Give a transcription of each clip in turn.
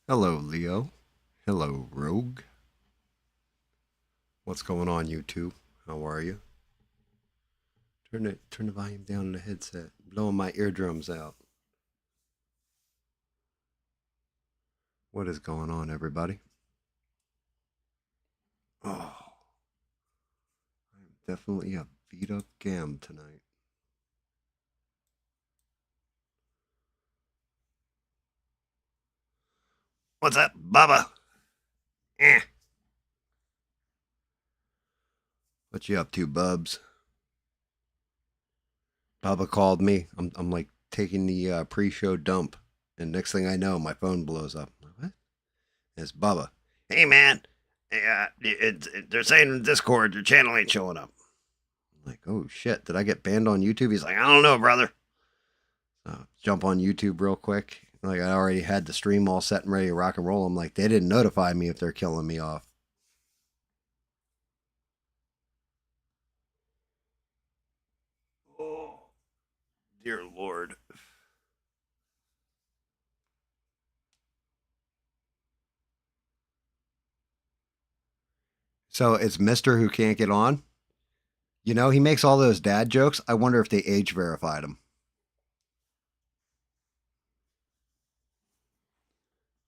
Hello, Leo. Hello, Rogue. What's going on, YouTube? How are you? Turn the volume down on the headset. Blowing my eardrums out. What is going on, everybody? Oh, I'm definitely a beat up GAM tonight. What's up, Bubba? What you up to, Bubs? Bubba called me. I'm like taking the pre-show dump, and next thing I know, my phone blows up. What? It's Bubba. Hey, man. They're saying in Discord your channel ain't showing up. I'm like, oh shit, did I get banned on YouTube? He's like, I don't know, brother. Jump on YouTube real quick. Like, I already had the stream all set and ready to rock and roll. I'm like, they didn't notify me if they're killing me off. Oh, dear Lord. So it's Mister who can't get on. You know, he makes all those dad jokes. I wonder if they age verified him.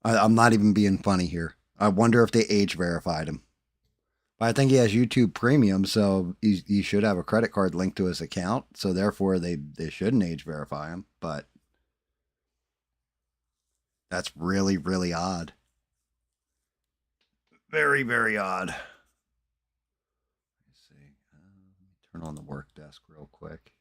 I'm not even being funny here. I wonder if they age verified him. But I think he has YouTube Premium, so he should have a credit card linked to his account. So therefore, they shouldn't age verify him. But that's really, really odd. Very, very odd. Let's see. Let me turn on the work desk real quick.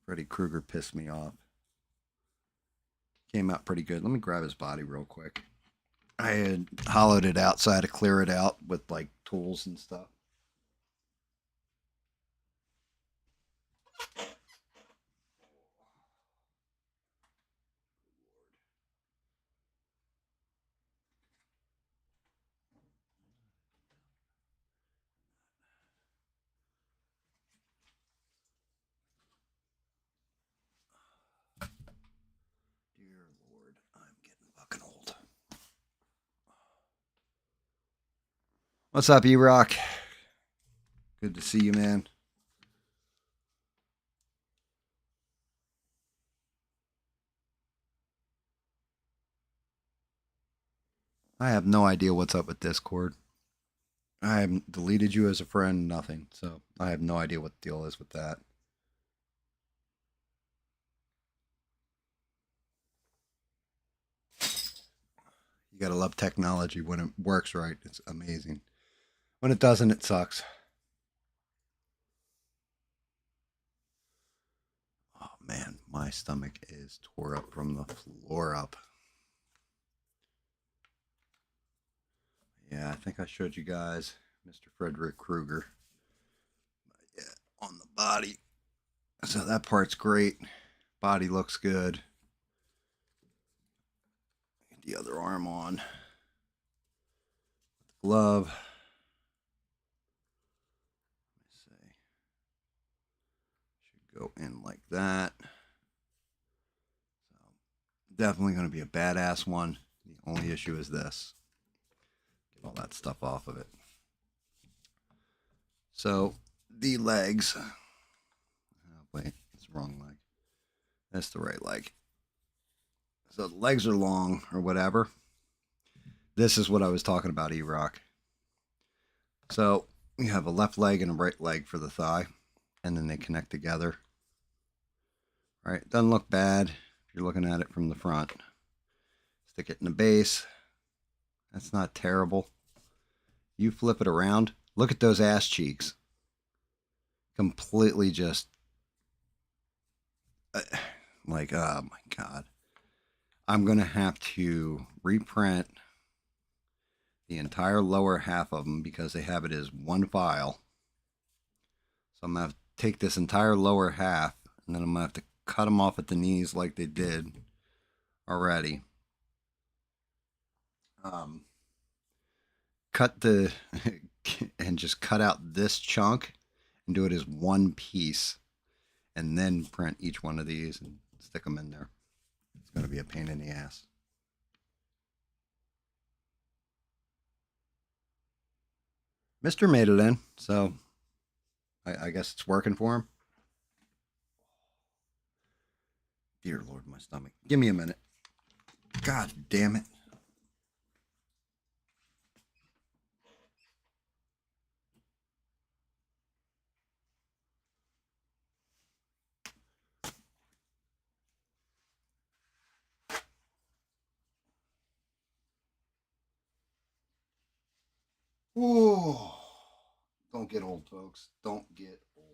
Freddy Krueger pissed me off. Came out pretty good. Let me grab his body real quick. I had hollowed it out, so I had to clear it out with like tools and stuff. Dear Lord, I'm getting fucking old. What's up, E-Rock? Good to see you, man. I have no idea what's up with Discord. I haven't deleted you as a friend, nothing. So I have no idea what the deal is with that. You gotta love technology when it works right. It's amazing. When it doesn't, it sucks. Oh man, My stomach is tore up from the floor up. Yeah, I think I showed you guys Mr. Frederick Krueger. Yeah, on the body. So that part's great. Body looks good. Get the other arm on. Glove. Let me see. Should go in like that. So definitely going to be a badass one. The only issue is this. Get all that stuff off of it. So the legs. Oh, wait, it's the wrong leg. That's the right leg. So the legs are long or whatever. This is what I was talking about, E-Rock. So you have a left leg and a right leg for the thigh, and then they connect together. All right, doesn't look bad if you're looking at it from the front. Stick it in the base. That's not terrible. You flip it around. Look at those ass cheeks. Completely just like, oh my God. I'm going to have to reprint the entire lower half of them because they have it as one file. So I'm going to have to take this entire lower half and then I'm going to have to cut them off at the knees like they did already. Cut the and just cut out this chunk and do it as one piece and then print each one of these and stick them in there. It's going to be a pain in the ass. Mr. made it in, so I guess it's working for him. Dear Lord, my stomach. Give me a minute. God damn it. Oh, don't get old, folks. Don't get old.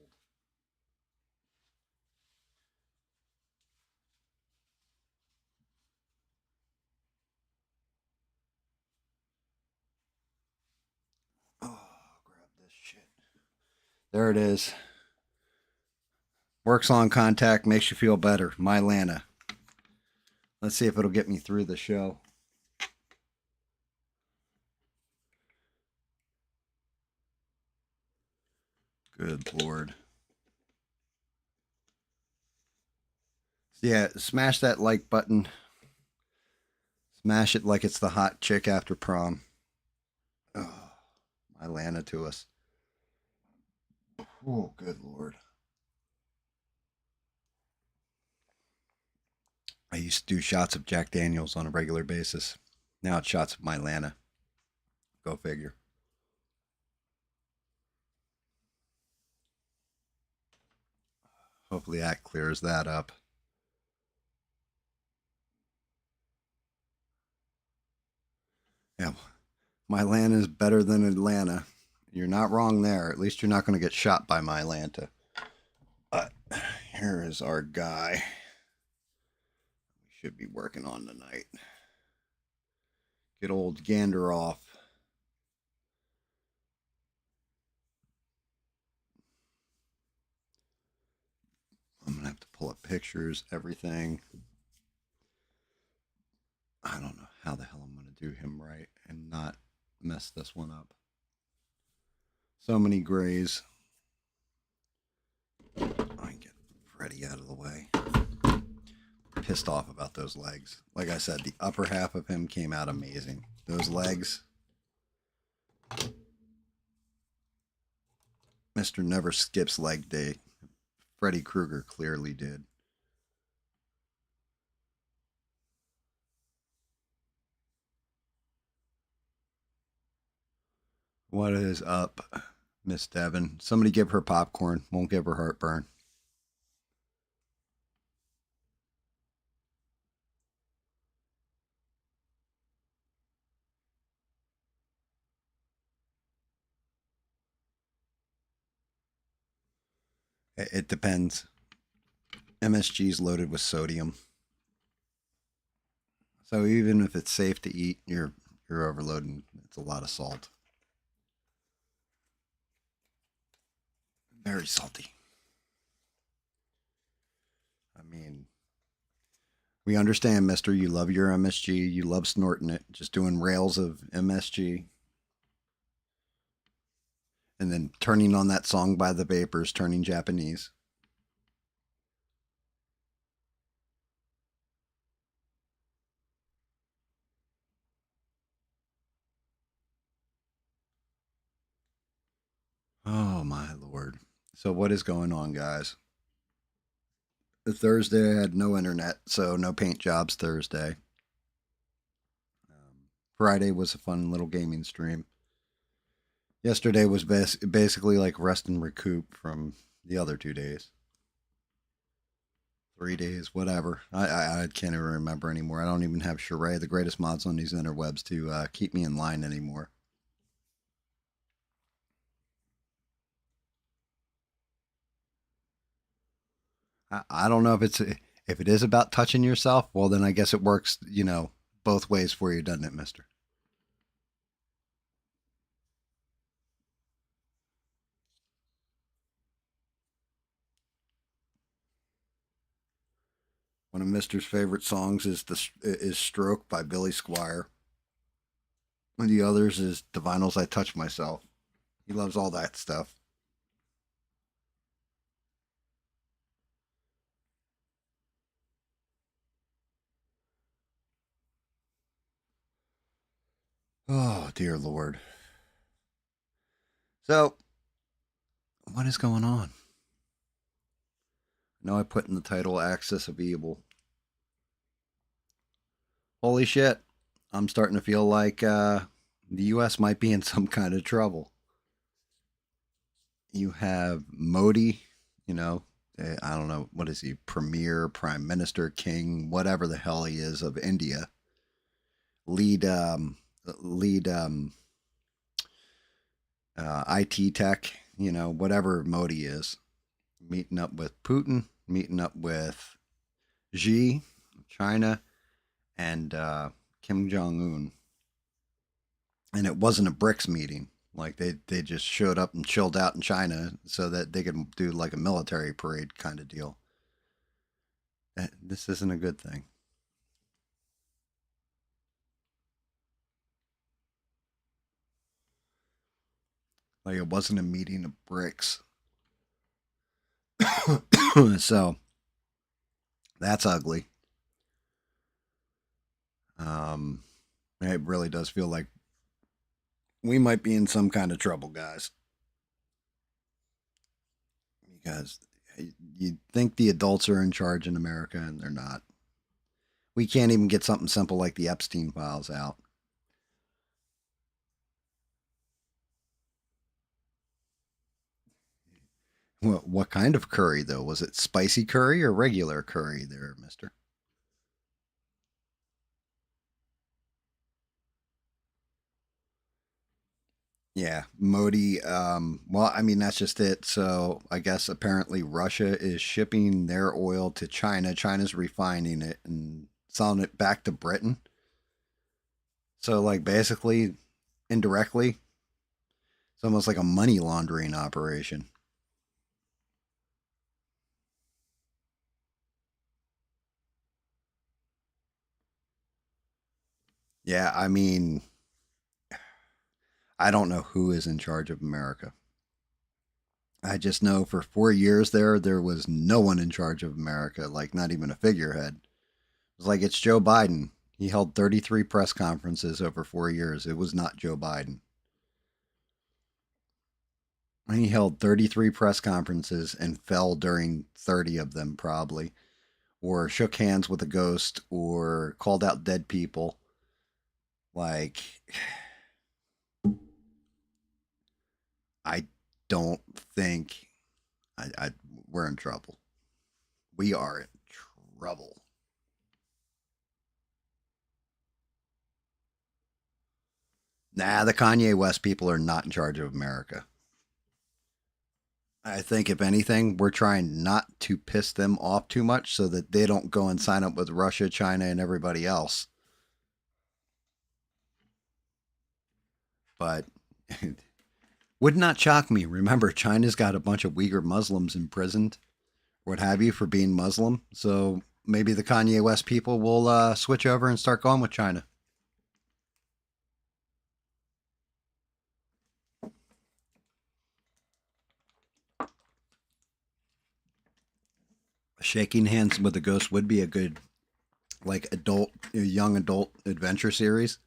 Oh, grab this shit. There it is. Works on contact, makes you feel better. Mylana. Let's see if it'll get me through the show. Good Lord. Yeah, smash that like button. Smash it like it's the hot chick after prom. Oh, Mylana to us. Oh, good Lord. I used to do shots of Jack Daniels on a regular basis. Now it's shots of Mylana. Go figure. Hopefully that clears that up. Yeah, Mylana is better than Atlanta. You're not wrong there. At least you're not going to get shot by Mylanta. But here is our guy. We should be working on tonight. Get old Gandalf. I'm going to have to pull up pictures, everything. I don't know how the hell I'm going to do him right and not mess this one up. So many grays. I can get Freddy out of the way. Pissed off about those legs. Like I said, the upper half of him came out amazing. Those legs. Mr. Never Skips Leg Day. Freddy Krueger clearly did. What is up, Miss Devon? Somebody give her popcorn. Won't give her heartburn. It depends. MSG is loaded with sodium. So even if it's safe to eat, you're overloading. It's a lot of salt. Very salty. I mean, we understand, mister. You love your MSG. You love snorting it. Just doing rails of MSG. And then turning on that song by the Vapors, turning Japanese. Oh, my Lord. So, what is going on, guys? Thursday, I had no internet, so no paint jobs Thursday. Friday was a fun little gaming stream. Yesterday was basically like rest and recoup from the other 2 days. 3 days, whatever. I can't even remember anymore. I don't even have Charade, the greatest mods on these interwebs, to keep me in line anymore. I don't know if it is about touching yourself. Well, then I guess it works, both ways for you, doesn't it, Mister? One of Mister's favorite songs is "Stroke" by Billy Squire. One of the others is "The Vinyls I Touch Myself." He loves all that stuff. Oh dear Lord. So, what is going on? No, I put in the title "Axis of Evil." Holy shit! I'm starting to feel like the U.S. might be in some kind of trouble. You have Modi, I don't know, what is he, premier, prime minister, king, whatever the hell he is of India, lead lead IT tech, whatever Modi is, meeting up with Putin, meeting up with Xi, China, and Kim Jong Un, and it wasn't a BRICS meeting. Like they just showed up and chilled out in China so that they could do like a military parade kind of deal. This isn't a good thing. Like it wasn't a meeting of BRICS. So that's ugly. Um, it really does feel like we might be in some kind of trouble, guys. Because you think the adults are in charge in America, and they're not. We can't even get something simple like the Epstein files out. What kind of curry, though? Was it spicy curry or regular curry there, mister? Yeah, Modi. Well, I mean, that's just it. So I guess apparently Russia is shipping their oil to China. China's refining it and selling it back to Britain. So, like, basically, indirectly, it's almost like a money laundering operation. Yeah, I mean, I don't know who is in charge of America. I just know for 4 years there was no one in charge of America, like not even a figurehead. It was like it's Joe Biden. He held 33 press conferences over 4 years. It was not Joe Biden. He held 33 press conferences and fell during 30 of them, probably, or shook hands with a ghost, or called out dead people. Like, I don't think we're in trouble. We are in trouble. Nah, the Kanye West people are not in charge of America. I think if anything, we're trying not to piss them off too much so that they don't go and sign up with Russia, China, and everybody else. But would not shock me. Remember, China's got a bunch of Uyghur Muslims imprisoned, what have you, for being Muslim. So maybe the Kanye West people will switch over and start going with China. Shaking Hands with a Ghost would be a good, like, young adult adventure series.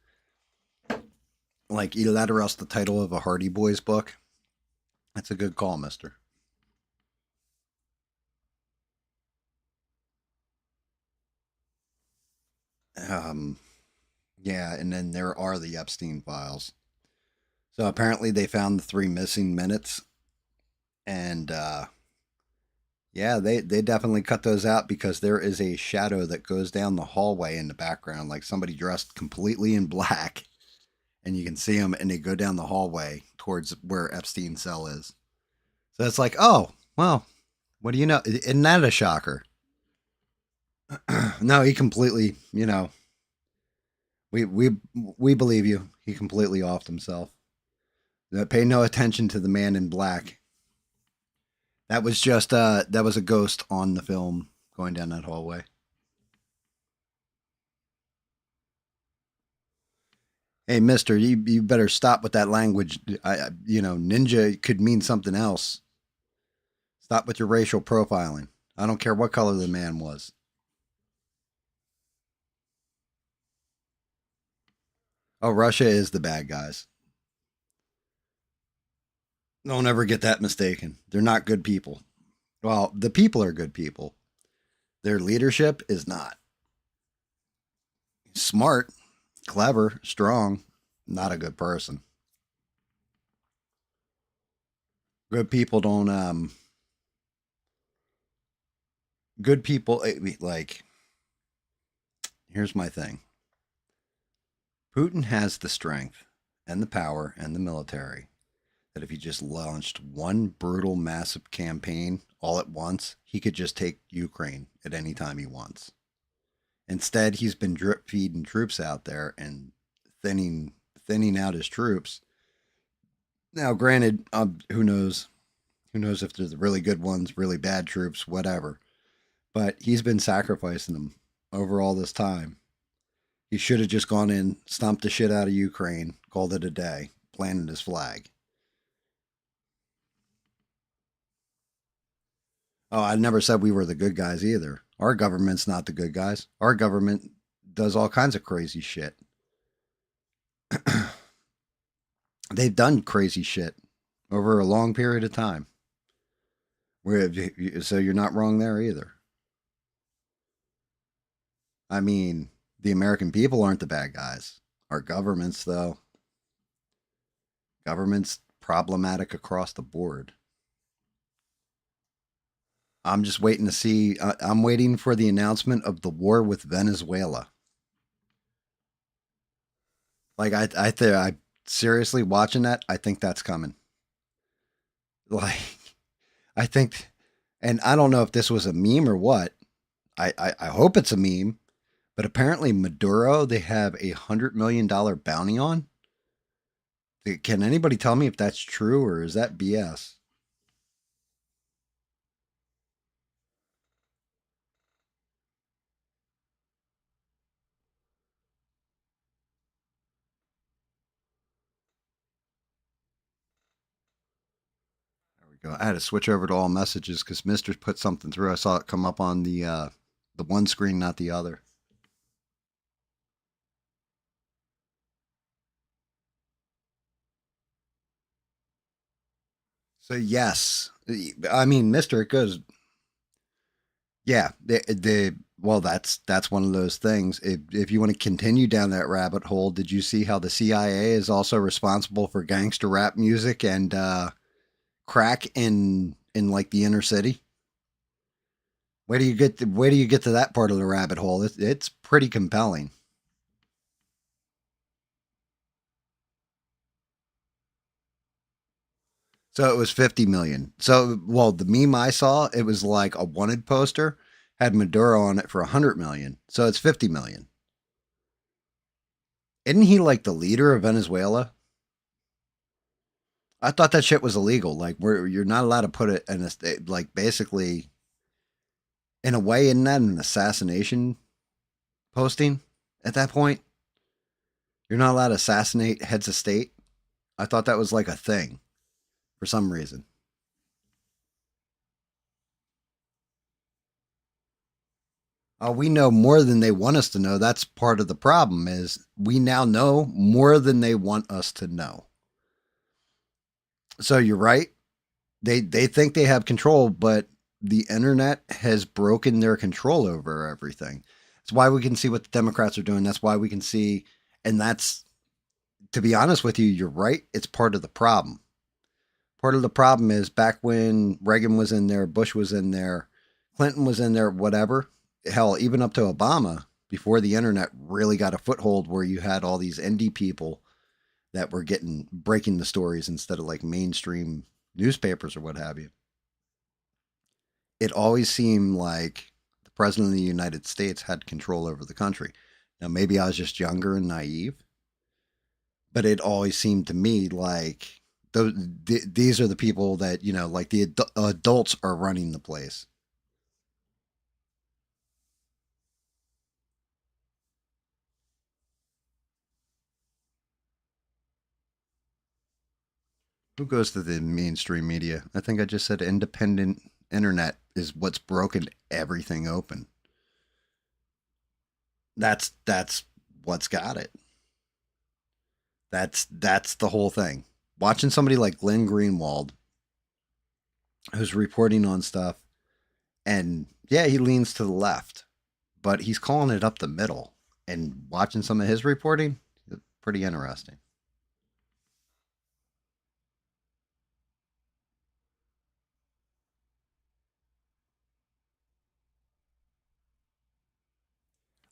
Like, either that or else the title of a Hardy Boys book. That's a good call, mister. Um, yeah, and then there are the Epstein files. So apparently they found the three missing minutes, and yeah, they definitely cut those out because there is a shadow that goes down the hallway in the background, like somebody dressed completely in black, and you can see them, and they go down the hallway towards where Epstein's cell is. So it's like, oh, well, what do you know? Isn't that a shocker? No, he completely, we believe you. He completely offed himself. Pay no attention to the man in black. That was just that was a ghost on the film going down that hallway. Hey, mister, you better stop with that language. Ninja could mean something else. Stop with your racial profiling. I don't care what color the man was. Oh, Russia is the bad guys. Don't ever get that mistaken. They're not good people. Well, the people are good people. Their leadership is not. Smart, clever, strong, not a good person. Good people don't good people like here's my thing. Putin has the strength and the power and the military that if he just launched one brutal massive campaign all at once, he could just take Ukraine at any time he wants. Instead, he's been drip feeding troops out there and thinning out his troops. Now, granted, who knows? Who knows if they're the really good ones, really bad troops, whatever. But he's been sacrificing them over all this time. He should have just gone in, stomped the shit out of Ukraine, called it a day, planted his flag. Oh, I never said we were the good guys either. Our government's not the good guys. Our government does all kinds of crazy shit. They've done crazy shit over a long period of time. So you're not wrong there either. I mean, the American people aren't the bad guys. Our governments, though, government's problematic across the board. I'm just waiting to see. I'm waiting for the announcement of the war with Venezuela. Like I seriously watching that. I think that's coming. Like I think, and I don't know if this was a meme or what. I hope it's a meme, but apparently Maduro they have $100 million bounty on. Can anybody tell me if that's true or is that BS? There we go. I had to switch over to all messages because Mister put something through. I saw it come up on the one screen, not the other. So yes, I mean Mister. It goes. Yeah, the well, that's one of those things. If you want to continue down that rabbit hole, did you see how the CIA is also responsible for gangster rap music and crack in like the inner city? Where do you get to that part of the rabbit hole? It's pretty compelling. So it was 50 million. So, well, the meme I saw, it was like a wanted poster had Maduro on it for 100 million. So it's 50 million. Isn't he like the leader of Venezuela? I thought that shit was illegal. Like, where you're not allowed to put it in a like basically in a way, isn't that an assassination posting at that point? You're not allowed to assassinate heads of state. I thought that was like a thing for some reason. We know more than they want us to know. That's part of the problem is we now know more than they want us to know. So you're right. They think they have control, but the internet has broken their control over everything. That's why we can see what the Democrats are doing. That's why we can see, and that's to be honest with you, you're right. It's part of the problem. Part of the problem is back when Reagan was in there, Bush was in there, Clinton was in there, whatever. Hell, even up to Obama, before the internet really got a foothold, where you had all these indie people that were getting breaking the stories instead of like mainstream newspapers or what have you. It always seemed like the president of the United States had control over the country. Now, maybe I was just younger and naive, but it always seemed to me like these are the people that, like the adults are running the place. Who goes to the mainstream media? I think I just said independent internet is what's broken everything open. That's what's got it. That's the whole thing. Watching somebody like Glenn Greenwald, who's reporting on stuff, and yeah, he leans to the left, but he's calling it up the middle. And watching some of his reporting, pretty interesting.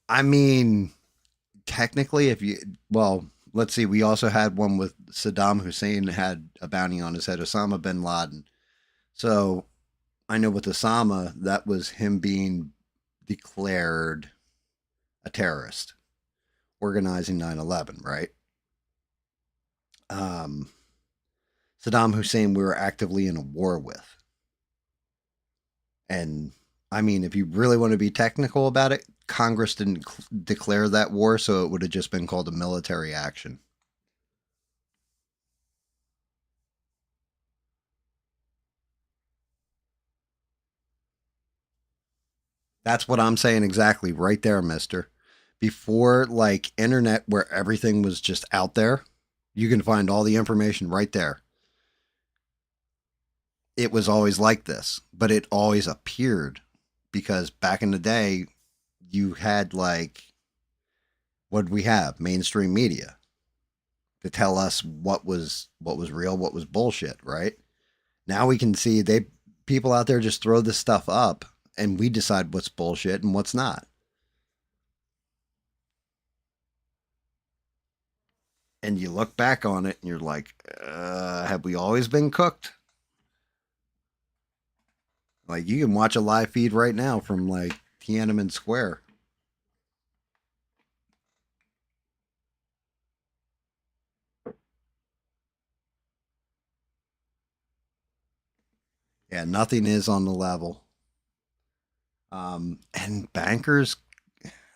I mean, technically, if you well, let's see, we also had one with Saddam Hussein had a bounty on his head, Osama bin Laden. So I know with Osama, that was him being declared a terrorist, organizing 9/11, right? Um, Saddam Hussein, we were actively in a war with. And I mean, if you really want to be technical about it, Congress didn't declare that war, so it would have just been called a military action. That's what I'm saying exactly right there, mister. Before like internet where everything was just out there, you can find all the information right there. It was always like this, but it always appeared because back in the day, you had like what did we have? Mainstream media to tell us what was real, what was bullshit, right? Now we can see they people out there just throw this stuff up and we decide what's bullshit and what's not. And you look back on it and you're like, have we always been cooked? Like you can watch a live feed right now from like Tiananmen Square. Yeah, nothing is on the level. And bankers,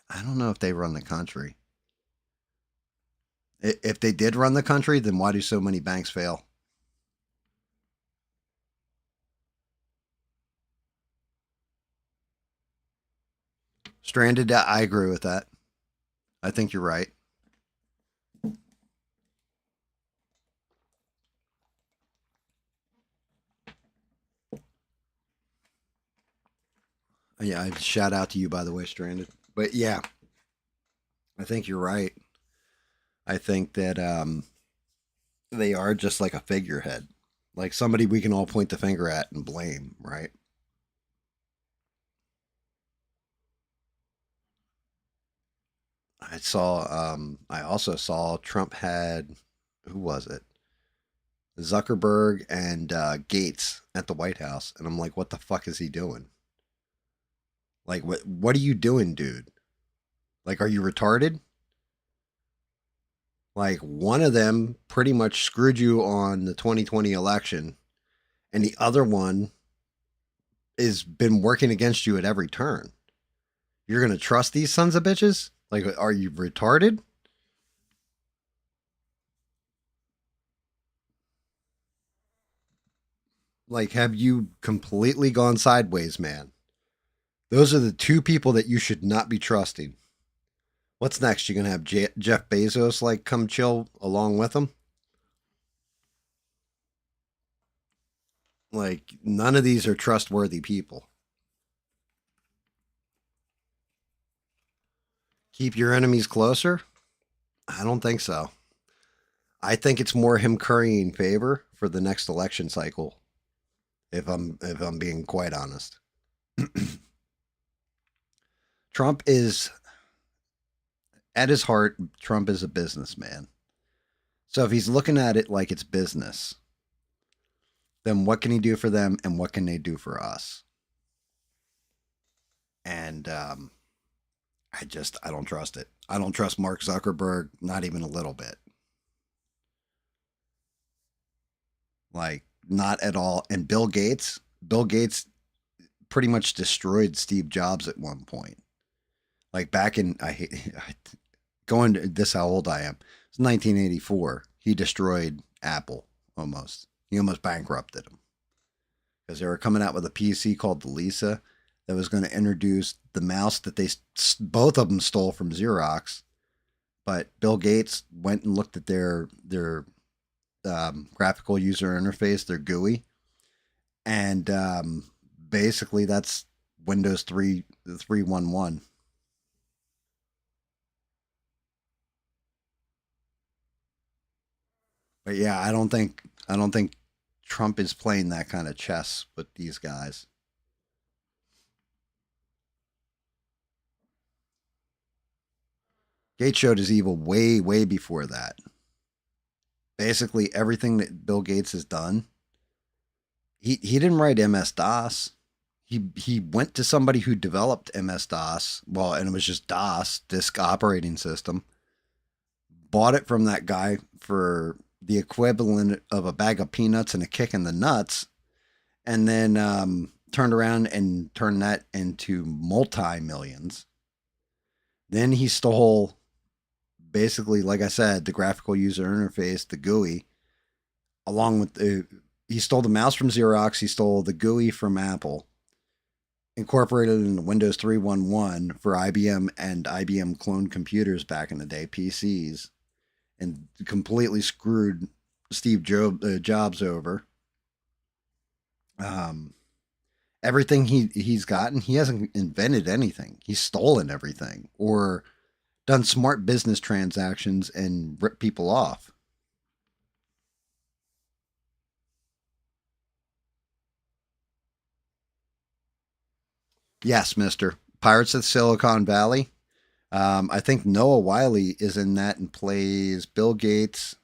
I don't know if they run the country. If they did run the country, then why do so many banks fail? Stranded, I agree with that. I think you're right. Yeah, I shout out to you by the way, Stranded. But yeah, I think you're right. I think that they are just like a figurehead, like somebody we can all point the finger at and blame, right? I also saw Trump had who was it? Zuckerberg and Gates at the White House, and I'm like, what the fuck is he doing? Like, what are you doing, dude? Like, are you retarded? Like, one of them pretty much screwed you on the 2020 election, and the other one has been working against you at every turn. You're gonna trust these sons of bitches? Like, are you retarded? Like, have you completely gone sideways, man? Those are the two people that you should not be trusting. What's next? You gonna have Jeff Bezos like come chill along with him? Like, none of these are trustworthy people. Keep your enemies closer? I don't think so. I think it's more him currying favor for the next election cycle. If I'm being quite honest, Trump is at his heart. Trump is a businessman. So if he's looking at it like it's business, then what can he do for them, and what can they do for us? And I don't trust it. I don't trust Mark Zuckerberg, not even a little bit. Like, not at all. And Bill Gates pretty much destroyed Steve Jobs at one point. Like back in going to this how old I am. It's 1984. He destroyed Apple almost. He almost bankrupted them because they were coming out with a PC called the Lisa that was going to introduce the mouse that they both of them stole from Xerox. But Bill Gates went and looked at their graphical user interface, their GUI, and basically that's Windows 3.1.1. But yeah, I don't think Trump is playing that kind of chess with these guys. Gates showed his evil way before that. Basically, everything that Bill Gates has done, he didn't write MS DOS. He went to somebody who developed MS DOS. Well, and it was just DOS, disk operating system. Bought it from that guy for the equivalent of a bag of peanuts and a kick in the nuts, and then turned around and turned that into multi millions. Then he stole, basically, like I said, the graphical user interface, the GUI, along with he stole the mouse from Xerox, he stole the GUI from Apple, incorporated it into Windows 3.1.1 for IBM and IBM clone computers back in the day, PCs, and completely screwed Jobs over. Um, Everything he's gotten, he hasn't invented anything. He's stolen everything or done smart business transactions and ripped people off. Yes, Mister Pirates of Silicon Valley. I think Noah Wiley is in that and plays Bill Gates.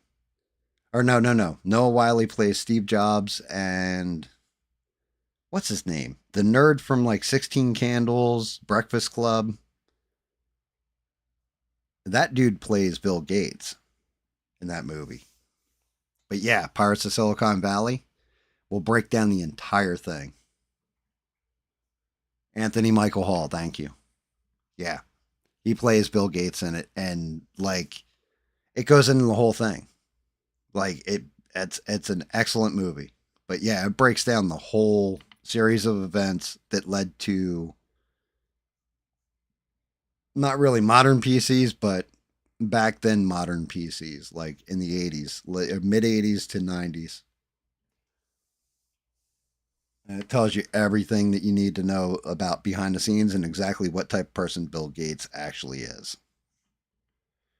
Or no. Noah Wiley plays Steve Jobs and what's his name? The nerd from like 16 Candles, Breakfast Club. That dude plays Bill Gates in that movie. But yeah, Pirates of Silicon Valley will break down the entire thing. Anthony Michael Hall, thank you. Yeah, he plays Bill Gates in it, and like it goes into the whole thing. Like it's an excellent movie. But yeah, it breaks down the whole series of events that led to not really modern PCs, but back then modern PCs, like in the 80s, mid 80s to 90s. And it tells you everything that you need to know about behind the scenes and exactly what type of person Bill Gates actually is.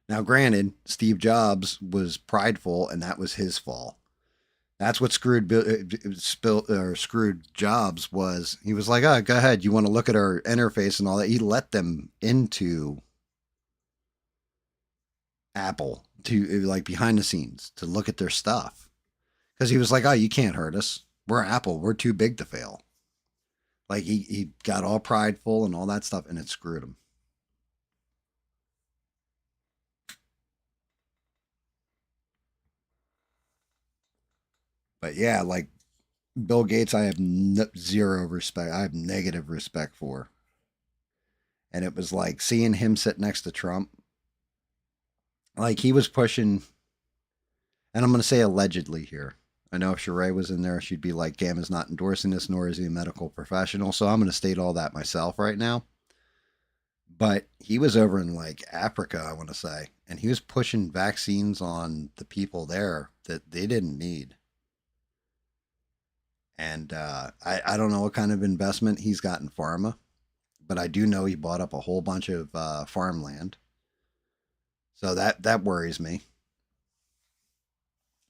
Now, granted, Steve Jobs was prideful, and that was his fault. That's what screwed Jobs was he was like, oh, go ahead, you want to look at our interface and all that. He let them into Apple to like behind the scenes to look at their stuff Because he was like, "Oh, you can't hurt us. We're Apple. We're too big to fail." Like he got all prideful and all that stuff, and it screwed him. But yeah, like Bill Gates, I have zero respect. I have negative respect for. And it was like seeing him sit next to Trump. Like he was pushing, and I'm going to say allegedly here. I know if Sheree was in there, she'd be like, "GAM is not endorsing this, nor is he a medical professional." So I'm going to state all that myself right now. But he was over in like Africa, I want to say, and he was pushing vaccines on the people there that they didn't need. And I don't know what kind of investment he's got in pharma, but I do know he bought up a whole bunch of farmland. So that worries me.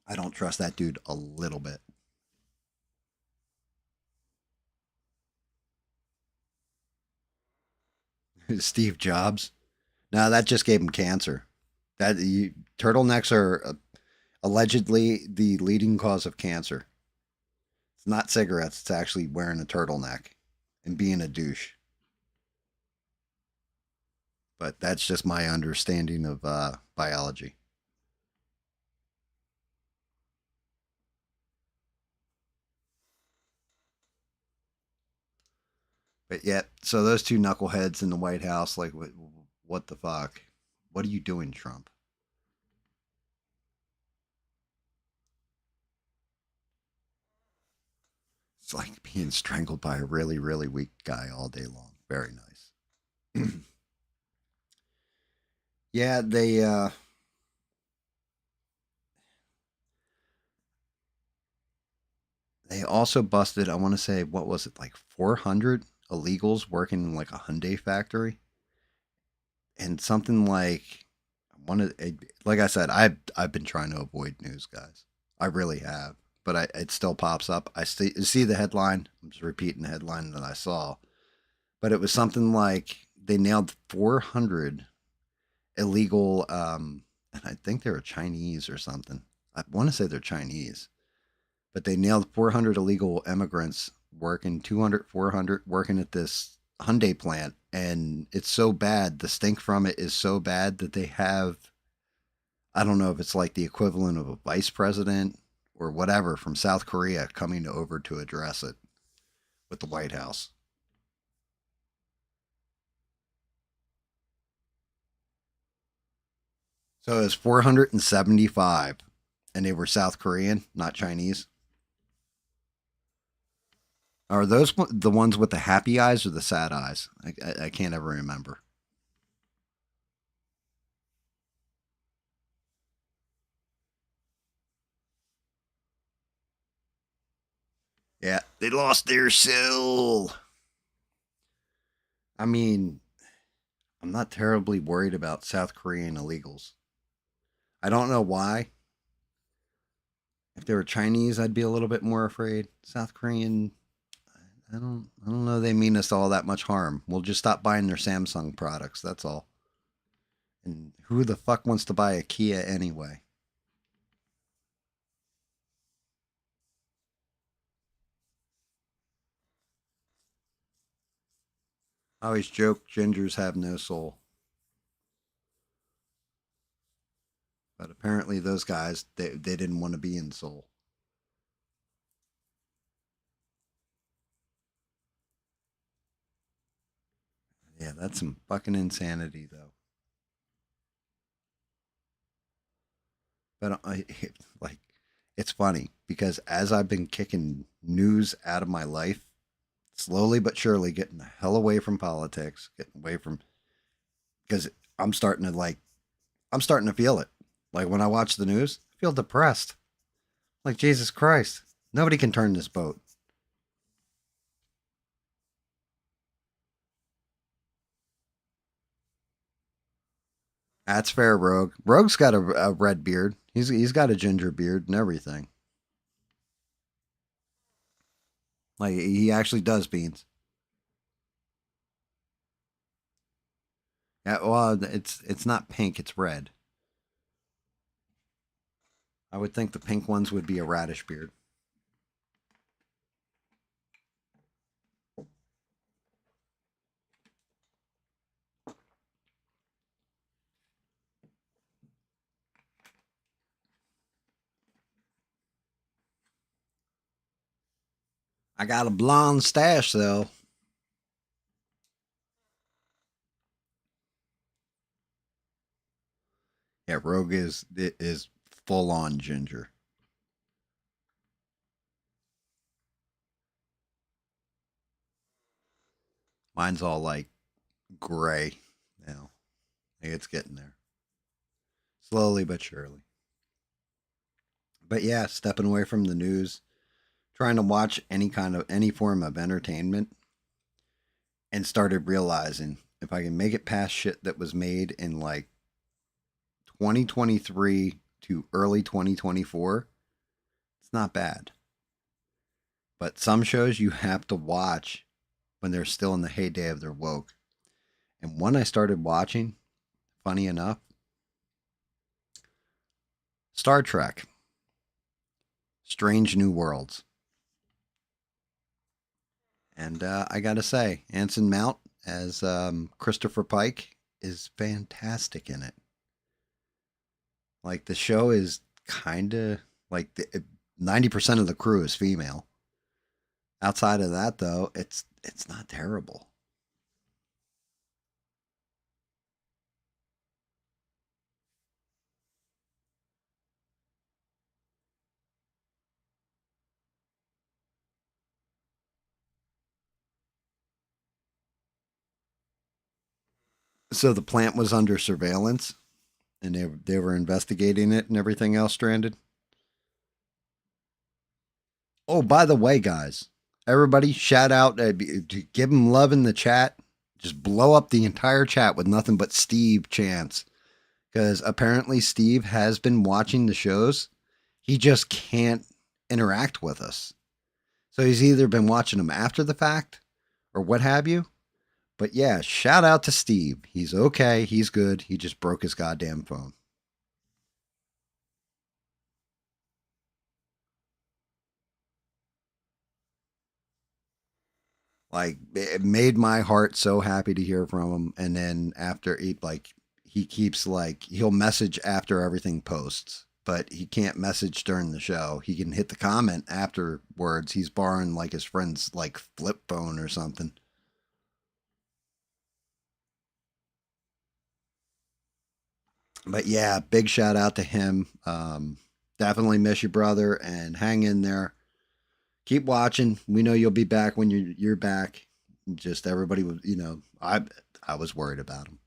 I don't trust that dude a little bit. Steve Jobs. No, that just gave him cancer. Turtlenecks are allegedly the leading cause of cancer. It's not cigarettes. It's actually wearing a turtleneck and being a douche. But that's just my understanding of biology. But yet, so those two knuckleheads in the White House, like, what the fuck? What are you doing, Trump? It's like being strangled by a really, really weak guy all day long. Very nice. Yeah, they also busted. I want to say what was it, like 400 illegals working in like a Hyundai factory, and something like one of like I said, I've been trying to avoid news, guys. I really have, but it still pops up. I see the headline. I'm just repeating the headline that I saw, but it was something like they nailed 400 illegal, and I think they were Chinese or something. I want to say they're Chinese, but they nailed 400 illegal immigrants working 200, 400 working at this Hyundai plant. And it's so bad. The stink from it is so bad that they have, I don't know if it's like the equivalent of a vice president or whatever from South Korea coming over to address it with the White House. So it was 475, and they were South Korean, not Chinese. Are those the ones with the happy eyes or the sad eyes? I can't ever remember. Yeah, they lost their soul. I mean, I'm not terribly worried about South Korean illegals. I don't know why. If they were Chinese, I'd be a little bit more afraid. South Korean, I don't know. They mean us all that much harm. We'll just stop buying their Samsung products. That's all. And who the fuck wants to buy a Kia anyway? I always joke gingers have no soul, but apparently those guys they didn't want to be in soul. Yeah, that's some fucking insanity though. But like, it's funny because as I've been kicking news out of my life, slowly but surely getting the hell away from politics, getting away from because I'm starting to like I'm starting to feel it. Like when I watch the news, I feel depressed. Like Jesus Christ, nobody can turn this boat. That's fair, Rogue. Rogue's got a red beard. He's got a ginger beard and everything. Like he actually does beans. Yeah, well, it's not pink, it's red. I would think the pink ones would be a radish beard. I got a blonde stash though. Yeah, Rogue is full on ginger. Mine's all like gray now. I think it's getting there. Slowly but surely. But yeah, stepping away from the news, trying to watch any form of entertainment, and started realizing if I can make it past shit that was made in like 2023 to early 2024, it's not bad. But some shows you have to watch when they're still in the heyday of their woke. And one I started watching, funny enough, Star Trek, Strange New Worlds. And I gotta say, Anson Mount as Christopher Pike is fantastic in it. Like the show is kind of like 90% of the crew is female. Outside of that, though, it's not terrible. So the plant was under surveillance, and they were investigating it and everything else. Stranded. Oh, by the way, guys, everybody, shout out to give him love in the chat. Just blow up the entire chat with nothing but Steve chants because apparently Steve has been watching the shows. He just can't interact with us. So he's either been watching them after the fact or what have you. But yeah, shout out to Steve. He's okay. He's good. He just broke his goddamn phone. Like it made my heart so happy to hear from him. And then after he keeps like he'll message after everything posts, but he can't message during the show. He can hit the comment afterwards. He's borrowing like his friend's like flip phone or something. But yeah, big shout out to him. Definitely miss you, brother, and hang in there. Keep watching. We know you'll be back when you're back. Just everybody was, I was worried about him.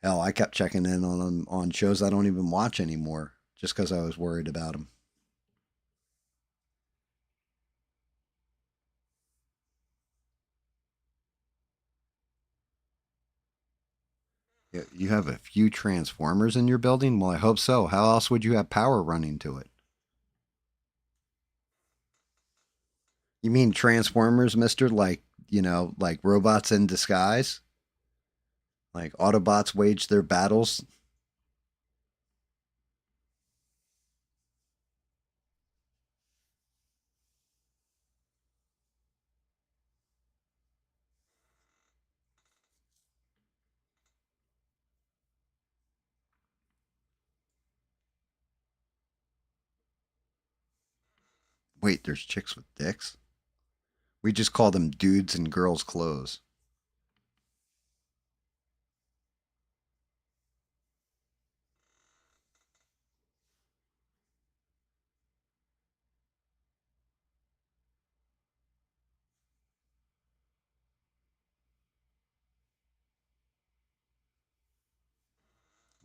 Hell, I kept checking in on him on shows I don't even watch anymore, just because I was worried about him. Yeah, you have a few transformers in your building. Well, I hope so. How else would you have power running to it? You mean transformers, Mister? Like like robots in disguise? Like Autobots wage their battles. Wait, there's chicks with dicks? We just call them dudes in girls' clothes.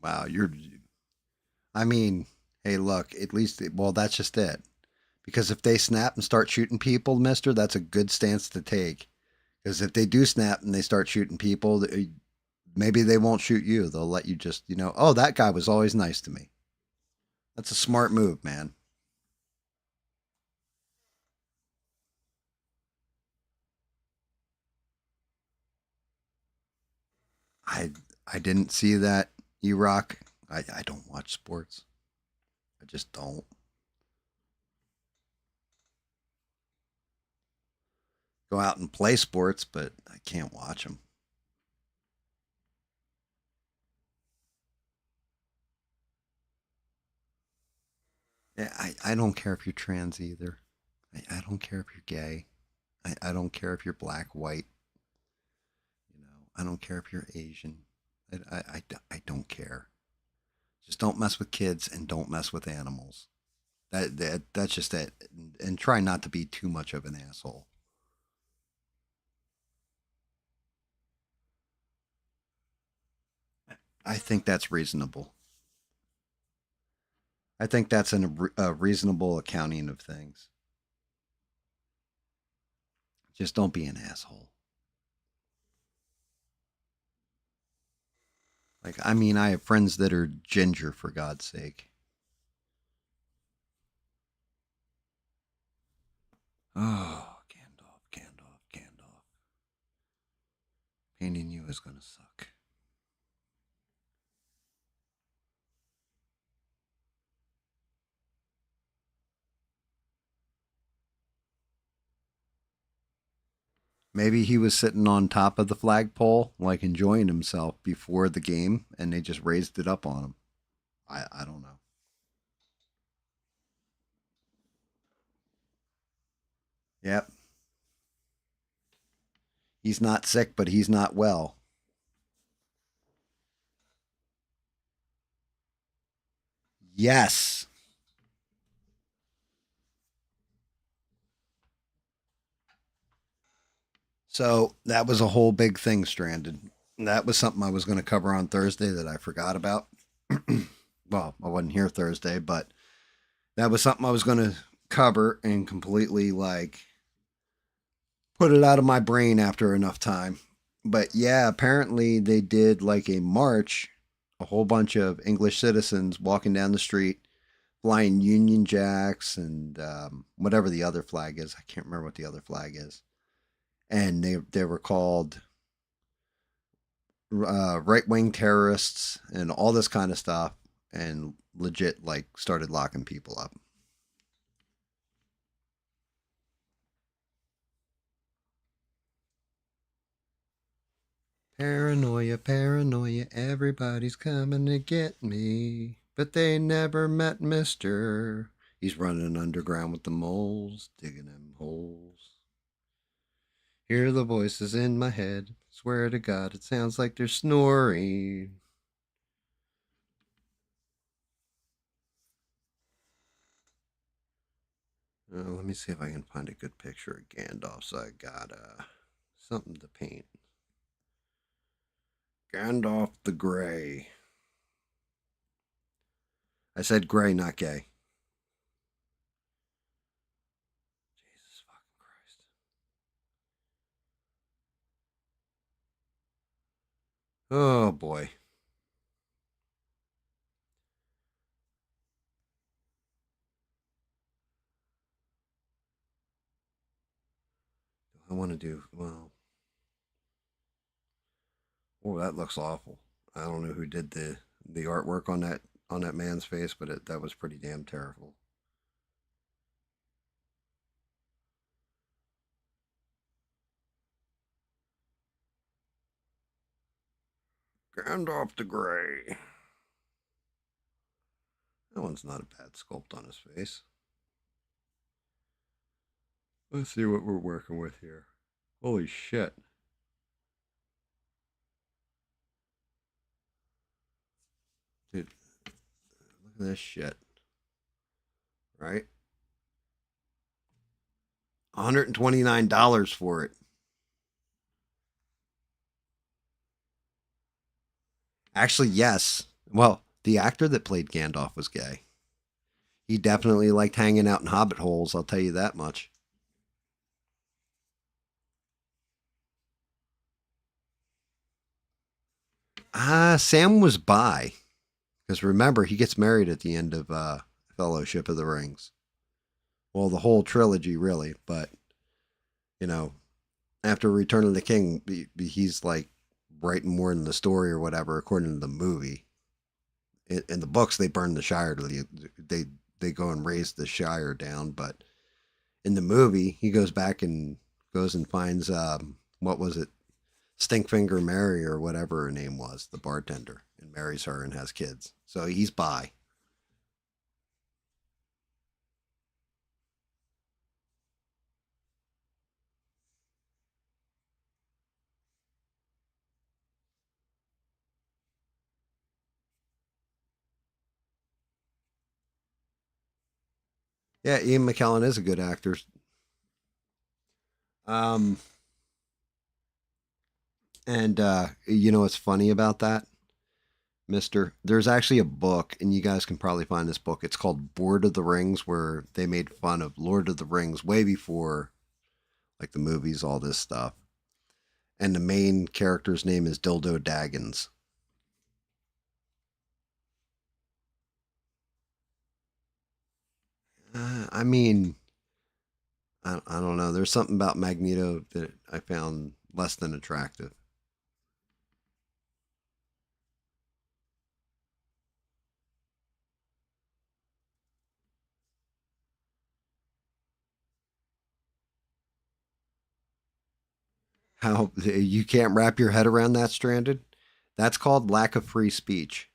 Wow, I mean, hey, look, at least, well, that's just it. Because if they snap and start shooting people, mister, that's a good stance to take. Because if they do snap and they start shooting people, maybe they won't shoot you. They'll let you just, oh, that guy was always nice to me. That's a smart move, man. I I didn't see that, E Rock. I don't watch sports. just don't. Go out and play sports, but I can't watch them. Yeah, I don't care if you're trans either. I don't care if you're gay. I don't care if you're black, white. I don't care if you're Asian. I don't care. Just don't mess with kids and don't mess with animals. That's just it. And try not to be too much of an asshole. I think that's reasonable. I think that's a reasonable accounting of things. Just don't be an asshole. Like, I mean, I have friends that are ginger, for God's sake. Oh, Gandalf, Gandalf, Gandalf. Painting you is going to suck. Maybe he was sitting on top of the flagpole, like enjoying himself before the game, and they just raised it up on him. I don't know. Yep. He's not sick, but he's not well. Yes. So that was a whole big thing, Stranded. That was something I was going to cover on Thursday that I forgot about. Well, I wasn't here Thursday, but that was something I was going to cover and completely like put it out of my brain after enough time. But yeah, apparently they did like a march, a whole bunch of English citizens walking down the street, flying Union Jacks and whatever the other flag is. I can't remember what the other flag is. And they were called right wing terrorists and all this kind of stuff, and legit like started locking people up. Paranoia, paranoia, everybody's coming to get me. But they never met Mister. He's running underground with the moles, digging them holes. Hear the voices in my head. Swear to God, it sounds like they're snoring. Let me see if I can find a good picture of Gandalf so I got something to paint. Gandalf the Grey. I said gray, not gay. Jesus fucking Christ. Oh boy. I want to do well. Oh, that looks awful. I don't know who did the artwork on that man's face, but that was pretty damn terrible. Gandalf the Grey. That one's not a bad sculpt on his face. Let's see what we're working with here. Holy shit. Dude, look at this shit. Right? $129 for it. Actually, yes. Well, the actor that played Gandalf was gay. He definitely liked hanging out in hobbit holes, I'll tell you that much. Sam was bi. Because remember, he gets married at the end of Fellowship of the Rings. Well, the whole trilogy, really. But, you know, after Return of the King, he's like writing more in the story or whatever, according to the movie. In the books, they burned the Shire. They they go and raise the Shire down. But in the movie, he goes back and goes and finds what was it, Stinkfinger Mary or whatever her name was, the bartender, and marries her and has kids. So he's bi. Yeah, Ian McKellen is a good actor. Um, and you know what's funny about that, Mister? There's actually a book, and you guys can probably find this book. It's called Lord of the Rings, where they made fun of Lord of the Rings way before like the movies, all this stuff. And the main character's name is Dildo Daggins. I mean, I don't know. There's something about Magneto that I found less than attractive. How you can't wrap your head around that, Stranded? That's called lack of free speech.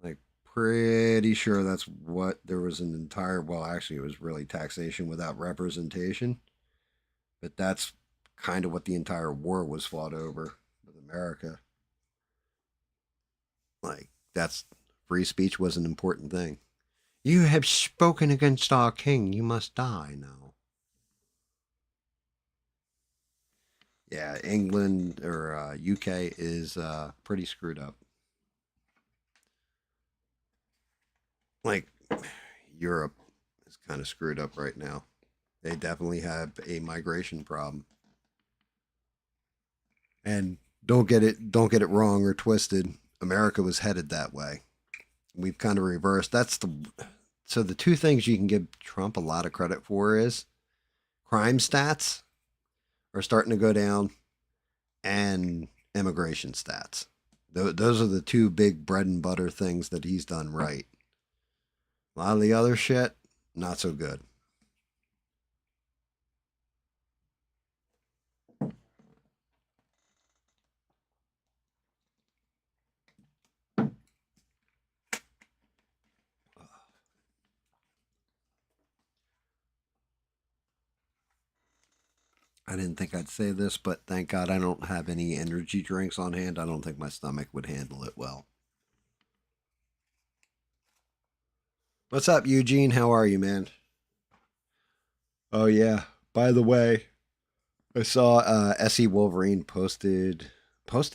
Like, pretty sure that's what there was an entire, well, actually, it was really taxation without representation, but that's kind of what the entire war was fought over with America. Like, that's free speech was an important thing. You have spoken against our king. You must die now. Yeah, England or UK is pretty screwed up. Like, Europe is kind of screwed up right now. They definitely have a migration problem. And don't get it wrong or twisted. America was headed that way. We've kind of reversed. So the two things you can give Trump a lot of credit for is crime stats are starting to go down and immigration stats. Those are the two big bread and butter things that he's done right. A lot of the other shit, not so good. I didn't think I'd say this, but thank God I don't have any energy drinks on hand. I don't think my stomach would handle it well. What's up, Eugene? How are you, man? Oh yeah. By the way, I saw SE Wolverine posted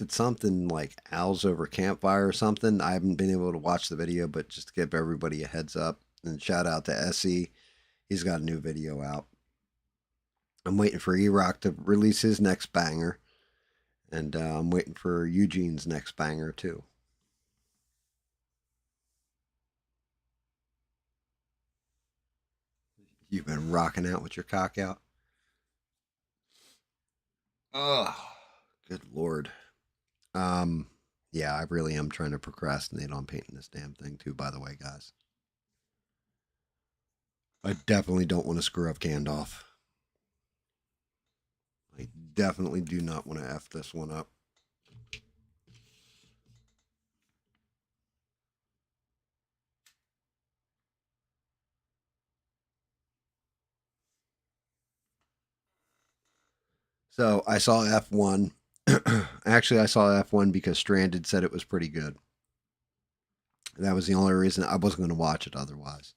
something like owls over campfire or something. I haven't been able to watch the video, but just to give everybody a heads up and shout out to SE. He's got a new video out. I'm waiting for E-Rock to release his next banger, and I'm waiting for Eugene's next banger too. You've been rocking out with your cock out. Oh, good lord. Um, yeah, I really am trying to procrastinate on painting this damn thing too. By the way, guys, I definitely don't want to screw up Gandalf. I definitely do not want to f this one up. So I saw F1. Actually, I saw F1 because Stranded said it was pretty good. That was the only reason I wasn't going to watch it otherwise.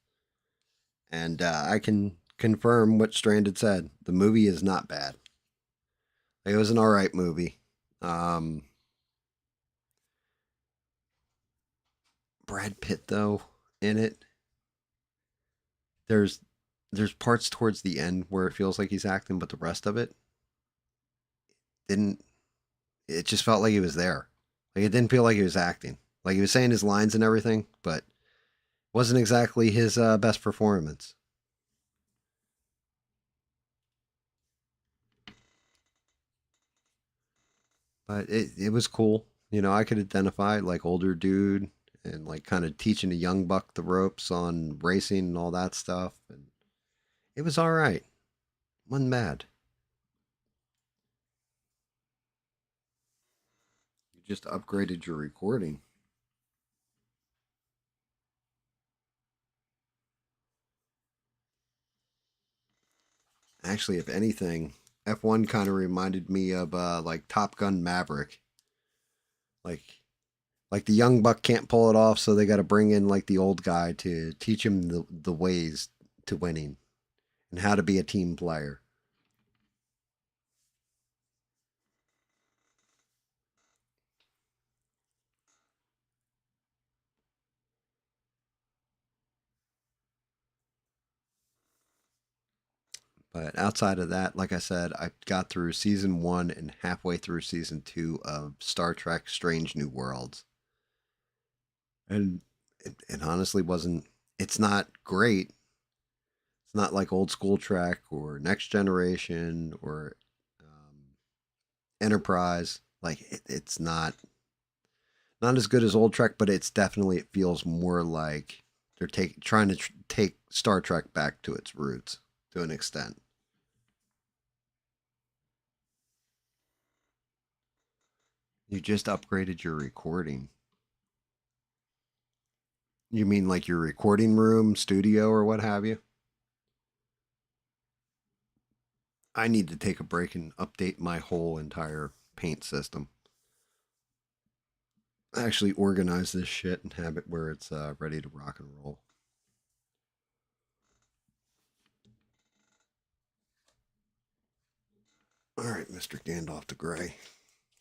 And I can confirm what Stranded said. The movie is not bad. It was an all right movie. Um, Brad Pitt though in it, there's there's parts towards the end where it feels like he's acting, but the rest of it didn't. It just felt like he was there. Like it didn't feel like he was acting. Like he was saying his lines and everything, but wasn't exactly his best performance. But it was cool. You know, I could identify like older dude, and like kind of teaching a young buck the ropes on racing and all that stuff. And it was all right. Wasn't bad. You just upgraded your recording. Actually, if anything, F1 kind of reminded me of like Top Gun Maverick. Like like the young buck can't pull it off, so they got to bring in like the old guy to teach him the ways to winning and how to be a team player. But outside of that, like I said, I got through season one and halfway through season two of Star Trek Strange New Worlds. And it honestly wasn't, it's not great. It's not like old school Trek or Next Generation or Enterprise. Like it's not as good as old Trek, but it's definitely, it feels more like they're trying to take Star Trek back to its roots to an extent. You just upgraded your recording. You mean like your recording room, studio, or what have you? I need to take a break and update my whole entire paint system. Actually, organize this shit and have it where it's ready to rock and roll. All right, Mr. Gandalf the Grey.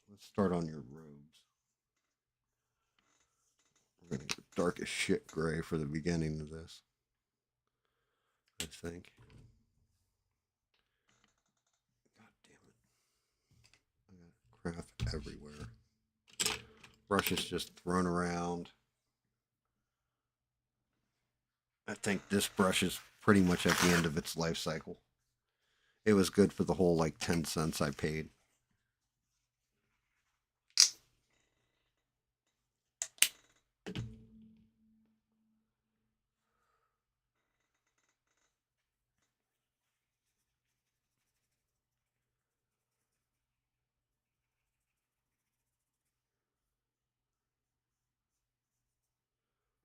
Let's start on your robes. We're going to go dark as shit gray for the beginning of this, I think. God damn it. I got craft everywhere. Brushes just thrown around. I think this brush is pretty much at the end of its life cycle. It was good for the whole like 10 cents I paid.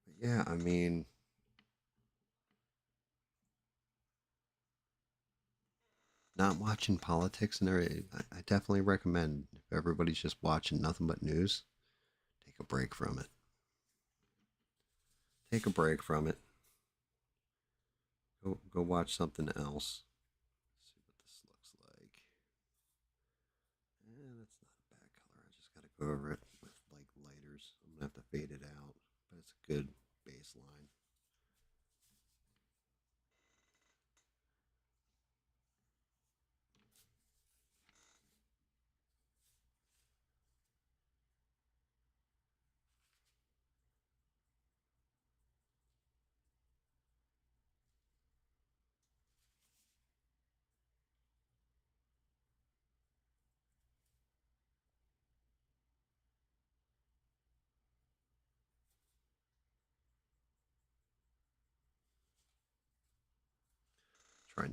But yeah, I mean, not watching politics and everything, I definitely recommend if everybody's just watching nothing but news, take a break from it. Take a break from it. Go watch something else. Let's see what this looks like. That's not a bad color. I just gotta go over it with like lighters. I'm gonna have to fade it out, but it's a good baseline. Try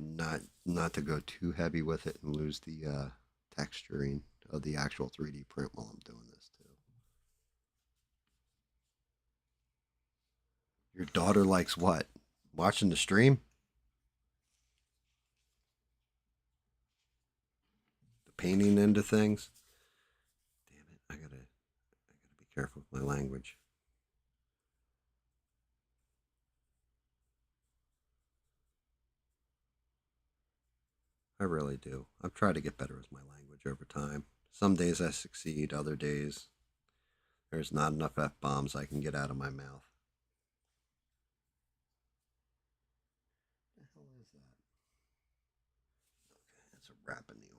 not to go too heavy with it and lose the texturing of the actual 3D print while I'm doing this too. Your daughter likes what? Watching the stream? The painting into things? Damn it, I gotta be careful with my language. I really do. I've tried to get better with my language over time. Some days I succeed, other days there's not enough F bombs I can get out of my mouth. What the hell is that? Okay, it's a wrap in the arm.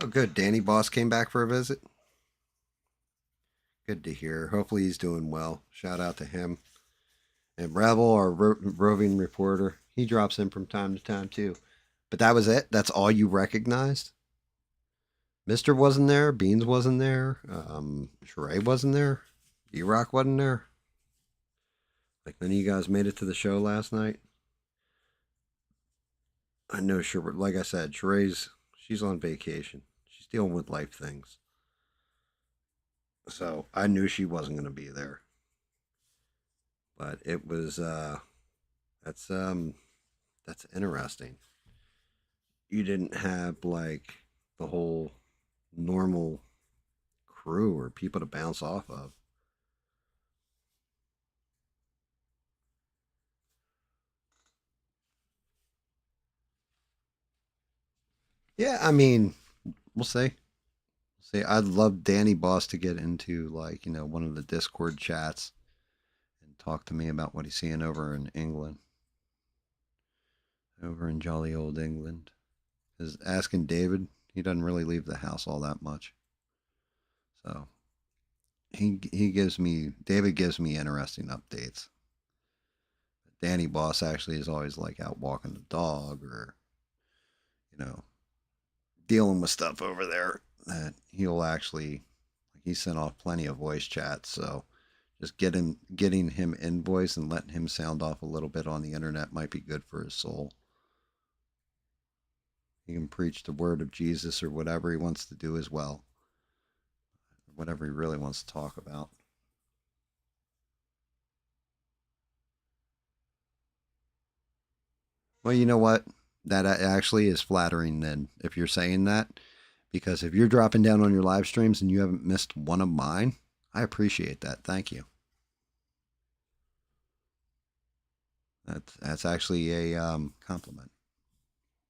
Oh, good. Danny Boss came back for a visit. Good to hear. Hopefully he's doing well. Shout out to him. And Rebel, our roving reporter, he drops in from time to time too. But that was it. That's all you recognized. Mister wasn't there. Beans wasn't there. Sheree wasn't there. D Rock wasn't there. Like none of you guys made it to the show last night. I know, sure. Like I said, she's on vacation. She's dealing with life things. So I knew she wasn't going to be there. But it was that's that's interesting. You didn't have like the whole normal crew or people to bounce off of. Yeah, I mean, we'll see. See, I'd love Danny Boss to get into like, one of the Discord chats and talk to me about what he's seeing over in England, over in jolly old England. Is asking David, he doesn't really leave the house all that much. So he gives me David gives me interesting updates. Danny Boss actually is always like out walking the dog or, you know, dealing with stuff over there that he'll actually he sent off plenty of voice chats, so just getting him in voice and letting him sound off a little bit on the internet might be good for his soul. He can preach the word of Jesus or whatever he wants to do as well. Whatever he really wants to talk about. Well, you know what? That actually is flattering then if you're saying that. Because if you're dropping down on your live streams and you haven't missed one of mine, I appreciate that. Thank you. That's actually a compliment.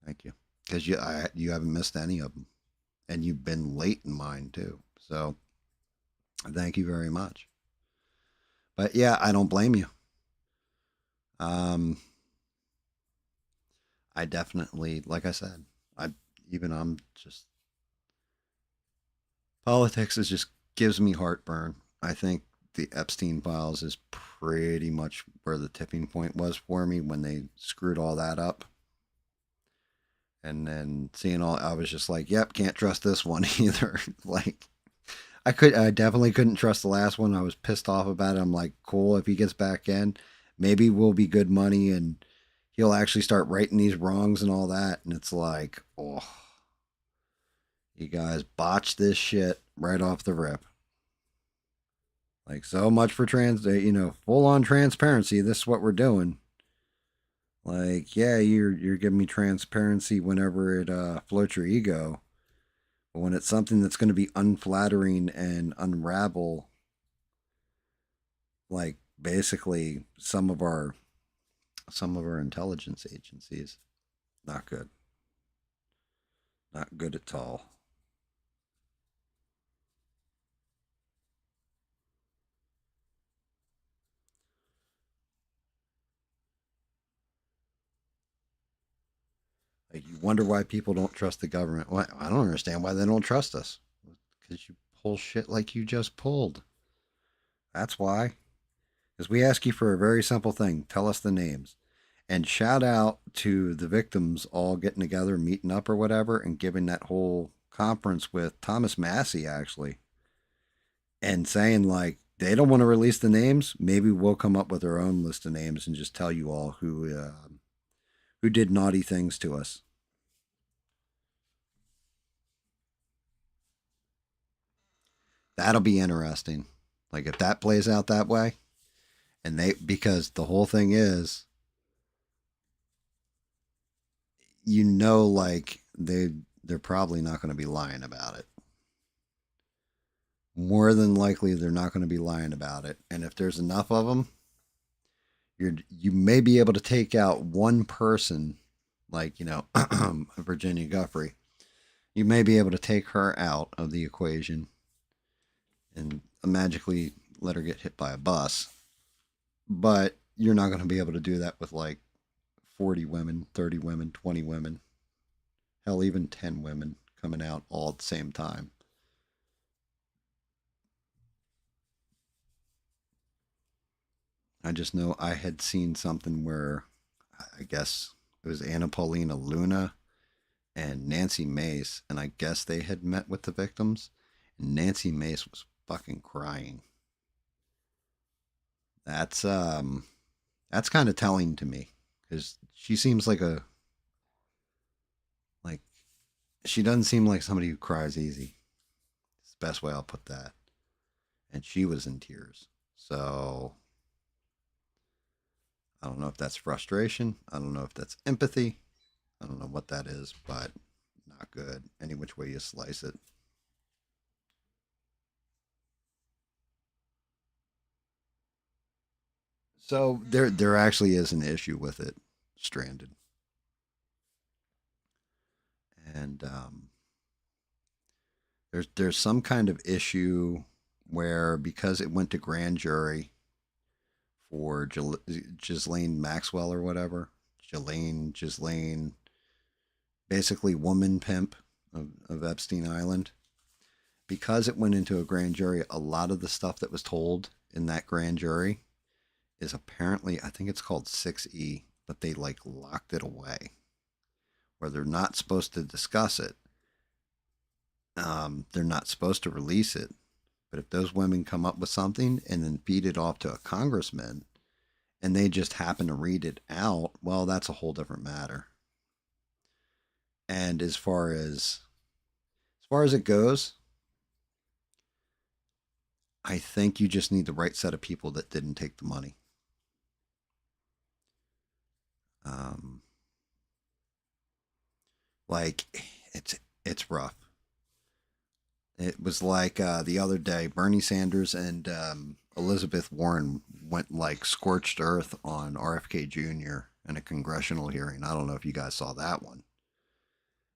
Thank you. Because you haven't missed any of them. And you've been late in mine too. So thank you very much. But yeah, I don't blame you. Um, I definitely, like I said, I'm just politics is just gives me heartburn. I think the Epstein files is pretty much where the tipping point was for me when they screwed all that up. And then seeing all, I was just like, yep, can't trust this one either. Like, I definitely couldn't trust the last one. I was pissed off about it. I'm like, cool, if he gets back in, maybe we'll be good money and he'll actually start righting these wrongs and all that. And it's like, oh, you guys botched this shit right off the rip. Like so much for full on transparency. This is what we're doing. Like, yeah, you're giving me transparency whenever it floats your ego, but when it's something that's going to be unflattering and unravel, like basically some of our intelligence agencies, not good, not good at all. Like you wonder why people don't trust the government. Well, I don't understand why they don't trust us. Because you pull shit like you just pulled. That's why. Because we ask you for a very simple thing. Tell us the names. And shout out to the victims all getting together, meeting up or whatever, and giving that whole conference with Thomas Massey actually, and saying like they don't want to release the names. Maybe we'll come up with our own list of names and just tell you all who did naughty things to us. That'll be interesting. Like if that plays out that way, and they because the whole thing is, like they're probably not going to be lying about it. More than likely, they're not going to be lying about it. And if there's enough of them, you may be able to take out one person, like Virginia Guffrey. You may be able to take her out of the equation and magically let her get hit by a bus. But you're not going to be able to do that with like 40 women, 30 women, 20 women, hell, even 10 women coming out all at the same time. I just know I had seen something where I guess it was Anna Paulina Luna and Nancy Mace, and I guess they had met with the victims. And Nancy Mace was fucking crying. That's um that's kind of telling to me because she seems like she doesn't seem like somebody who cries easy. It's the best way I'll put that. And she was in tears. So I don't know if that's frustration. I don't know if that's empathy. I don't know what that is, but not good. Any which way you slice it. So there actually is an issue with it, stranded, and there's some kind of issue where because it went to grand jury for Ghislaine Maxwell or whatever, Ghislaine, basically woman pimp of Epstein Island. Because it went into a grand jury, a lot of the stuff that was told in that grand jury is apparently, I think it's called 6E, but they like locked it away where they're not supposed to discuss it. They're not supposed to release it. But if those women come up with something and then feed it off to a congressman and they just happen to read it out, well, that's a whole different matter. And as far as it goes, I think you just need the right set of people that didn't take the money. Um, like it's rough. It was like the other day, Bernie Sanders and Elizabeth Warren went like scorched earth on RFK Jr. in a congressional hearing. I don't know if you guys saw that one,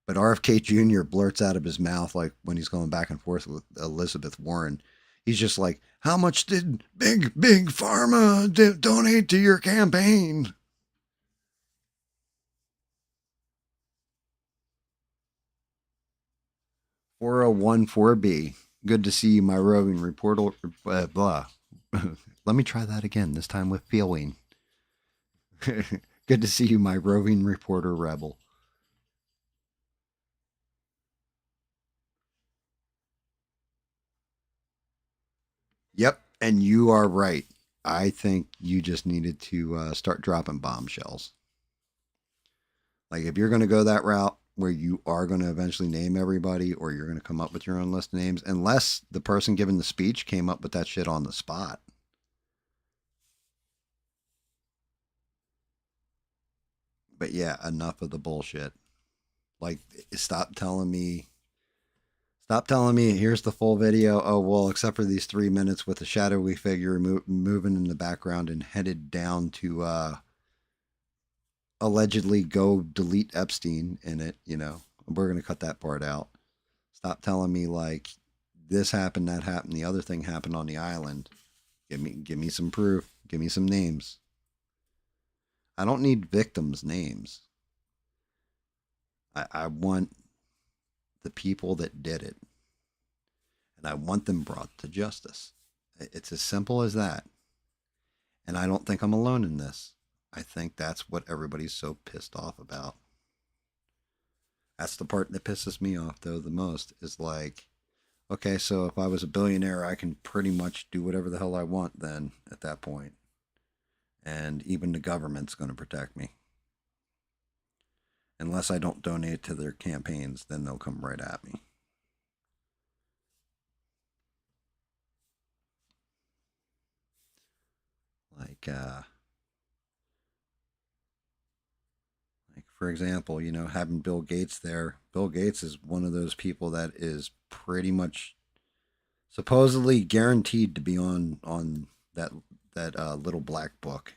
but RFK Jr. blurts out of his mouth like when he's going back and forth with Elizabeth Warren. He's just like, "How much did big pharma donate to your campaign?" 4014B. Good to see you, my roving reporter. Blah. Let me try that again, this time with feeling. Good to see you, my roving reporter rebel. Yep, and you are right. I think you just needed to start dropping bombshells. Like, if you're going to go that route where you are going to eventually name everybody or you're going to come up with your own list of names, unless the person giving the speech came up with that shit on the spot. But yeah, enough of the bullshit. Like, stop telling me Stop telling me here's the full video. Oh, well, except for these 3 minutes with a shadowy figure moving in the background and headed down to allegedly go delete Epstein in it. We're going to cut that part out. Stop telling me like this happened, that happened, the other thing happened on the island. Give me some proof. Give me some names. I don't need victims' names. I want the people that did it, and I want them brought to justice. It's as simple as that. And I don't think I'm alone in this. I think that's what everybody's so pissed off about. That's the part that pisses me off, though, the most is like, okay, so if I was a billionaire, I can pretty much do whatever the hell I want then at that point. And even the government's going to protect me. Unless I don't donate to their campaigns, then they'll come right at me. Like, uh, like for example, having Bill Gates there. Bill Gates is one of those people that is pretty much supposedly guaranteed to be on that little black book.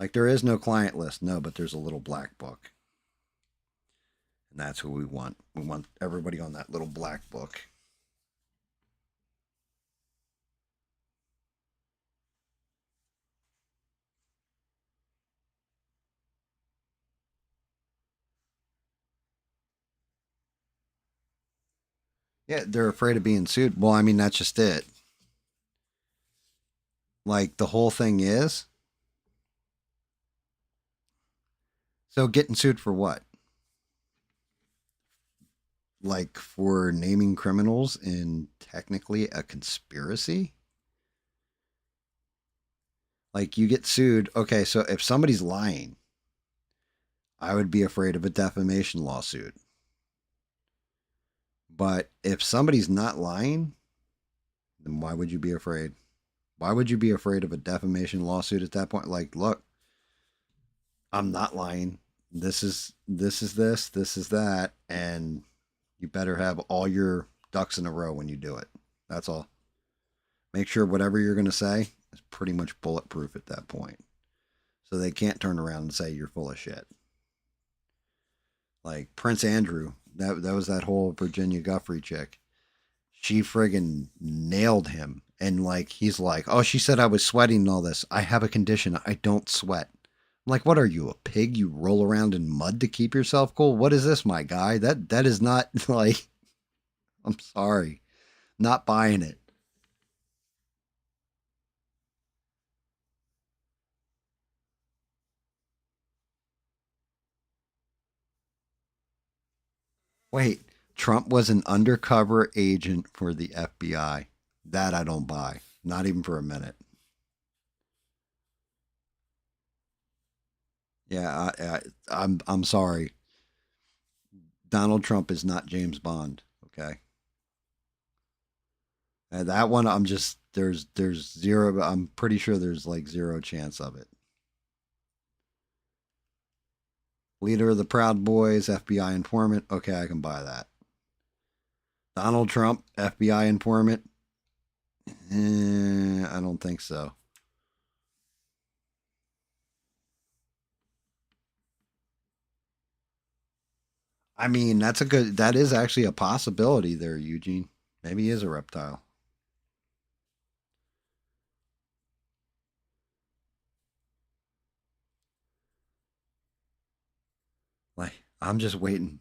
Like there is no client list, no, but there's a little black book, and that's who we want. We want everybody on that little black book. Yeah, they're afraid of being sued. Well, I mean that's just it. Like the whole thing is, so getting sued for what? Like for naming criminals in technically a conspiracy? Like you get sued. Okay, so if somebody's lying, I would be afraid of a defamation lawsuit. But if somebody's not lying, then why would you be afraid? Why would you be afraid of a defamation lawsuit at that point? Like, look, I'm not lying. This is that, and you better have all your ducks in a row when you do it. That's all. Make sure whatever you're going to say is pretty much bulletproof at that point. So they can't turn around and say you're full of shit. Like Prince Andrew, that was that whole Virginia Guffrey chick. She friggin' nailed him. And like he's like, oh, she said I was sweating and all this. I have a condition. I don't sweat. I'm like, what are you, a pig? You roll around in mud to keep yourself cool? What is this, my guy? That is not like I'm sorry. Not buying it. Wait, Trump was an undercover agent for the FBI. That I don't buy. Not even for a minute. Yeah, I'm sorry. Donald Trump is not James Bond. Okay, and that one I'm just there's zero. I'm pretty sure there's like zero chance of it. Leader of the Proud Boys, FBI informant. Okay, I can buy that. Donald Trump, FBI informant. I don't think so. I mean, that's a good. That is actually a possibility there, Eugene. Maybe he is a reptile. Like I'm just waiting.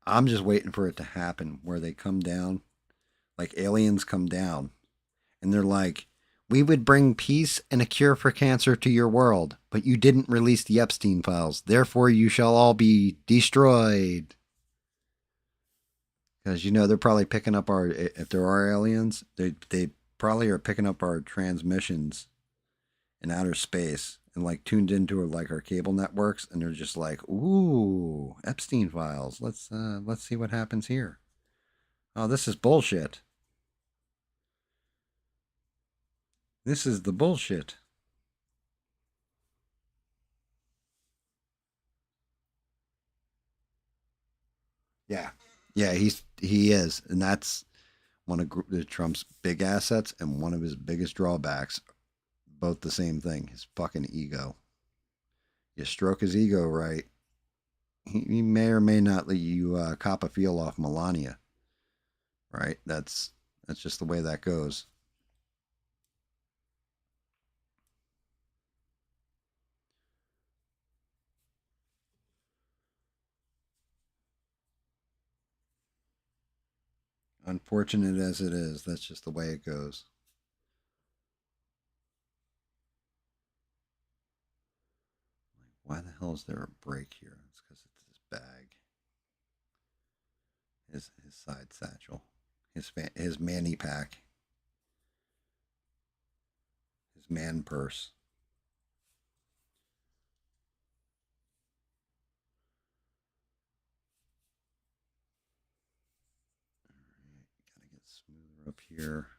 I'm just waiting for it to happen where they come down, like aliens come down, and they're like, "We would bring peace and a cure for cancer to your world, but you didn't release the Epstein files. Therefore, you shall all be destroyed." Because you know they're probably picking up our. If there are aliens, they probably are picking up our transmissions in outer space and like tuned into like our cable networks, and they're just like, "Ooh, Epstein files. Let's see what happens here." Oh, this is bullshit. This is the bullshit. Yeah, yeah, he is, and that's one of Trump's big assets and one of his biggest drawbacks. Both the same thing: his fucking ego. You stroke his ego right, he may or may not let you cop a feel off Melania. Right? That's just the way that goes. Unfortunate as it is, that's just the way it goes. Why the hell is there a break here? It's because it's his bag, his side satchel, his manny pack, his man purse. All right, gotta get smoother up here.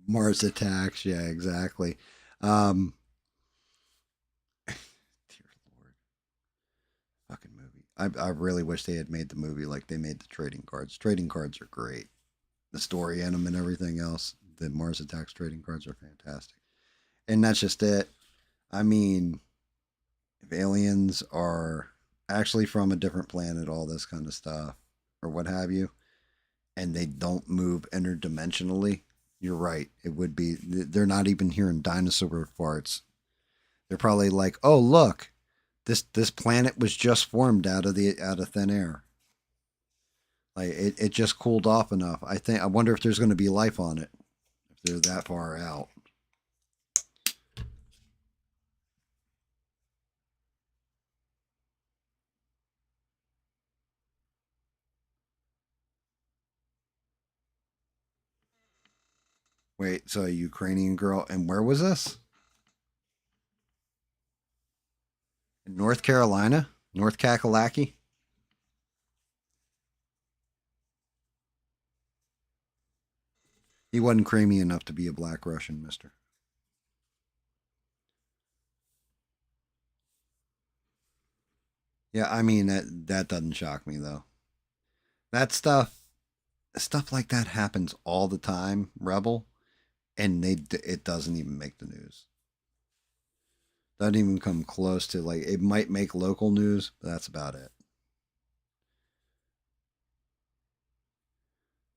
Mars attacks. Yeah, exactly. Um, dear Lord, fucking movie. I really wish they had made the movie like they made the trading cards. Trading cards are great. The story in them and everything else. The Mars attacks trading cards are fantastic. And that's just it. I mean, if aliens are actually from a different planet, all this kind of stuff, or what have you, and they don't move interdimensionally, you're right. It would be, they're not even hearing dinosaur farts. They're probably like, oh, look, this planet was just formed out of thin air. Like it just cooled off enough. I wonder if there's going to be life on it if they're that far out. Wait, so a Ukrainian girl, and where was this? In North Carolina, North Kakalaki. He wasn't creamy enough to be a black Russian, Mister. Yeah, I mean that doesn't shock me though. That stuff like that happens all the time, Rebel, and it doesn't even make the news. Doesn't even come close to, like, it might make local news, but that's about it.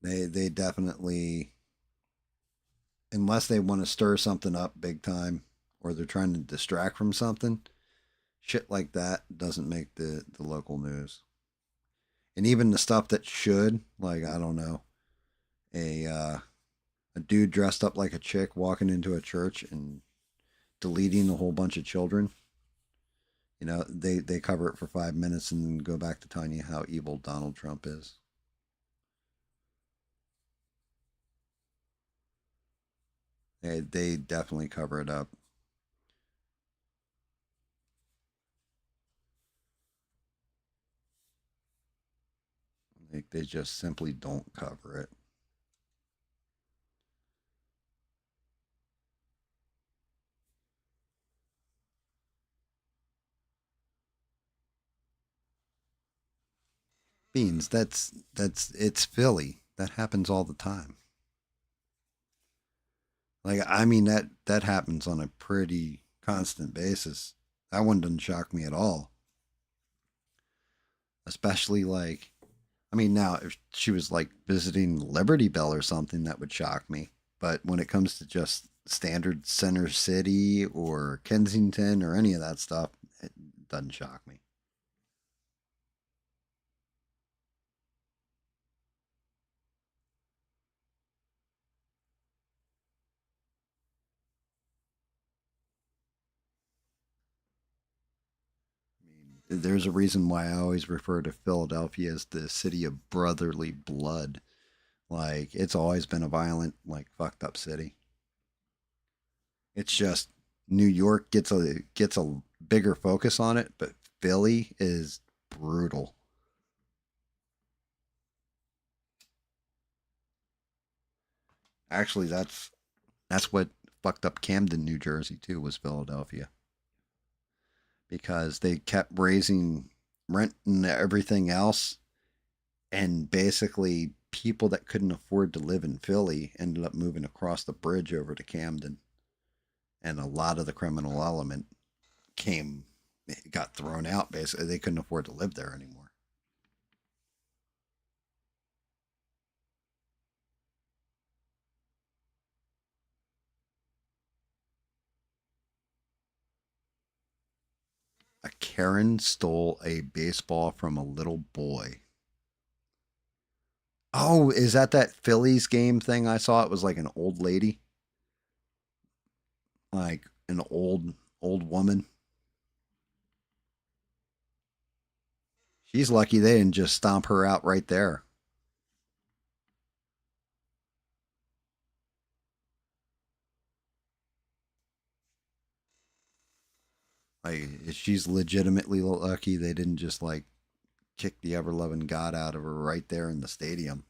They definitely, unless they want to stir something up big time or they're trying to distract from something, shit like that doesn't make the local news. And even the stuff that should, like, I don't know, a a dude dressed up like a chick walking into a church and deleting a whole bunch of children. They cover it for 5 minutes and then go back to telling you how evil Donald Trump is. They definitely cover it up. They just simply don't cover it. Beans, that's it's Philly. That happens all the time. Like, I mean, that happens on a pretty constant basis. That one doesn't shock me at all. Especially, like, I mean, now if she was like visiting Liberty Bell or something, that would shock me. But when it comes to just standard Center City or Kensington or any of that stuff, it doesn't shock me. I mean, there's a reason why I always refer to Philadelphia as the city of brotherly blood. Like, it's always been a violent, like, fucked up city. It's just New York gets a bigger focus on it, but Philly is brutal. Actually, that's what fucked up Camden, New Jersey too, was Philadelphia, because they kept raising rent and everything else, and basically people that couldn't afford to live in Philly ended up moving across the bridge over to Camden, and a lot of the criminal element came got thrown out. Basically, they couldn't afford to live there anymore. A Karen stole a baseball from a little boy. Oh, is that Phillies game thing I saw? It was like an old lady, like an old woman. She's lucky they didn't just stomp her out right there. Like, she's legitimately lucky they didn't just like kick the ever loving god out of her right there in the stadium.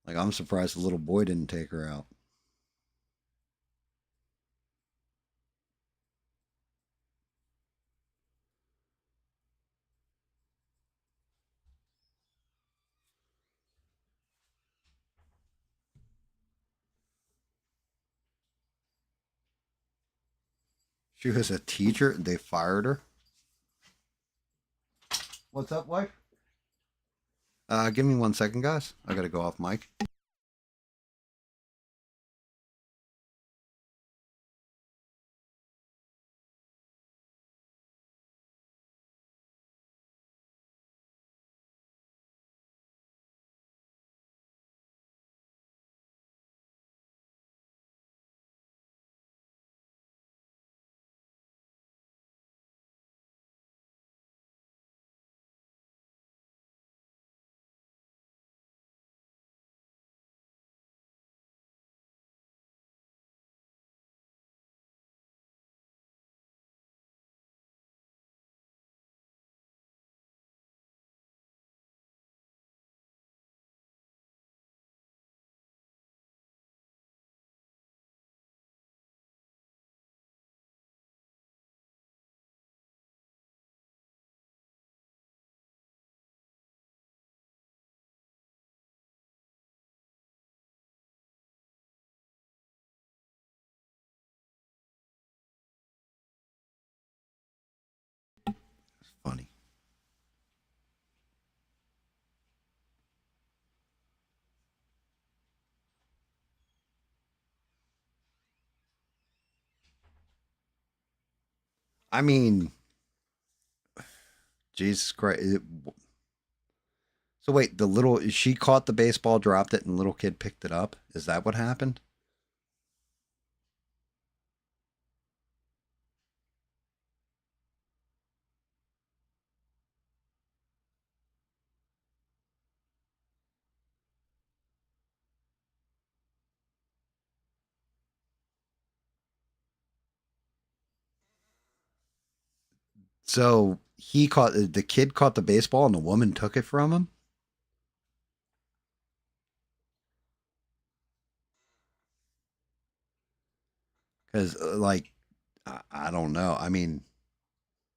Like, I'm surprised the little boy didn't take her out. She was a teacher. They fired her. What's up, wife? Give me 1 second, guys. I gotta go off mic. It's funny. I mean, Jesus Christ. So wait, the little she caught the baseball, dropped it, and the little kid picked it up. Is that what happened? So he caught the kid caught the baseball, and the woman took it from him. Because like I don't know. I mean,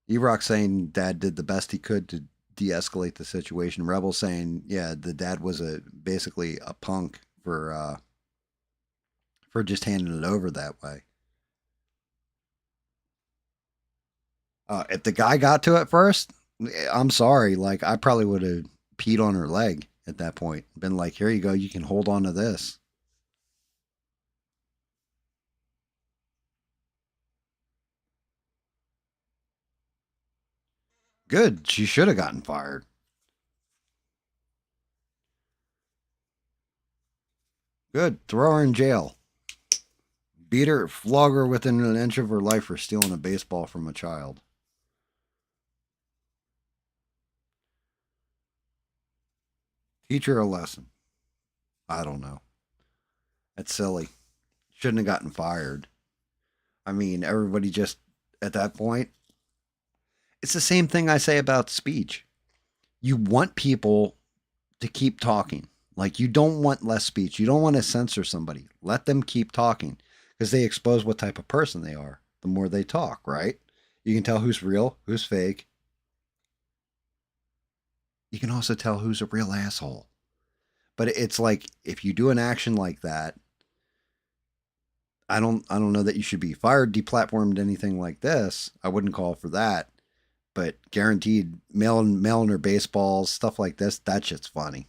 E-Rock saying dad did the best he could to de-escalate the situation. Rebel saying yeah, the dad was a basically a punk for just handing it over that way. If the guy got to it first, I'm sorry. Like I probably would have peed on her leg at that point. Been like, here you go. You can hold on to this. Good. She should have gotten fired. Good. Throw her in jail. Beat her, flog her within an inch of her life for stealing a baseball from a child. Teach her a lesson. I don't know. That's silly. Shouldn't have gotten fired. I mean, everybody just at that point, it's the same thing I say about speech. You want people to keep talking. Like you don't want less speech. You don't want to censor somebody. Let them keep talking because they expose what type of person they are. The more they talk, right? You can tell who's real, who's fake. You can also tell who's a real asshole. But it's like if you do an action like that, I don't know that you should be fired, deplatformed, anything like this. I wouldn't call for that. But guaranteed mailing her baseballs, stuff like this, that shit's funny.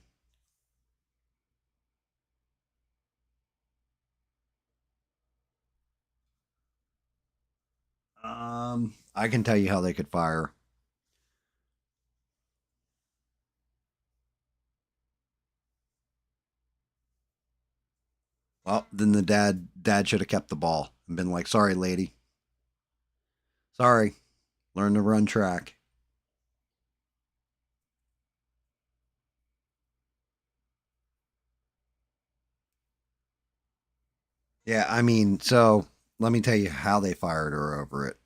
I can tell you how they could fire. Well, then the dad should have kept the ball and been like, "Sorry, lady. Sorry. Learn to run track." Yeah, I mean, so let me tell you how they fired her over it,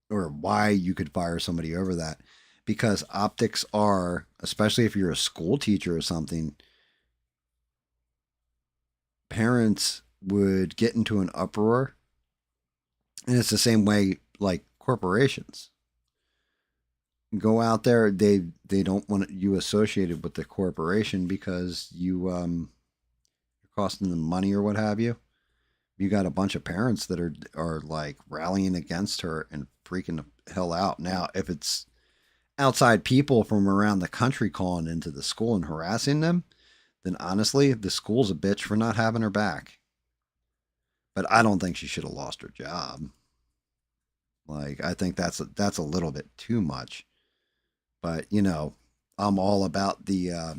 or why you could fire somebody over that. Because optics are, especially if you're a school teacher or something, parents would get into an uproar, and it's the same way like corporations go out there. They don't want you associated with the corporation because you're costing them money or what have you. you got a bunch of parents that are like rallying against her and freaking the hell out. Now, if it's outside people from around the country calling into the school and harassing them, then honestly, the school's a bitch for not having her back. But I don't think she should have lost her job. Like I think that's a little bit too much. But I'm all about the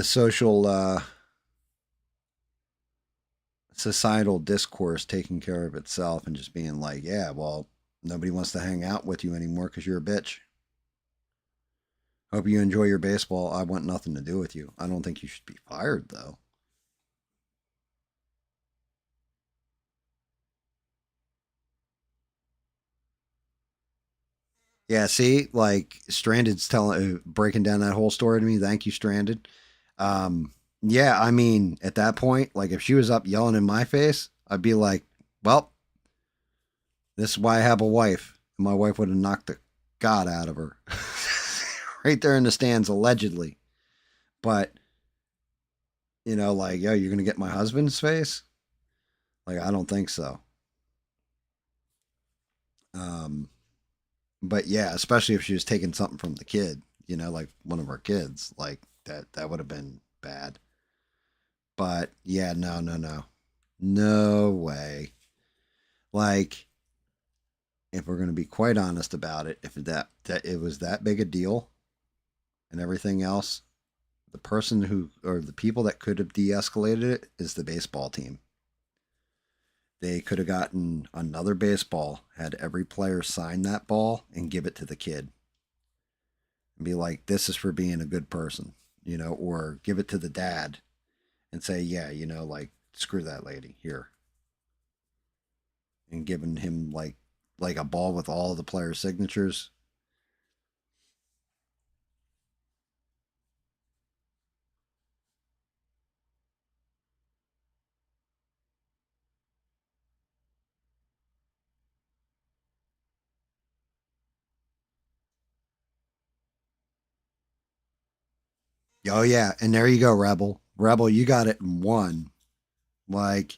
social societal discourse taking care of itself and just being like, yeah, well, nobody wants to hang out with you anymore because you're a bitch. Hope you enjoy your baseball. I want nothing to do with you. I don't think you should be fired though. Yeah, see, like Stranded's telling, breaking down that whole story to me. Thank you, Stranded. Yeah, I mean, at that point, like if she was up yelling in my face, I'd be like, well, this is why I have a wife. My wife would have knocked the god out of her right there in the stands, allegedly. But, like, yo, you're going to get my husband's face? Like, I don't think so. Um, but yeah, especially if she was taking something from the kid, like one of our kids, like that would have been bad. But yeah, no, no, no, no way. Like, if we're going to be quite honest about it, if that it was that big a deal and everything else, the person who or the people that could have de-escalated it is the baseball team. They could have gotten another baseball, had every player sign that ball and give it to the kid and be like, "This is for being a good person," or give it to the dad and say, "Yeah, like screw that lady here," and giving him like a ball with all of the players' signatures. Oh yeah, and there you go, Rebel. Rebel, you got it in one. Like,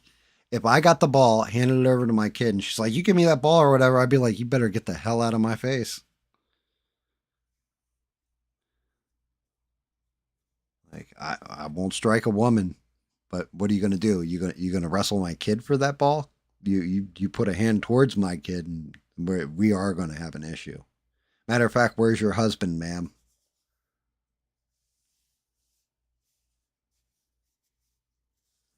if I got the ball, handed it over to my kid, and she's like, "You give me that ball or whatever," I'd be like, "You better get the hell out of my face." Like, I won't strike a woman, but what are you gonna do? You gonna wrestle my kid for that ball? You put a hand towards my kid, and we are gonna have an issue. Matter of fact, where's your husband, ma'am?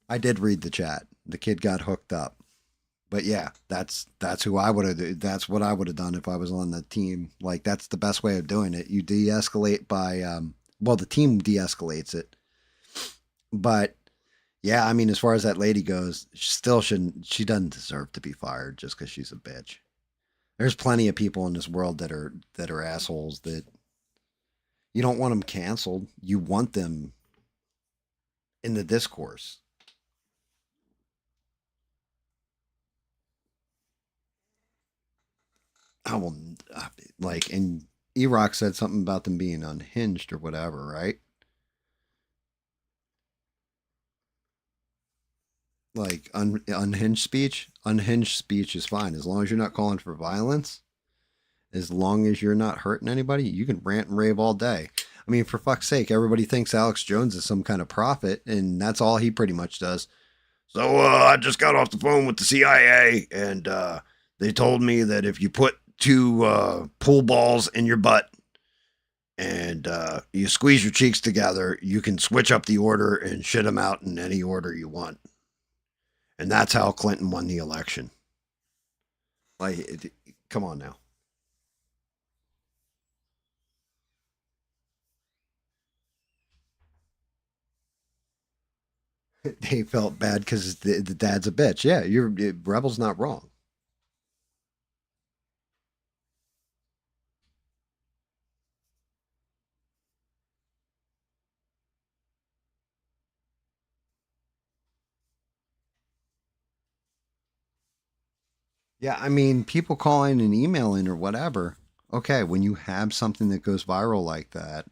I did read the chat. The kid got hooked up. But yeah, that's who I would have. That's what I would have done if I was on the team. Like that's the best way of doing it. You de-escalate by, well, the team de-escalates it. But yeah, I mean, as far as that lady goes, she still shouldn't. She doesn't deserve to be fired just because she's a bitch. There's plenty of people in this world that are assholes that you don't want them canceled. You want them in the discourse. I will like, and Erock said something about them being unhinged or whatever, right? Like unhinged speech is fine as long as you're not calling for violence, as long as you're not hurting anybody. You can rant and rave all day. I mean, for fuck's sake, everybody thinks Alex Jones is some kind of prophet, and that's all he pretty much does. So I just got off the phone with the CIA, and they told me that if you put two pool balls in your butt and you squeeze your cheeks together, you can switch up the order and shit them out in any order you want. And that's how Clinton won the election. Like, come on now. They felt bad because the dad's a bitch. Yeah, you're Rebel's not wrong. Yeah, I mean, people calling and emailing or whatever. Okay, when you have something that goes viral like that,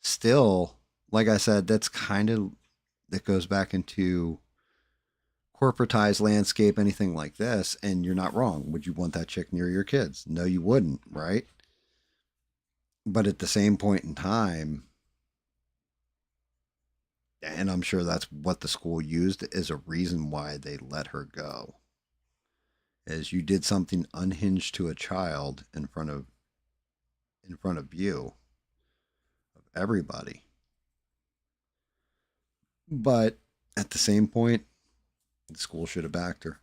still, like I said, that's kind of that goes back into corporatized landscape, anything like this, and you're not wrong. Would you want that chick near your kids? No, you wouldn't, right? But at the same point in time, and I'm sure that's what the school used as a reason why they let her go, is you did something unhinged to a child in front of you, of everybody. But at the same point, the school should have backed her.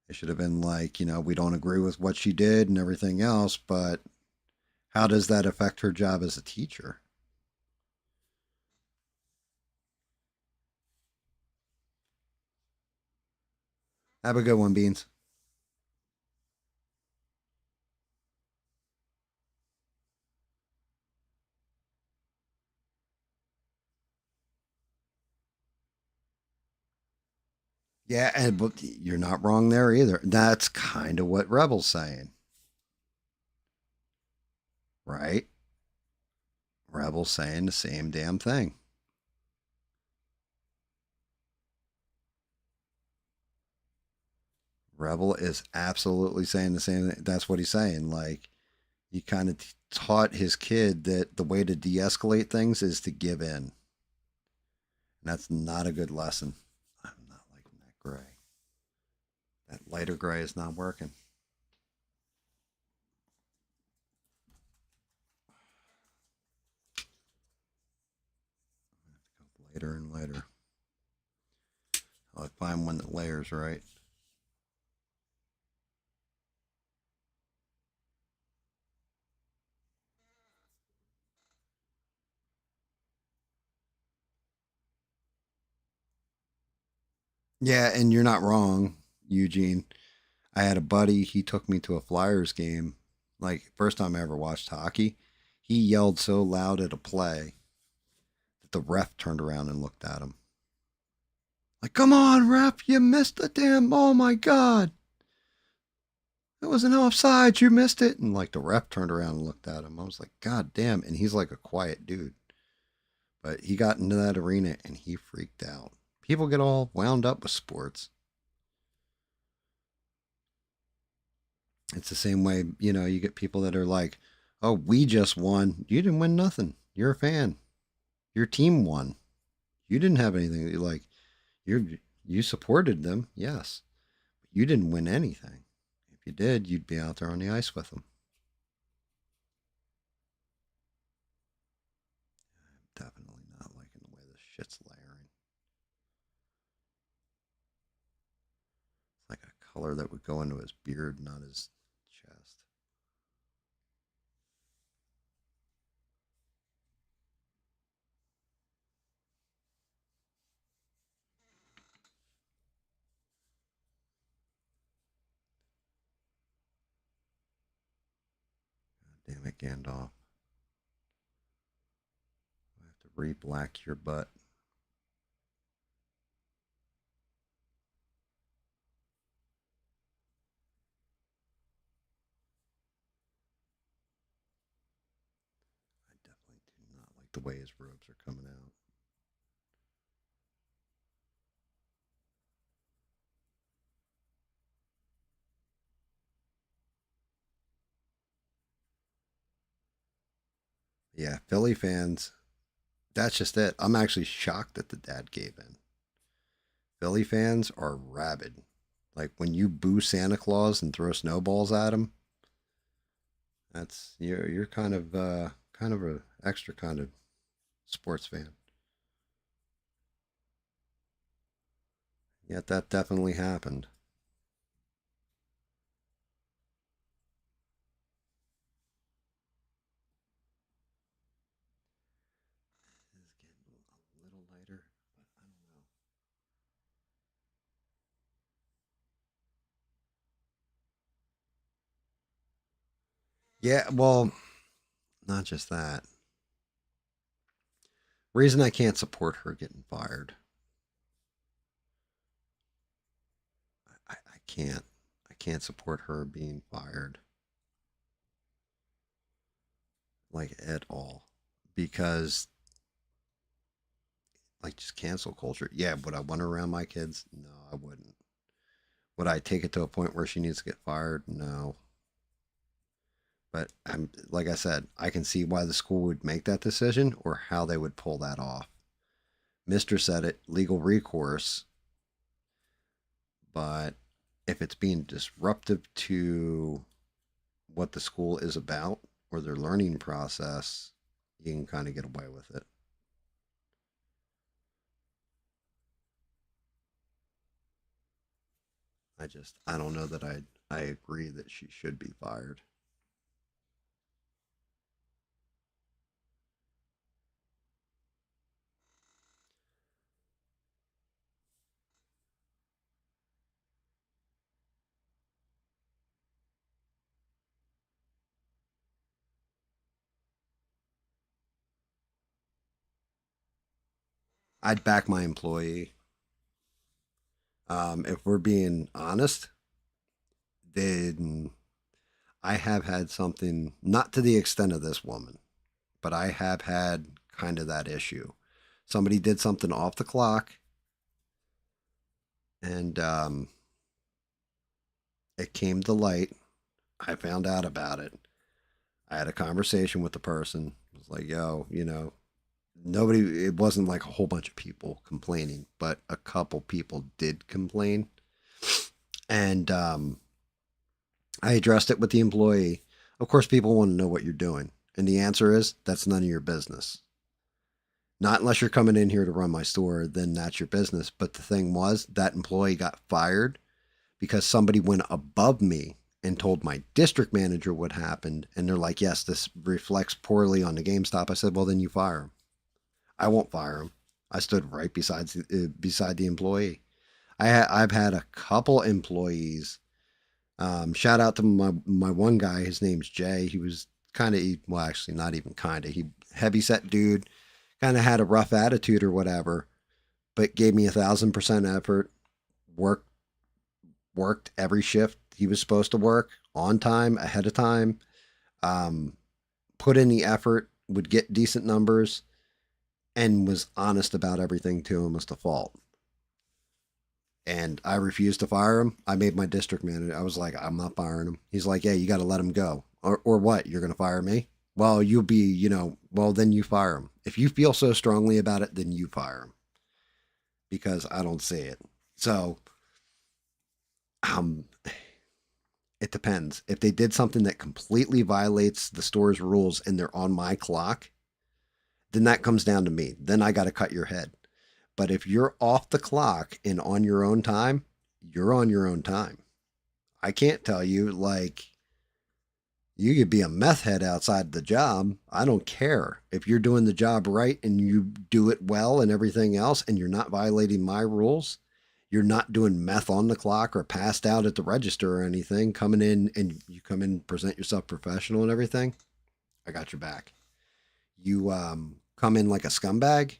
It should have been like, we don't agree with what she did and everything else, but how does that affect her job as a teacher? Have a good one, Beans. Yeah, and but you're not wrong there either. That's kind of what Rebel's saying, right? Rebel's saying the same damn thing. Rebel is absolutely saying the same thing. That's what he's saying. Like, he kind of taught his kid that the way to de escalate things is to give in. And that's not a good lesson. I'm not liking that gray. That lighter gray is not working. Lighter and lighter. I'll find one that layers right. Yeah, and you're not wrong, Eugene. I had a buddy, he took me to a Flyers game. Like, first time I ever watched hockey. He yelled so loud at a play that the ref turned around and looked at him. Like, come on, ref, you missed the damn, oh my God. It was an offside, you missed it. And like the ref turned around and looked at him. I was like, God damn. And he's like a quiet dude. But he got into that arena and he freaked out. People get all wound up with sports. It's the same way, you get people that are like, oh, we just won. You didn't win nothing. You're a fan. Your team won. You didn't have anything. Like, you supported them, yes. But you didn't win anything. If you did, you'd be out there on the ice with them. I'm definitely not liking the way this shit's layering. It's like a color that would go into his beard, not his chest. Damn it, Gandalf. I have to re-black your butt. I definitely do not like the way his robes are coming out. Yeah, Philly fans, that's just it. I'm actually shocked that the dad gave in. Philly fans are rabid. Like when you boo Santa Claus and throw snowballs at him, that's you're kind of a extra kind of sports fan. Yet that definitely happened. It is getting a little lighter, but I don't know. Yeah, well, not just that. Reason I can't support her getting fired. I can't. I can't support her being fired like at all because like just cancel culture. Yeah, would I want her around my kids? No, I wouldn't. Would I take it to a point where she needs to get fired? No. But I'm like I said, I can see why the school would make that decision or how they would pull that off. Mister said it, legal recourse, but if it's being disruptive to what the school is about or their learning process, you can kind of get away with it. I don't know that I agree that she should be fired. I'd back my employee. If we're being honest, then I have had something, not to the extent of this woman, but I have had kind of that issue. Somebody did something off the clock, and it came to light. I found out about it. I had a conversation with the person. I was like, yo, nobody, it wasn't like a whole bunch of people complaining, but a couple people did complain. And I addressed it with the employee. Of course, people want to know what you're doing. And the answer is that's none of your business. Not unless you're coming in here to run my store, then that's your business. But the thing was, that employee got fired because somebody went above me and told my district manager what happened. And they're like, yes, this reflects poorly on the GameStop. I said, well, then you fire him. I won't fire him. I stood right beside the employee. I've had a couple employees. Shout out to my one guy. His name's Jay. He was kind of, well, actually, not even kind of. He heavy set dude, kind of had a rough attitude or whatever, but gave me 1,000% effort. Worked every shift he was supposed to work on time, ahead of time. Um, Put in the effort, would get decent numbers, and was honest about everything to him as to fault. And I refused to fire him. I made my district manager. I was like, I'm not firing him. He's like, yeah, you got to let him go. Or what? You're going to fire me? Well, you'll be, well, then you fire him. If you feel so strongly about it, then you fire him because I don't see it. So, um, it depends. If they did something that completely violates the store's rules and they're on my clock, then that comes down to me. Then I got to cut your head. But if you're off the clock and on your own time, you're on your own time. I can't tell you, like, you could be a meth head outside the job. I don't care. If you're doing the job right and you do it well and everything else, and you're not violating my rules, you're not doing meth on the clock or passed out at the register or anything, coming in and you come in and present yourself professional and everything, I got your back. You come in like a scumbag,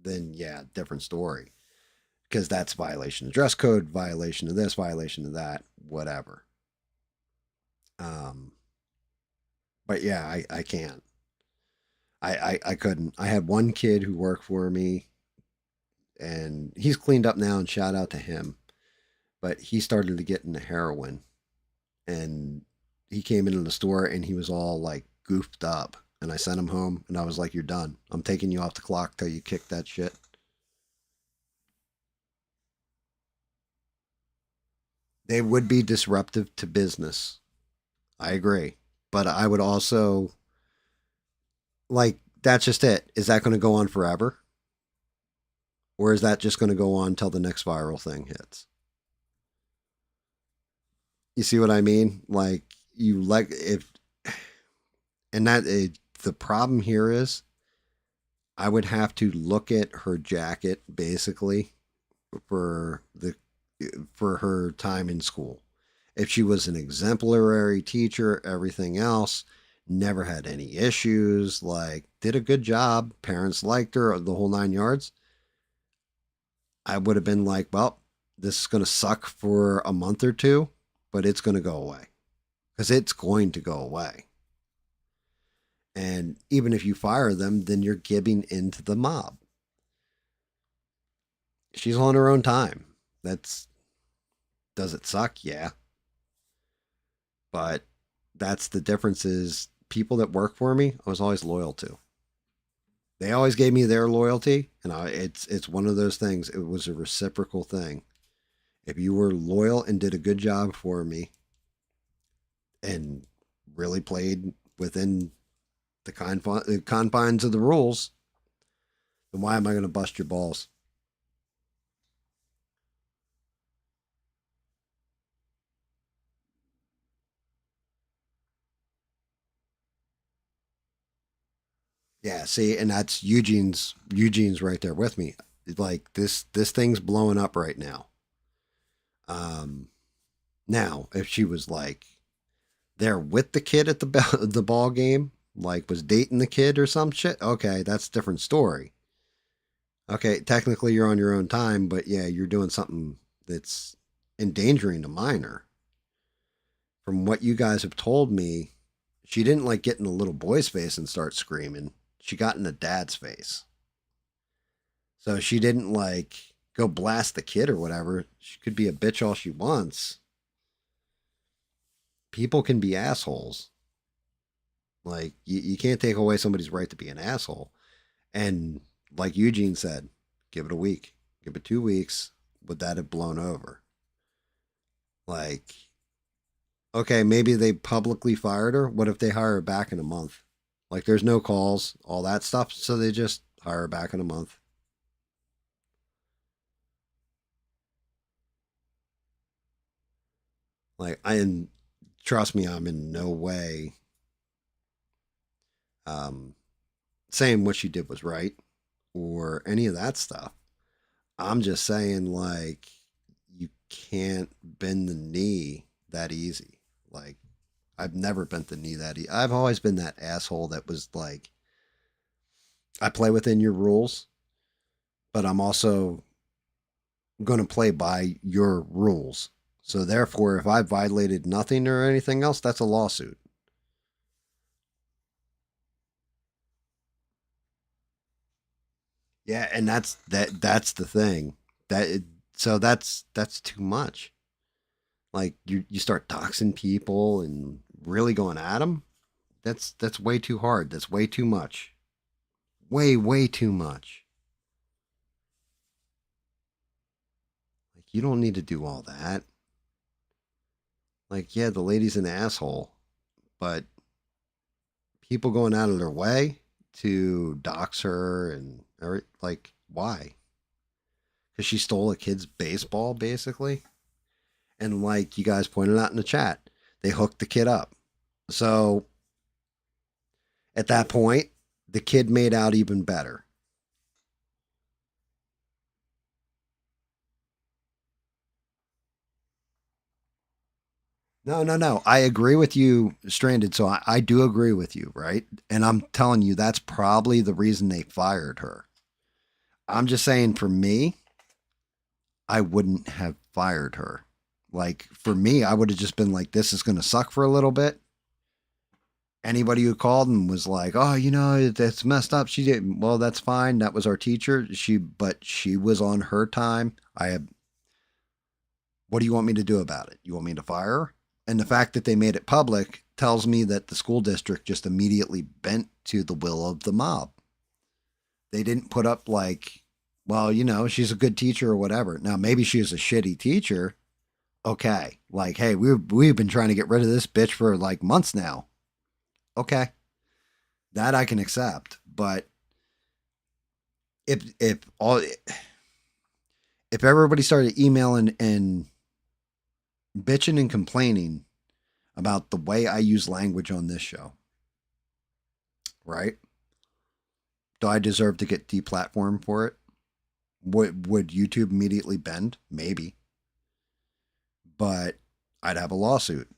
then yeah, different story. Because that's violation of dress code, violation of this, violation of that, whatever. Um, but yeah, I can't. I couldn't. I had one kid who worked for me, and he's cleaned up now, and shout out to him. But he started to get into heroin, and he came into the store, and he was all like goofed up. And I sent him home, and I was like, "You're done. I'm taking you off the clock till you kick that shit." They would be disruptive to business. I agree. But I would also, like, that's just it. Is that going to go on forever? Or is that just going to go on till the next viral thing hits? You see what I mean? Like, you like, if, and the problem here is I would have to look at her jacket basically for for her time in school. If she was an exemplary teacher, everything else, never had any issues, like did a good job, parents liked her, the whole 9 yards, I would have been like, well, this is going to suck for a month or two, but it's going to go away because it's going to go away. And even if you fire them, then you're giving into the mob. She's on her own time. That's Does it suck? Yeah, but that's the difference. Is people that work for me, I was always loyal to. They always gave me their loyalty, and it's one of those things. It was a reciprocal thing. If you were loyal and did a good job for me, and really played within the confines of the rules, then why am I going to bust your balls? Yeah, see, and that's Eugene's right there with me. Like this thing's blowing up right now. Um, Now if she was like there with the kid at the ball game, like was dating the kid or some shit, okay, that's a different story. Okay, technically you're on your own time, but yeah, you're doing something that's endangering a minor. From what you guys have told me, she didn't like get in the little boy's face and start screaming. She got in the dad's face. So she didn't like go blast the kid or whatever. She could be a bitch all she wants. People can be assholes. Like you can't take away somebody's right to be an asshole. And like Eugene said, give it a week. Give it 2 weeks. Would that have blown over? Like, okay, maybe they publicly fired her. What if they hire her back in a month? Like there's no calls, all that stuff. So they just hire her back in a month. Like I and trust me, I'm in no way um saying what she did was right or any of that stuff. I'm just saying like you can't bend the knee that easy. Like I've never bent the knee that easy. I've always been that asshole that was like I play within your rules, but I'm also going to play by your rules. So therefore, if I violated nothing or anything else, that's a lawsuit. Yeah, and that's the thing. That it, so that's too much. Like you start doxing people and really going at them. That's way too hard. That's way too much. Way too much. Like you don't need to do all that. Like yeah, the lady's an asshole, but people going out of their way to dox her and or like why? Because she stole a kid's baseball basically, and like you guys pointed out in the chat, they hooked the kid up. So at that point, the kid made out even better. No, no, no. I agree with you, Stranded. So I do agree with you, right? And I'm telling you, that's probably the reason they fired her. I'm just saying for me, I wouldn't have fired her. Like for me, I would have just been like, this is going to suck for a little bit. Anybody who called and was like, oh, that's messed up. She did well. That's fine. That was our teacher. But she was on her time. I have. What do you want me to do about it? You want me to fire her? And the fact that they made it public tells me that the school district just immediately bent to the will of the mob. They didn't put up like, well, she's a good teacher or whatever. Now maybe she is a shitty teacher. Okay, like, hey, we've been trying to get rid of this bitch for like months now. Okay, that I can accept. But if everybody started emailing and bitching and complaining about the way I use language on this show, right? Do I deserve to get deplatformed for it? Would YouTube immediately bend? Maybe. But I'd have a lawsuit.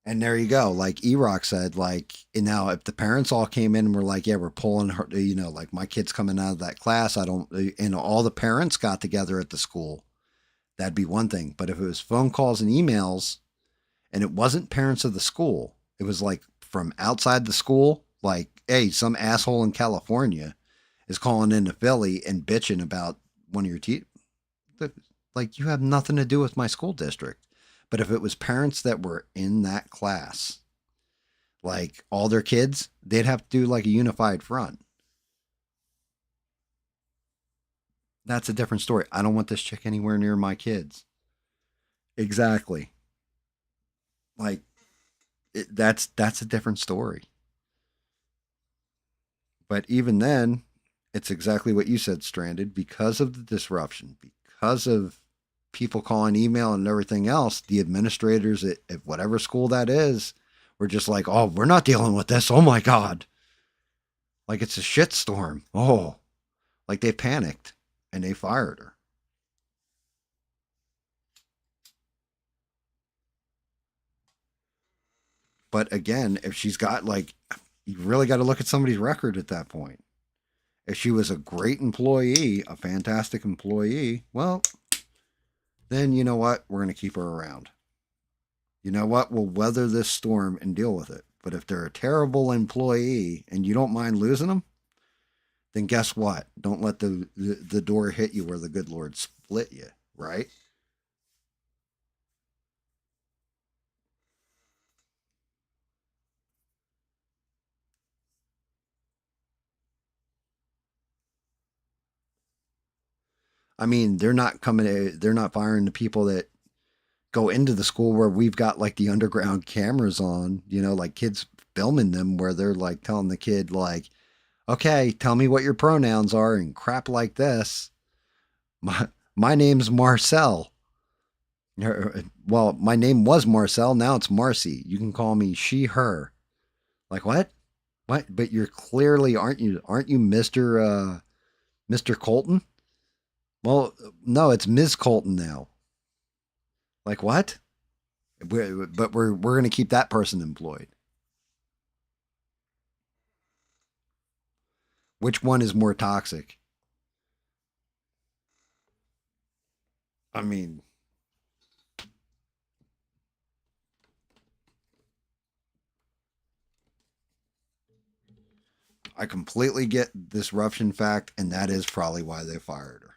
And there you go. Like E-Rock said, like, and now if the parents all came in and were like, yeah, we're pulling her, like my kid's coming out of that class. I don't, and all the parents got together at the school, that'd be one thing. But if it was phone calls and emails and it wasn't parents of the school, it was like from outside the school, like hey, some asshole in California is calling into Philly and bitching about one of your teachers. Like, you have nothing to do with my school district. But if it was parents that were in that class, like all their kids, they'd have to do like a unified front. That's a different story. I don't want this chick anywhere near my kids. Exactly. Like that's a different story. But even then, it's exactly what you said, Stranded, because of the disruption, because of people calling email and everything else, the administrators at whatever school that is were just like, oh, we're not dealing with this. Oh my God. Like it's a shitstorm. Oh, like they panicked and they fired her. But again, if she's got like, you really got to look at somebody's record at that point. If she was a great employee, a fantastic employee, well, then you know what? We're going to keep her around. You know what? We'll weather this storm and deal with it. But if they're a terrible employee and you don't mind losing them, then guess what? Don't let the door hit you where the good Lord split you, right? I mean, they're not firing the people that go into the school where we've got like the underground cameras on, like kids filming them where they're like telling the kid like, okay, tell me what your pronouns are and crap like this. My name's Marcel. Well, my name was Marcel. Now it's Marcy. You can call me she, her. Like what? What? But you're clearly aren't you Mr. Colton? Well, no, it's Ms. Colton now. Like what? We're gonna keep that person employed. Which one is more toxic? I mean, I completely get disruption fact, and that is probably why they fired her.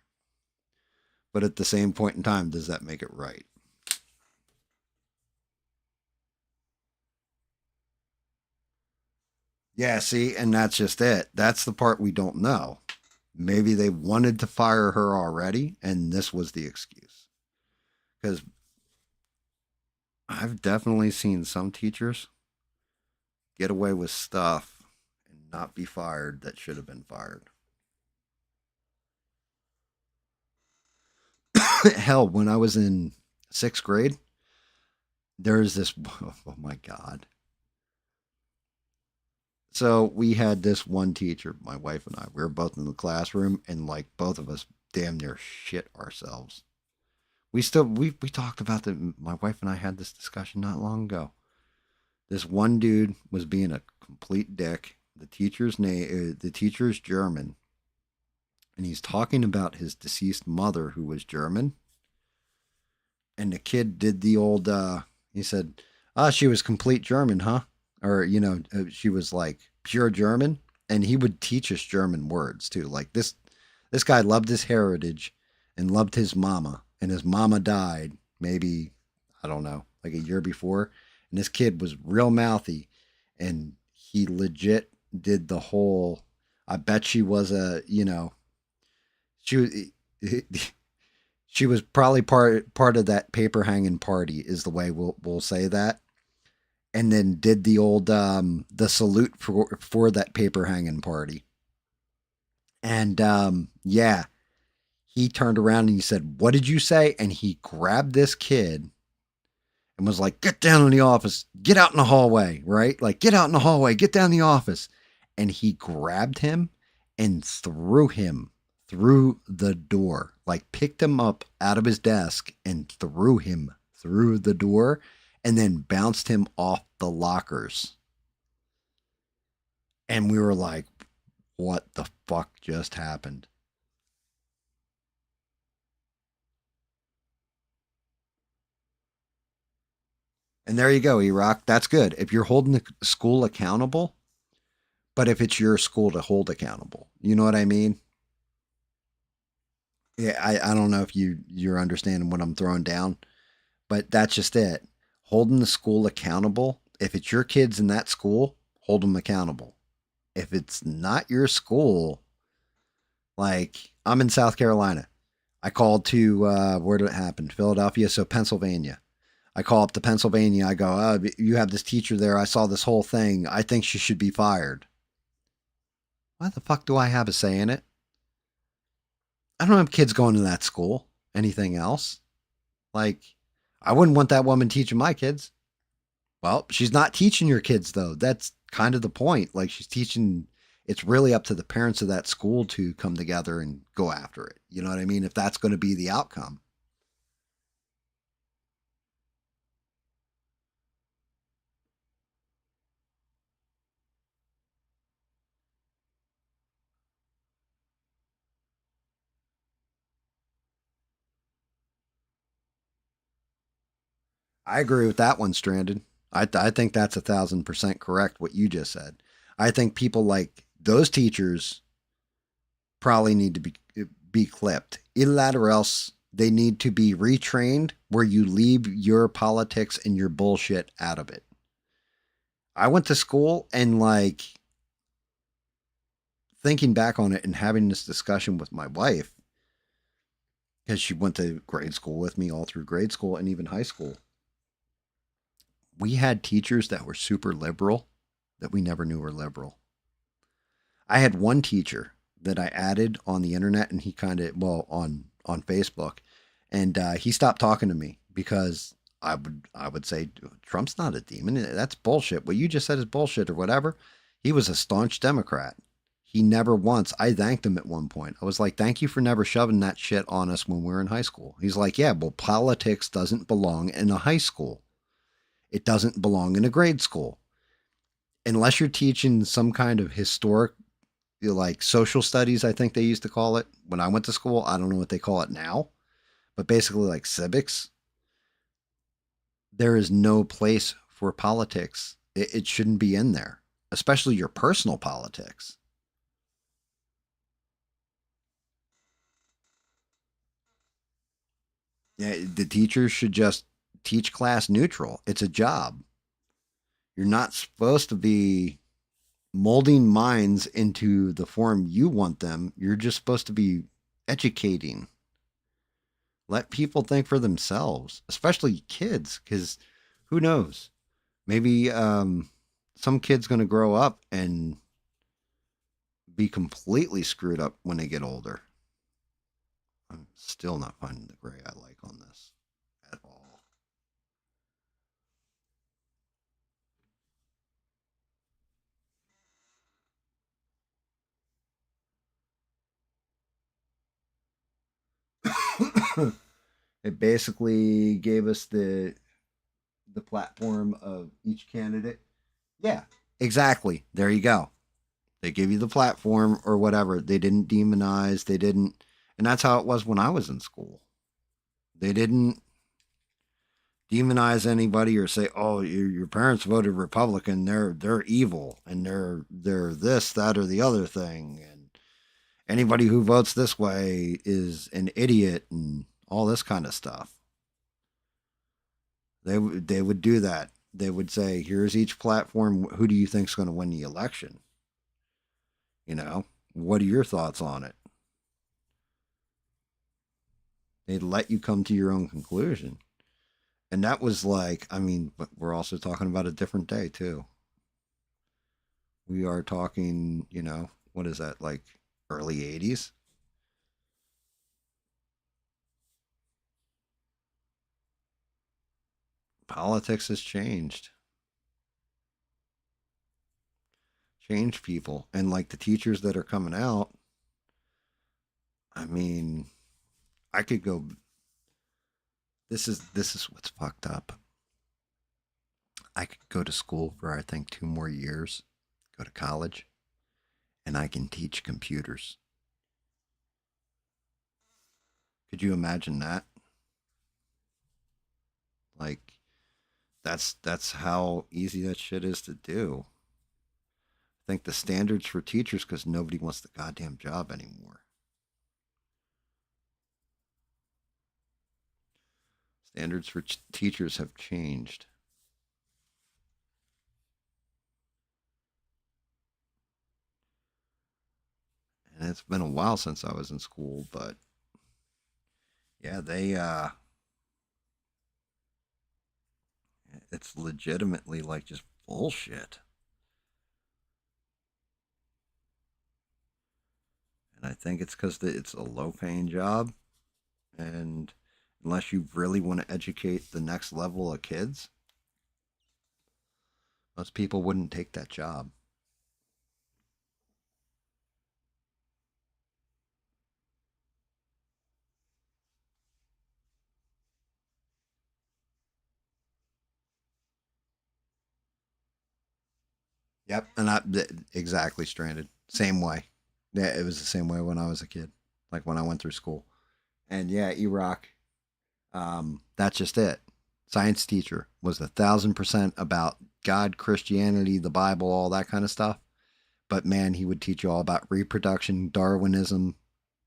But at the same point in time, does that make it right? Yeah, see, and that's just it. That's the part we don't know. Maybe they wanted to fire her already, and this was the excuse. Because I've definitely seen some teachers get away with stuff and not be fired that should have been fired. Hell, when I was in sixth grade, there's this, oh my God. So we had this one teacher, my wife and I, we were both in the classroom, and like both of us damn near shit ourselves. We talked about that. My wife and I had this discussion not long ago. This one dude was being a complete dick. The teacher's German, and he's talking about his deceased mother who was German. And the kid did the old. He said, "Ah, she was complete German, huh?" Or she was like pure German, and he would teach us German words too. Like this guy loved his heritage and loved his mama, and his mama died maybe, I don't know, like a year before, and this kid was real mouthy, and he legit did the whole. I bet she was she was. She was probably part of that paper hanging party is the way we'll say that, and then did the old the salute for that paper hanging party. And yeah, he turned around and he said, "What did you say?" And he grabbed this kid and was like, "Get down in the office, get out in the hallway," right? Like, get out in the hallway, get down in the office. And he grabbed him and threw him through the door, like picked him up out of his desk and threw him through the door, and then bounced him off the lockers. And we were like, what the fuck just happened? And there you go, Erock. That's good. If you're holding the school accountable, But if it's your school to hold accountable, you know what I mean? Yeah, I don't know if you're understanding what I'm throwing down, but that's just it. Holding the school accountable. If it's your kids in that school, hold them accountable. If it's not your school, like I'm in South Carolina, I called to where did it happen? Philadelphia, so Pennsylvania. I call up to Pennsylvania. I go, you have this teacher there. I saw this whole thing. I think she should be fired. Why the fuck do I have a say in it? I don't have kids going to that school. Anything else? Like, I wouldn't want that woman teaching my kids. Well, she's not teaching your kids, though. That's kind of the point. Like, she's teaching, it's really up to the parents of that school to come together and go after it. You know what I mean? If that's going to be the outcome. I agree with that one, Stranded. I think that's 1,000% correct what you just said. I think people like those teachers probably need to be clipped. Either that or else they need to be retrained where you leave your politics and your bullshit out of it. I went to school and like thinking back on it and having this discussion with my wife because she went to grade school with me all through grade school and even high school. We had teachers that were super liberal that we never knew were liberal. I had one teacher that I added on the internet, and he kind of on Facebook, and he stopped talking to me because I would say Trump's not a demon. That's bullshit. What you just said is bullshit or whatever. He was a staunch Democrat. He never once. I thanked him at one point. I was like, "Thank you for never shoving that shit on us when we were in high school." He's like, "Yeah, well, politics doesn't belong in a high school. It doesn't belong in a grade school." Unless you're teaching some kind of historic, like social studies, I think they used to call it when I went to school. I don't know what they call it now, but basically like civics. There is no place for politics. It shouldn't be in there, especially your personal politics. Yeah, the teachers should just teach class neutral. It's a job. You're not supposed to be molding minds into the form you want them. You're just supposed to be educating. Let people think for themselves, especially kids, because who knows? Maybe some kid's going to grow up and be completely screwed up when they get older. I'm still not finding the gray I like on this at all. It basically gave us the platform of each candidate. Yeah, exactly. There you go. They give you the platform or whatever. They didn't demonize. They didn't, and that's how it was when I was in school. They didn't demonize anybody or say, "Oh, your parents voted Republican. They're evil and they're this, that, or the other thing." And anybody who votes this way is an idiot and all this kind of stuff. They would do that. They would say, "Here's each platform. Who do you think's going to win the election? You know, what are your thoughts on it?" They'd let you come to your own conclusion. And that was like, I mean, but we're also talking about a different day too. We are talking, what is that, like early 80s? Politics has changed people. And like the teachers that are coming out, I mean, I could go, this is what's fucked up. I could go to school for, I think, 2 more years, go to college, and I can teach computers. Could you imagine that? Like, that's how easy that shit is to do. think the standards for teachers, because nobody wants the goddamn job anymore. Standards for teachers have changed. And it's been a while since I was in school, but yeah, it's legitimately like just bullshit. And I think it's because it's a low paying job. And unless you really want to educate the next level of kids, most people wouldn't take that job. Yep. And exactly stranded. Same way. Yeah, it was the same way when I was a kid, like when I went through school. And yeah, Iraq, that's just it. Science teacher was 1,000% about God, Christianity, the Bible, all that kind of stuff. But man, he would teach you all about reproduction, Darwinism,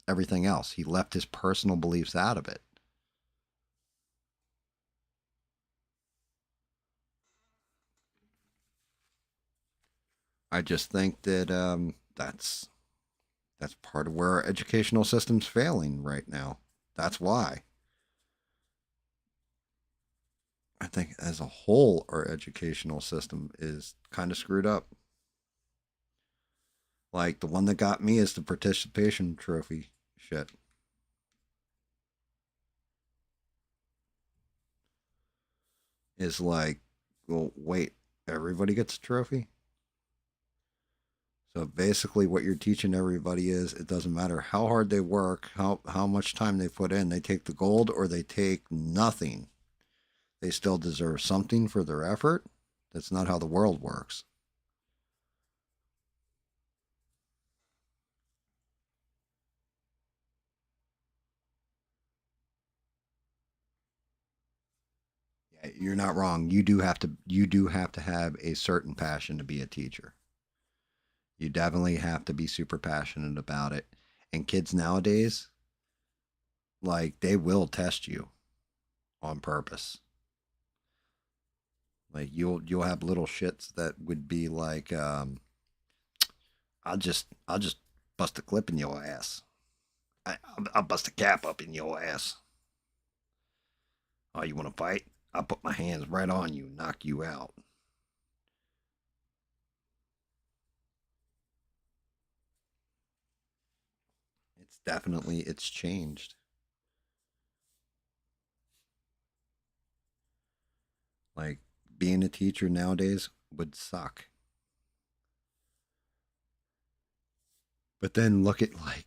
everything else. He left his personal beliefs out of it. I just think that that's part of where our educational system's failing right now. That's why. I think as a whole, our educational system is kind of screwed up. Like the one that got me is the participation trophy shit. Is like, well, wait, everybody gets a trophy? So basically, what you're teaching everybody is it doesn't matter how hard they work, how much time they put in, they take the gold or they take nothing. They still deserve something for their effort. That's not how the world works. Yeah, you're not wrong. You do have to have a certain passion to be a teacher. You definitely have to be super passionate about it. And kids nowadays, like they will test you on purpose. Like you'll have little shits that would be like, I'll just bust a clip in your ass. I'll bust a cap up in your ass. Oh, you want to fight? I'll put my hands right on you, knock you out. It's changed. Like being a teacher nowadays would suck. But then look at like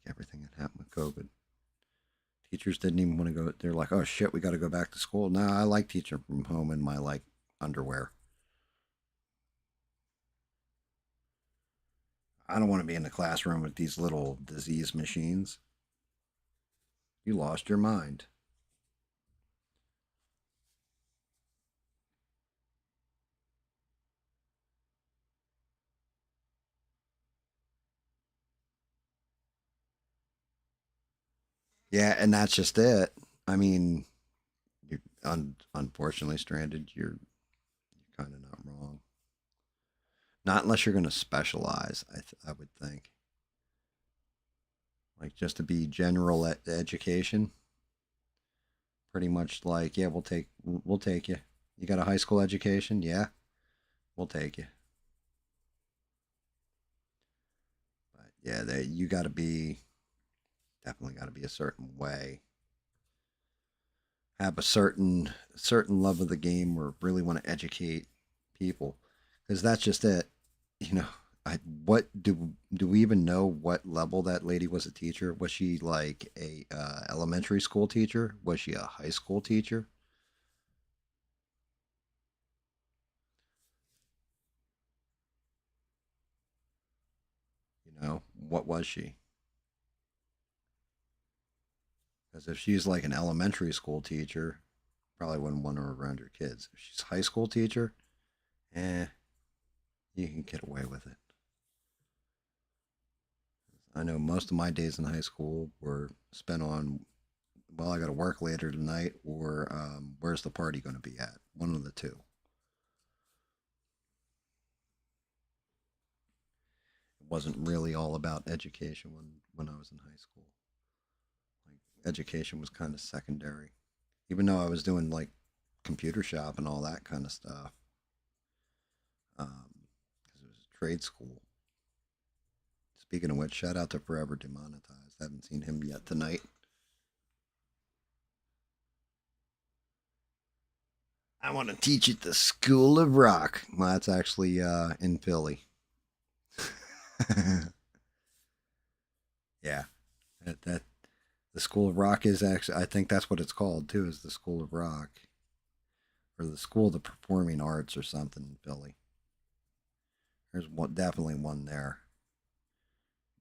everything that happened with COVID. Teachers didn't even want to go. They're like, oh shit, we got to go back to school. No, I like teaching from home in my like underwear. I don't want to be in the classroom with these little disease machines. You lost your mind. Yeah, and that's just it. I mean, you're unfortunately stranded. You're kind of not wrong. Not unless you're going to specialize. I would think like just to be general education. Pretty much like yeah, we'll take you. You got a high school education? Yeah, we'll take you. But yeah, you got to be definitely got to be a certain way. Have a certain love of the game or really want to educate people because that's just it. You know, what do we even know what level that lady was a teacher? Was she like a elementary school teacher? Was she a high school teacher? You know, what was she? Because if she's like an elementary school teacher, probably wouldn't want her around her kids. If she's a high school teacher, eh. You can get away with it. I know most of my days in high school were spent on, well, I got to work later tonight, or where's the party going to be at? One of the two. It wasn't really all about education when I was in high school. Like education was kind of secondary, even though I was doing like computer shop and all that kind of stuff. Because it was a trade school. Speaking of which, shout out to Forever Demonetized. I haven't seen him yet tonight. I want to teach at the School of Rock. Well, that's actually in Philly. Yeah, that the School of Rock is actually. I think that's what it's called too. Is the School of Rock or the School of the Performing Arts or something in Philly? There's one, definitely one there.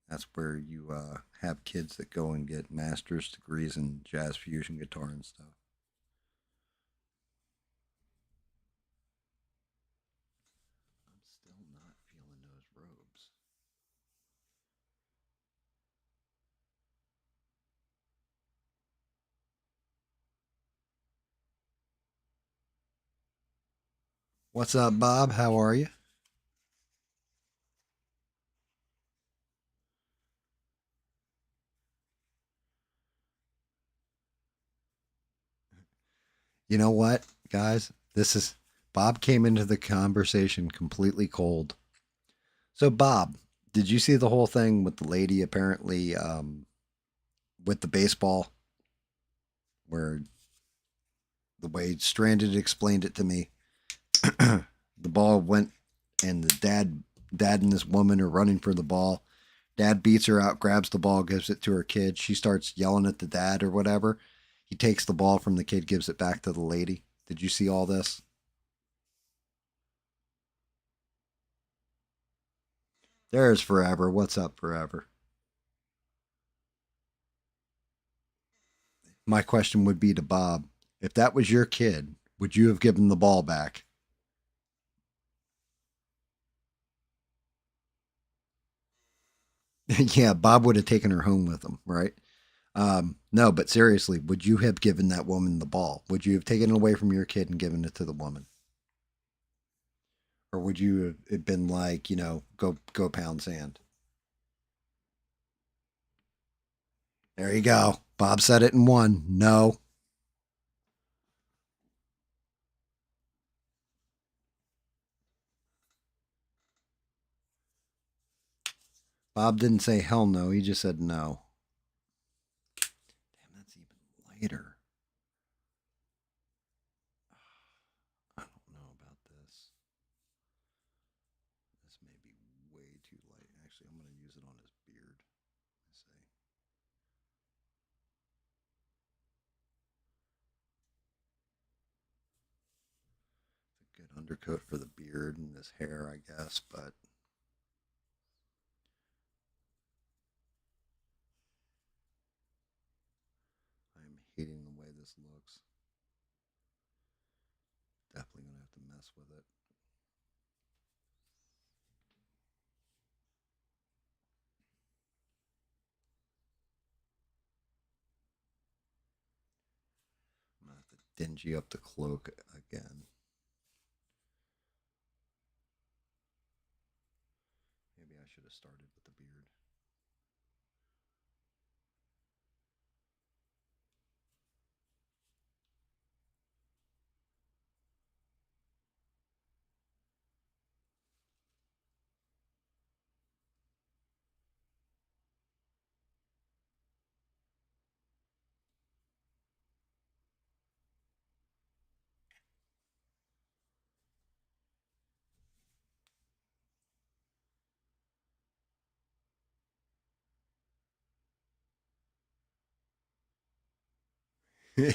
That's where you have kids that go and get master's degrees in jazz fusion guitar and stuff. I'm still not feeling those robes. What's up, Bob? How are you? You know what, guys? This is Bob came into the conversation completely cold. So, Bob, did you see the whole thing with the lady apparently with the baseball, where the way Stranded explained it to me? The ball went, and the dad and this woman are running for the ball. Dad beats her out, grabs the ball, gives it to her kid. She starts yelling at the dad or whatever. He takes the ball from the kid, gives it back to the lady. Did you see all this? There's Forever. What's up, Forever? My question would be to Bob, if that was your kid, would you have given the ball back? Yeah, Bob would have taken her home with him, right? No, but seriously, would you have given that woman the ball? Would you have taken it away from your kid and given it to the woman? Or would you have been like, go pound sand? There you go. Bob said it in one. No. Bob didn't say hell no. He just said no. Damn, that's even lighter. I don't know about this. This may be way too light. Actually, I'm going to use it on his beard. Let's see. It's a good undercoat for the beard and his hair, I guess, but I'm hating the way this looks. Definitely going to have to mess with it. I'm going to have to dingy up the cloak again. Maybe I should have started with the beard.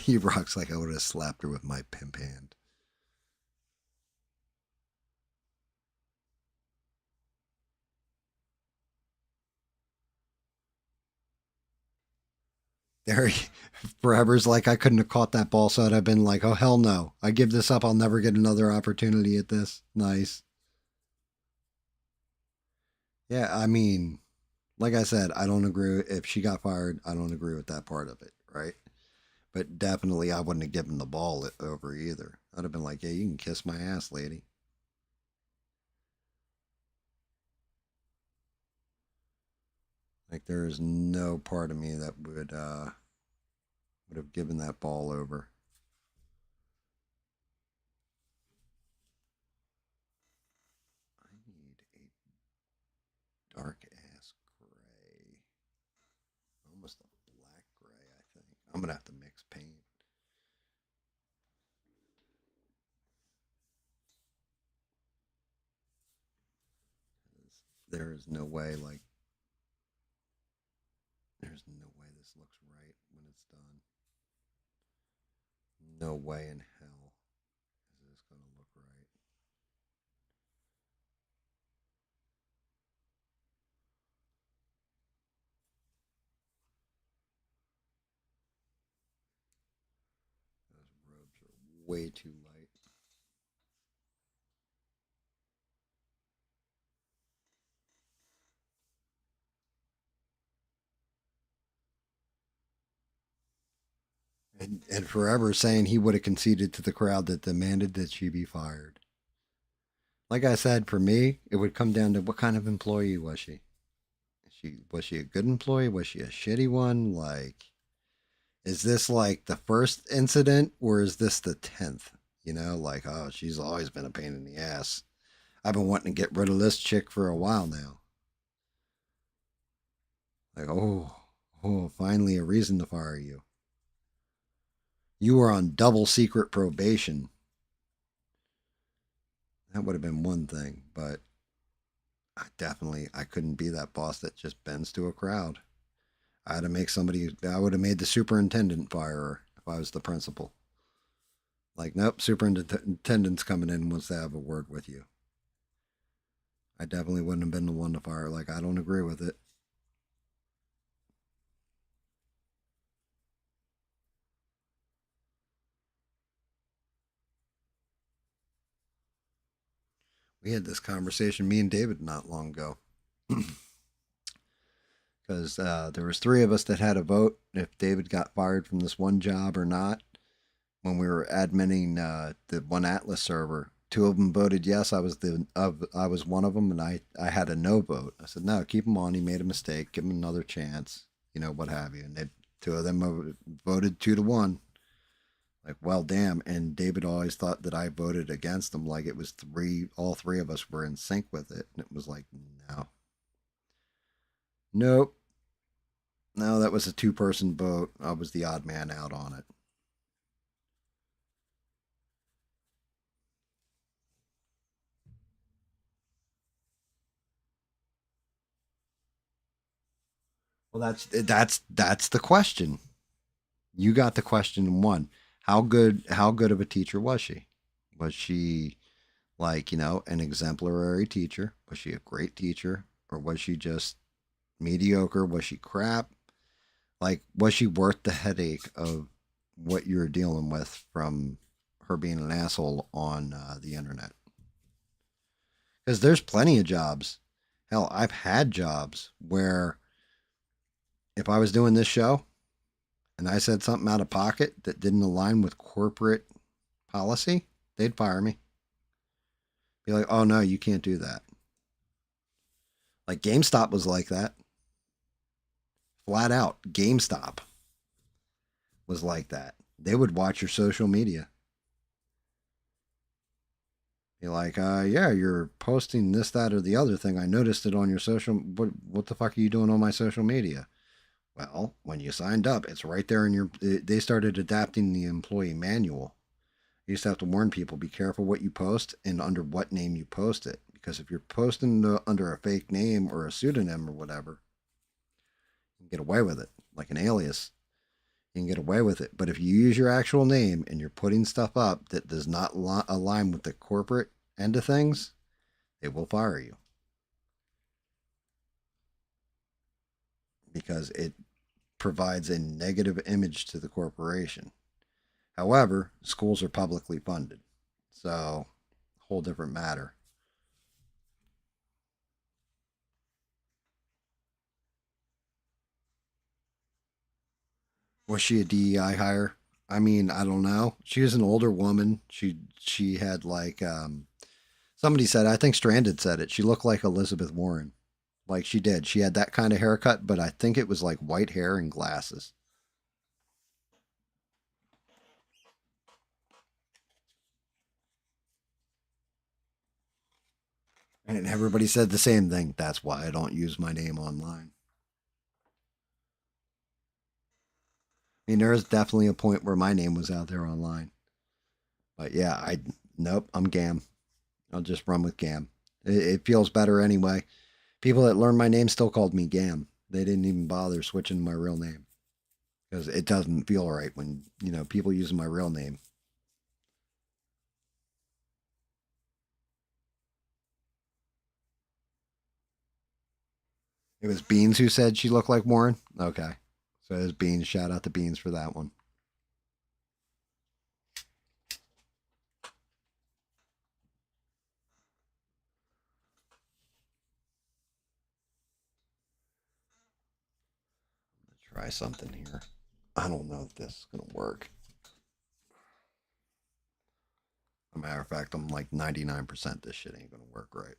He rocks like I would have slapped her with my pimp hand. There he, Forever's like, I couldn't have caught that ball, so I'd have been like, oh, hell no. I give this up. I'll never get another opportunity at this. Nice. Yeah, I mean, like I said, I don't agree. If she got fired, I don't agree with that part of it, right? But definitely, I wouldn't have given the ball over either. I'd have been like, "Yeah, you can kiss my ass, lady." Like, there is no part of me that would have given that ball over. I need a dark ass gray, almost a black gray. I think I'm gonna have to mix paint. There is no way, like, there's no way this looks right when it's done. No way in hell is this gonna look right. Those robes are way too light. And forever saying he would have conceded to the crowd that demanded that she be fired. Like I said, for me, it would come down to what kind of employee was she? Was she a good employee? Was she a shitty one? Like, is this like the first incident or is this the 10th? Like, oh, she's always been a pain in the ass. I've been wanting to get rid of this chick for a while now. Like, oh, finally a reason to fire you. You were on double secret probation. That would have been one thing, but I couldn't be that boss that just bends to a crowd. I had to make somebody. I would have made the superintendent fire her if I was the principal. Like, nope, superintendent's coming in and wants to have a word with you. I definitely wouldn't have been the one to fire. Like, I don't agree with it. We had this conversation, me and David, not long ago, because there was three of us that had a vote if David got fired from this one job or not. When we were adminning the one Atlas server, two of them voted yes. I was one of them, and I had a no vote. I said no, keep him on. He made a mistake. Give him another chance. What have you. And two of them voted 2-1. Like, well, damn. And David always thought that I voted against him. Like it was three. All three of us were in sync with it, and it was like no, nope. No, that was a two-person vote. I was the odd man out on it. Well, that's the question. You got the question in one. How good of a teacher was she? Was she like, an exemplary teacher? Was she a great teacher? Or was she just mediocre? Was she crap? Like, was she worth the headache of what you were dealing with from her being an asshole on the internet? Because there's plenty of jobs. Hell, I've had jobs where if I was doing this show and I said something out of pocket that didn't align with corporate policy, they'd fire me. Be like, oh no, you can't do that. Like GameStop was like that. Flat out. GameStop was like that. They would watch your social media. Be like, yeah, you're posting this, that, or the other thing. I noticed it on your social. What the fuck are you doing on my social media? Well, when you signed up, it's right there in your. They started adapting the employee manual. You used to have to warn people, be careful what you post and under what name you post it. Because if you're posting under a fake name or a pseudonym or whatever, you can get away with it, like an alias. You can get away with it. But if you use your actual name and you're putting stuff up that does not align with the corporate end of things, they will fire you because it provides a negative image to the corporation. However, schools are publicly funded. So, whole different matter. Was she a DEI hire? I mean, I don't know. She was an older woman. She had like somebody said, I think Stranded said it. She looked like Elizabeth Warren. Like she did. She had that kind of haircut, but I think it was like white hair and glasses. And everybody said the same thing. That's why I don't use my name online. I mean, there is definitely a point where my name was out there online. But yeah, nope, I'm GAM. I'll just run with GAM. It feels better anyway. People that learned my name still called me GAM. They didn't even bother switching my real name because it doesn't feel right when, people using my real name. It was Beans who said she looked like Warren. Okay. So it was Beans. Shout out to Beans for that one. Try something here. I don't know if this is going to work. As a matter of fact, I'm like 99% this shit ain't going to work right.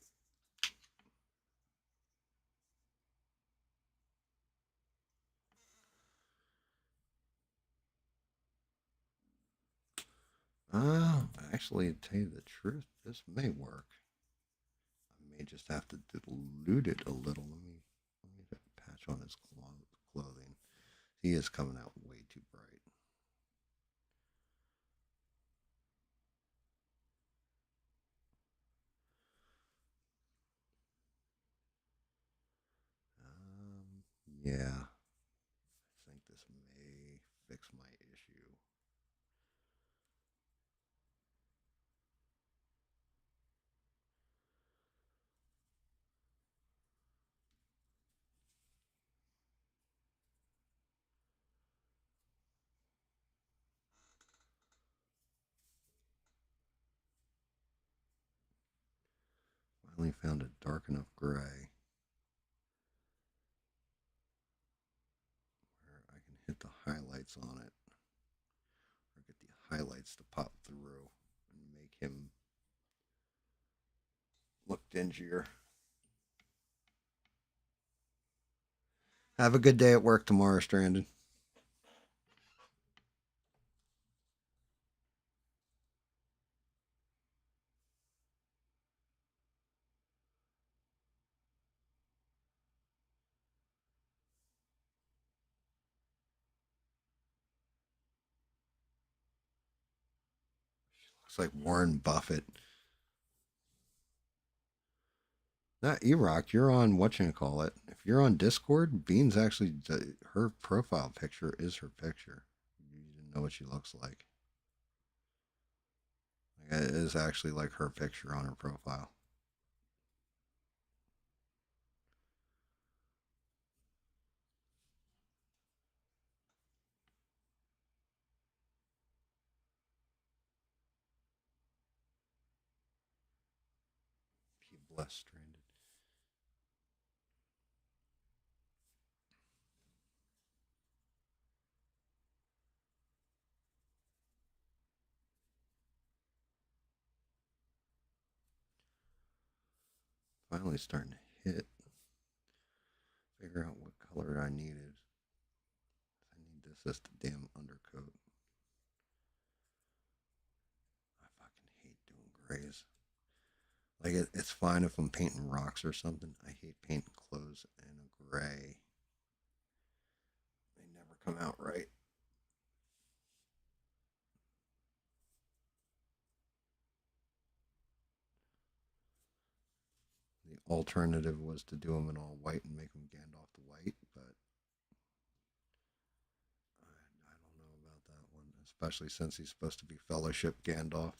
Actually, to tell you the truth, this may work. I may just have to dilute it a little. Let me patch on his clothing. He is coming out way too bright. Yeah, I think this may fix my issue. Finally found a dark enough gray where I can hit the highlights on it, or get the highlights to pop through and make him look dingier. Have a good day at work tomorrow, Stranded. Looks like Warren Buffett. Not E-Rock, you're on whatchamacallit. If you're on Discord, Beans actually, her profile picture is her picture. You didn't know what she looks like. It is actually like her picture on her profile. Be blessed, Stranded. Finally starting to hit. Figure out what color I needed. I need this as the damn undercoat. I fucking hate doing grays. Like it's fine if I'm painting rocks or something. I hate painting clothes in a gray. They never come out right. The alternative was to do them in all white and make them Gandalf the White, but I don't know about that one, especially since he's supposed to be Fellowship Gandalf.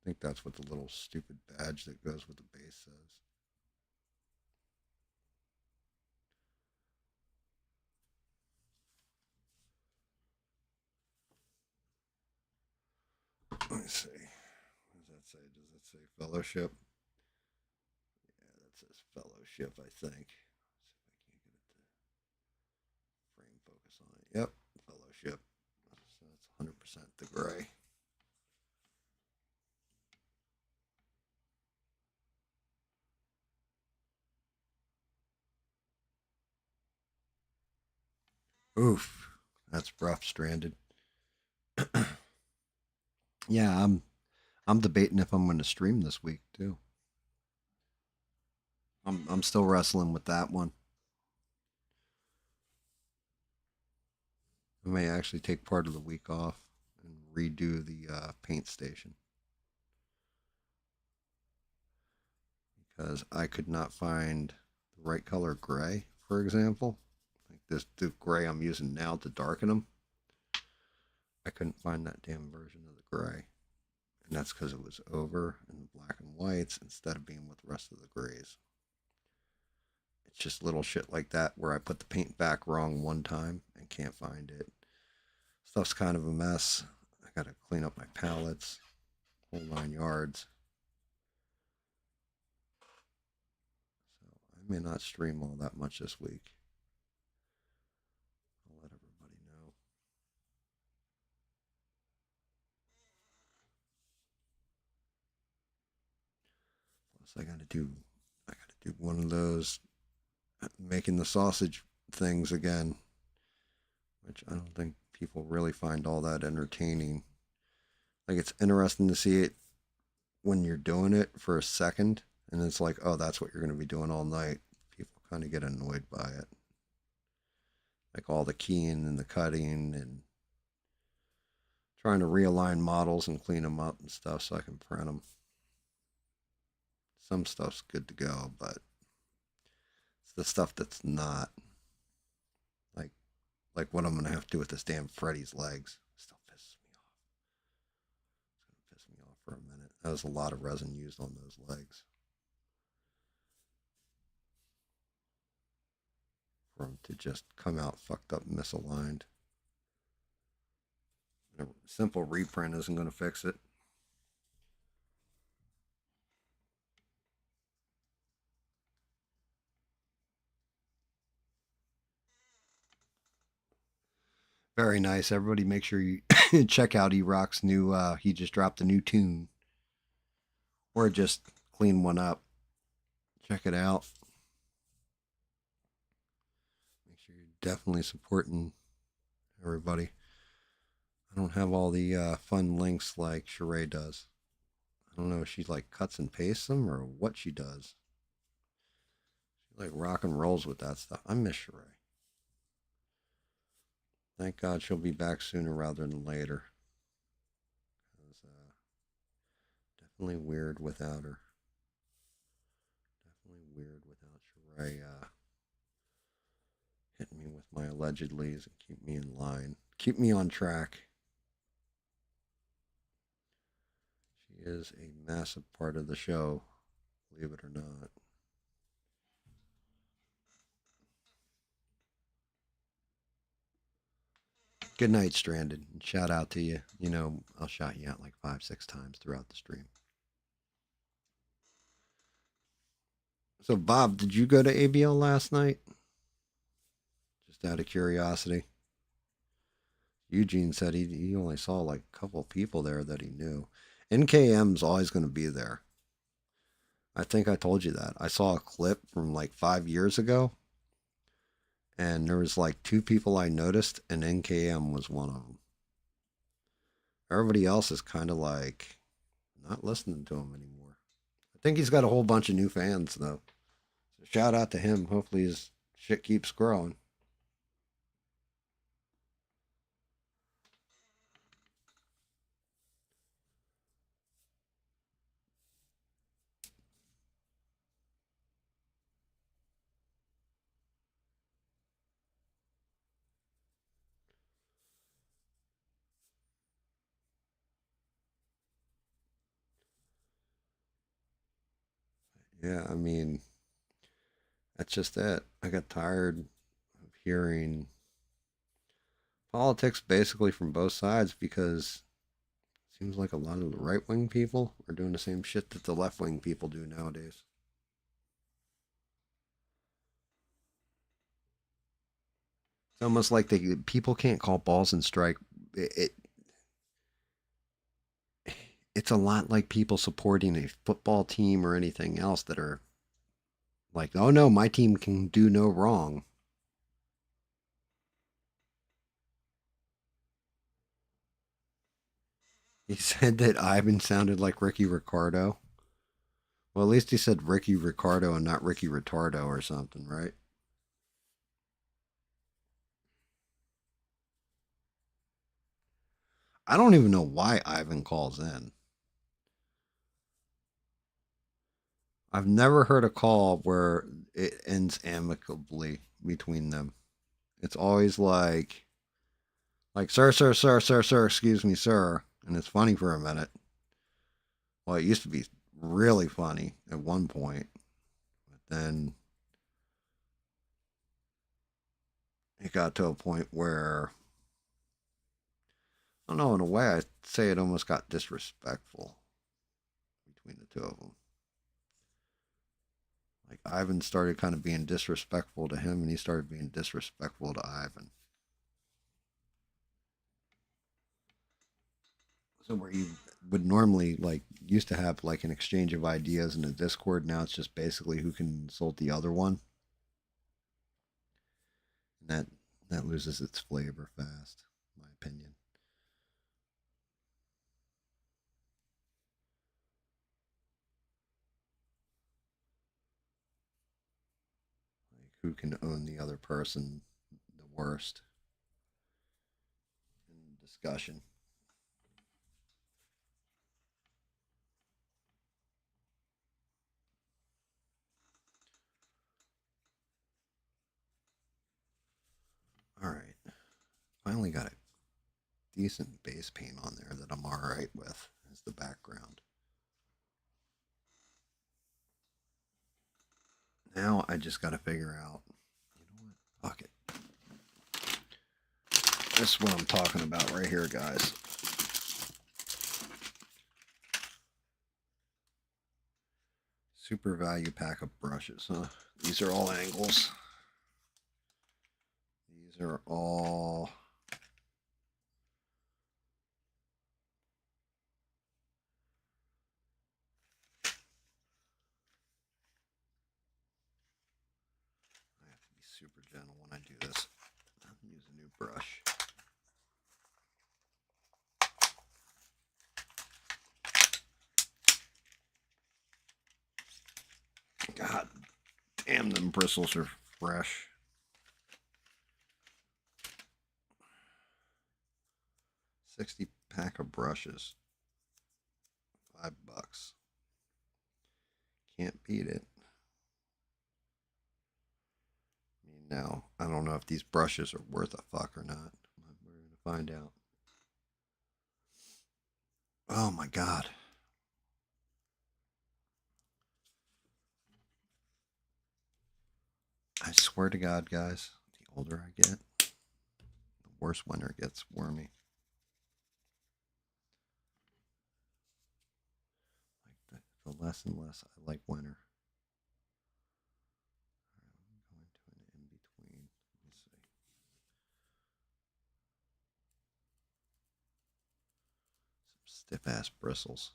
I think that's what the little stupid badge that goes with the base says. Let me see. What does that say? Does it say Fellowship? Yeah, that says Fellowship, I think. Yep, fellowship. So that's 100% the gray. Oof, that's rough, stranded. Yeah, I'm debating if I'm going to stream this week too. I'm still wrestling with that one. I may actually take part of the week off and redo the paint station because I could not find the right color gray, for example. Like this, the gray I'm using now to darken them. I couldn't find that damn version of the gray. And that's because it was over in the black and whites instead of being with the rest of the grays. It's just little shit like that where I put the paint back wrong one time and can't find it. Stuff's kind of a mess. I gotta clean up my palettes, whole 9 yards. So I may not stream all that much this week. I'll let everybody know. Plus I gotta do one of those making the sausage things again, which I don't think people really find all that entertaining. Like it's interesting to see it when you're doing it for a second, and it's like, oh, that's what you're going to be doing all night. People kind of get annoyed by it, like all the keying and the cutting and trying to realign models and clean them up and stuff so I can print them. Some stuff's good to go, but it's the stuff that's not. Like like what I'm going to have to do with this damn Freddy's legs. Still pisses me off. It's going to piss me off for a minute. That was a lot of resin used on those legs. For them to just come out fucked up, misaligned. A simple reprint isn't going to fix it. Very nice. Everybody make sure you check out E-Rock's new, he just dropped a new tune. Or just clean one up. Check it out. Make sure you're definitely supporting everybody. I don't have all the fun links like Sheree does. I don't know if she like cuts and pastes them or what she does. She like rock and rolls with that stuff. I miss Sheree. Thank God she'll be back sooner rather than later. It was definitely weird without her. Definitely weird without Sheree hitting me with my allegedlys and keep me in line. Keep me on track. She is a massive part of the show, believe it or not. Good night, Stranded. And shout out to you. You know, I'll shout you out like 5, 6 times throughout the stream. So, Bob, did you go to ABL last night? Just out of curiosity. Eugene said he only saw like a couple of people there that he knew. NKM's always going to be there. I think I told you that. I saw a clip from like 5 years ago, and there was like 2 people I noticed, and NKM was one of them. Everybody else is kind of like not listening to him anymore. I think he's got a whole bunch of new fans though. So shout out to him. Hopefully his shit keeps growing. Yeah, I mean, that's just it. I got tired of hearing politics basically from both sides because it seems like a lot of the right wing people are doing the same shit that the left wing people do nowadays. It's almost like people can't call balls and strike. It's a lot like people supporting a football team or anything else that are like, oh no, my team can do no wrong. He said that Ivan sounded like Ricky Ricardo. Well, at least he said Ricky Ricardo and not Ricky Retardo or something, right? I don't even know why Ivan calls in. I've never heard a call where it ends amicably between them. It's always like, sir, excuse me, sir. And it's funny for a minute. Well, it used to be really funny at one point, but then it got to a point where, I don't know, in a way, I'd say it almost got disrespectful between the two of them. Like, Ivan started kind of being disrespectful to him, and he started being disrespectful to Ivan. So, where you would normally, like, used to have, like, an exchange of ideas in a Discord, now it's just basically who can insult the other one. And that loses its flavor fast, in my opinion. Like, who can own the other person the worst in discussion. All right. Finally got a decent base paint on there that I'm all right with as the background. Now I just got to figure out, you know what? Fuck it. This is what I'm talking about right here, guys. Super value pack of brushes, huh? These are all angles. These are all I have to be super gentle when I do this. Use a new brush. God damn, them bristles are fresh. 60 pack of brushes. $5. Can't beat it. Now, I don't know if these brushes are worth a fuck or not. We're going to find out. Oh my god. I swear to God, guys, the older I get, the worse winter gets for me. Like the less and less I like winter. I'm going to an in between. Let me see. Some stiff ass bristles.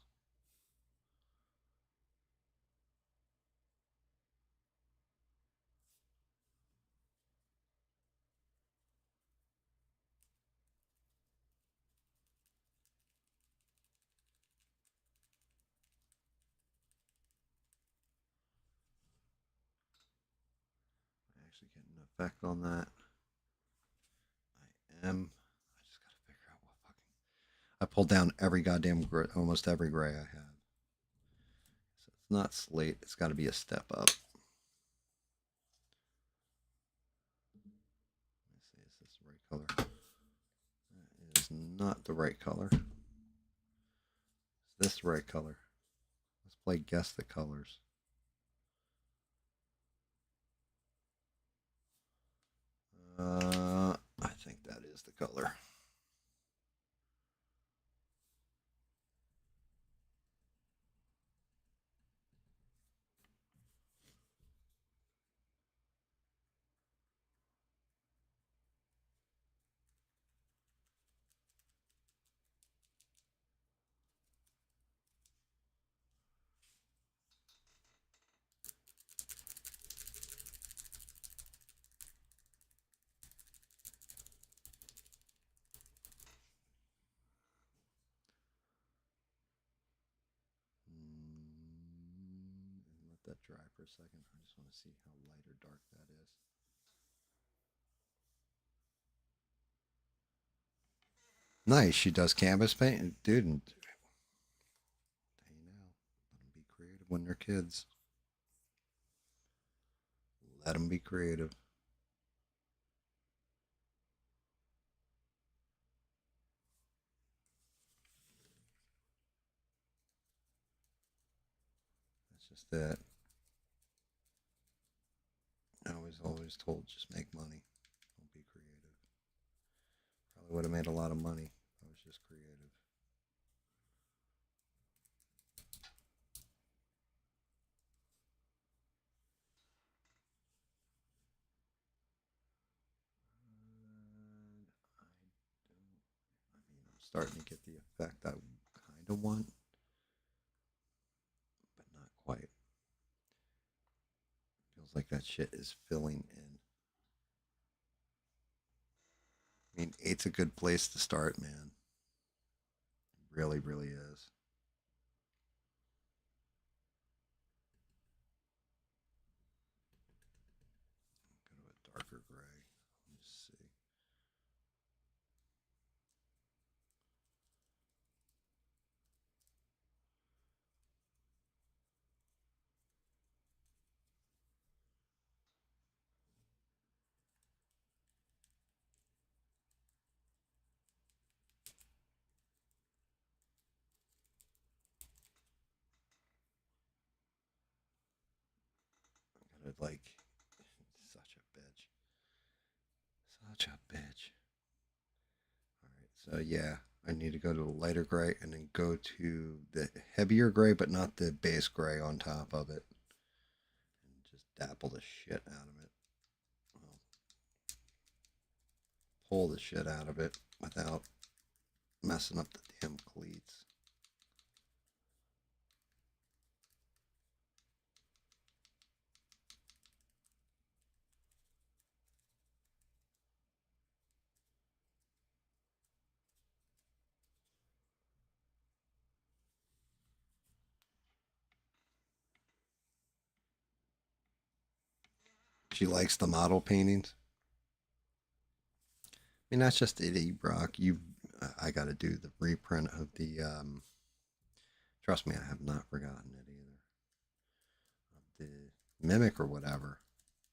I actually get an effect on that. I am. I just gotta figure out what fucking. I pulled down every goddamn almost every gray I have. So it's not slate. It's got to be a step up. Let's see. Is this the right color? That is not the right color. Is this the right color? Let's play guess the colors. I think that is the color. that dry for a second. I just want to see how light or dark that is. Nice. She does canvas paint, dude. And hey, now let them be creative when they're kids. Let them be creative. That's just it. I was always told just make money, don't be creative. Probably would have made a lot of money if I was just creative. I'm starting to get the effect I kind of want, but not quite. Feels like that shit is filling in. I mean, 8's a good place to start, man. It really, really is. Go to a darker gray. Let me see. I'm gonna like such a bitch. Such a bitch. All right, so yeah, I need to go to the lighter gray and then go to the heavier gray, but not the base gray on top of it. And just dapple the shit out of it. Well, pull the shit out of it without messing up the damn cleats. She likes the model paintings. I mean, that's just it, Brock. I got to do the reprint of the. Trust me, I have not forgotten it either. Of the mimic or whatever.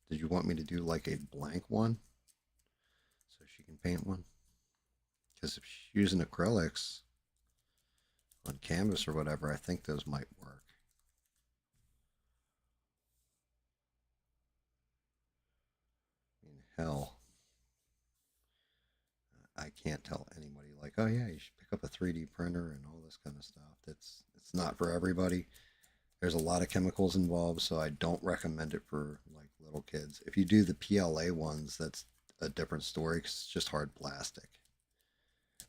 Did you want me to do like a blank one, so she can paint one? Because if she's using acrylics on canvas or whatever, I think those might work. I mean, hell. I can't tell anybody like, oh yeah, you should pick up a 3D printer and all this kind of stuff. It's not for everybody. There's a lot of chemicals involved, so I don't recommend it for like little kids. If you do the PLA ones, that's a different story because it's just hard plastic.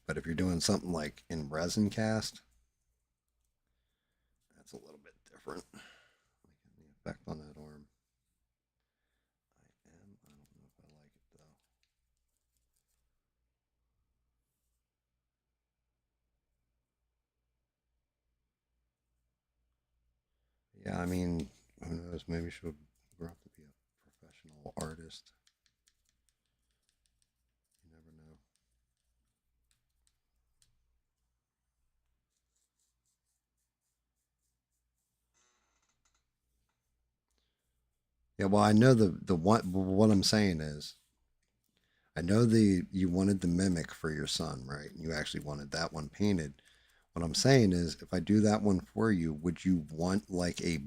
But if you're doing something like in resin cast, that's a little bit different. Like the effect on that arm. I don't know if I like it though. Yeah, I mean, who knows? Maybe she'll grow up to be a professional artist. You never know. Yeah, well, I know the one. What I'm saying is, I know you wanted the mimic for your son, right? And you actually wanted that one painted. What I'm saying is, if I do that one for you, would you want like a,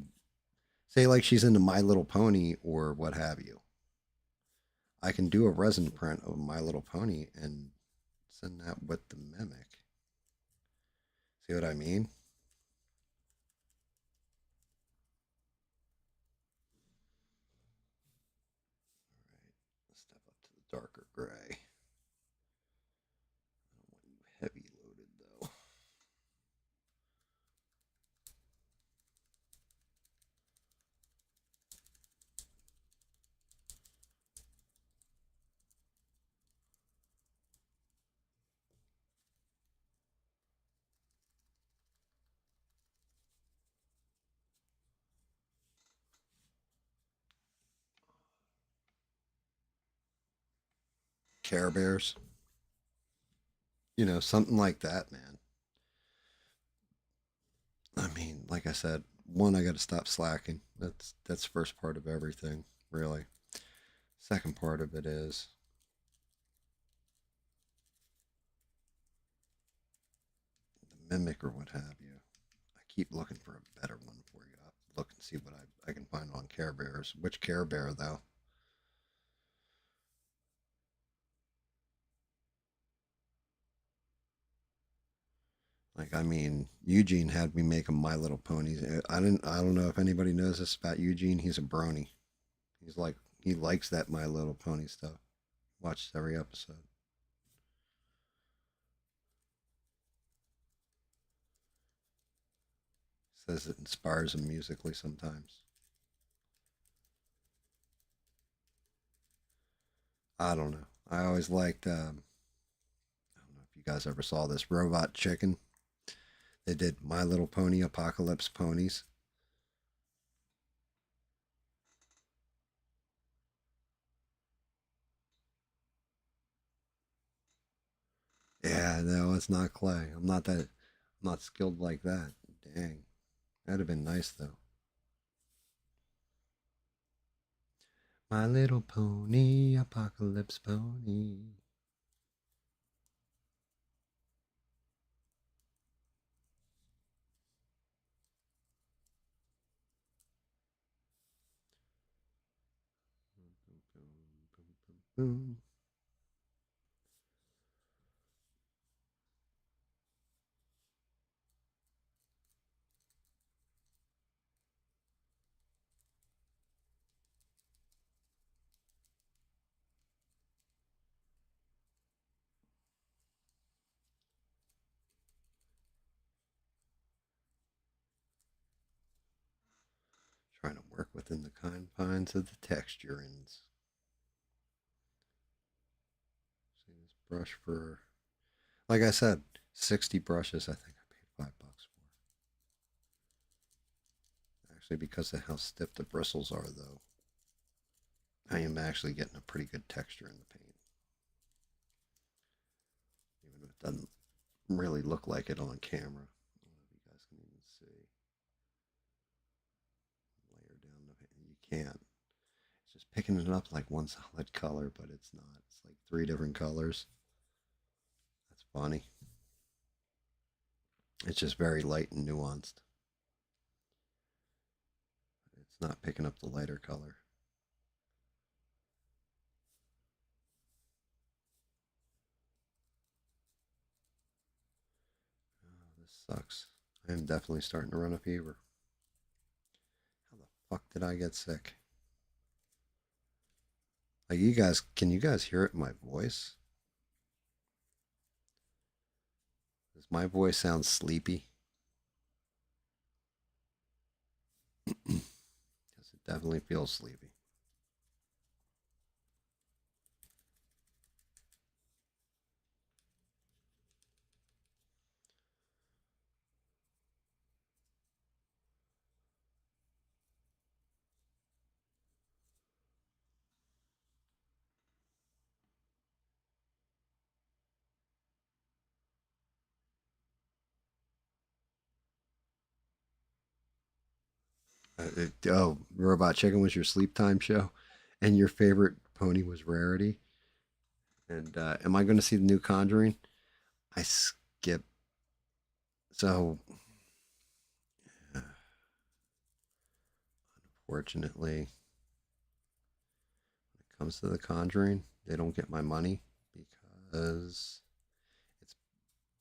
say, like she's into My Little Pony or what have you? I can do a resin print of My Little Pony and send that with the mimic. See what I mean? All right, let's step up to the darker gray. I don't want you heavy loaded though. Care Bears. Something like that, man. I mean, like I said, one, I got to stop slacking. That's first part of everything, really. Second part of it is the mimic or what have you. I keep looking for a better one for you. I'll look and see what I can find on Care Bears. Which Care Bear though? Like, I mean, Eugene had me make My Little Ponies. I don't know if anybody knows this about Eugene. He's a brony. He's like, he likes that My Little Pony stuff. Watches every episode. Says it inspires him musically sometimes. I don't know. I always liked. I don't know if you guys ever saw this Robot Chicken. They did My Little Pony Apocalypse Ponies. Yeah, no, it's not clay. I'm not that. I'm not skilled like that. Dang, that'd have been nice though. My Little Pony Apocalypse Pony. Boom. Trying to work within the confines of the texturings. See this brush for, like I said, 60 brushes. I think I paid $5 for. Actually, because of how stiff the bristles are, though, I am actually getting a pretty good texture in the paint. Even if it doesn't really look like it on camera. I don't know if you guys can even see. Layer down the paint. You can't. It's just picking it up like one solid color, but it's not. It's like three different colors. That's funny. It's just very light and nuanced. It's not picking up the lighter color. Oh, this sucks. I am definitely starting to run a fever. How the fuck did I get sick? Like, you guys, can you guys hear it in my voice? Does my voice sound sleepy? Because it definitely feels sleepy. Oh, Robot Chicken was your sleep time show, and your favorite pony was Rarity. And am I going to see the new Conjuring? I skip. So, unfortunately, when it comes to the Conjuring, they don't get my money because it's.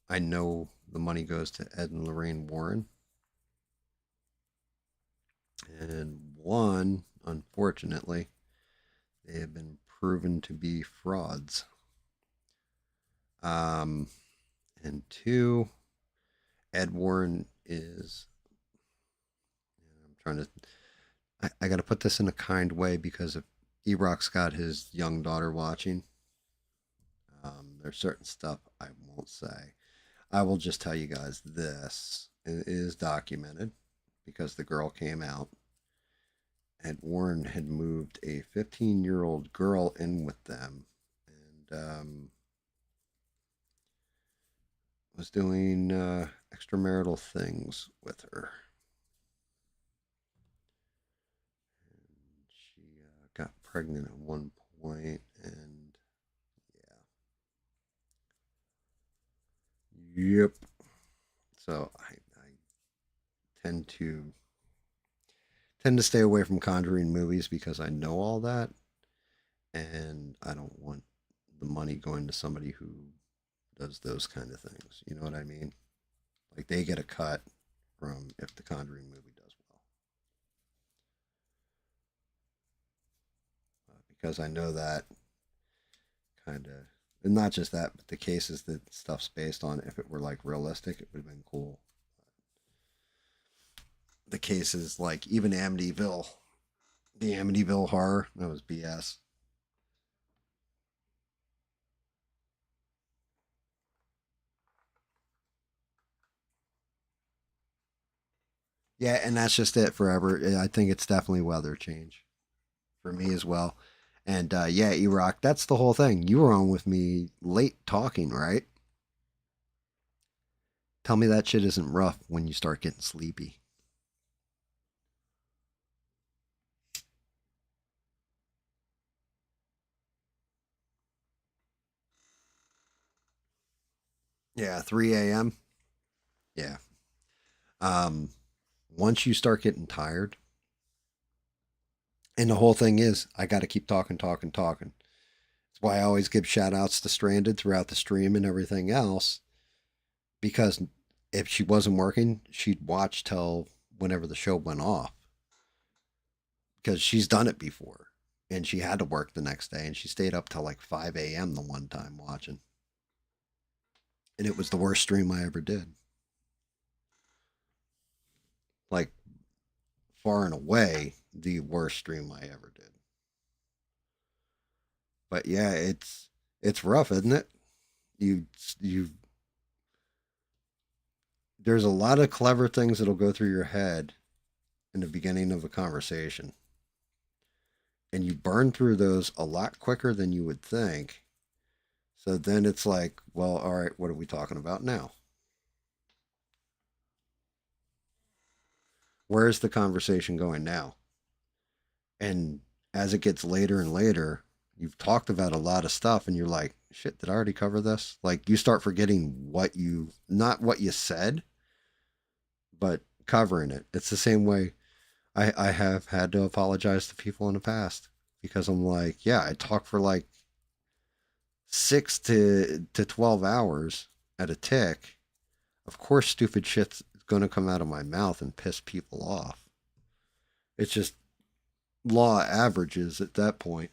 I know the money goes to Ed and Lorraine Warren, and one, unfortunately, they have been proven to be frauds. Um, and two, Ed Warren is. I'm trying to. I got to put this in a kind way because if Erock's got his young daughter watching, there's certain stuff I won't say. I will just tell you guys this is documented because the girl came out. Ed Warren had moved a 15-year-old girl in with them, and was doing extramarital things with her. She got pregnant at one point, and yeah, yep. So I tend to stay away from Conjuring movies because I know all that, and I don't want the money going to somebody who does those kind of things. You know what I mean? Like they get a cut from if the Conjuring movie does well, because I know that kind of, and not just that, but the cases that stuff's based on. If it were like realistic, it would have been cool. The cases like even Amityville, the Amityville horror, that was BS. Yeah, and that's just it forever. I think it's definitely weather change for me as well. And yeah, E-Rock, that's the whole thing. You were on with me late talking, right? Tell me that shit isn't rough when you start getting sleepy. Yeah, 3 a.m. Yeah. Um, Once you start getting tired, and the whole thing is, I got to keep talking, talking, talking. That's why I always give shout outs to Stranded throughout the stream and everything else, because if she wasn't working, she'd watch till whenever the show went off, because she's done it before. And she had to work the next day, and she stayed up till like 5 a.m. the one time watching. And it was the worst stream I ever did. Like, far and away, the worst stream I ever did. But yeah, it's rough, isn't it? You you There's a lot of clever things that'll go through your head in the beginning of a conversation, and you burn through those a lot quicker than you would think. So then it's like, well, all right, what are we talking about now? Where is the conversation going now? And as it gets later and later, you've talked about a lot of stuff, and you're like, shit, did I already cover this? Like, you start forgetting not what you said, but covering it. It's the same way I have had to apologize to people in the past, because I'm like, yeah, I talk for like 6 to 12 hours at a tick. Of course, stupid shit's going to come out of my mouth and piss people off. It's just law averages at that point.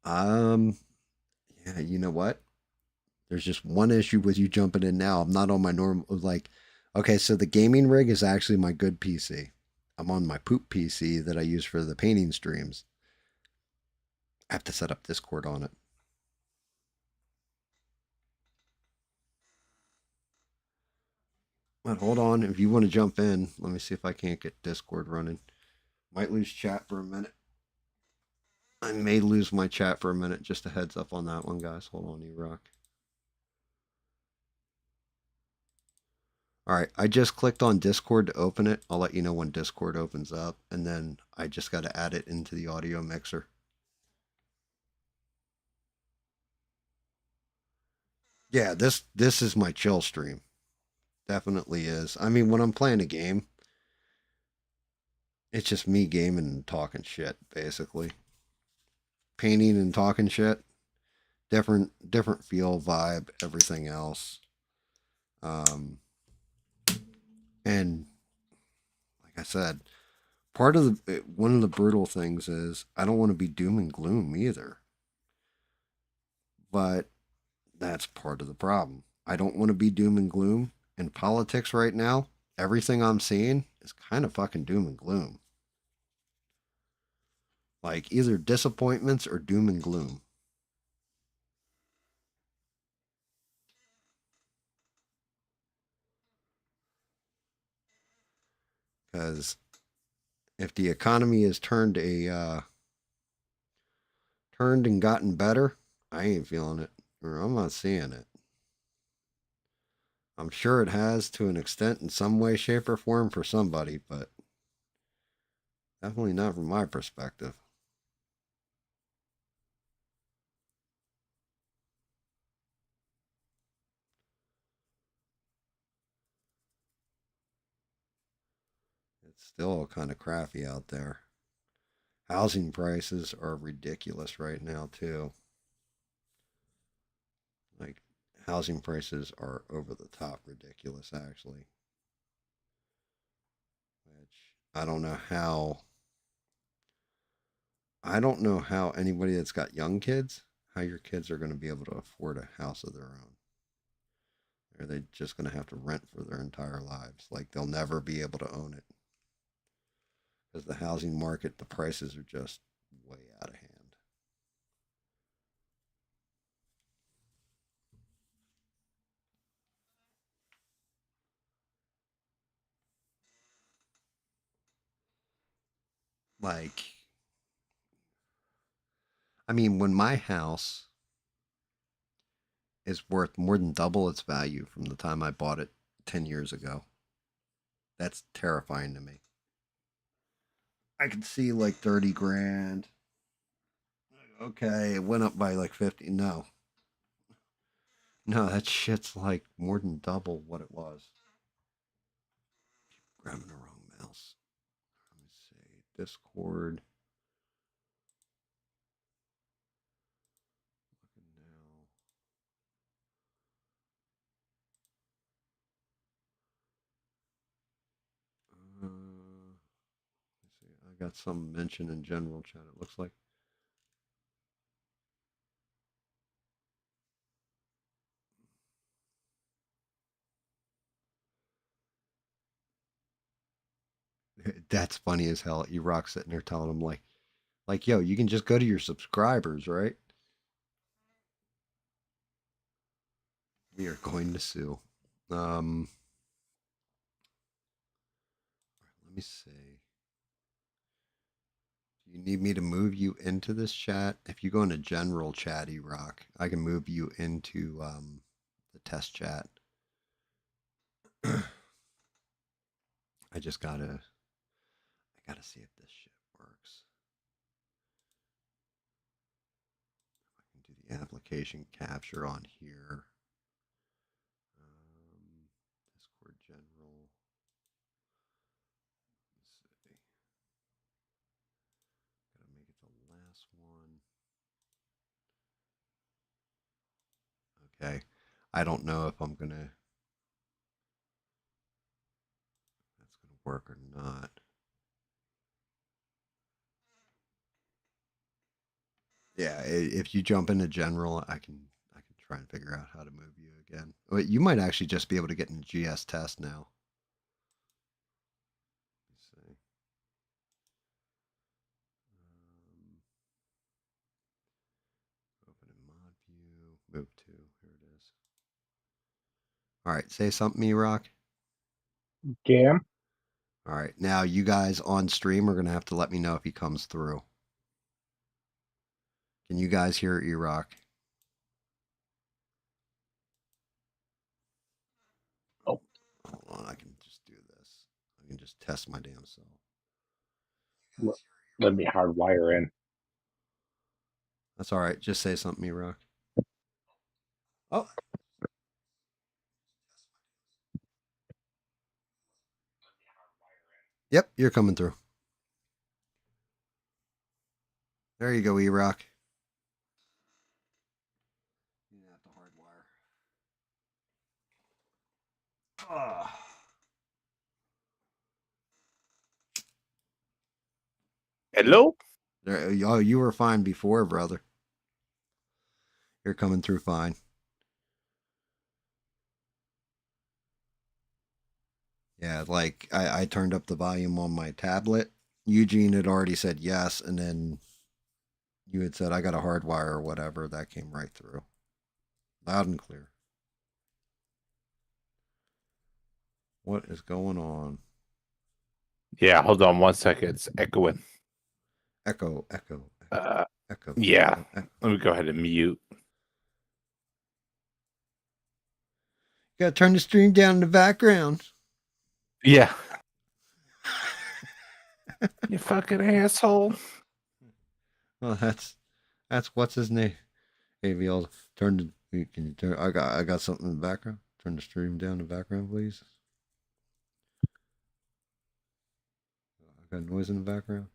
Um, yeah, you know what? There's just one issue with you jumping in now. I'm not on my normal, like, okay, so the gaming rig is actually my good PC. I'm on my poop PC that I use for the painting streams. I have to set up Discord on it. But hold on, if you want to jump in, let me see if I can't get Discord running. Might lose chat for a minute. I may lose my chat for a minute. Just a heads up on that one, guys. Hold on, E-Rock. All right, I just clicked on Discord to open it. I'll let you know when Discord opens up, and then I just got to add it into the audio mixer. Yeah, this is my chill stream. Definitely is. I mean, when I'm playing a game, it's just me gaming and talking shit, basically. Painting and talking shit. Different feel, vibe, everything else. Um, and like I said, part of the one of the brutal things is I don't want to be doom and gloom either. But that's part of the problem. I don't want to be doom and gloom. In politics right now, everything I'm seeing is kind of fucking doom and gloom. Like either disappointments or doom and gloom. Because if the economy has turned and gotten better, I ain't feeling it, or I'm not seeing it. I'm sure it has to an extent in some way, shape, or form for somebody, but definitely not from my perspective. It's still kind of crappy out there. Housing prices are ridiculous right now, too. Like, housing prices are over the top ridiculous, actually. Which I don't know how anybody that's got young kids, how your kids are going to be able to afford a house of their own. Are they just going to have to rent for their entire lives? Like, they'll never be able to own it. Because the housing market, the prices are just way out of hand. Like, I mean, when my house is worth more than double its value from the time I bought it 10 years ago, that's terrifying to me. I could see like 30 grand. Okay, it went up by like 50. No, no, that shit's like more than double what it was. Grabbing the wrong mouse. Let me see. Discord. Looking now. Let's see. I got some mention in general chat. It looks like. That's funny as hell. E-Rock sitting there telling him like, yo, you can just go to your subscribers, right? We are going to sue. Let me see. Do you need me to move you into this chat? If you go into general chat, E-Rock, I can move you into the test chat. I just I gotta see if this shit works. I can do the application capture on here. Discord general. Let's see. Gotta make it the last one. Okay. I don't know if that's gonna work or not. Yeah, if you jump into general, I can try and figure out how to move you again. But you might actually just be able to get in GS test now. Let's see. Open in mod view. Move to. Here it is. All right, say something, me rock. GAM. All right, now you guys on stream are gonna have to let me know if he comes through. Can you guys hear E-Rock? Oh, Hold on, I can just do this. I can just test my damn self. let me hardwire in. That's all right. Just say something, E-Rock. Oh, yep, you're coming through. There you go, E-Rock. You have to hardwire. Hello? There, oh, you were fine before, brother. You're coming through fine. Yeah, like I turned up the volume on my tablet. Eugene had already said yes, and then you had said I got a hardwire or whatever. That came right through. Loud and clear. What is going on? Yeah, hold on 1 second. It's echoing. Echo, echo, Uh, echo. yeah. Echo, echo. Let me go ahead and mute. You gotta turn the stream down in the background. Yeah. You fucking asshole. Oh, that's what's his name. Hey, Viol, turn the. Can you turn? I got something in the background. Turn the stream down in the background, please. I got noise in the background.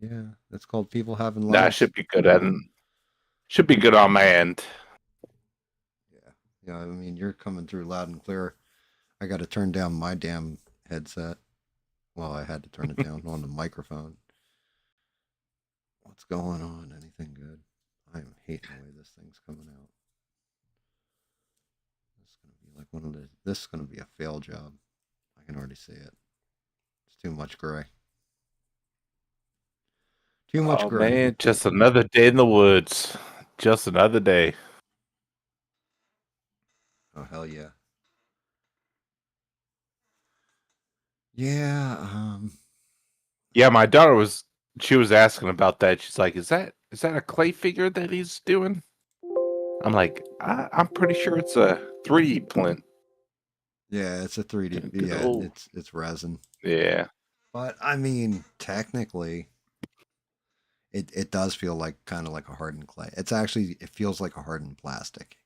Yeah, that's called people having Nah, lives. should be good. Should be good on my end. Yeah, yeah. I mean, you're coming through loud and clear. I got to turn down my damn headset. Well, I had to turn it down on the microphone. What's going on? Anything good? I'm hating the way this thing's coming out. This is gonna be like one of the. This is gonna be a fail job. I can already see it. It's too much gray. Too much Oh gray. man, just another day in the woods. Just another day. Oh hell yeah. Yeah. Yeah, my daughter was asking about that. She's like, is that a clay figure that he's doing? I'm like, I'm pretty sure it's a 3D print. Yeah, it's a 3D. Good Yeah, old. it's resin. Yeah. But I mean, technically, it does feel like kind of like a hardened clay. It feels like a hardened plastic.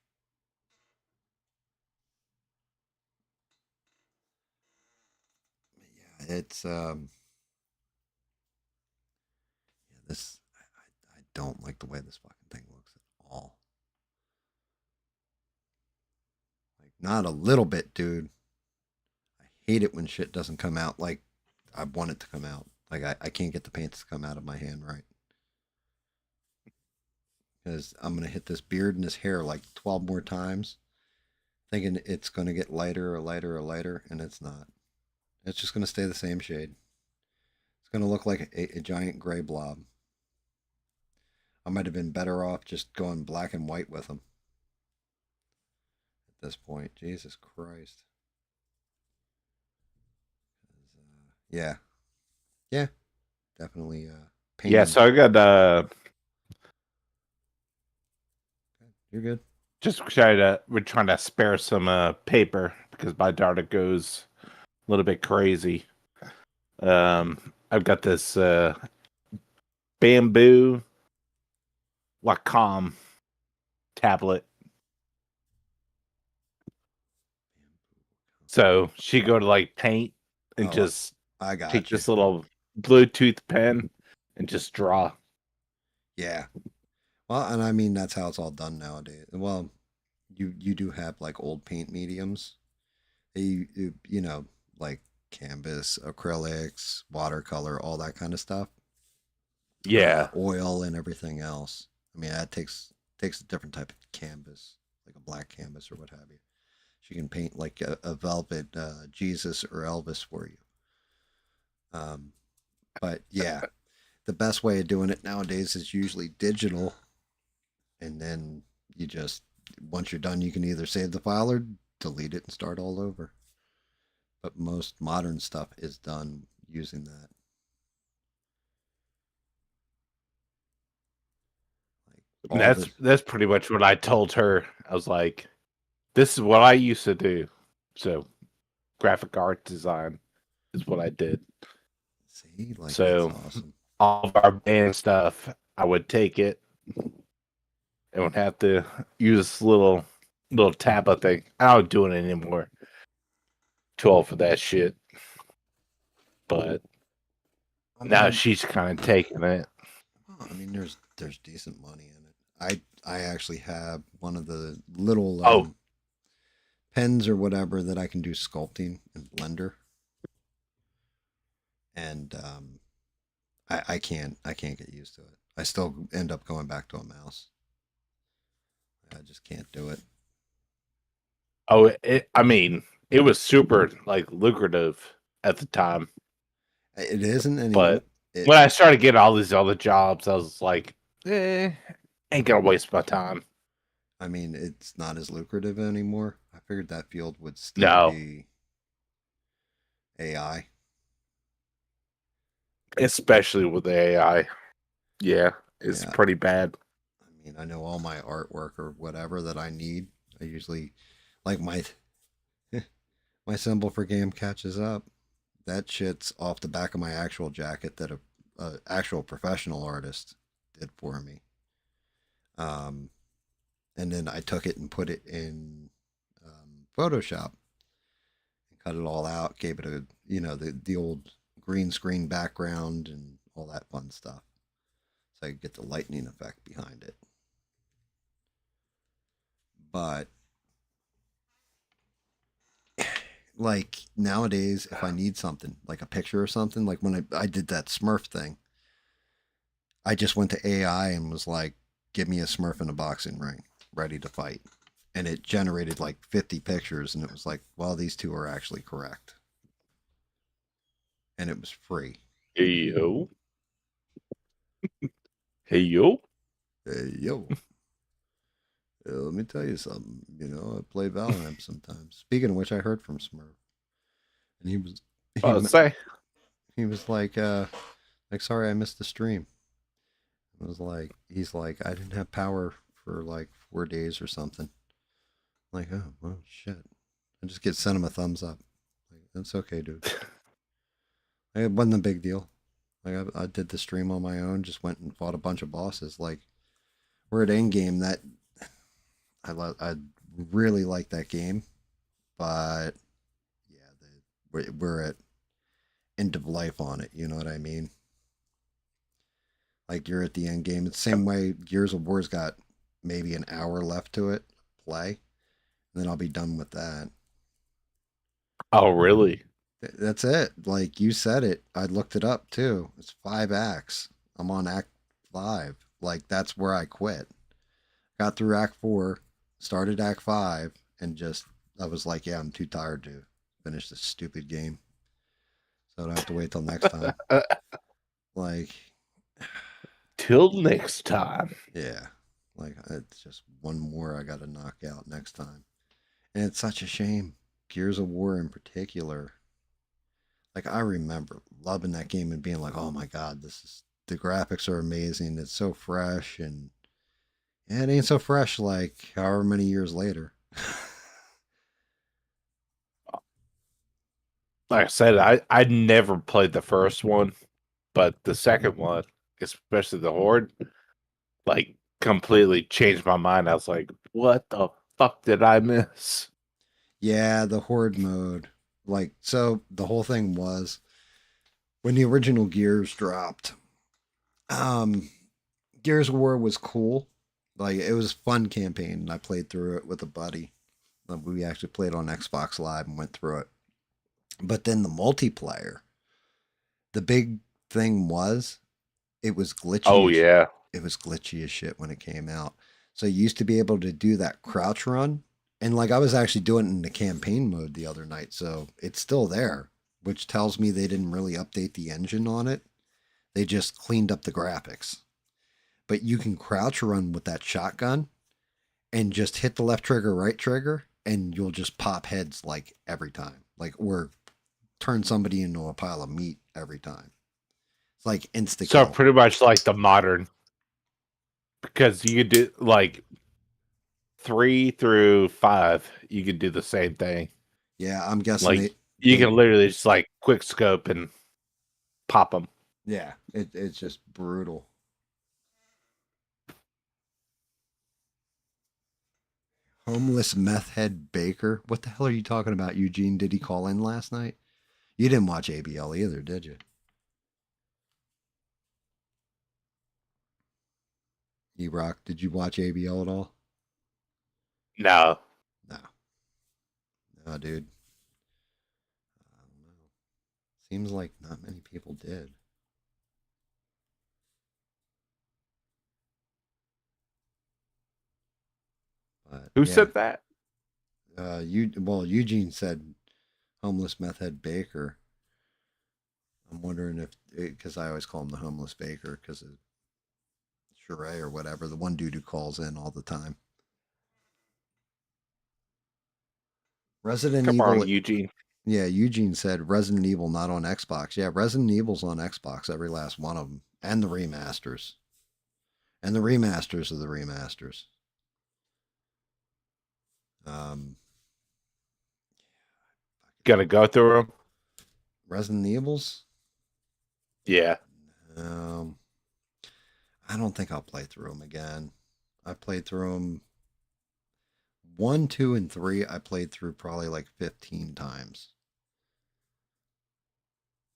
Yeah, it's yeah, I don't like the way this fucking thing looks at all. Like not a little bit, dude. I hate it when shit doesn't come out like I want it to come out. Like I can't get the paint to come out of my hand right. Because I'm gonna hit this beard and this hair like 12 more times, thinking it's gonna get lighter or lighter or lighter, and it's not. It's just gonna stay the same shade. It's gonna look like a giant gray blob. I might have been better off just going black and white with them at this point. Jesus Christ. Yeah, yeah, definitely. Yeah, Painting. so I got You're good. we're trying to spare some paper because my daughter goes a little bit crazy. I've got this bamboo Wacom tablet. So she go to like paint and Oh, just I take got you. this little Bluetooth pen and just draw. Yeah. Well, and I mean that's how it's all done nowadays. Well, you do have like old paint mediums. You know, like canvas, acrylics, watercolor, all that kind of stuff. Yeah. Oil and everything else. I mean, that takes a different type of canvas, like a black canvas or what have you. She can paint like a velvet Jesus or Elvis for you. But yeah, the best way of doing it nowadays is usually digital, and then you just once you're done, you can either save the file or delete it and start all over. But most modern stuff is done using that. Like And all this. that's pretty much what I told her. I was like, this is what I used to do. So graphic art design is what I did. See, like that's So awesome. all of our band stuff, I would take it and would have to use this little tablet thing. I don't do it anymore. Too old for that shit. But I now mean, she's kind of taking it. I mean, there's decent money in it. I actually have one of the little Oh, pens or whatever that I can do sculpting in Blender, and I can't get used to it. I still end up going back to a mouse. I just can't do it. I mean, it was super like lucrative at the time. It isn't anymore. But It when I started getting all these other jobs, I was like, ain't gonna waste my time. I mean, it's not as lucrative anymore. I figured that field would still No. be AI. especially with the AI. Yeah, it's Yeah. pretty bad. I mean, I know all my artwork or whatever that I need. I usually like my symbol for GAM catches up. That shit's off the back of my actual jacket that a actual professional artist did for me. Um, and then I took it and put it in Photoshop and cut it all out. Gave it a the old green screen background and all that fun stuff, so I could get the lightning effect behind it. But like nowadays, if I need something like a picture or something, like when I did that Smurf thing, I just went to AI and was like, "Give me a Smurf in a boxing ring, ready to fight." And it generated like 50 pictures, and it was like, well, these two are actually correct. And it was free. Hey yo, hey yo. Hey, yo, let me tell you something. I play Valorant sometimes. Speaking of which, I heard from Smurf, and he I'll say, he was like, sorry, I missed the stream. It was like, he's like, I didn't have power for like 4 days or something. I'm like, oh well, shit. I just get sent him a thumbs up. Like, that's okay, dude. It wasn't a big deal. Like I did the stream on my own. Just went and fought a bunch of bosses. Like we're at end game. That I really like that game, but yeah, we're at end of life on it. You know what I mean? Like you're at the end game. It's the same way Gears of War's got maybe an hour left to it play, and then I'll be done with that. oh really? That's it. Like you said it. I looked it up too. It's 5 acts. I'm on Act 5. Like that's where I quit. Got through Act 4, started Act 5, and just I was like, yeah, I'm too tired to finish this stupid game. So I don't have to wait till next time. Like, Till next time. yeah. Like it's just one more I got to knock out next time. And it's such a shame. Gears of War in particular. Like I remember loving that game and being like, "Oh my god, the graphics are amazing. It's so fresh and yeah, it ain't so fresh like however many years later." Like I said, I never played the first one, but the second one, especially the Horde, like completely changed my mind. I was like, what the fuck did I miss? Yeah, the horde mode. Like so the whole thing was when the original Gears dropped. Um Gears of War was cool. Like it was a fun campaign and I played through it with a buddy. We actually played on Xbox Live and went through it. But then the multiplayer, the big thing was it was glitchy Oh as yeah. it was glitchy as shit when it came out. So you used to be able to do that crouch run. And like I was actually doing it in the campaign mode the other night, so it's still there, which tells me they didn't really update the engine on it. They just cleaned up the graphics. But you can crouch run with that shotgun and just hit the left trigger, right trigger, and you'll just pop heads like every time. Like or turn somebody into a pile of meat every time. It's like insta So kill. pretty much like the modern, because you could do like 3 through 5, you could do the same thing. Yeah, I'm guessing Like they you they can literally just like quick scope and pop them. yeah, it's just brutal. Homeless meth head baker. What the hell are you talking about, Eugene? Did he call in last night? You didn't watch ABL either, did you? E-Rock, did you watch ABL at all? No, No. No, dude. I don't know. Seems like not many people did. But who yeah. said that? Eugene said homeless meth head baker. I'm wondering if, because I always call him the homeless baker because of Sheree or whatever, the one dude who calls in all the time. Resident Come on, Evil Eugene. Yeah, Eugene said Resident Evil not on Xbox. Yeah, Resident Evil's on Xbox, every last one of them, and the remasters, and the remasters of the remasters. Um, Gonna go through them. Resident Evils. Yeah. Um, I don't think I'll play through them again. I played through them 1, 2, and 3. I played through probably like 15 times.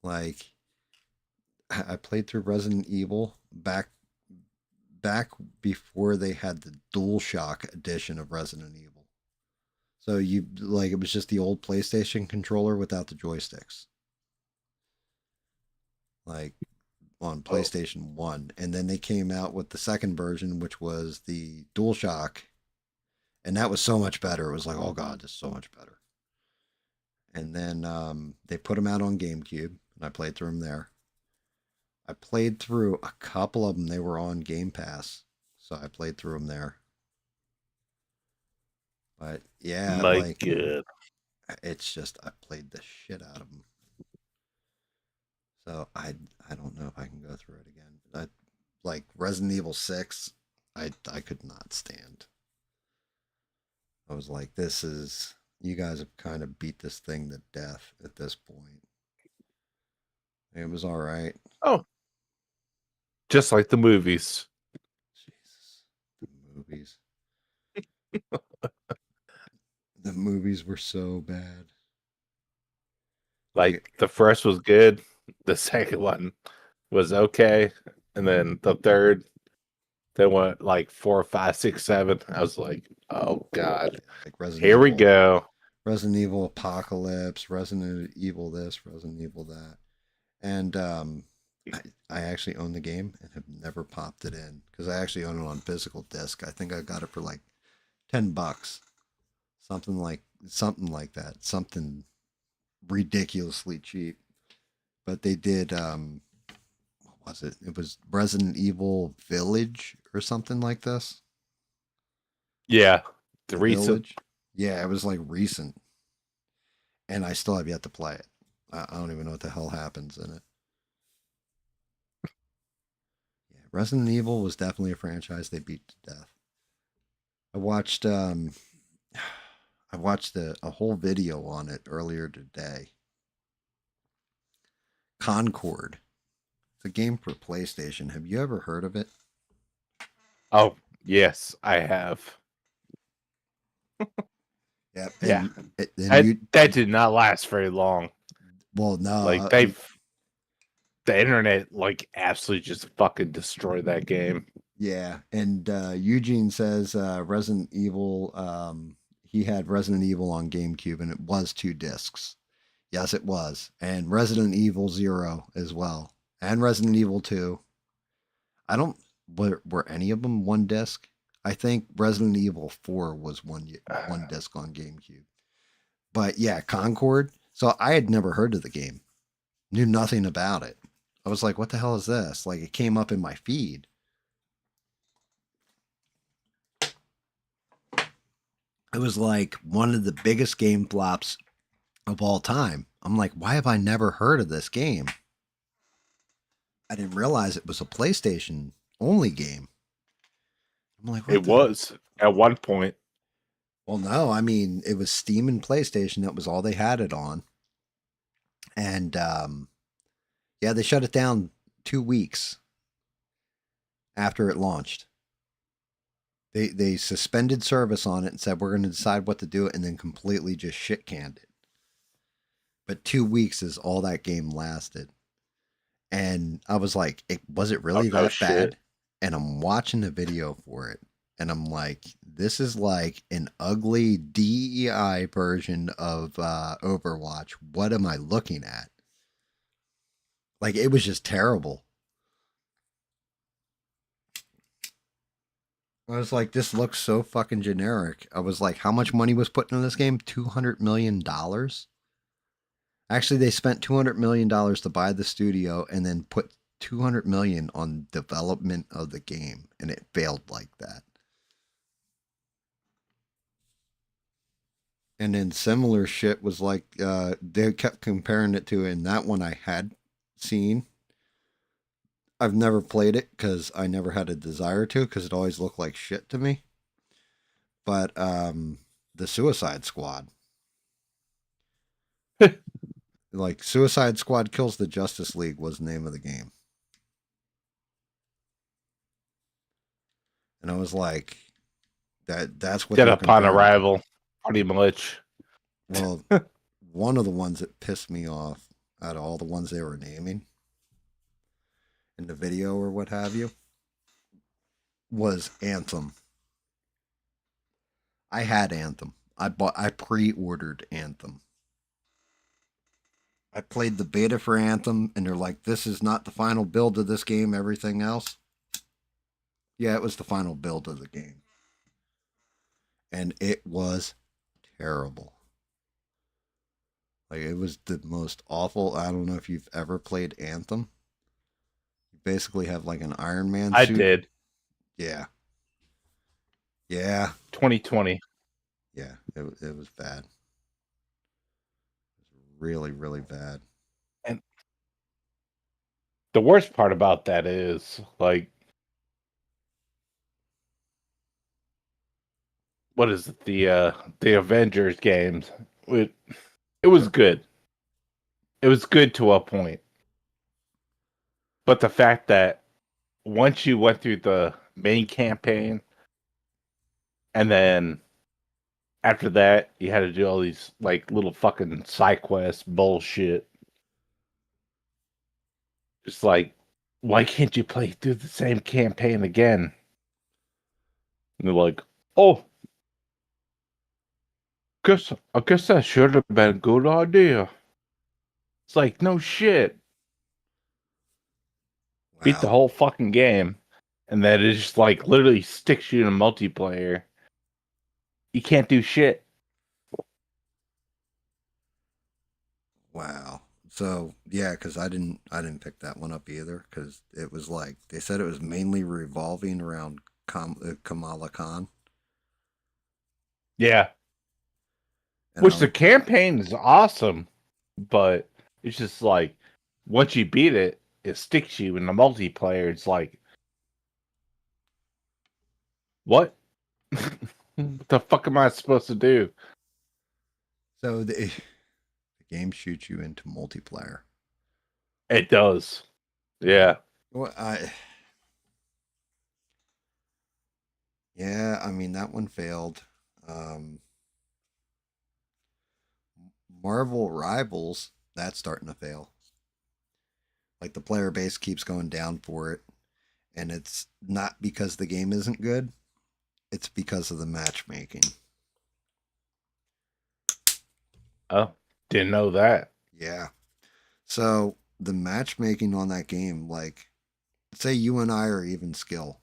Like I played through Resident Evil back before they had the DualShock edition of Resident Evil. So you like it was just the old PlayStation controller without the joysticks. Like on PlayStation 1, and then they came out with the second version which was the DualShock, and that was so much better. It was like, "Oh god, this is so much better." And then they put them out on GameCube, and I played through them there. I played through a couple of them. They were on Game Pass, so I played through them there. But yeah, My like God. it's just I played the shit out of them. So I don't know if I can go through it again. Like Resident Evil 6, I could not stand. I was like, this is you guys have kind of beat this thing to death at this point. It was all right. Oh, just like the movies. Jesus, the movies. The movies were so bad. Like the first was good, the second one was okay, and then the third, they went like 4, 5, 6, 7. I was like, oh god, Like Resident here we Evil, go. Resident Evil Apocalypse, Resident Evil this, Resident Evil that, and I actually own the game and have never popped it in because I actually own it on physical disc. I think I got it for like $10, something like that, something ridiculously cheap. But they did what was it? It was Resident Evil Village or something like this. Yeah, the The recent. Village. Yeah, it was like recent, and I still have yet to play it. I don't even know what the hell happens in it. Yeah, Resident Evil was definitely a franchise they beat to death. I watched I watched a whole video on it earlier today. Concord. It's a game for PlayStation. Have you ever heard of it? Oh yes, I have. Yep. Yeah, And you that did not last very long. well no Like the internet like absolutely just fucking destroyed that game. yeah, and Eugene says Resident Evil. He had Resident Evil on GameCube, and it was 2 discs. Yes, it was, and Resident Evil 0 as well, and Resident Evil 2. I don't were any of them 1 disc. I think Resident Evil 4 was one disc on GameCube. But yeah, Concord. So I had never heard of the game, knew nothing about it. I was like, "What the hell is this?" Like it came up in my feed. It was like one of the biggest game flops of all time. I'm like, why have I never heard of this game? I didn't realize it was a PlayStation only game. I'm like, what It the? was at one point. Well, no, I mean, it was Steam and PlayStation. That was all they had it on. And yeah, they shut it down 2 weeks after it launched. They suspended service on it and said, we're going to decide what to do, and then completely just shit canned it. But 2 weeks is all that game lasted. And I was like, was it really Oh, no that bad? shit. And I'm watching the video for it. And I'm like, this is like an ugly DEI version of Overwatch. What am I looking at? Like, it was just terrible. I was like, this looks so fucking generic. I was like, how much money was put into this game? $200 million? Actually, they spent $200 million to buy the studio and then put $200 million on development of the game, and it failed like that. And then similar shit was like they kept comparing it to, and that one I had seen. I've never played it because I never had a desire to, because it always looked like shit to me. But the Suicide Squad, like Suicide Squad kills the Justice League, was the name of the game, and I was like, that's what Dead they're upon comparing it to. arrival, pretty much. Well, one of the ones that pissed me off out of all the ones they were naming in the video or what have you was Anthem. I had Anthem. I pre-ordered Anthem. I played the beta for Anthem, and they're like, this is not the final build of this game, everything else. Yeah, it was the final build of the game. And it was terrible. Like, it was the most awful. I don't know if you've ever played Anthem. You basically have like an Iron Man suit. I did. Yeah. Yeah. 2020. Yeah. It was bad. It was really, really bad. And the worst part about that is, like, what is it? The Avengers games. It was good. It was good to a point. But the fact that once you went through the main campaign, and then after that you had to do all these like little fucking side quest bullshit. It's like, why can't you play through the same campaign again? And they're like, oh, I guess that should have been a good idea. It's like, no shit. Beat the Wow. whole fucking game. And then it just like literally sticks you in a multiplayer. You can't do shit. Wow. So yeah, because I didn't pick that one up either, because it was like they said it was mainly revolving around Kamala Khan, Yeah. and Which the campaign is awesome, but it's just like once you beat it, it sticks you in the multiplayer. It's like, what? What the fuck am I supposed to do? so the game shoots you into multiplayer. It does. Yeah. Well, yeah, I mean that one failed. Um, Marvel Rivals, that's starting to fail. Like the player base keeps going down for it, and it's not because the game isn't good. It's because of the matchmaking. Oh, didn't know that. Yeah. So the matchmaking on that game, like, say you and I are even skill,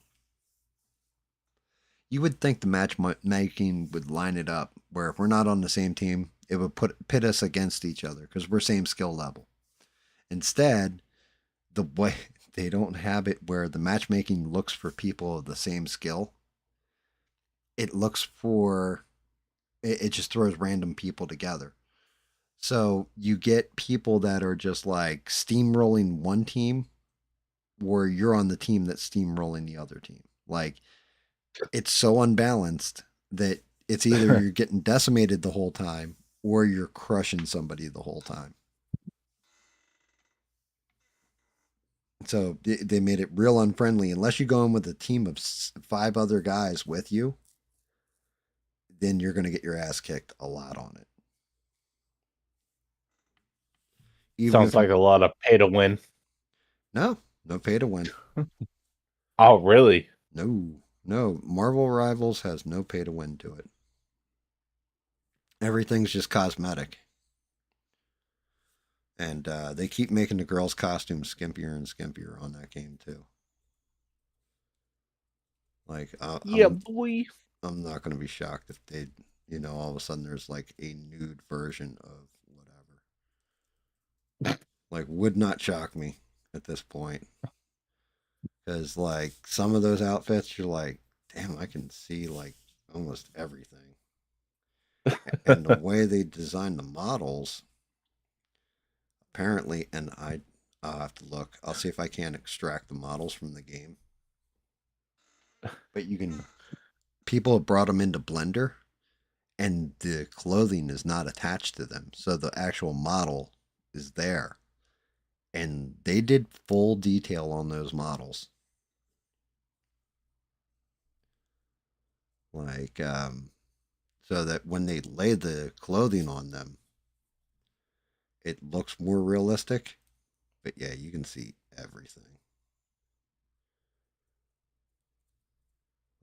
you would think the matchmaking would line it up where if we're not on the same team, it would pit us against each other because we're same skill level. Instead, the way they don't have it where the matchmaking looks for people of the same skill, it looks for it just throws random people together. So you get people that are just like steamrolling one team, or you're on the team that's steamrolling the other team. Like it's so unbalanced that it's either you're getting decimated the whole time or you're crushing somebody the whole time. So they made it real unfriendly. Unless you go in with a team of 5 other guys with you, then you're going to get your ass kicked a lot on it. Even Sounds if you, like a lot of pay to win. no pay to win. Oh, really? No. Marvel Rivals has no pay to win to it. Everything's just cosmetic. And they keep making the girls' costumes skimpier and skimpier on that game too. Like Yeah, boy. I'm not going to be shocked if they, all of a sudden there's like a nude version of whatever. Like, would not shock me at this point. Because, like, some of those outfits, you're like, damn, I can see, like, almost everything. And the way they designed the models, apparently, I'll have to look. I'll see if I can extract the models from the game. But people have brought them into Blender, and the clothing is not attached to them. So the actual model is there. And they did full detail on those models. Like, so that when they lay the clothing on them, it looks more realistic. But yeah, you can see everything.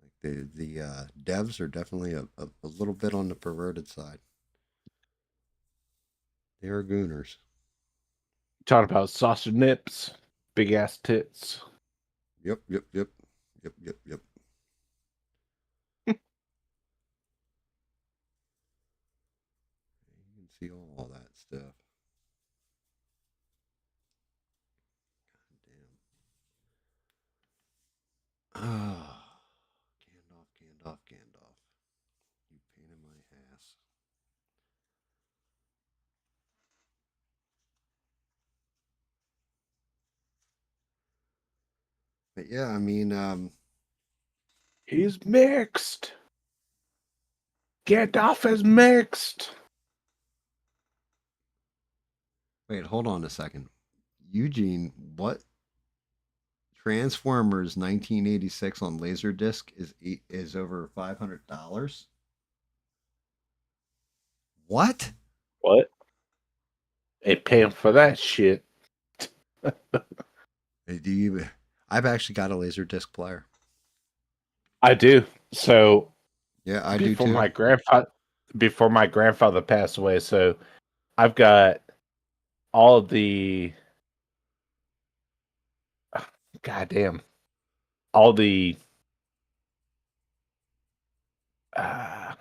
Like the devs are definitely a little bit on the perverted side. They are gooners. Talking about sausage nips, big ass tits. Yep, yep, yep, yep, yep, yep. You can see all that stuff. Damn. Ah, Gandalf, Gandalf, Gandalf. You pain in my ass. But yeah, I mean, He's mixed. Gandalf is mixed. wait, hold on a second. Eugene, what Transformers 1986 on Laserdisc is over $500? What? What? Ain't paying for that shit. Do you? I've actually got a Laserdisc player. I do. So Yeah, I do before too. before my grandfather passed away, so I've got all of the goddamn all the uh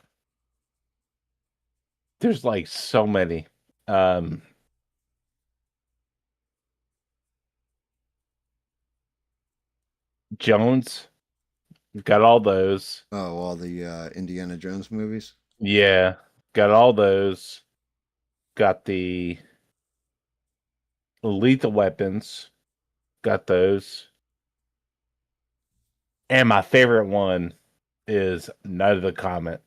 there's like so many. Um Jones, we've got all those. Oh, all the Indiana Jones movies. Yeah, got all those. Got the lethal weapons. Got those. And my favorite one is Night of the Comet.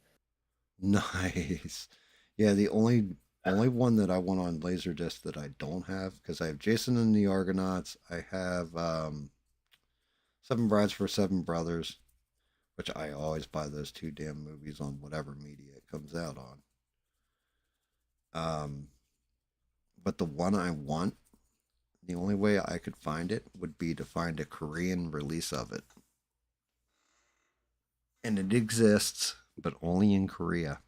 Nice. Yeah, the only one that I want on Laserdisc that I don't have because I have Jason and the Argonauts. I have Seven Brides for Seven Brothers, which I always buy those two damn movies on whatever media it comes out on. Um, but the one I want, the only way I could find it would be to find a Korean release of it. And it exists, but only in Korea.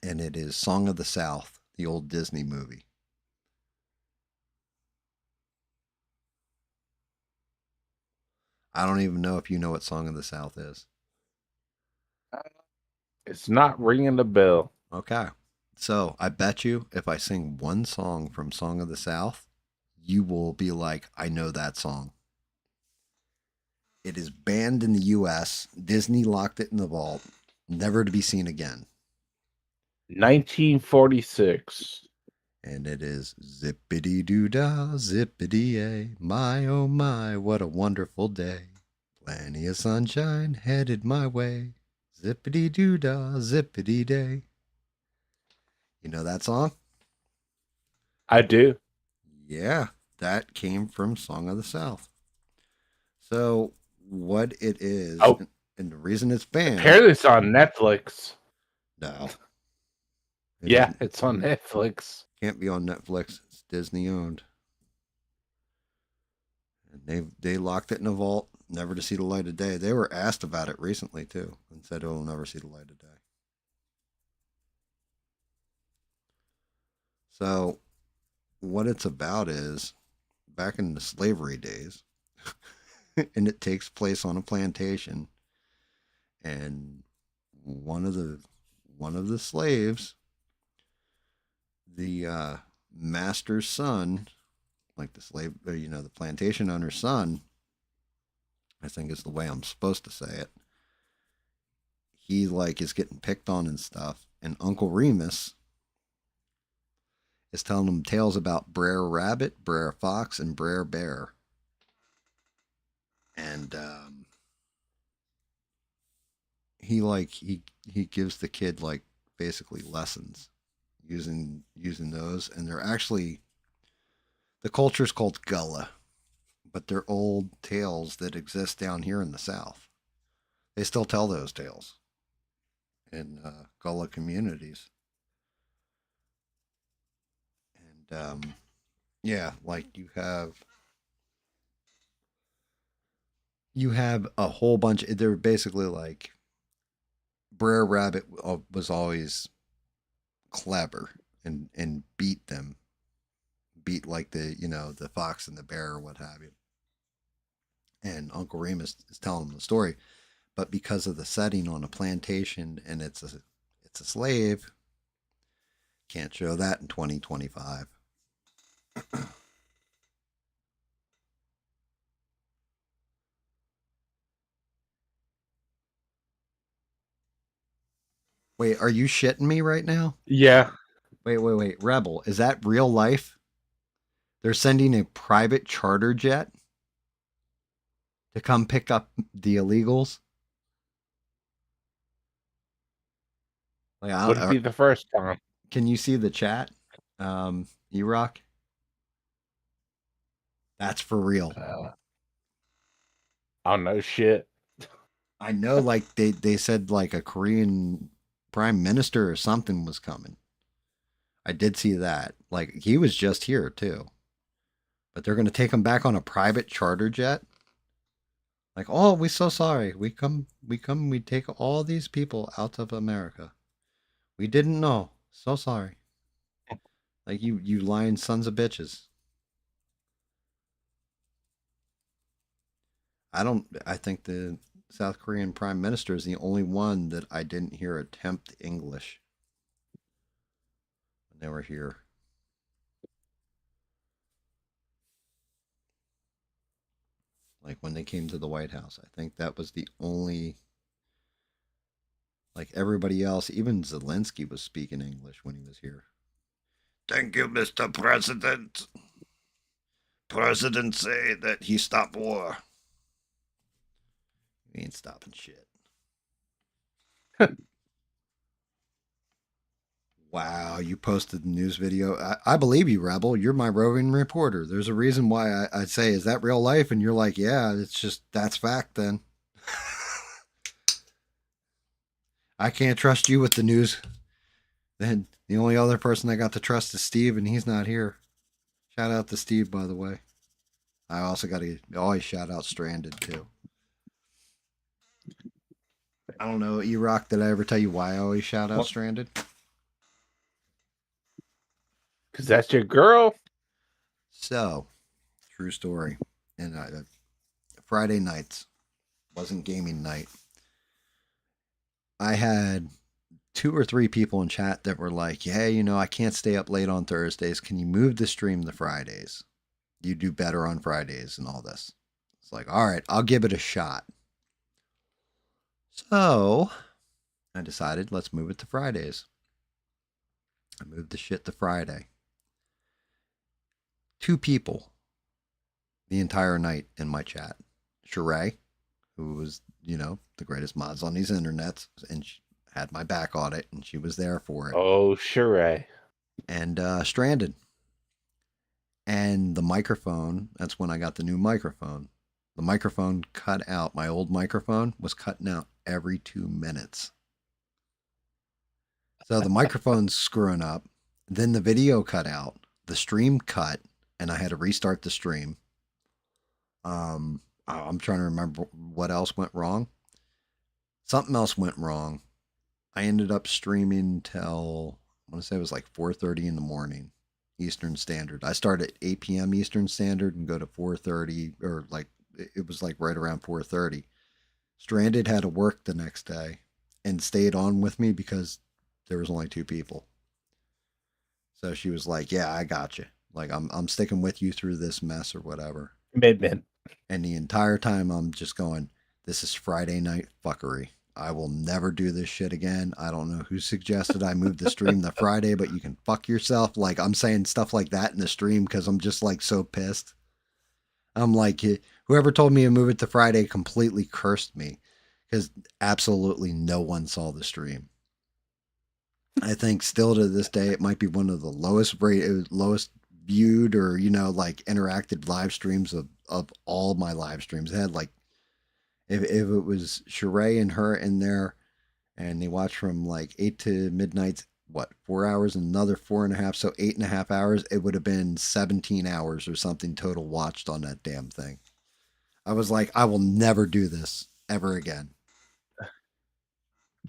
And it is Song of the South, the old Disney movie. I don't even know if you know what Song of the South is. It's not ringing the bell. Okay. So I bet you if I sing one song from Song of the South, you will be like, I know that song. It is banned in the US. Disney locked it in the vault, never to be seen again. 1946. And it is zippity doo dah, zippity a. My oh my, what a wonderful day. Plenty of sunshine headed my way. Zippity doo dah, zippity day. You know that song? I do. Yeah, that came from Song of the South. So, what it is, Oh, and the reason it's banned, apparently it's on Netflix. no, Yeah, it's on Netflix. can't be on Netflix. It's Disney owned, and they locked it in a vault, never to see the light of day. They were asked about it recently too, and said it'll never see the light of day. So, what it's about is back in the slavery days, and it takes place on a plantation, and one of the slaves, the master's son, like the slave, the plantation owner's son, I think is the way I'm supposed to say it. he like is getting picked on and stuff, and Uncle Remus is telling him tales about Brer Rabbit, Brer Fox, and Brer Bear. And he gives the kid like basically lessons using those, and they're actually, the culture's called Gullah, but they're old tales that exist down here in the South. They still tell those tales in Gullah communities. And yeah, like you have a whole bunch. They're basically like Brer Rabbit was always clever and beat like the fox and the bear or what have you. And Uncle Remus is telling him the story, but because of the setting on a plantation and it's a slave, can't show that in 2025. Wait, are you shitting me right now? Yeah. Wait. Rebel, is that real life? They're sending a private charter jet to come pick up the illegals? Like, Would it be the first time? can you see the chat? E-Rock? That's for real. I don't know shit. I know, like, they said, like, a Korean prime minister or something was coming. I did see that. Like, he was just here, too. But they're going to take him back on a private charter jet? Like, oh, we're so sorry. We take all these people out of America. We didn't know. So sorry. Like, you lying sons of bitches. I think the South Korean prime minister is the only one that I didn't hear attempt English when they were here. Like when they came to the White House, I think that was the only, like everybody else, even Zelensky was speaking English when he was here. Thank you, Mr. President. President say that he stopped war. He ain't stopping shit. Wow, you posted the news video. I believe you, Rebel. You're my roving reporter. There's a reason why I say, is that real life? And you're like, yeah, it's just, that's fact then. I can't trust you with the news. Then the only other person I got to trust is Steve, and he's not here. Shout out to Steve, by the way. I also got to always shout out Stranded, too. I don't know, E-Rock, did I ever tell you why I always shout out Stranded? Because that's your girl? So, true story. And Friday nights wasn't gaming night. I had 2 or 3 people in chat that were like, hey, I can't stay up late on Thursdays. Can you move the stream to Fridays? You do better on Fridays and all this. It's like, all right, I'll give it a shot. So I decided, let's move it to Fridays. I moved the shit to Friday. 2 people the entire night in my chat. Sheree, who was, the greatest mods on these internets, and she had my back on it, and she was there for it. Oh, Sheree. And Stranded. And the microphone, that's when I got the new microphone. The microphone cut out. My old microphone was cutting out every 2 minutes. So the microphone's screwing up. Then the video cut out. The stream cut, and I had to restart the stream. I'm trying to remember what else went wrong. Something else went wrong. I ended up streaming till, I want to say it was like 4:30 in the morning, Eastern Standard. I start at 8 p.m. Eastern Standard and go to 4:30, or like, it was like right around 4:30. Stranded had to work the next day and stayed on with me because there was only 2 people. So she was like, yeah, I got you. Like, I'm sticking with you through this mess or whatever. Midman. And the entire time I'm just going, this is Friday night fuckery. I will never do this shit again. I don't know who suggested I move the stream to Friday, but you can fuck yourself. Like, I'm saying stuff like that in the stream because I'm just like so pissed. I'm like, whoever told me to move it to Friday completely cursed me because absolutely no one saw the stream. I think still to this day, it might be one of the lowest viewed or, like interacted live streams of all my live streams. It had like, if it was Sheree and her in there and they watched from like 8 to midnight, what, 4 hours, another 4.5, so 8.5 hours, it would have been 17 hours or something total watched on that damn thing. I was like, I will never do this ever again.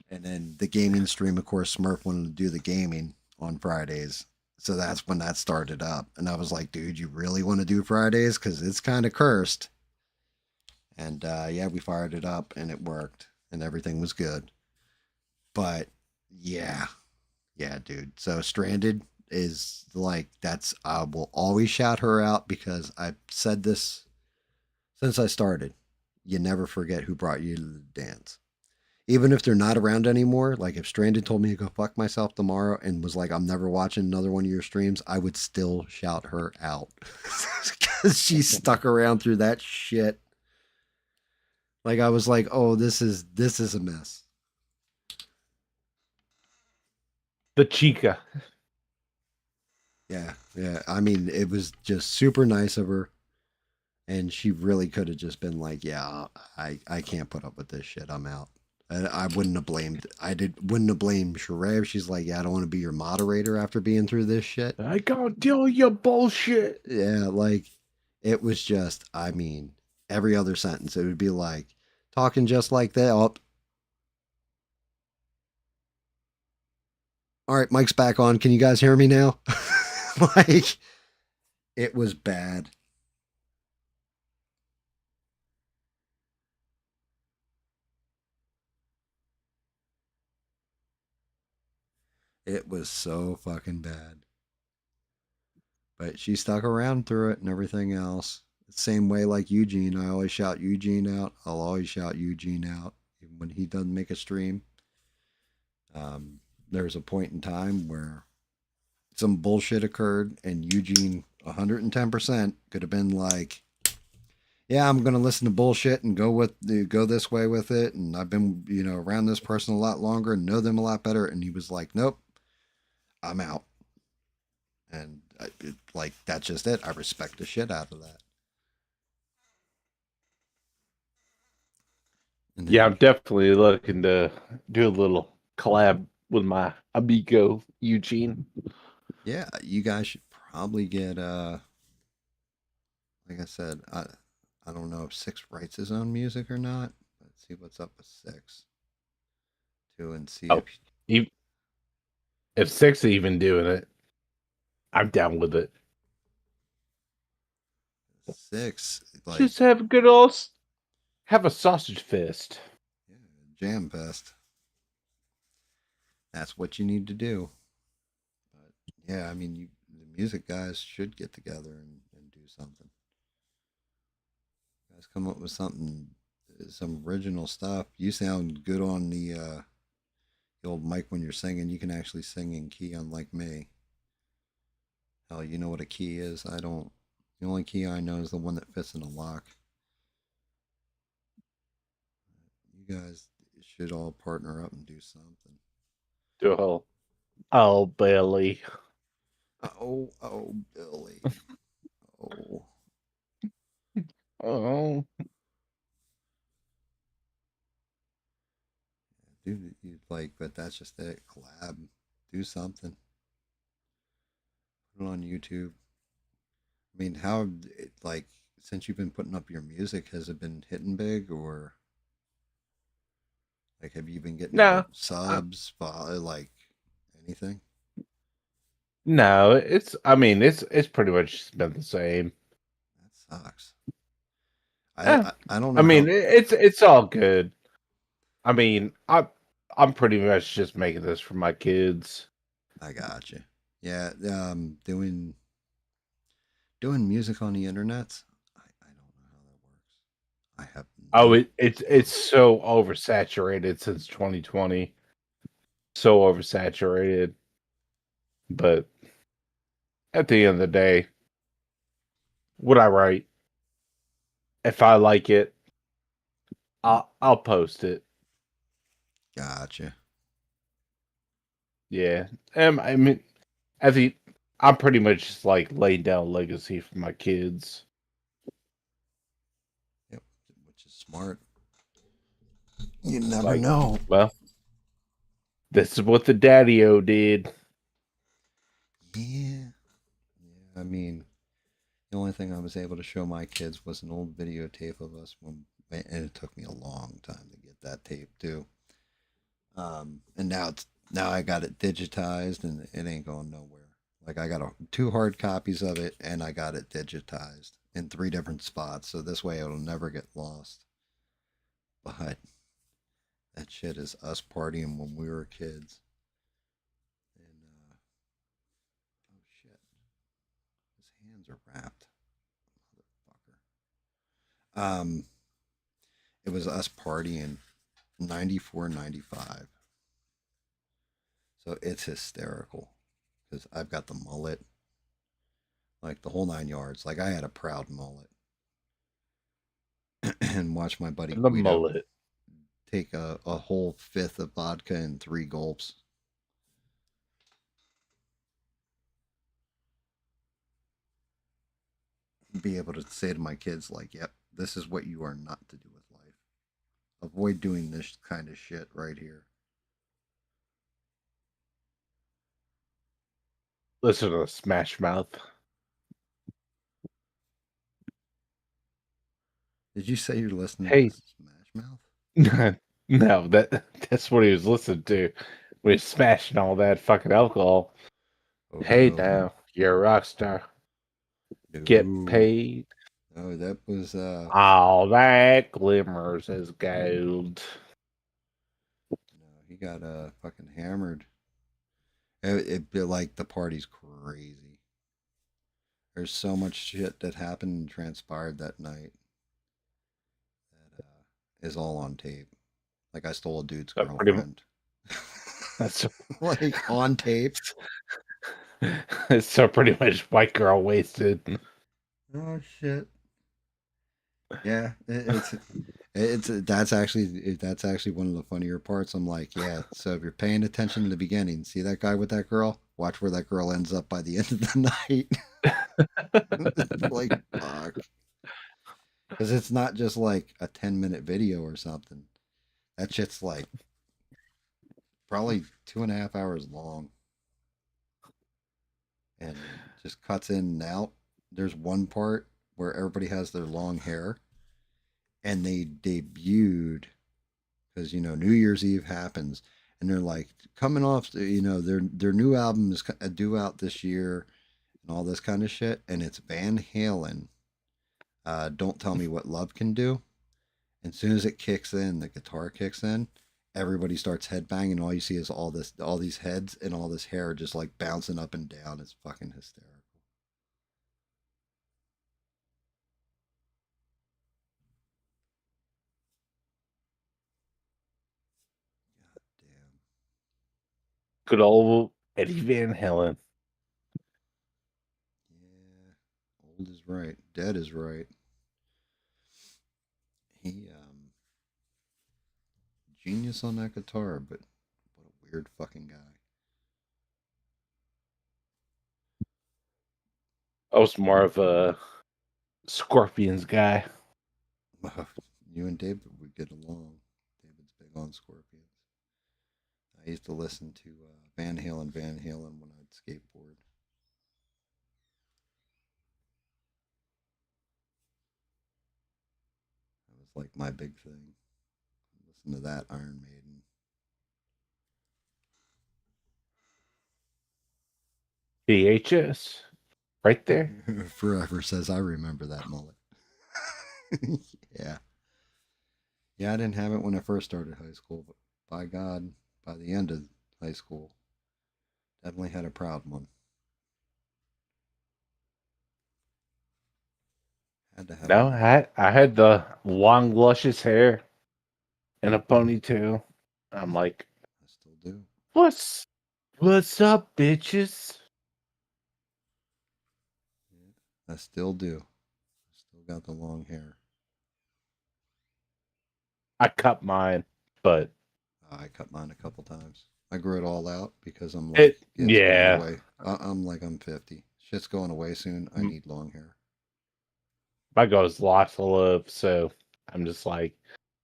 And then the gaming stream, of course, Smurf wanted to do the gaming on Fridays. So that's when that started up. And I was like, dude, you really want to do Fridays? Because it's kind of cursed. And yeah, we fired it up and it worked and everything was good. But yeah, dude. So Stranded is like, I will always shout her out because I've said this since I started. You never forget who brought you to the dance. Even if they're not around anymore, like if Stranded told me to go fuck myself tomorrow and was like, I'm never watching another one of your streams, I would still shout her out because she stuck around through that shit. Like I was like, oh, this is a mess. The chica. Yeah. I mean, it was just super nice of her. And she really could have just been like, yeah, I can't put up with this shit. I'm out. I wouldn't have blamed. Wouldn't have blamed Sheree if she's like, yeah, I don't want to be your moderator after being through this shit. I can't deal with your bullshit. Yeah, like it was just. I mean, every other sentence it would be like talking just like that. Oh, all right, Mike's back on. Can you guys hear me now? Like, it was bad. It was so fucking bad. But she stuck around through it and everything else. Same way like Eugene. I always shout Eugene out. I'll always shout Eugene out, even when he doesn't make a stream. There's a point in time where some bullshit occurred, and Eugene 110% could have been like, yeah, I'm going to listen to bullshit and go this way with it. And I've been, around this person a lot longer and know them a lot better. And he was like, nope, I'm out. And like, that's just it. I respect the shit out of that. And Yeah, then, I'm definitely looking to do a little collab with my amigo Eugene. yeah, you guys should probably get, like I said, I don't know if Six writes his own music or not. Let's see what's up with Six. Too, and see Oh, if Six even doing it, I'm down with it. if Six, like, Just have a good old have a sausage fest. yeah, Jam Fest. That's what you need to do. But yeah, I mean, the music guys should get together and do something. You guys come up with something, some original stuff. You sound good on the old mic when you're singing. You can actually sing in key, unlike me. Hell, you know what a key is? I don't. The only key I know is the one that fits in a lock. You guys should all partner up and do something. Oh, Billy. Oh, Billy. Oh. Oh. Dude, like, but that's just it. Collab. Do something. Put it on YouTube. I mean, like, since you've been putting up your music, has it been hitting big or, like, have you been getting No, subs, like, anything? no. It's pretty much been the same. That sucks. Eh, I don't know how. it's all good. I mean, I'm pretty much just making this for my kids. I got you. Yeah, doing music on the internet. I don't know how that works. I have Oh, it's so oversaturated since 2020. So oversaturated. But at the end of the day, what I write, if I like it, I'll post it. Gotcha. Yeah. I mean, I think I'm pretty much just like laying down legacy for my kids. Yep, which is smart. You never Like, know. well, this is what the daddy-o did. Yeah. Yeah. I mean, the only thing I was able to show my kids was an old videotape of us when, and it took me a long time to get that tape too. And now I got it digitized and it ain't going nowhere. Like I got two hard copies of it and I got it digitized in three different spots, so this way it'll never get lost. But that shit is us partying when we were kids. And oh shit, his hands are wrapped, motherfucker. It was us partying 94, 95. So it's hysterical because I've got the mullet, like the whole 9 yards. Like I had a proud mullet. And watch my buddy The Guido mullet. take a whole fifth of vodka in 3 gulps. Be able to say to my kids, like, yep, this is what you are not to do with life. Avoid doing this kind of shit right here. Listen to Smash Mouth. Did you say you're listening to Hey. Smash Mouth? No, that's what he was listening to. When he's smashing all that fucking alcohol. Oh Hey no. now, you're a rock star. Get No. paid. No, that was All that glimmers as gold. no, he got fucking hammered. It like the party's crazy. There's so much shit that happened and transpired that night that is all on tape. Like I stole a dude's So pretty, girlfriend. that's Like on tape. so pretty much white girl wasted. Oh shit. Yeah, it's that's actually one of the funnier parts. I'm like, yeah. So if you're paying attention in the beginning, see that guy with that girl. Watch where that girl ends up by the end of the night. It's like fuck, because it's not just like a 10-minute video or something. That shit's like probably 2.5 hours long, and just cuts in and out. There's one part where everybody has their long hair, and they debuted because New Year's Eve happens, and they're like coming off their new album is due out this year and all this kind of shit, and it's Van Halen. Don't tell me what love can do. And as soon as it kicks in, the guitar kicks in, everybody starts headbanging. All you see is all these heads and all this hair just like bouncing up and down. It's fucking hysterical. God damn. Good old Eddie Van Halen. Yeah, old is right. Dead is right. He genius on that guitar, but what a weird fucking guy. I was more of a Scorpions guy. You and David would get along. David's big on Scorpions. I used to listen to Van Halen when I'd skateboard. That was like my big thing. Listen to that Iron Maiden. VHS. Right there. Forever says I remember that mullet. Yeah. Yeah, I didn't have it when I first started high school, but by God, by the end of high school, definitely had a proud one. Had to have No, one. I had the long, luscious hair and a ponytail. I'm like, I still do. what's up, bitches? I still do. Still got the long hair. I cut mine, but I cut mine a couple times. I grew it all out because I'm like, it, it's going yeah. away. I'm like, I'm 50. Shit's going away soon. I need long hair. My goes lots of love, so I'm just like,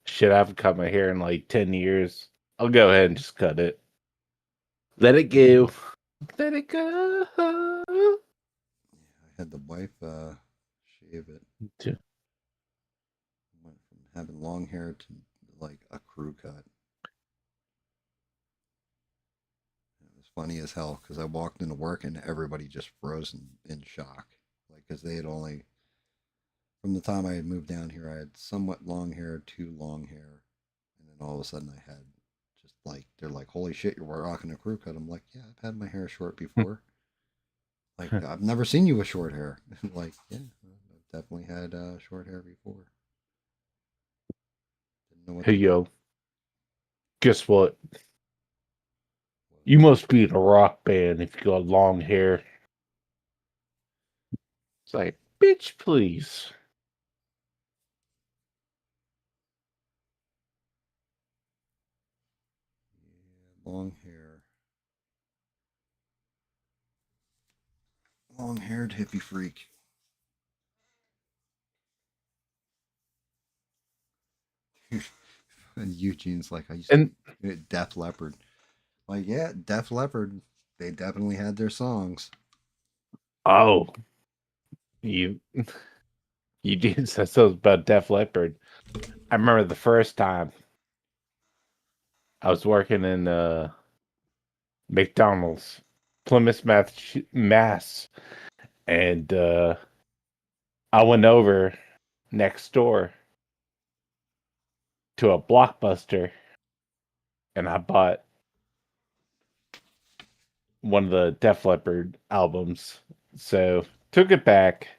shit, I haven't cut my hair in like 10 years. I'll go ahead and just cut it. Let it go. Let it go. Yeah, I had the wife shave it. Went from having long hair to like a crew cut. It was funny as hell because I walked into work and everybody just froze in shock. Like, because they had only, from the time I had moved down here, I had somewhat long hair, too long hair. And then all of a sudden I had just like, they're like, holy shit, you're rocking a crew cut. I'm like, yeah, I've had my hair short before. Like, I've never seen you with short hair. Like, yeah, I've definitely had short hair before. Didn't know what Hey, to do. yo, guess what? You must be in a rock band if you got long hair. It's like, bitch, please. Yeah, long hair. Long haired hippie freak. And Eugene's like, I used to And be Def Leppard. Like, yeah, Def Leppard, they definitely had their songs. oh, you you did say something about Def Leppard. I remember the first time I was working in McDonald's, Plymouth, Mass, and I went over next door to a Blockbuster and I bought one of the Def Leppard albums. So took it back,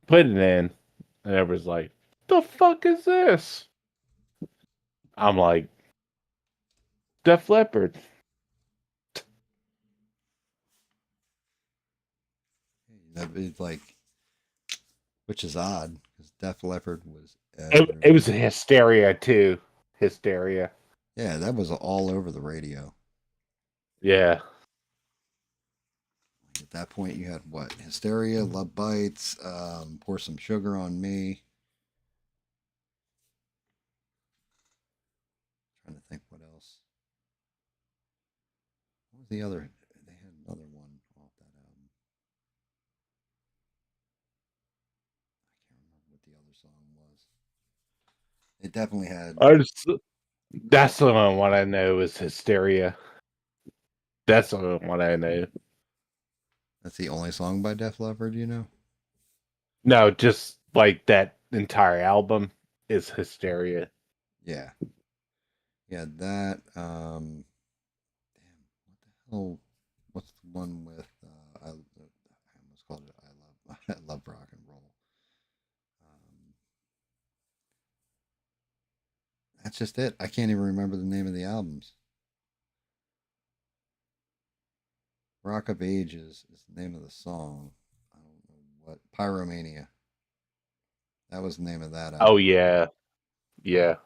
put it in, and it was like, "The fuck is this?" I'm like, "Def Leppard." It's like, which is odd because Def Leppard was It was everywhere. Hysteria too. Hysteria. Yeah, that was all over the radio. Yeah. At that point, you had what? Hysteria, Love Bites, Pour Some Sugar on Me. Trying to think what else. What was the other? They had another one off that album. I can't remember what the other song was. It definitely had. I just, that's the only one I know is Hysteria. That's the only one I know. That's the only song by Def Leppard, you know? No, just like that entire album is Hysteria. Yeah. Yeah, that. Damn, what the hell? What's the one with? I almost called it. I love. I love rock and roll. Um, that's just it. I can't even remember the name of the albums. Rock of Ages is the name of the song. I don't know what. Pyromania. That was the name of that Oh album. yeah, yeah.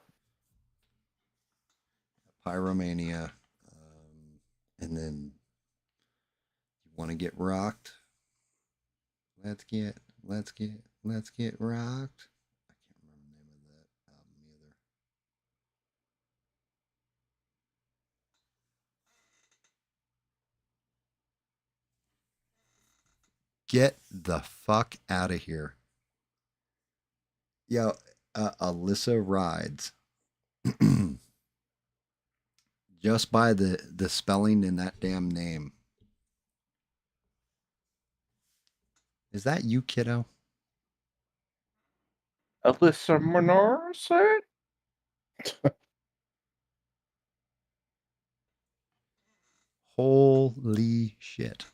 Pyromania. And then you want to get rocked. Let's get, let's get rocked. I can't remember the name of that album either. Get the fuck out of here. Yo, Alyssa Rides. Just by the spelling in that damn name. Is that you, kiddo? Alyssa Morrison? Holy shit.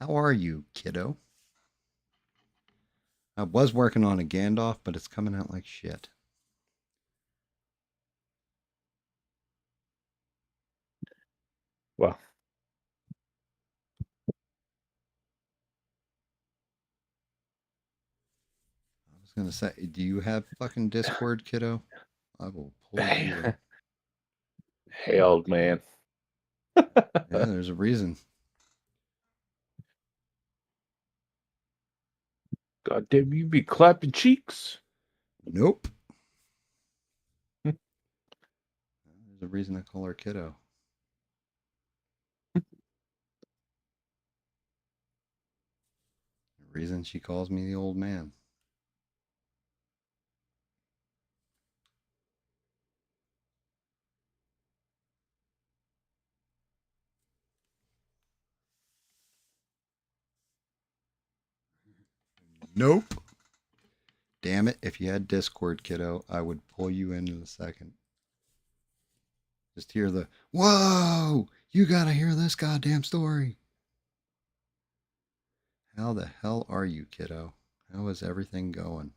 How are you, kiddo? I was working on a Gandalf, but it's coming out like shit. Well, I was gonna say, do you have fucking Discord, kiddo? I will pull hey, you in. hey, old man. Yeah, there's a reason. God damn, you be clapping cheeks. Nope. There's a reason I call her kiddo. The reason she calls me the old man. Nope. Damn it. If you had Discord, kiddo, I would pull you in a second. Just hear the, whoa, you gotta hear this goddamn story. How the hell are you, kiddo? How is everything going?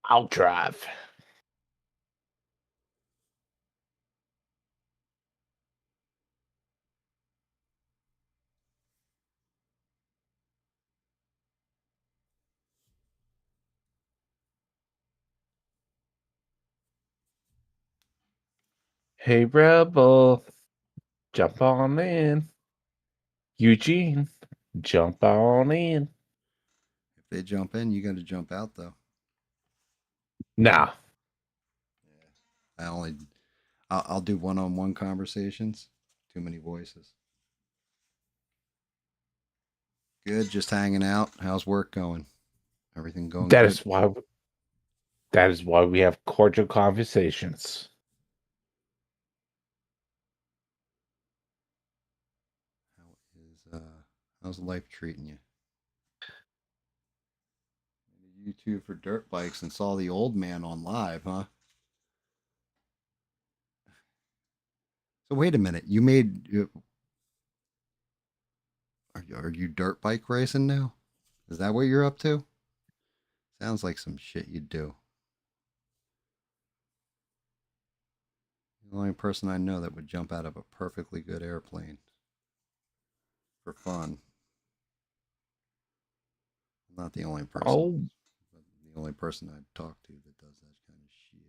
I'll drive. Hey, Rebel, jump on in. Eugene, jump on in. If they jump in, you gotta jump out, though. Nah, Yeah. I'll do one-on-one conversations. Too many voices. Good, just hanging out. How's work going? Everything going that good? is why. That is why we have cordial conversations. How's life treating you? YouTube for dirt bikes and saw the old man on live, huh? So wait a minute. You made are you dirt bike racing now? Is that what you're up to? Sounds like some shit you'd do. The only person I know that would jump out of a perfectly good airplane for fun. I'm not the only person, Oh, but the only person I've talked to that does that kind of shit.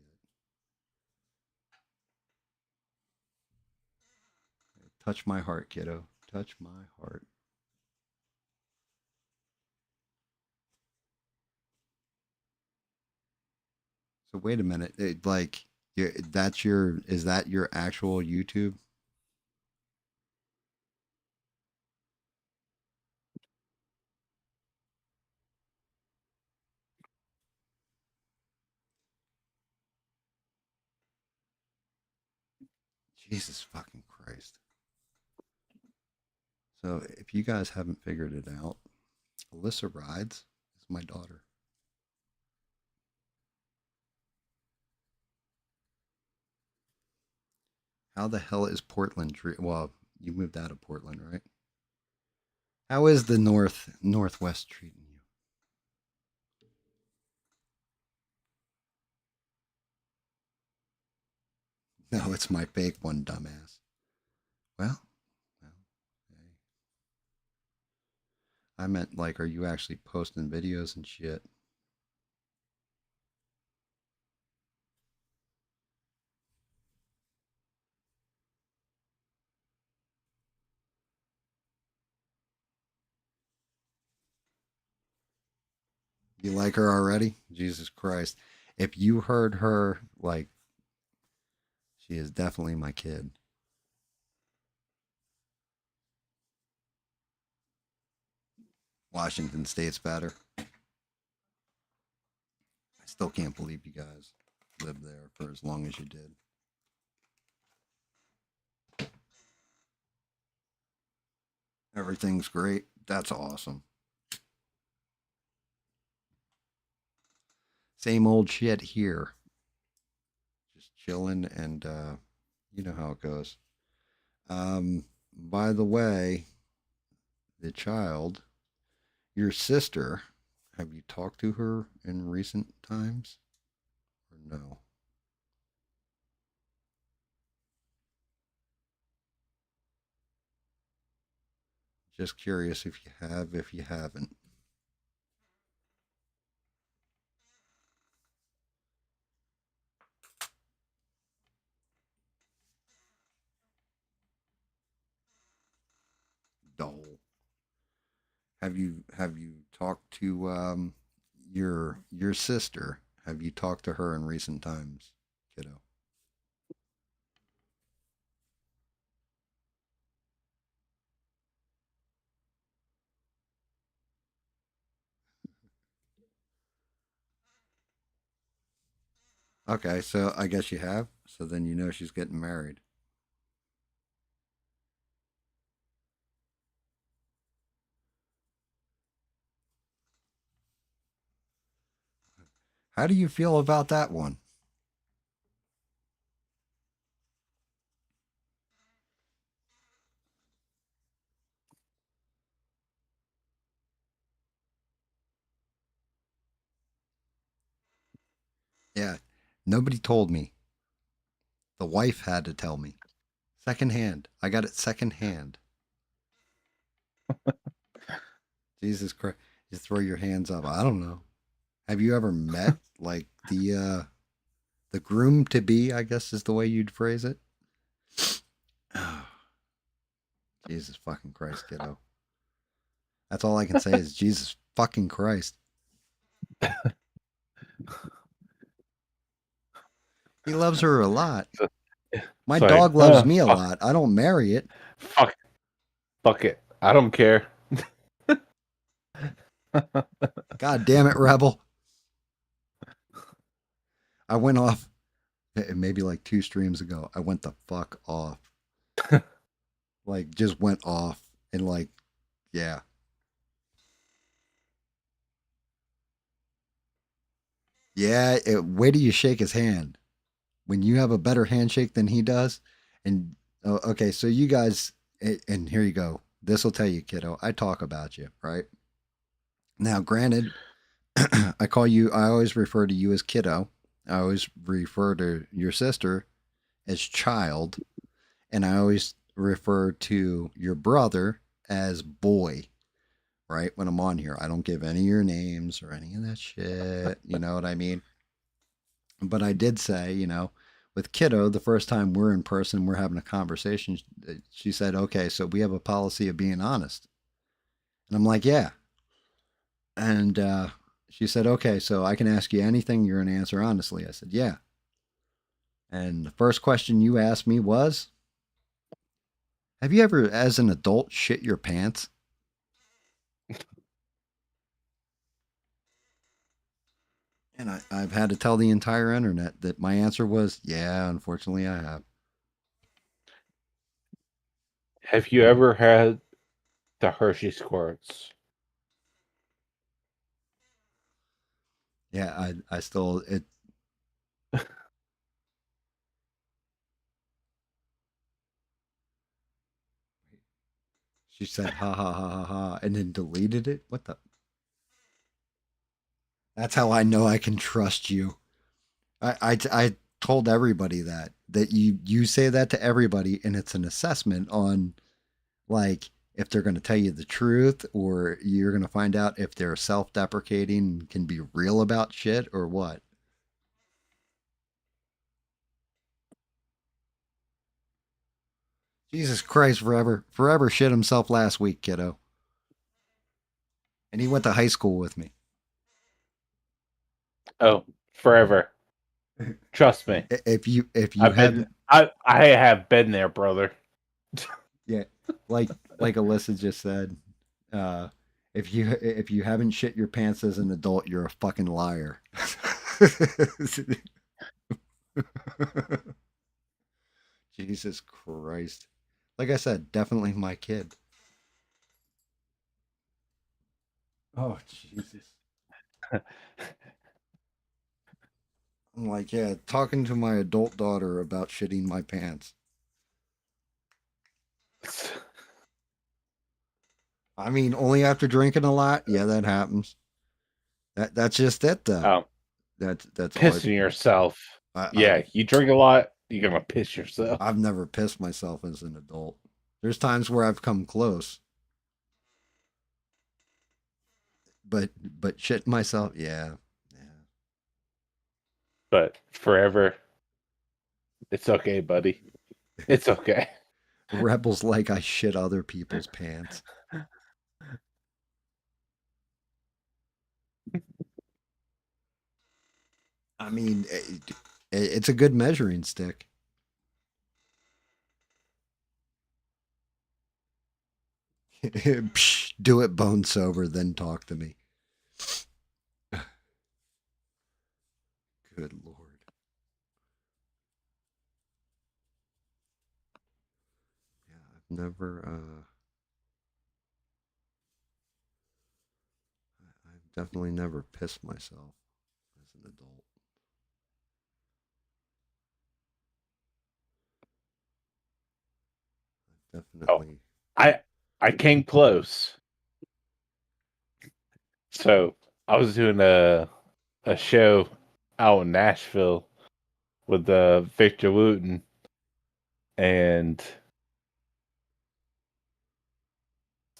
Touch my heart, kiddo. Touch my heart. So wait a minute. Like, that's your is that your actual YouTube? Jesus fucking Christ. So if you guys haven't figured it out, Alyssa Rides is my daughter. How the hell is Portland well, you moved out of Portland, right? How is the northwest treating you? No, it's my fake one, dumbass. Well, well, hey. I meant like, are you actually posting videos and shit? You like her already? Jesus Christ. If you heard her, like, she is definitely my kid. Washington State's better. I still can't believe you guys lived there for as long as you did. Everything's great. That's awesome. Same old shit here. Just chilling and you know how it goes. By the way, the child Your sister, have you talked to her in recent times? Or no? Just curious if you have, if you haven't. No. Have you talked to your sister? Have you talked to her in recent times, kiddo? Okay, so I guess you have. So then you know she's getting married. How do you feel about that one? Yeah, nobody told me. The wife had to tell me. Secondhand. I got it secondhand. Jesus Christ. You throw your hands up. I don't know. Have you ever met like the groom to be, I guess is the way you'd phrase it? Oh, Jesus fucking Christ, kiddo. That's all I can say is Jesus fucking Christ. He loves her a lot. So, My so dog loves me a fuck, lot. I don't marry it. fuck, fuck it. I don't care. God damn it, Rebel. I went off maybe like 2 streams ago. I went the fuck off. Like just went off and like, yeah. Yeah, wait till you shake his hand. When you have a better handshake than he does, and oh, okay, so you guys, and here you go. This will tell you, kiddo. I talk about you, right? Now, granted, I call you. I always refer to you as kiddo. I always refer to your sister as child, and I always refer to your brother as boy. Right when I'm on here, I don't give any of your names or any of that shit. You know what I mean? But I did say, with kiddo, the first time we're in person, we're having a conversation. She said, "Okay, so we have a policy of being honest," and I'm like, "Yeah." And she said, "Okay, so I can ask you anything. You're going to answer honestly." I said, "Yeah." And the first question you asked me was, "Have you ever, as an adult, shit your pants?" And I've had to tell the entire internet that my answer was, "Yeah, unfortunately, I have." Have you ever had the Hershey squirts? Yeah, I still it. She said, "Ha ha ha ha ha," and then deleted it. What the? That's how I know I can trust you. I told everybody that you say that to everybody, and it's an assessment on like if they're going to tell you the truth or you're going to find out if they're self-deprecating and can be real about shit or what. Jesus Christ, forever shit himself last week, kiddo, and he went to high school with me. Oh, forever. Trust me. If you haven't, I have been there, brother. yeah, like Alyssa just said, uh, if you haven't shit your pants as an adult, you're a fucking liar. Jesus Christ. Like I said, definitely my kid. Oh Jesus. I'm like, yeah, talking to my adult daughter about shitting my pants. I mean, only after drinking a lot. Yeah, that happens. That's just it, though. Um, That's all. Pissing yourself. I've Yeah, you drink a lot, you're gonna piss yourself. I've never pissed myself as an adult. There's times where I've come close, but shit myself. Yeah, yeah. But forever, it's okay, buddy. It's okay. Rebels like I shit other people's pants. I mean, it's a good measuring stick. Psh, do it bone sober, then talk to me. Good lord. Yeah, I've never. I've definitely never pissed myself as an adult. Oh, Definitely. I I came close. So I was doing a show out in Nashville with Victor Wooten, and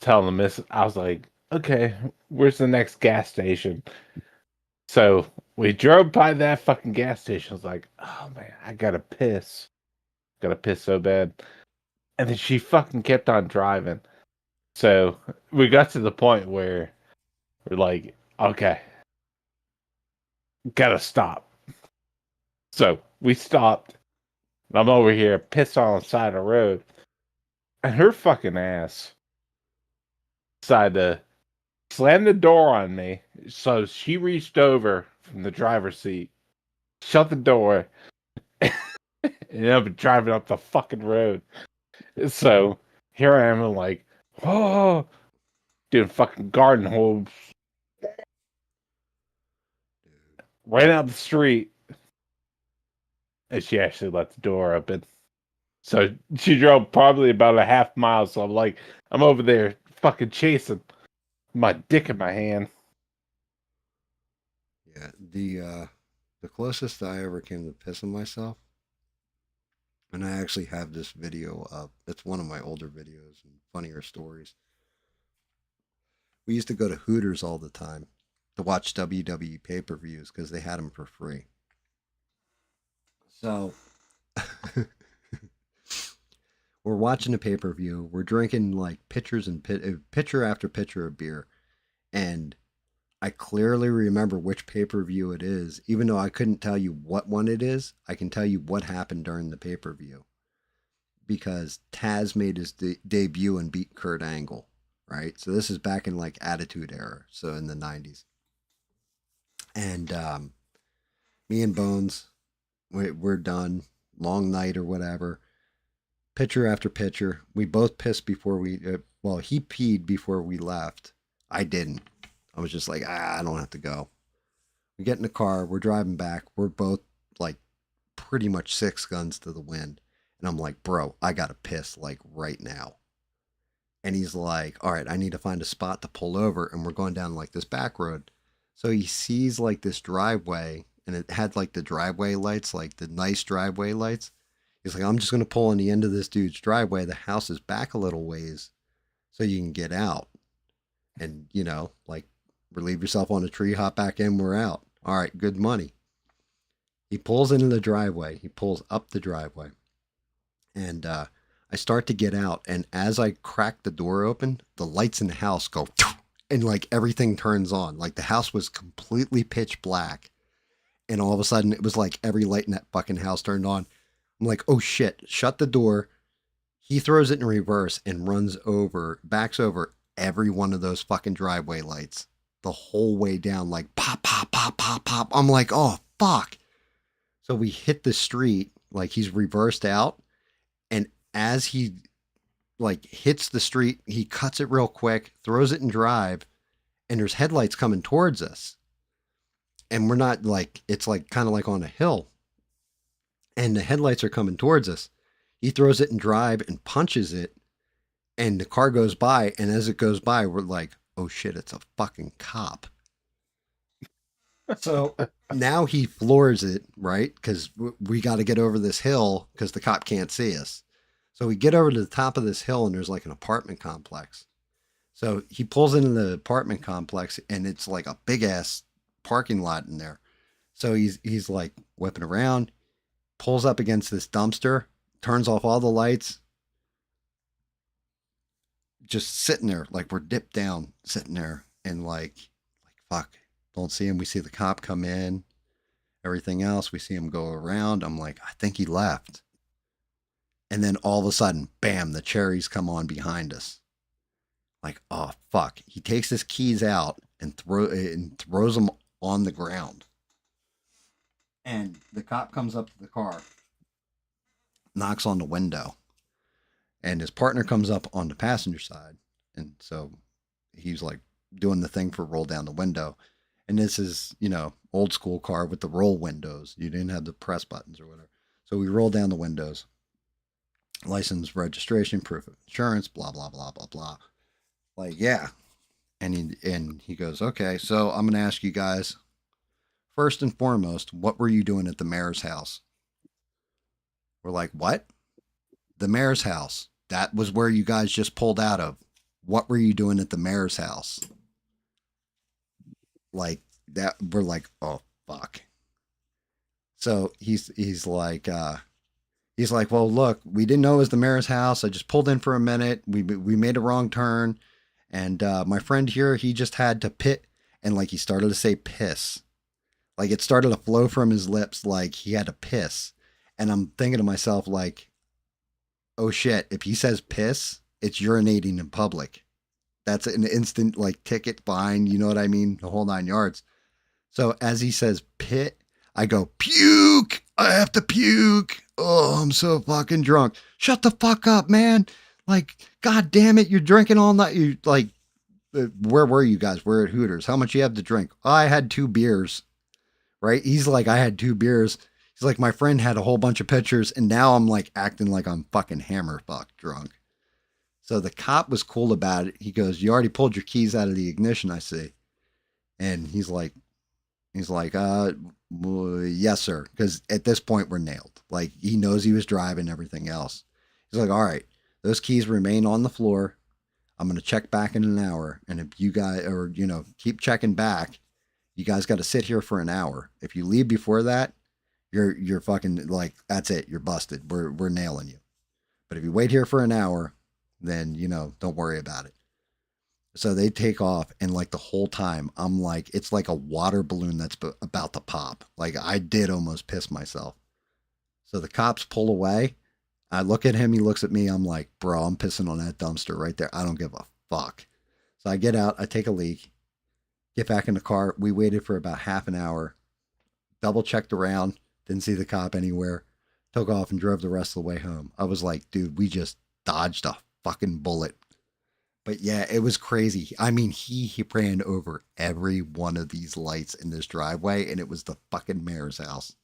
telling the miss, I was like, okay, where's the next gas station? So we drove by that fucking gas station. I was like, oh man, I gotta piss. Gotta piss so bad. And then she fucking kept on driving. So we got to the point where we're like, okay, gotta stop. So we stopped. And I'm over here pissed on the side of the road. And her fucking ass decided to slam the door on me. So she reached over from the driver's seat, shut the door, and ended up driving up the fucking road. So here I am, I'm like, oh, doing fucking garden hose right out the street. And she actually let the door open. So she drove probably about a half mile. So I'm like, I'm over there fucking chasing my dick in my hand. Yeah, the closest I ever came to pissing myself, and I actually have this video up. It's one of my older videos and funnier stories. We used to go to Hooters all the time to watch WWE pay-per-views because they had them for free. So we're watching a pay-per-view. We're drinking like pitcher after pitcher of beer, and I clearly remember which pay-per-view it is, even though I couldn't tell you what one it is. I can tell you what happened during the pay-per-view because Taz made his debut and beat Kurt Angle, right? So this is back in like Attitude Era, so in the 90s. And me and Bones, we're done. Long night or whatever. Pitcher after pitcher. We both pissed before well, he peed before we left. I didn't. I was just like, I don't have to go. We get in the car. We're driving back. We're both like pretty much six guns to the wind. And I'm like, bro, I got to piss like right now. And he's like, all right, I need to find a spot to pull over. And we're going down like this back road. So he sees like this driveway and it had like the driveway lights, like the nice driveway lights. He's like, I'm just going to pull on the end of this dude's driveway. The house is back a little ways so you can get out and, like relieve yourself on a tree, hop back in, we're out. All right, good money. He pulls into the driveway. He pulls up the driveway. And I start to get out. And as I crack the door open, the lights in the house go and like everything turns on. Like the house was completely pitch black. And all of a sudden it was like every light in that fucking house turned on. I'm like, oh shit, shut the door. He throws it in reverse and backs over every one of those fucking driveway lights the whole way down, like pop, pop, pop, pop, pop. I'm like, oh, fuck. So we hit the street, like he's reversed out. And as he like hits the street, he cuts it real quick, throws it in drive, and there's headlights coming towards us. And we're not like, it's like kind of like on a hill. And the headlights are coming towards us. He throws it in drive and punches it. And the car goes by, and as it goes by, we're like, oh shit, it's a fucking cop. So now he floors it, right? Because we got to get over this hill because the cop can't see us. So we get over to the top of this hill, and there's like an apartment complex. So he pulls into the apartment complex, and it's like a big ass parking lot in there. So he's like whipping around, pulls up against this dumpster, turns off all the lights, just sitting there like we're dipped down, sitting there, and like fuck, don't see him. We see the cop come in, everything else. We see him go around. I'm like, I think he left. And then all of a sudden, bam, the cherries come on behind us. Like, oh fuck. He takes his keys out and throws them on the ground. And the cop comes up to the car, knocks on the window, and his partner comes up on the passenger side. And so he's like doing the thing for roll down the window. And this is, old school car with the roll windows. You didn't have the press buttons or whatever. So we roll down the windows, license, registration, proof of insurance, blah, blah, blah, blah, blah. Like, yeah. And he goes, okay, so I'm going to ask you guys, first and foremost, what were you doing at the mayor's house? We're like, what? The mayor's house. That was where you guys just pulled out of. What were you doing at the mayor's house? Like that, we're like, oh fuck. So he's like, well, look, we didn't know it was the mayor's house. I just pulled in for a minute. We made a wrong turn, and my friend here, he just had to pit, and like he started to say piss, like it started to flow from his lips, like he had to piss, and I'm thinking to myself like, oh shit, if he says piss, it's urinating in public. That's an instant like ticket, fine. You know what I mean? The whole 9 yards. So as he says pit, I go puke. I have to puke. Oh, I'm so fucking drunk. Shut the fuck up, man. Like, god damn it, you're drinking all night. You like, where were you guys? We're at Hooters. How much you have to drink? Oh, I had 2 beers. Right? He's like, I had 2 beers. He's like, my friend had a whole bunch of pictures, and now I'm like acting like I'm fucking hammer fuck drunk. So the cop was cool about it. He goes, you already pulled your keys out of the ignition, I see. And he's like, well, yes, sir. Because at this point, we're nailed. Like, he knows he was driving, everything else. He's like, all right, those keys remain on the floor. I'm going to check back in an hour. And if you guys, or, keep checking back, you guys got to sit here for an hour. If you leave before that, you're fucking like, that's it. You're busted. We're nailing you. But if you wait here for an hour, then, don't worry about it. So they take off, and like the whole time, I'm like, it's like a water balloon that's about to pop. Like I did almost piss myself. So the cops pull away. I look at him. He looks at me. I'm like, bro, I'm pissing on that dumpster right there. I don't give a fuck. So I get out. I take a leak. Get back in the car. We waited for about half an hour. Double checked around. Didn't see the cop anywhere. Took off and drove the rest of the way home. I was like, dude, we just dodged a fucking bullet. But yeah, it was crazy. I mean, he ran over every one of these lights in this driveway, and it was the fucking mayor's house.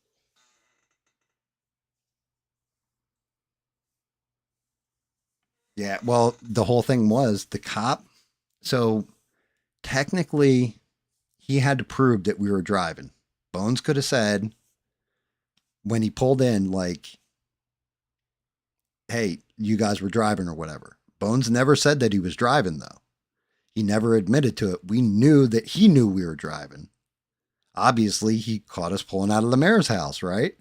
Yeah, well, the whole thing was the cop. So technically, he had to prove that we were driving. Bones could have said when he pulled in, like, hey, you guys were driving or whatever. Bones never said that he was driving, though. He never admitted to it. We knew that he knew we were driving. Obviously, he caught us pulling out of the mayor's house, right?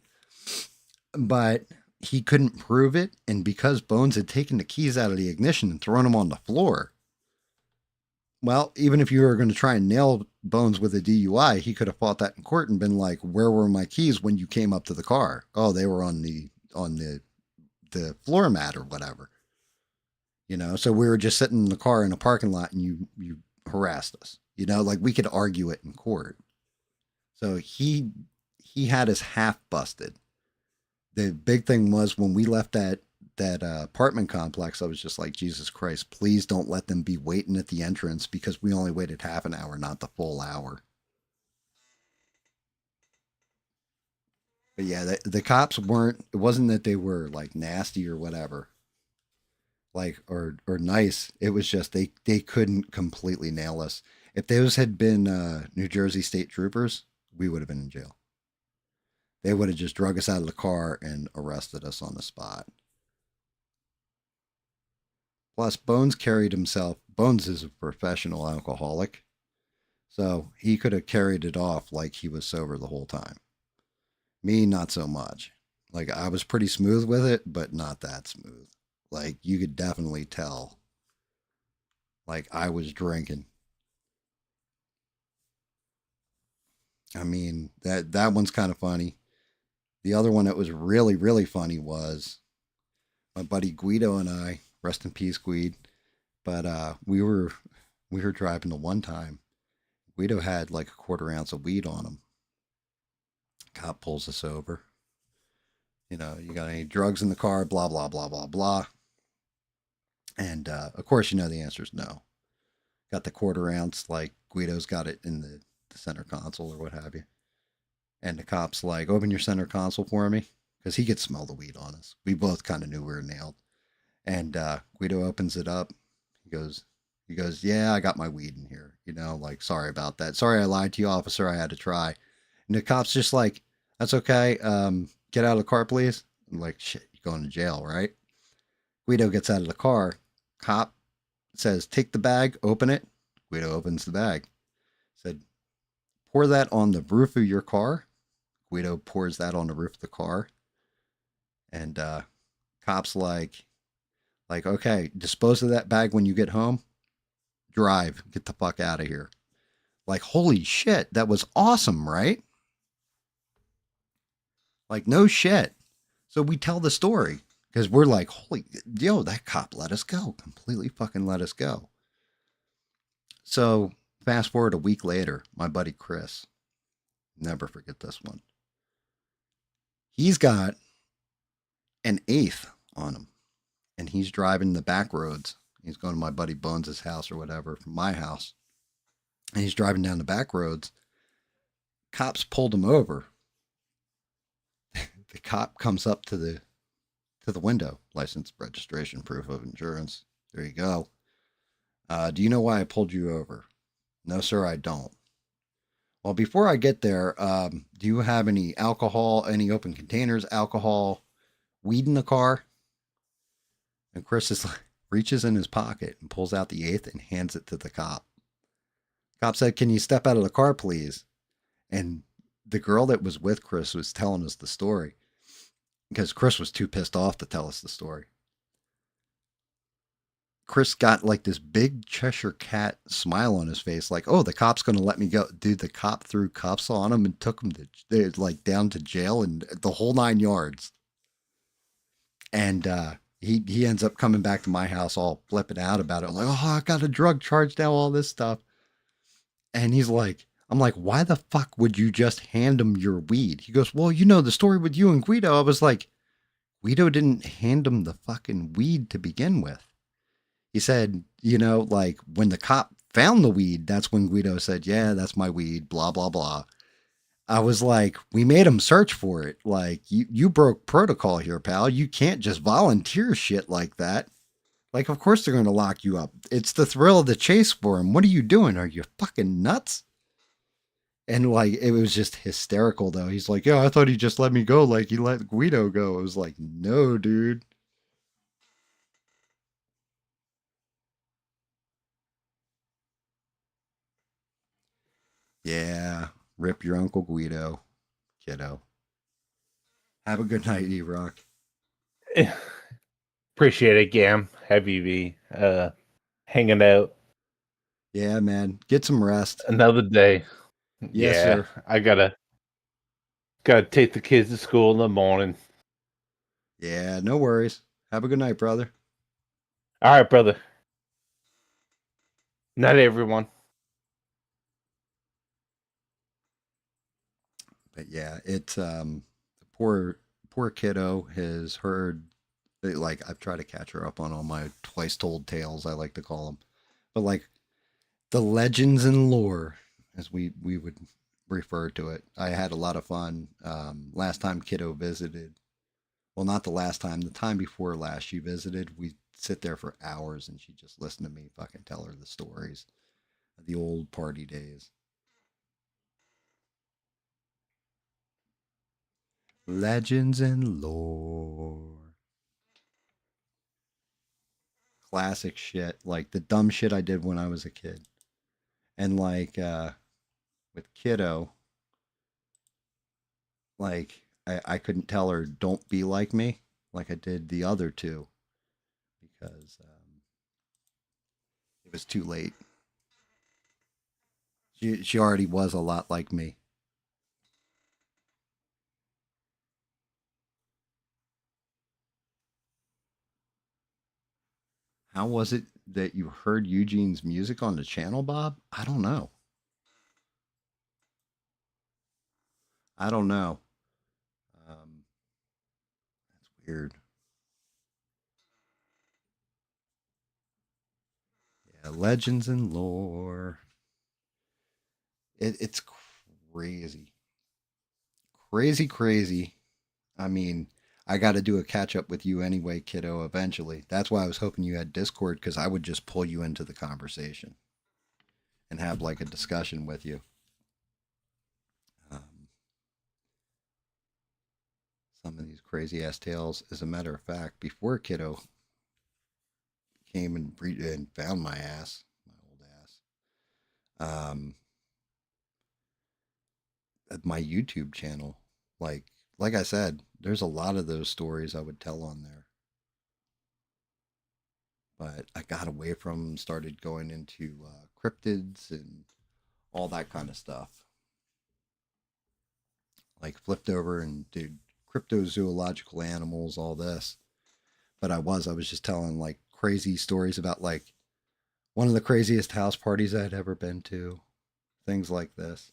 But he couldn't prove it. And because Bones had taken the keys out of the ignition and thrown them on the floor, well, even if you were going to try and nail Bones with a DUI, he could have fought that in court and been like, "Where were my keys when you came up to the car?" Oh, they were on the floor mat or whatever. So we were just sitting in the car in a parking lot, and you harassed us. Like we could argue it in court. So he had his half busted. The big thing was when we left that apartment complex, I was just like, Jesus Christ, please don't let them be waiting at the entrance, because we only waited half an hour, not the full hour. But yeah, the cops weren't, it wasn't that they were like nasty or whatever. like or nice. It was just they couldn't completely nail us. If those had been New Jersey State Troopers, we would have been in jail. They would have just drug us out of the car and arrested us on the spot. Plus, Bones carried himself. Bones is a professional alcoholic, so he could have carried it off like he was sober the whole time. Me, not so much. Like, I was pretty smooth with it, but not that smooth. Like, you could definitely tell. Like, I was drinking. I mean, that one's kind of funny. The other one that was really, really funny was my buddy Guido and I, rest in peace, Guido. But we were driving the one time. Guido had like a quarter ounce of weed on him. Cop pulls us over. You know, you got any drugs in the car? Blah blah blah blah blah. And of course, you know the answer is no. Got the quarter ounce, like Guido's got it in the center console or what have you. And the cop's like, open your center console for me. Because he could smell the weed on us. We both kind of knew we were nailed. And Guido opens it up. He goes, yeah, I got my weed in here. You know, like, sorry about that. Sorry I lied to you, officer. I had to try. And the cop's just like, that's okay. Get out of the car, please. I'm like, shit, you're going to jail, right? Guido gets out of the car. Cop says, take the bag, open it. Guido opens the bag. Said, pour that on the roof of your car. Guido pours that on the roof of the car. And cop's like, okay, dispose of that bag when you get home. Drive, get the fuck out of here. Like, holy shit, that was awesome, right? Like, no shit. So we tell the story because we're like, holy, yo, that cop let us go. Completely fucking let us go. So fast forward a week later, my buddy Chris, never forget this one. He's got an eighth on him and he's driving the back roads. He's going to my buddy Bones' house or whatever from my house. And he's driving down the back roads. Cops pulled him over. The cop comes up to the window. License, registration, proof of insurance. There you go. Do you know why I pulled you over? No, sir, I don't. Well, before I get there, do you have any alcohol, any open containers, alcohol, weed in the car? And Chris is like, reaches in his pocket and pulls out the eighth and hands it to the cop. Cop said, can you step out of the car, please? And the girl that was with Chris was telling us the story because Chris was too pissed off to tell us the story. Chris got like this big Cheshire cat smile on his face, like, oh, the cop's going to let me go. Dude, the cop threw cuffs on him and took him to like down to jail and the whole 9 yards. And he ends up coming back to my house all flipping out about it. I'm like, oh, I got a drug charge now, all this stuff. And he's like, I'm like, why the fuck would you just hand him your weed? He goes, well, you know, the story with you and Guido. I was like, Guido didn't hand him the fucking weed to begin with. He said, you know, like when the cop found the weed, that's when Guido said, yeah, that's my weed, blah, blah, blah. I was like, we made him search for it. Like, you broke protocol here, pal. You can't just volunteer shit like that. Like, of course they're going to lock you up. It's the thrill of the chase for him. What are you doing? Are you fucking nuts? And like, it was just hysterical though. He's like, yeah, I thought he just let me go. Like he let Guido go. It was like, no, dude. Yeah. Rip your Uncle Guido, kiddo. Have a good night, E-Rock. Appreciate it, Gam. Heavy be hanging out Yeah, man. Get some rest. another day. Yes, Yeah, sir. I gotta take the kids to school in the morning. Yeah, no worries. Have a good night, brother. All right, brother. Not everyone. But yeah, it's the poor kiddo has heard like I've tried to catch her up on all my twice told tales, I like to call them. But like the legends and lore, as we would refer to it. I had a lot of fun. Last time kiddo visited, well, not the last time, the time before last she visited, we sit there for hours and she'd just listen to me fucking tell her the stories of the old party days. Legends and lore. Classic shit. Like the dumb shit I did when I was a kid. And like with Kiddo, like I couldn't tell her don't be like me like I did the other two because it was too late. She already was a lot like me. How was it that you heard Eugene's music on the channel, Bob? I don't know. I don't know. Um, that's weird. Yeah, legends and lore. It's crazy, crazy, crazy. I mean, I got to do a catch up with you anyway, kiddo. Eventually, that's why I was hoping you had Discord because I would just pull you into the conversation and have like a discussion with you. Um, some of these crazy ass tales. As a matter of fact, before kiddo came and found my ass, my old ass. At my YouTube channel, like I said, there's a lot of those stories I would tell on there. But I got away from, started going into cryptids and all that kind of stuff. Like flipped over and did cryptozoological animals, all this. But I was just telling like crazy stories about like one of the craziest house parties I'd ever been to, things like this.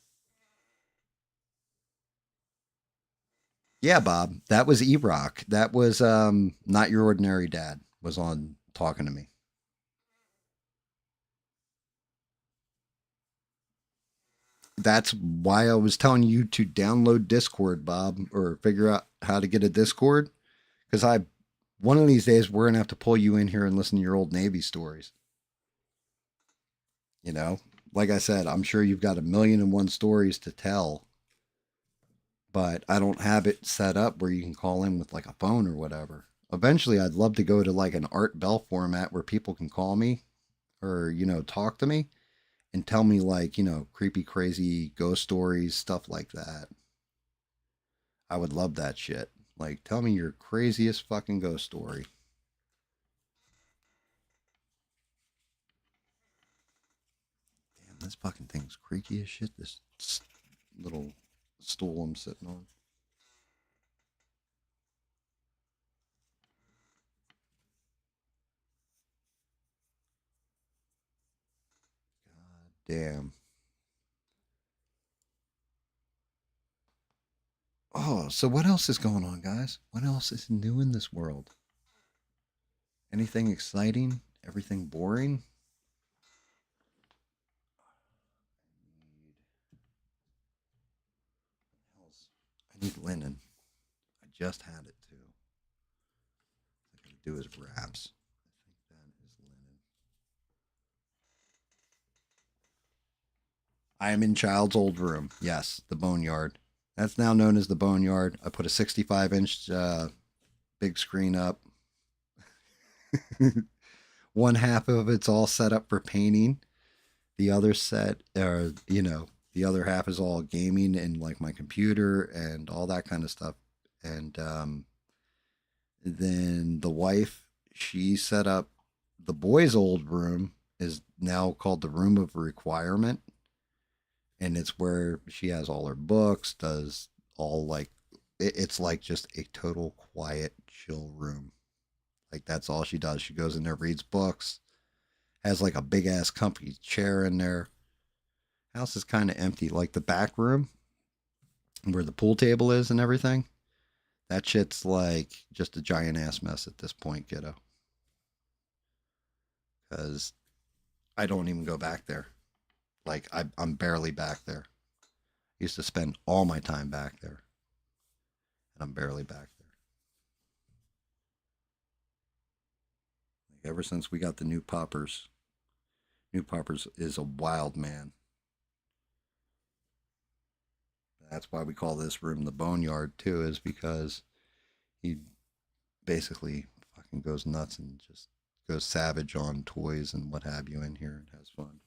Yeah, Bob, that was E-Rock. That was Not Your Ordinary Dad was on talking to me. That's why I was telling you to download Discord, Bob, or figure out how to get a Discord. Because one of these days, we're gonna have to pull you in here and listen to your old Navy stories. You know, like I said, I'm sure you've got a million and one stories to tell, but I don't have it set up where you can call in with like a phone or whatever. Eventually, I'd love to go to like an Art Bell format where people can call me or, talk to me and tell me like, creepy, crazy ghost stories, stuff like that. I would love that shit. Like, tell me your craziest fucking ghost story. Damn, this fucking thing's creaky as shit. This little stool I'm sitting on. God damn. Oh, so what else is going on, guys? What else is new in this world? Anything exciting? Everything boring? I need linen. I just had it too. What I gotta do is wraps. I think that is linen. I am in Child's old room. Yes, the boneyard. That's now known as the boneyard. I put a 65-inch big screen up. One half of it's all set up for painting. The other set, the other half is all gaming and like my computer and all that kind of stuff. And then the wife, she set up the boys' old room is now called the room of requirement, and it's where she has all her books, does all like it's like just a total quiet, chill room. Like that's all she does. She goes in there, reads books, has like a big ass comfy chair in there. House is kind of empty. Like the back room where the pool table is and everything. That shit's like just a giant ass mess at this point, kiddo. Because I don't even go back there. Like I'm barely back there. I used to spend all my time back there, and I'm barely back there. ever since we got the new poppers. New poppers is a wild man. That's why we call this room the boneyard too, is because he basically fucking goes nuts and just goes savage on toys and what have you in here and has fun.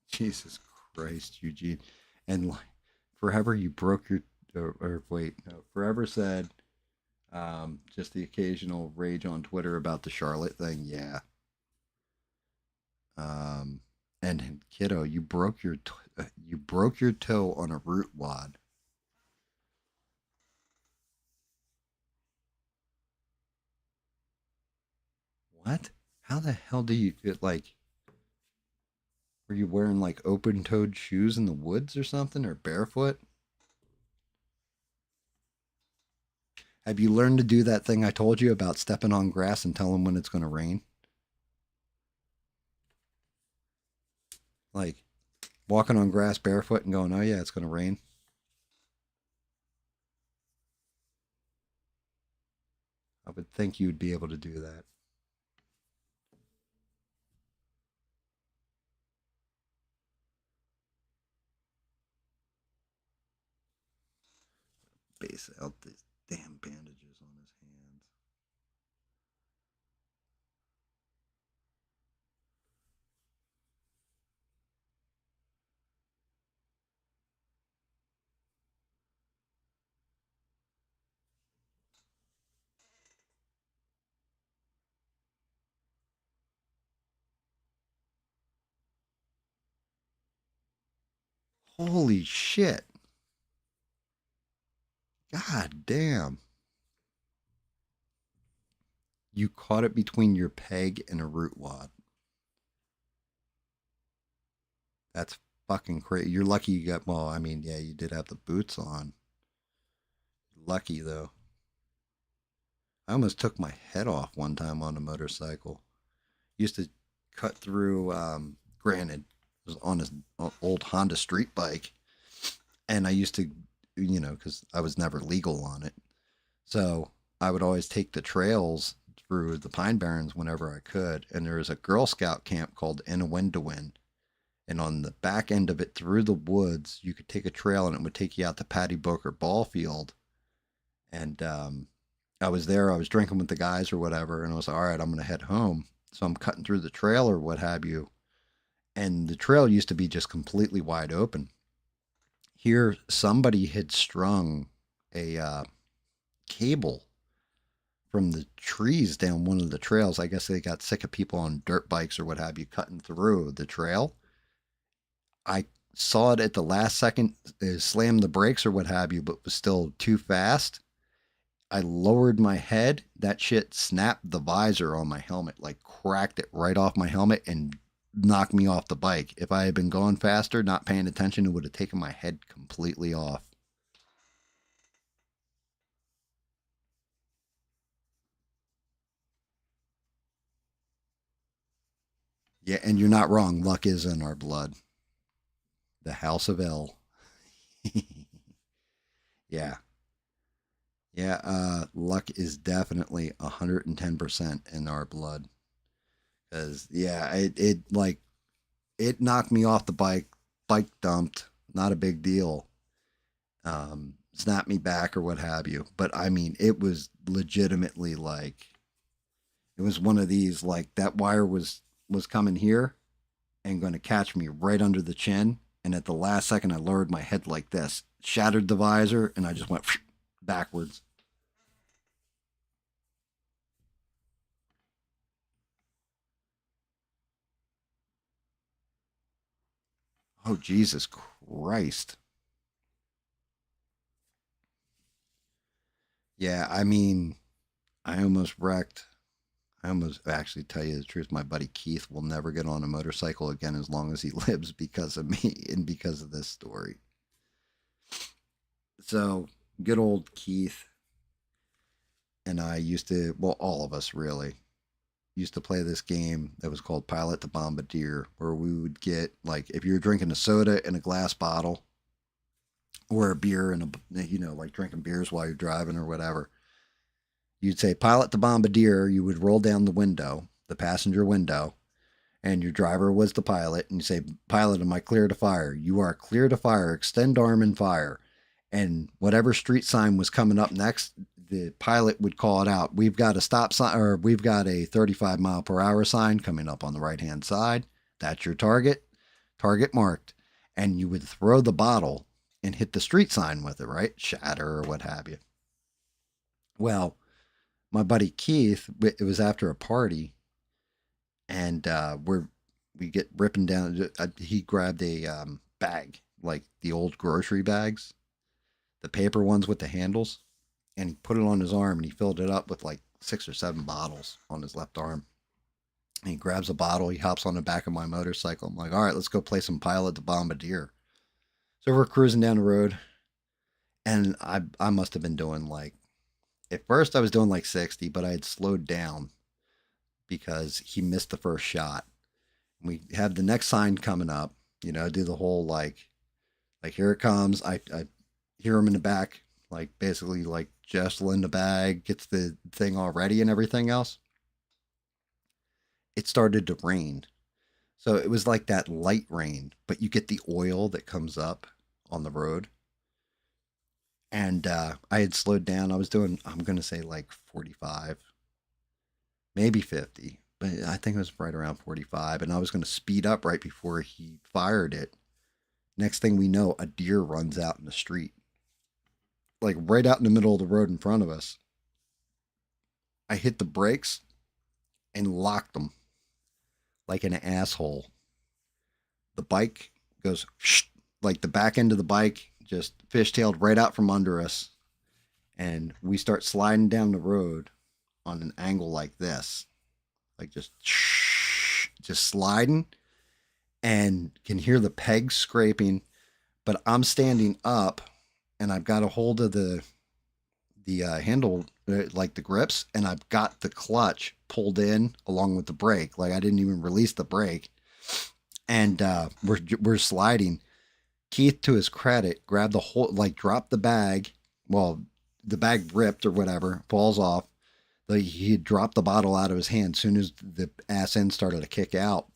Jesus Christ, Eugene. And like, forever you broke your, or wait, no, forever said, just the occasional rage on Twitter about the Charlotte thing. Yeah. And kiddo, you broke your toe on a root wad. What? How the hell do you get like? Were you wearing like open-toed shoes in the woods or something, or barefoot? Have you learned to do that thing I told you about stepping on grass and telling when it's going to rain? Like walking on grass barefoot and going, "Oh yeah, it's going to rain." I would think you'd be able to do that. Base out these damn bandages on his hands. Holy shit. God damn. You caught it between your peg and a root wad. That's fucking crazy. You're lucky you got, well, I mean, yeah, you did have the boots on. Lucky though. I almost took my head off one time on a motorcycle. Used to cut through, granted, it was on an old Honda street bike. And I used to, because I was never legal on it. So I would always take the trails through the Pine Barrens whenever I could. And there was a Girl Scout camp called Inawindawin. And on the back end of it, through the woods, you could take a trail and it would take you out to Patty Booker Ball Field. And I was there, I was drinking with the guys or whatever. And I was like, all right, I'm going to head home. So I'm cutting through the trail or what have you. And the trail used to be just completely wide open. Here, somebody had strung a cable from the trees down one of the trails. I guess they got sick of people on dirt bikes or what have you cutting through the trail. I saw it at the last second, slammed the brakes or what have you, but was still too fast. I lowered my head. That shit snapped the visor on my helmet, like cracked it right off my helmet and knocked me off the bike. If I had been going faster, not paying attention, it would have taken my head completely off. Yeah, and you're not wrong. Luck is in our blood. The House of L. Yeah. Yeah, luck is definitely 110% in our blood. Cause yeah, it like it knocked me off the bike dumped, not a big deal. Snapped me back or what have you. But I mean, it was legitimately like it was one of these like that wire was coming here and going to catch me right under the chin. And at the last second, I lowered my head like this, shattered the visor, and I just went backwards. Oh, Jesus Christ. Yeah, I mean, I almost wrecked. I almost actually tell you the truth. My buddy Keith will never get on a motorcycle again as long as he lives because of me and because of this story. So, good old Keith. and I used to, well, all of us really used to play this game that was called Pilot the Bombardier, where we would get, like, if you were drinking a soda in a glass bottle or a beer in a, like drinking beers while you're driving or whatever, you'd say Pilot the Bombardier. You would roll down the window, the passenger window, and your driver was the pilot, and you say, Pilot, am I clear to fire? You are clear to fire. Extend arm and fire. And whatever street sign was coming up next, the pilot would call it out. We've got a stop sign, or we've got a 35-mile-per-hour sign coming up on the right-hand side. That's your target marked. And you would throw the bottle and hit the street sign with it, right? Shatter or what have you. Well, my buddy Keith, it was after a party, and we get ripping down. He grabbed a bag, like the old grocery bags, the paper ones with the handles, and he put it on his arm, and he filled it up with like 6 or 7 bottles on his left arm. And he grabs a bottle, he hops on the back of my motorcycle. I'm like, all right, let's go play some Pilot the Bombardier. So we're cruising down the road, and I must have been doing like, at first I was doing like 60, but I had slowed down because he missed the first shot. We have the next sign coming up, do the whole like here it comes. I hear him in the back, like basically like jostling the bag, gets the thing all ready and everything else. It started to rain. So it was like that light rain, but you get the oil that comes up on the road. And I had slowed down. I was doing, I'm going to say like 45, maybe 50, but I think it was right around 45. And I was going to speed up right before he fired it. Next thing we know, a deer runs out in the street, like right out in the middle of the road in front of us. I hit the brakes and locked them like an asshole. The bike goes, like the back end of the bike just fishtailed right out from under us. And we start sliding down the road on an angle like this, like just sliding, and can hear the pegs scraping. But I'm standing up, and I've got a hold of the handle, like the grips, and I've got the clutch pulled in along with the brake. Like I didn't even release the brake, and we're sliding. Keith, to his credit, grabbed the whole, like dropped the bag. Well, the bag ripped or whatever, falls off. He had dropped the bottle out of his hand. As soon as the ass end started to kick out,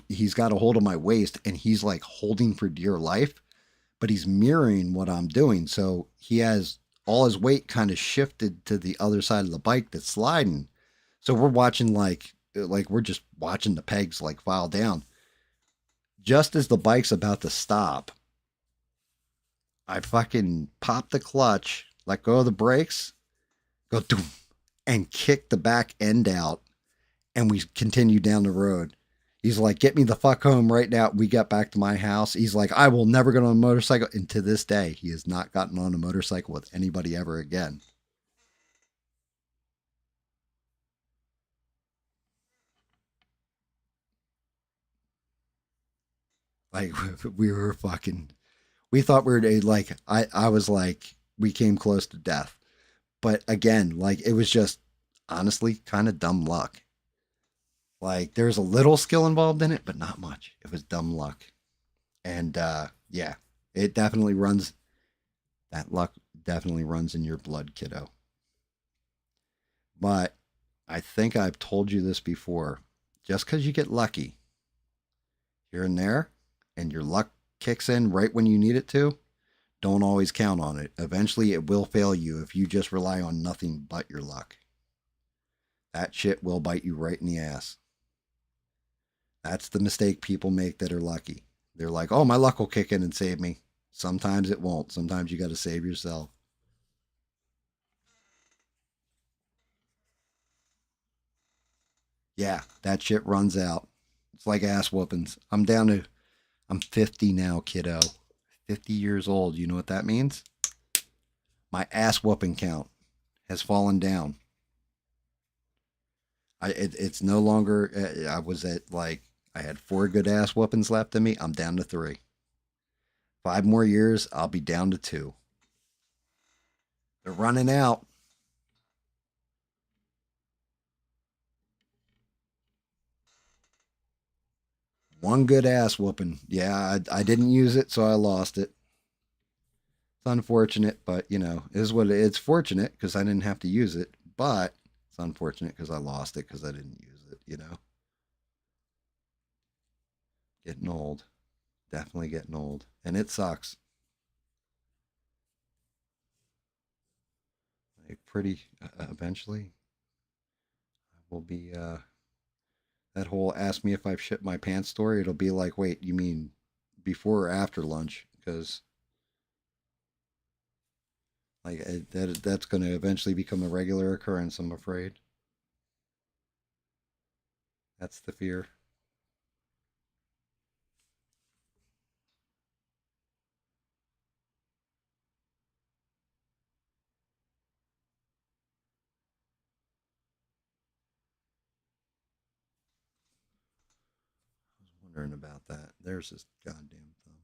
he's got a hold of my waist, and he's like holding for dear life, but he's mirroring what I'm doing. So he has all his weight kind of shifted to the other side of the bike that's sliding. So we're watching like we're just watching the pegs like file down. Just as the bike's about to stop, I fucking pop the clutch, let go of the brakes, go doom, and kick the back end out, and we continue down the road. He's like, get me the fuck home right now. We got back to my house. He's like, I will never get on a motorcycle. And to this day, he has not gotten on a motorcycle with anybody ever again. Like, we thought we were like, I was like, we came close to death. But again, like, it was just honestly kind of dumb luck. Like, there's a little skill involved in it, but not much. It was dumb luck. And yeah, it definitely runs, that luck definitely runs in your blood, kiddo. But I think I've told you this before. Just because you get lucky here and there, and your luck kicks in right when you need it to, don't always count on it. Eventually it will fail you if you just rely on nothing but your luck. That shit will bite you right in the ass. That's the mistake people make that are lucky. They're like, oh, my luck will kick in and save me. Sometimes it won't. Sometimes you got to save yourself. Yeah, that shit runs out. It's like ass whoopings. I'm 50 now, kiddo. 50 years old. You know what that means? My ass whooping count has fallen down. It's no longer, I was at like, I had 4 good ass whoopings left in me. I'm down to 3. 5 more years, I'll be down to 2. They're running out. One good ass whooping. Yeah, I didn't use it, so I lost it. It's unfortunate, but you know, it is what it's fortunate because I didn't have to use it, but it's unfortunate because I lost it because I didn't use it, you know. Getting old. Definitely getting old. And it sucks. Like pretty eventually I will be that whole ask me if I've shit my pants story, it'll be like, wait, you mean before or after lunch? Because like that's going to eventually become a regular occurrence, I'm afraid. That's the fear. I was wondering about that. There's this goddamn thumb.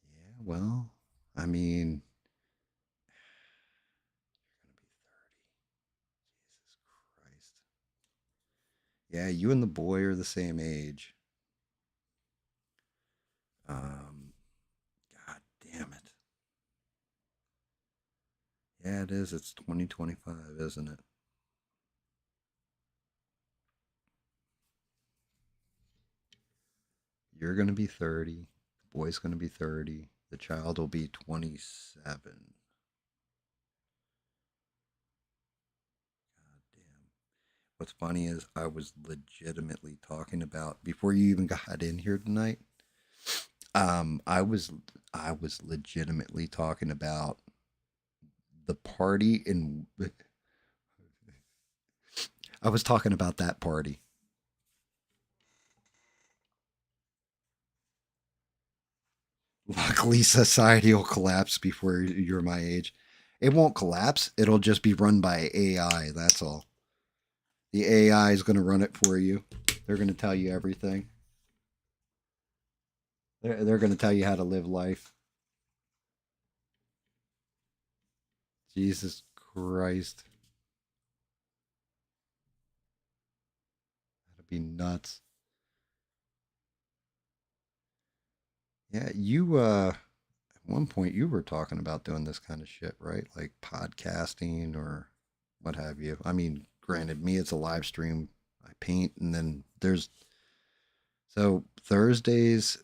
Yeah, well, I mean, you're gonna be 30. Jesus Christ. Yeah, you and the boy are the same age. God damn it. Yeah, it is. It's 2025, isn't it? You're going to be 30. The boy's going to be 30. The child will be 27. God damn. What's funny is I was legitimately talking about before you even got in here tonight. Um, I was I was legitimately talking about the party in I was talking about that party. Luckily, society will collapse before you're my age. It won't collapse. It'll just be run by AI. That's all. The AI is going to run it for you. They're going to tell you everything. They're going to tell you how to live life. Jesus Christ. That'd be nuts. Yeah, you at one point you were talking about doing this kind of shit, right? Like podcasting or what have you. I mean, granted, me it's a live stream. I paint and then there's so Thursdays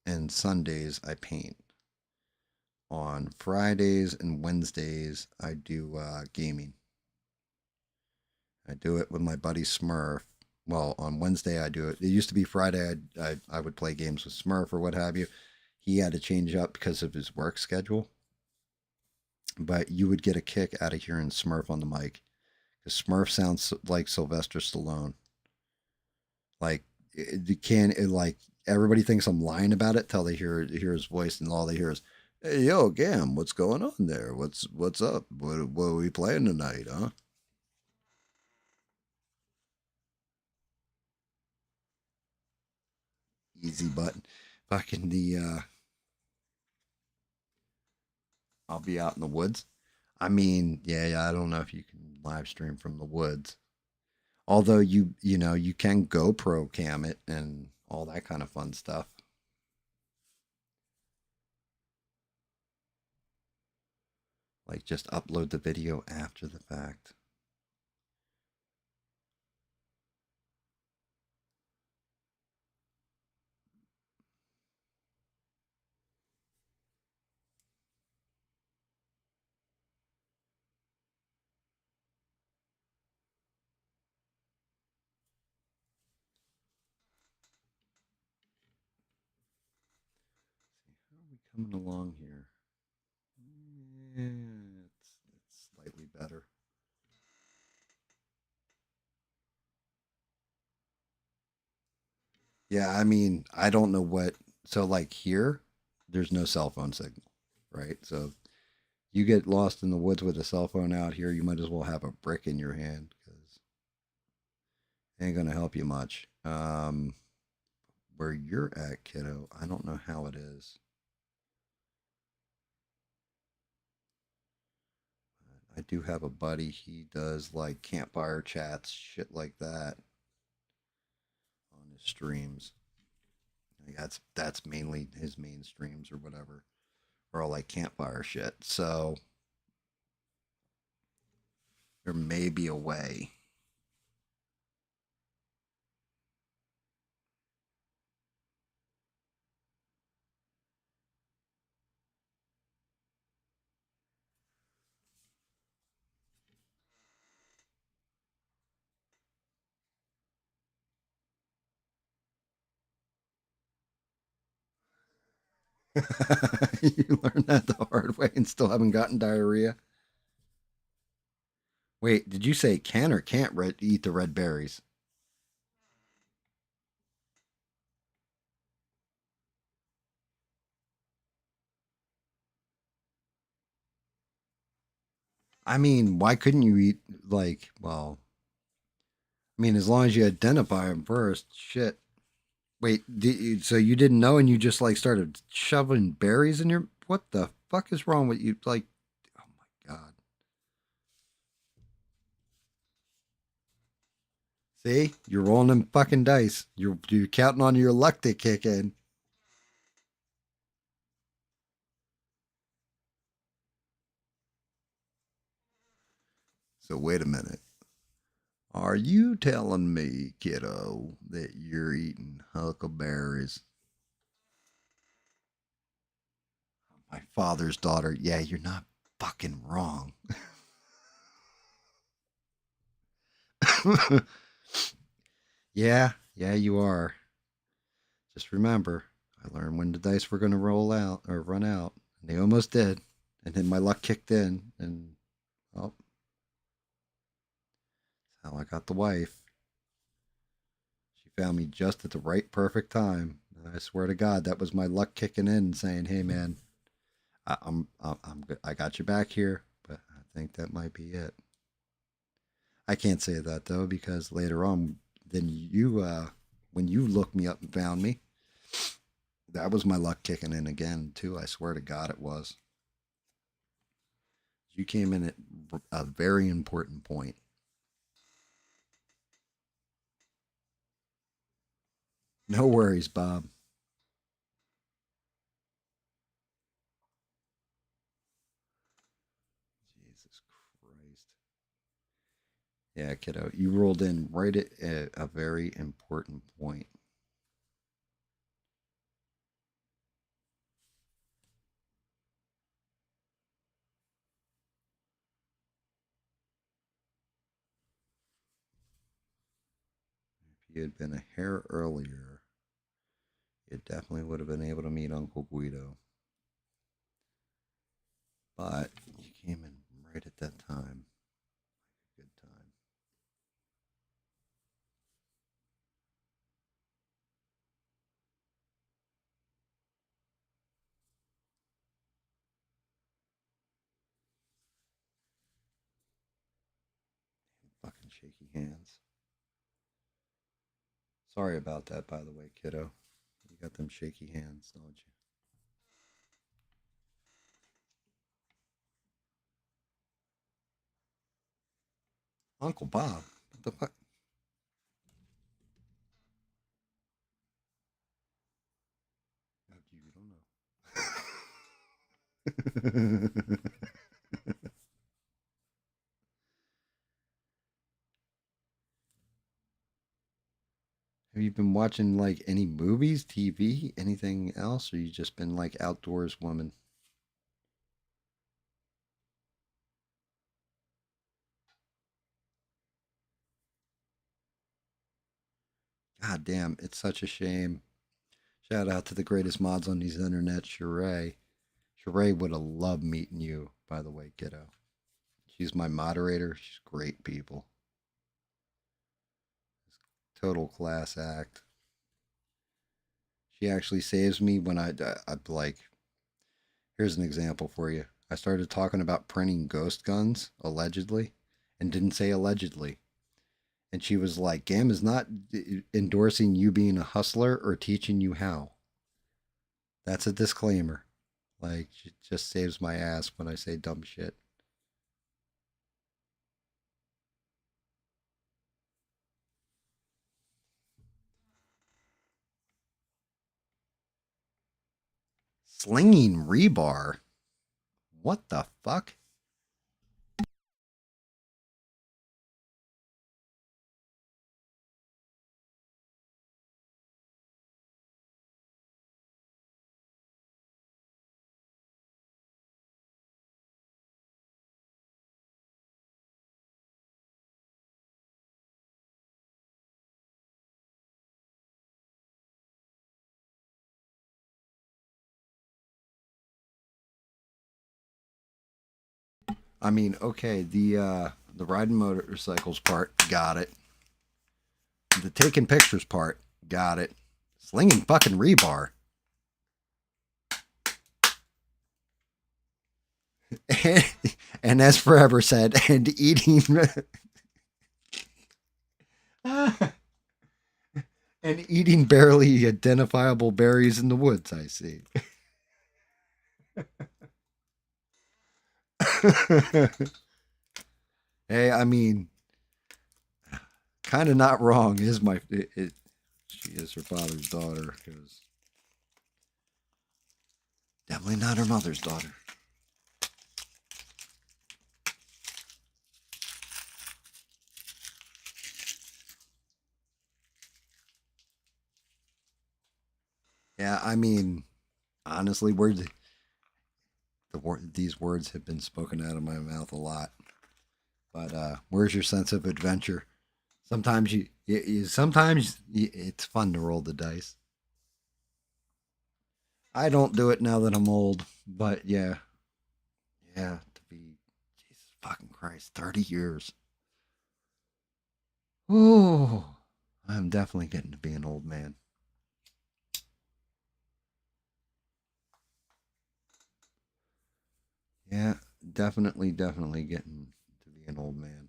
and Sundays I paint. On Fridays and Wednesdays I do gaming. I do it with my buddy Smurf. Well, on Wednesday I do it. It used to be Friday. I would play games with Smurf or what have you. He had to change up because of his work schedule. But you would get a kick out of hearing Smurf on the mic because Smurf sounds like Sylvester Stallone. Like you can like everybody thinks I'm lying about it till they hear his voice and all they hear is, "Hey yo, Gam, what's going on there? What's up? What are we playing tonight, huh?" Easy button. Fucking the I'll be out in the woods. I mean, yeah, I don't know if you can live stream from the woods. Although you know, you can GoPro cam it and all that kind of fun stuff. Like just upload the video after the fact. How are we coming along here? Yeah, it's slightly better. Yeah, I mean, I don't know what. So like here, there's no cell phone signal, right? So you get lost in the woods with a cell phone out here, you might as well have a brick in your hand because it ain't gonna help you much. where you're at, kiddo, I don't know how it is. I do have a buddy. He does like campfire chats, shit like that, on his streams. Like, that's mainly his main streams or whatever, or all like campfire shit. So there may be a way. You learned that the hard way and still haven't gotten diarrhea. Wait, did you say can or can't eat the red berries? I mean, why couldn't you eat like, well, I mean, as long as you identify them first, shit. Wait, so you didn't know and you just like started shoving berries in your, what the fuck is wrong with you? Like, oh my God. See, you're rolling them fucking dice. You're counting on your luck to kick in. So wait a minute. Are you telling me, kiddo, that you're eating huckleberries? My father's daughter. Yeah, you're not fucking wrong. Yeah, you are. Just remember, I learned when the dice were going to roll out or run out, and they almost did. And then my luck kicked in, and well, that's how I got the wife. She found me just at the right perfect time. I swear to God, that was my luck kicking in, saying, "Hey, man, I'm good. I got you back here." But I think that might be it. I can't say that though because later on, then when you looked me up and found me, that was my luck kicking in again too. I swear to God, it was. You came in at a very important point. No worries, Bob. Jesus Christ. Yeah, kiddo, you rolled in right at a very important point. If you had been a hair earlier, you definitely would have been able to meet Uncle Guido. But you came in right at that time. Good time. Fucking shaky hands. Sorry about that, by the way, kiddo. You got them shaky hands, don't you? Uncle Bob? What the fuck? You don't know. Have you been watching like any movies, TV, anything else, or you just been like outdoors woman? God damn, it's such a shame. Shout out to the greatest mods on these internet, Sheree. Sheree would have loved meeting you, by the way, kiddo. She's my moderator. She's great people. Total class act. She actually saves me when I like. Here's an example for you. I started talking about printing ghost guns, allegedly, and didn't say allegedly. And she was like, GAM is not endorsing you being a hustler or teaching you how. That's a disclaimer. Like, it just saves my ass when I say dumb shit. Slinging rebar? What the fuck? I mean, okay, the riding motorcycles part, got it. The taking pictures part, got it. Slinging fucking rebar. And as Forever said, and eating and eating barely identifiable berries in the woods, I see. Hey, I mean, kind of not wrong. Is my she is her father's daughter. Because definitely not her mother's daughter. Yeah, I mean, honestly, these words have been spoken out of my mouth a lot. But where's your sense of adventure? Sometimes it's fun to roll the dice. I don't do it now that I'm old, but yeah, to be Jesus fucking Christ, 30 years. Oh, I'm definitely getting to be an old man. Yeah, definitely getting to be an old man.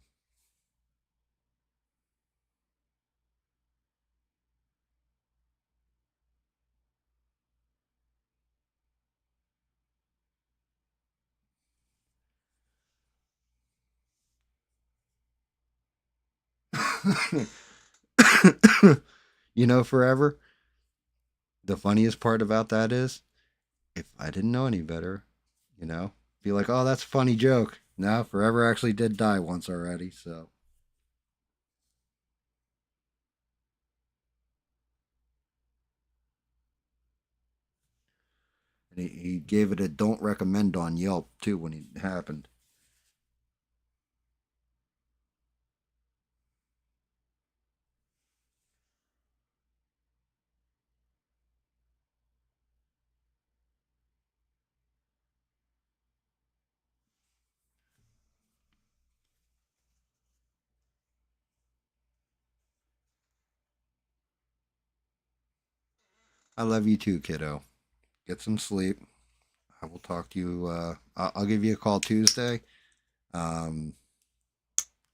You know, Forever, the funniest part about that is if I didn't know any better, you know, be like, oh, that's a funny joke. No, Forever actually did die once already, so. And he gave it a don't recommend on Yelp, too, when it happened. I love you too, kiddo. Get some sleep. I will talk to you. I'll give you a call Tuesday. Um,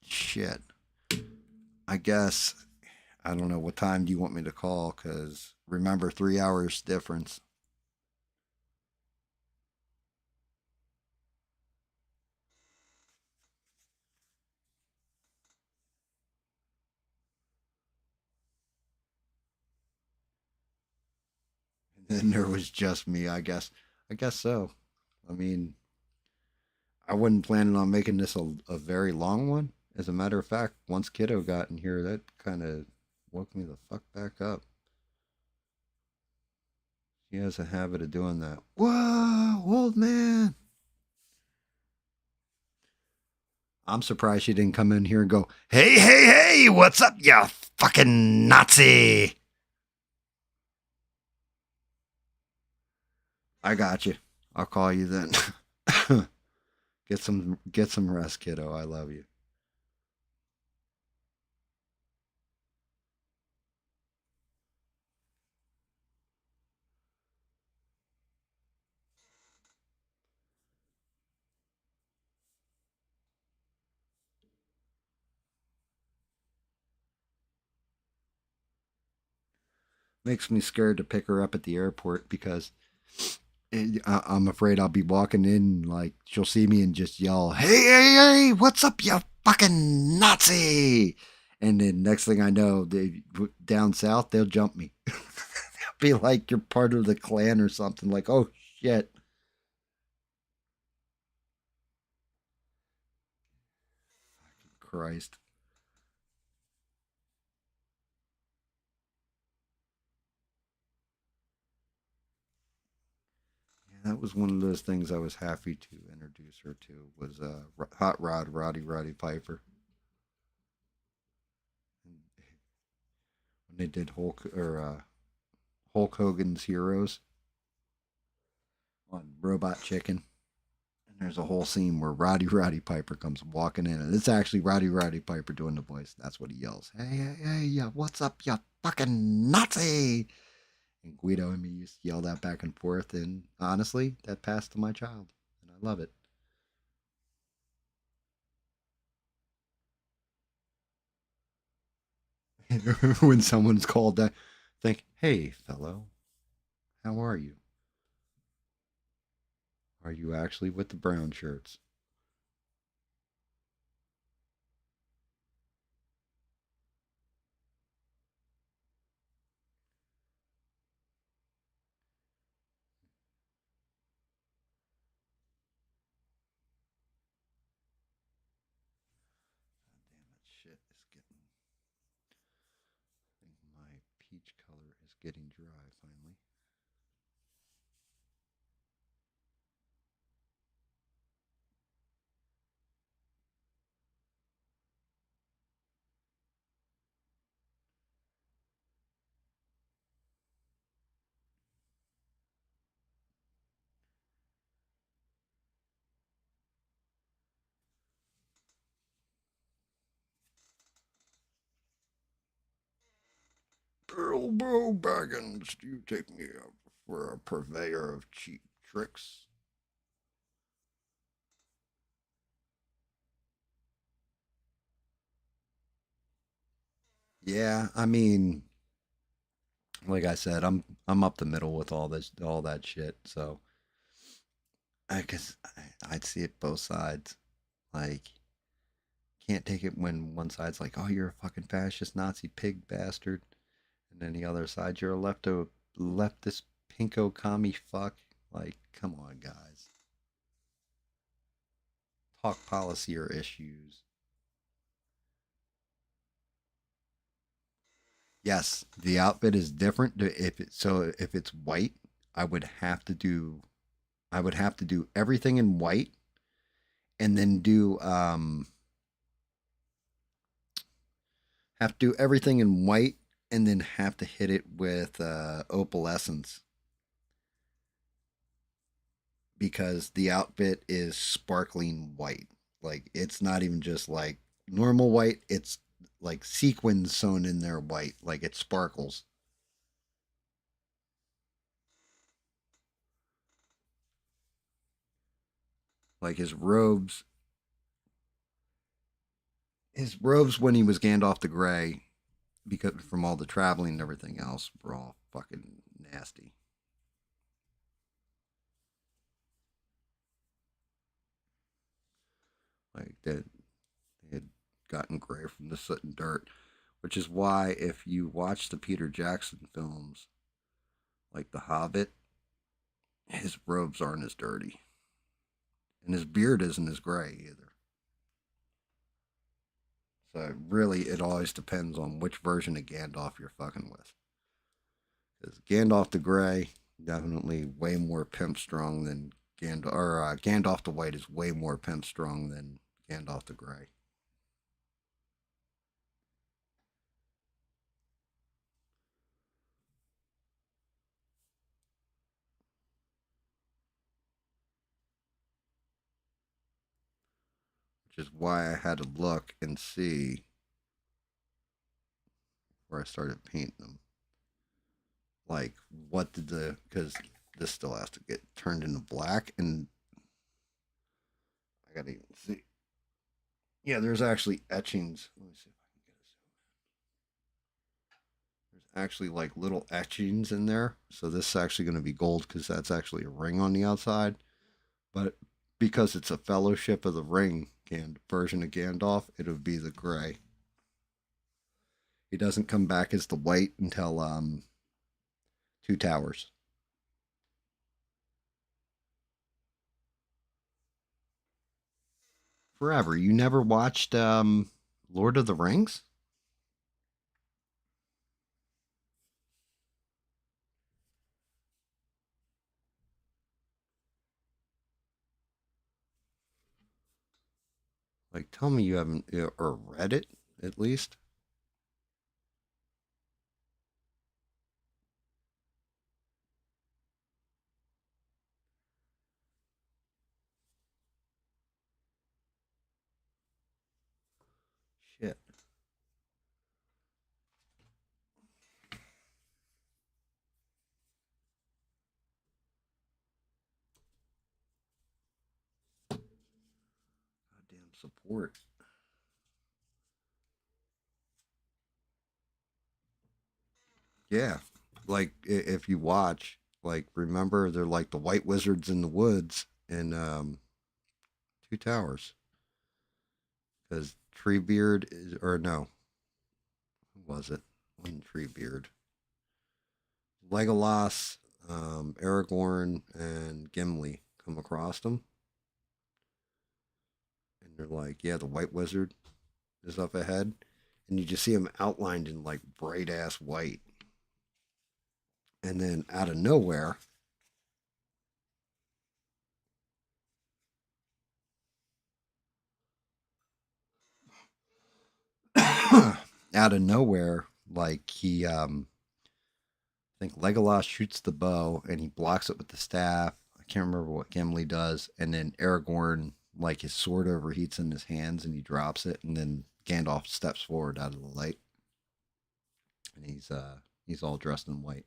shit. I guess I don't know what time do you want me to call? Cause remember, 3 hours difference. And then there was just me. I guess. I guess so. I mean, I wasn't planning on making this a very long one. As a matter of fact, once kiddo got in here, that kind of woke me the fuck back up. She has a habit of doing that. Whoa, old man. I'm surprised she didn't come in here and go, hey, hey, hey, what's up, you fucking Nazi? I got you. I'll call you then. Get some rest, kiddo. I love you. Makes me scared to pick her up at the airport because I'm afraid I'll be walking in, like, she'll see me and just yell, "Hey, hey, hey, what's up, you fucking Nazi?" And then next thing I know, they down south, they'll jump me. They'll be like, "You're part of the clan or something." Like, oh shit. Christ. Yeah, that was one of those things I was happy to introduce her to was Hot Rod, Roddy Piper. When they did Hulk Hogan's Heroes on Robot Chicken. And there's a whole scene where Roddy Piper comes walking in, and it's actually Roddy Piper doing the voice. That's what he yells. Hey, hey, hey, yeah, what's up, you fucking Nazi? And Guido and me used to yell that back and forth, and honestly, that passed to my child, and I love it. When someone's called that, think, hey, fellow, how are you? Are you actually with the brown shirts? Damn it, shit is getting. I think my peach color is getting dry finally. Bilbo Baggins, do you take me up for a purveyor of cheap tricks? Yeah, I mean, like I said, I'm up the middle with all that shit. So I guess I'd see it both sides. Like, can't take it when one side's like, "Oh, you're a fucking fascist Nazi pig bastard," and then the other side, "You're a leftist pinko commie fuck." Like, come on, guys, talk policy or issues. Yes, the outfit is different. If it's white, I would have to do I would have to do everything in white and then do have to do everything in white and then have to hit it with opalescence because the outfit is sparkling white. Like it's not even just like normal white, it's like sequins sewn in there white, like it sparkles. Like his robes when he was Gandalf the Grey, because from all the traveling and everything else, were all fucking nasty. Like that they had gotten gray from the soot and dirt, which is why if you watch the Peter Jackson films, like The Hobbit, his robes aren't as dirty, and his beard isn't as gray either. So really, it always depends on which version of Gandalf you're fucking with. Because Gandalf the Grey definitely way more pimp strong than Gandalf the White is way more pimp strong than Gandalf the Grey. Which is why I had to look and see where I started painting them. Like, what did because this still has to get turned into black, and I gotta even see. Yeah, there's actually etchings. Let me see if I can get actually like little etchings in there. So this is actually going to be gold because that's actually a ring on the outside. But because it's a Fellowship of the Ring version of Gandalf, it would be the gray. He doesn't come back as the white until Two Towers. Forever. You never watched Lord of the Rings? Like, tell me you haven't or read it at least. Shit. Goddamn support. Yeah. Like if you watch, like remember they're like the white wizards in the woods in Two Towers. Because Treebeard is, or no, who was it? Wasn't Treebeard. Legolas, Aragorn, and Gimli come across them. And they're like, yeah, the white wizard is up ahead. And you just see him outlined in like bright ass white. And then out of nowhere, out of nowhere, like he I think Legolas shoots the bow and he blocks it with the staff. I can't remember what Gimli does, and then Aragorn, like his sword overheats in his hands and he drops it, and then Gandalf steps forward out of the light, and he's all dressed in white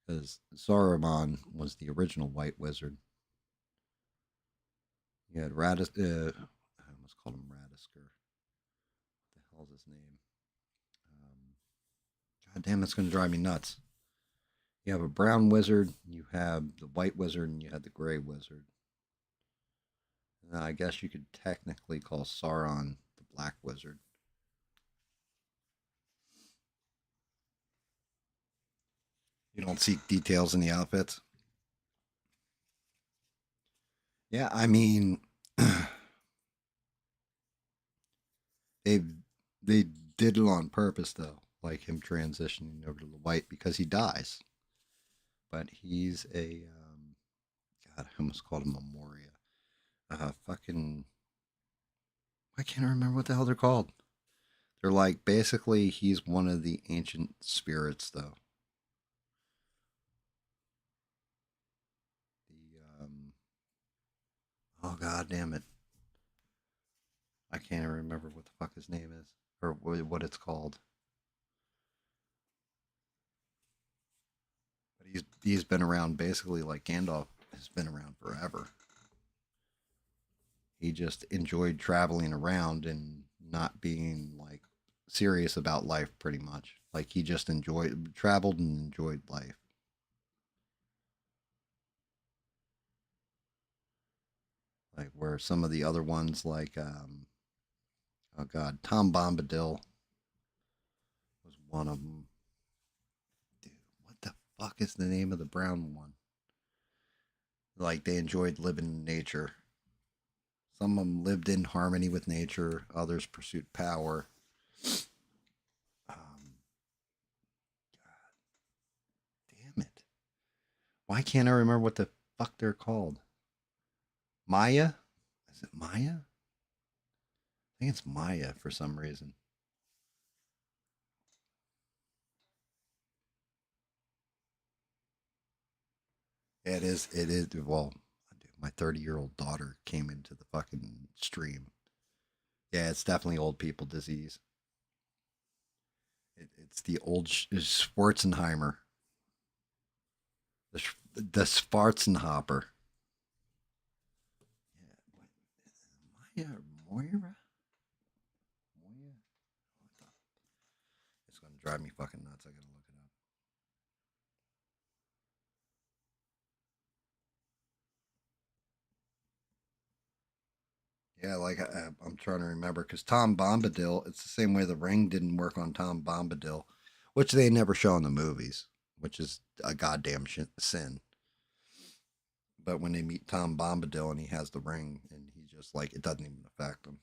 because Saruman was the original White Wizard. You had I almost called him Radisker. What the hell's his name? Um, God damn, that's going to drive me nuts. You have a brown wizard, you have the white wizard, and you have the gray wizard. I guess you could technically call Sauron the black wizard. You don't see details in the outfits. Yeah, I mean, they they did it on purpose though, like him transitioning over to the white because he dies. But he's a God, I almost called him a Moria. Fucking, I can't remember what the hell they're called. They're like basically he's one of the ancient spirits though. The oh god damn it, I can't remember what the fuck his name is or what it's called. But he's been around basically like Gandalf has been around forever. He just enjoyed traveling around and not being like serious about life pretty much. Like he just enjoyed traveled and enjoyed life. Like where some of the other ones like oh god, Tom Bombadil was one of them. Dude, what the fuck is the name of the brown one? Like they enjoyed living in nature. Some of them lived in harmony with nature, others pursued power. Um, damn it. Why can't I remember what the fuck they're called? Maya? Is it Maya? I think it's Maya for some reason. Yeah, it is. It is. Well, my 30-year-old daughter came into the fucking stream. Yeah, it's definitely old people disease. It's the old Schwarzenheimer. The Schwarzenhopper. Yeah, Maya Moira? Moya? It's going to drive me fucking nuts. I Yeah, like I'm trying to remember because Tom Bombadil, it's the same way the ring didn't work on Tom Bombadil, which they never show in the movies, which is a goddamn sin. But when they meet Tom Bombadil and he has the ring and he just like, it doesn't even affect him.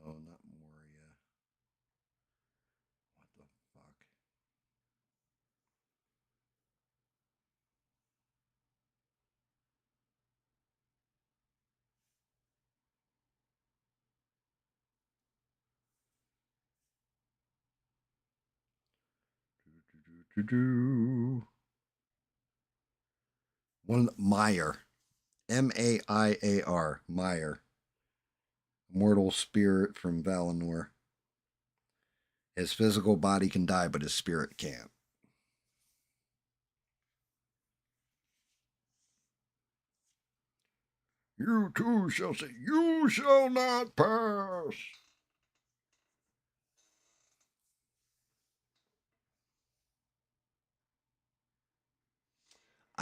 No, not Moria. What the fuck? Do. One Meyer. Maiar. Meyer. Immortal spirit from Valinor. His physical body can die, but his spirit can't. You too shall say, you shall not pass.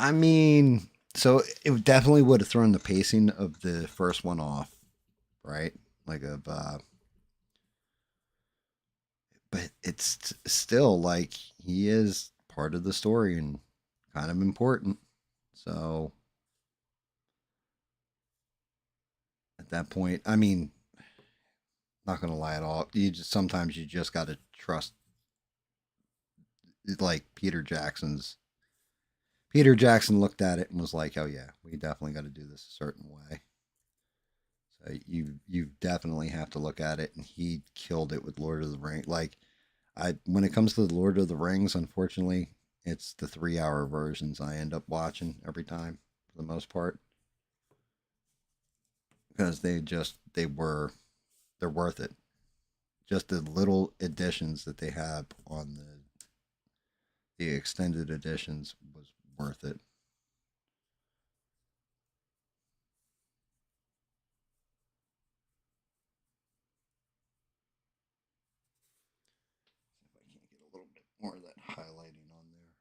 I mean, so it definitely would have thrown the pacing of the first one off, right? Like but it's still like he is part of the story and kind of important. So at that point, I mean, not gonna lie at all. You just sometimes you just got to trust, like Peter Jackson looked at it and was like, "Oh yeah, we definitely got to do this a certain way." So you definitely have to look at it, and he killed it with Lord of the Rings. Like I, when it comes to the Lord of the Rings, unfortunately, it's the 3 hour versions I end up watching every time for the most part because they're worth it. Just the little additions that they have on the extended editions was worth it. See if I can't get a little bit more of that highlighting on there.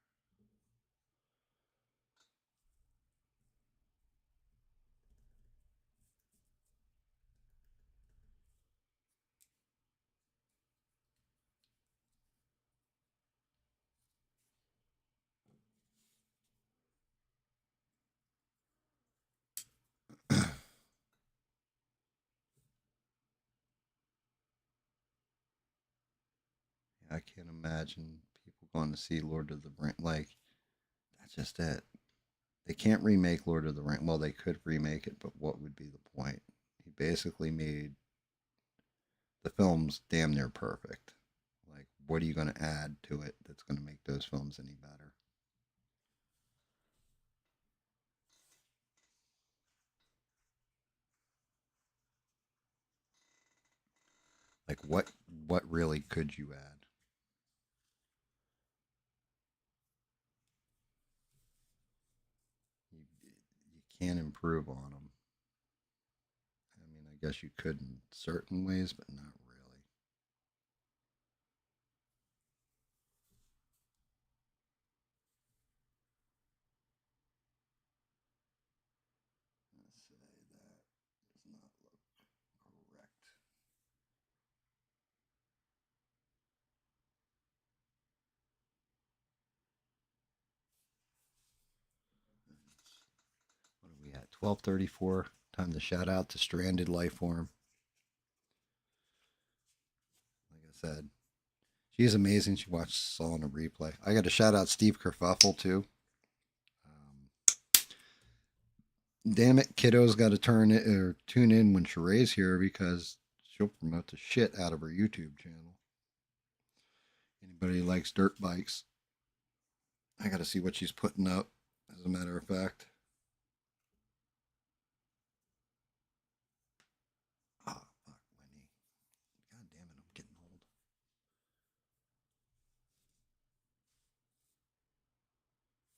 I can't imagine people going to see Lord of the Rings. Like that's just it. They can't remake Lord of the Rings. Well, they could remake it, but what would be the point? He basically made the films damn near perfect. Like, what are you going to add to it that's going to make those films any better? Like, what really could you add? You can't improve on them. I mean, I guess you could in certain ways, but not really. Let's say that does not look correct. What are we at? 12:34. Time to shout out to Stranded Lifeform. Like I said, she's amazing. She watched us all on a replay. I got to shout out Steve Kerfuffle too. Um, damn it, kiddo's got to turn it or tune in when Sheree's here because she'll promote the shit out of her YouTube channel. Anybody who likes dirt bikes, I got to see what she's putting up. As a matter of fact, ah, oh, fuck, my knee. God damn it, I'm getting old.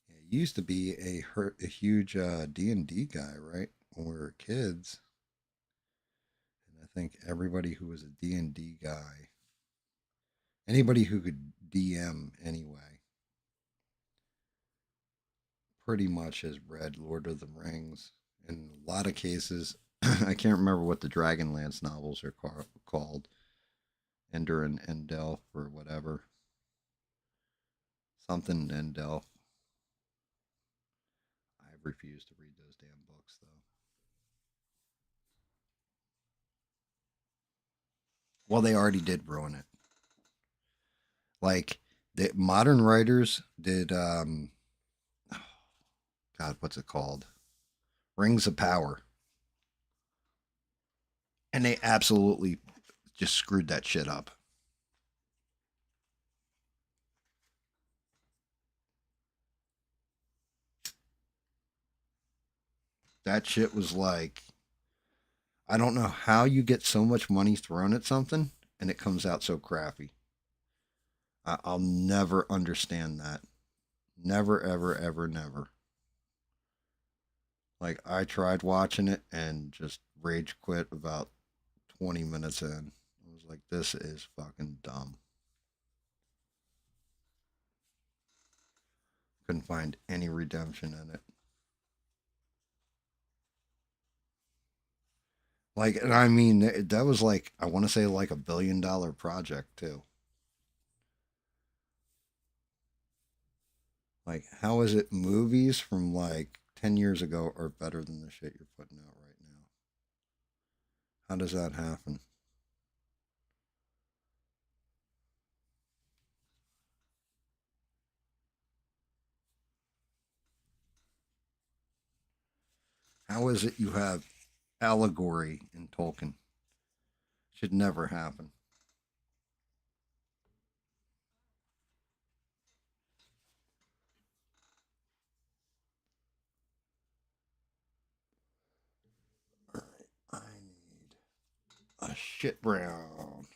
Yeah, you used to be a huge D&D guy, right? When we were kids, and I think everybody who was a D&D guy Anybody who could DM anyway pretty much has read Lord of the Rings. In a lot of cases, I can't remember what the Dragonlance novels are called. Ender and Endelf or whatever. Something Endelf. I refuse to read those damn books, though. Well, they already did ruin it. Like, the modern writers did, God, what's it called? Rings of Power. And they absolutely just screwed that shit up. That shit was like, I don't know how you get so much money thrown at something and it comes out so crappy. I'll never understand that. Never, ever, ever, never. Like, I tried watching it and just rage quit about 20 minutes in. I was like, this is fucking dumb. Couldn't find any redemption in it. Like, and I mean, that was like, I want to say like $1 billion project, too. Like, how is it movies from like 10 years ago are better than the shit you're putting out right now? How does that happen? How is it you have allegory in Tolkien? Should never happen. All right, I need a shit brown.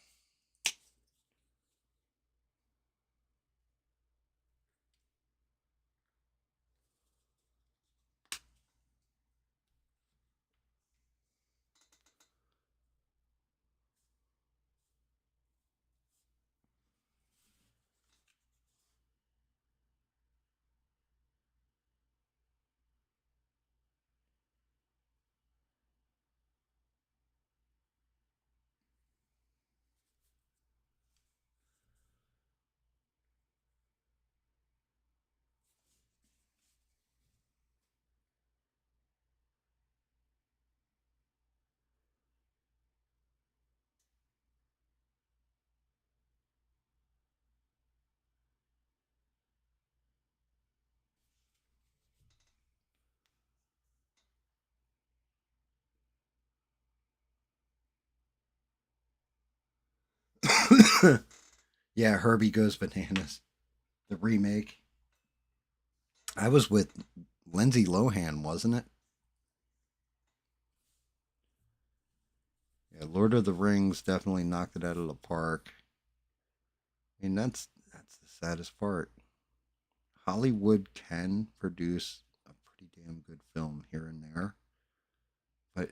Yeah, Herbie Goes Bananas, the remake. I was with Lindsay Lohan, wasn't it? Yeah, Lord of the Rings definitely knocked it out of the park. I mean, that's the saddest part. Hollywood can produce a pretty damn good film here and there, but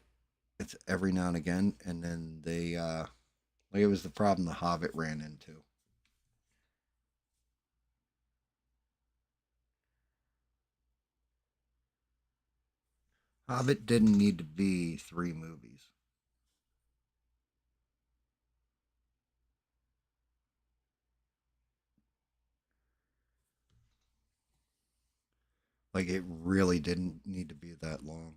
it's every now and again, and then they like it was the problem The Hobbit ran into. Hobbit didn't need to be three movies. Like it really didn't need to be that long.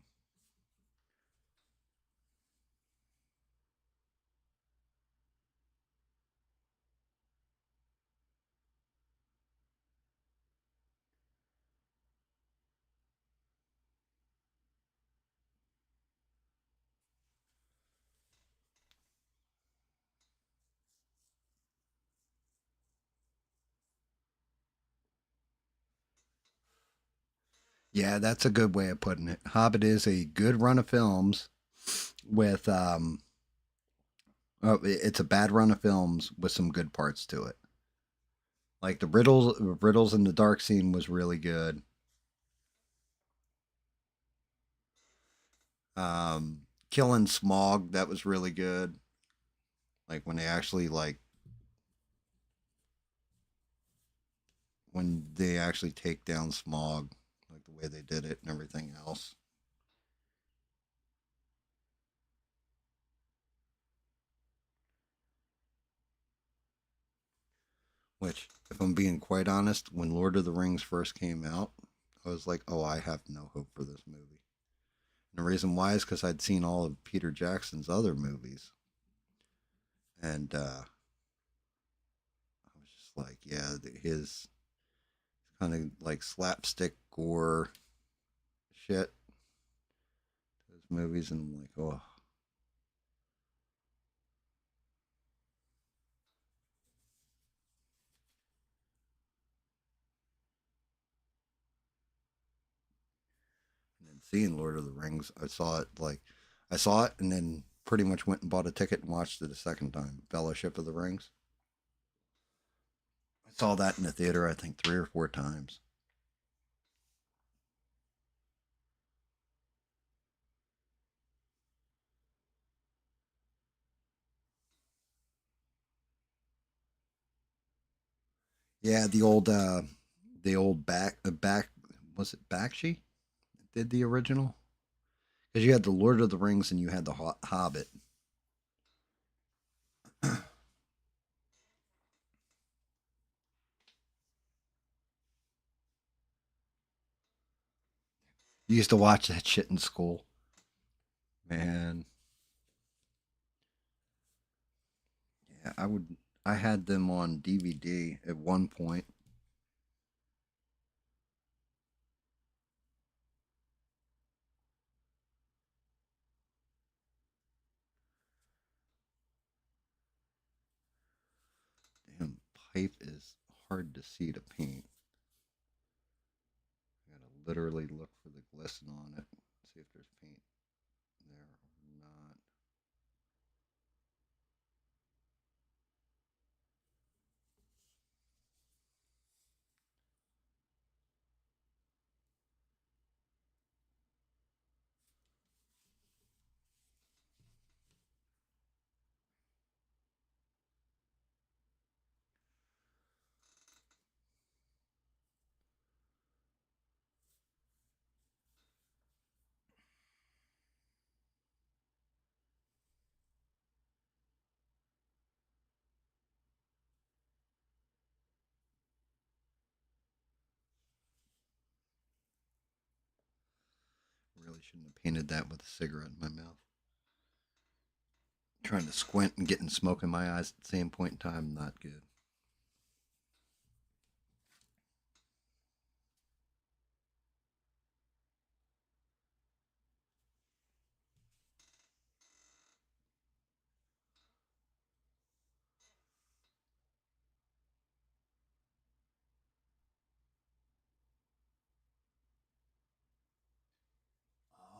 Yeah, that's a good way of putting it. Hobbit is a good run of films with oh, it's a bad run of films with some good parts to it. Like the riddles in the dark scene was really good. Killing Smog, that was really good. Like when they actually like when they actually take down Smog, like the way they did it and everything else. Which, if I'm being quite honest, when Lord of the Rings first came out, I was like, oh, I have no hope for this movie. And the reason why is because I'd seen all of Peter Jackson's other movies. And I was just like, yeah, his kind of like slapstick gore shit, those movies. And I'm like, oh. And then seeing Lord of the Rings, I saw it and then pretty much went and bought a ticket and watched it a second time. Fellowship of the Rings. I saw that in the theater, I think, 3 or 4 times. Yeah, the old back was it Bakshi did the original? Because you had the Lord of the Rings and you had the Hobbit. You used to watch that shit in school, man. Yeah, I would. I had them on DVD at one point. Damn, pipe is hard to see to paint. I gotta literally look for the glisten on it. See if there's paint there or not. Really shouldn't have painted that with a cigarette in my mouth. Trying to squint and getting smoke in my eyes at the same point in time, not good.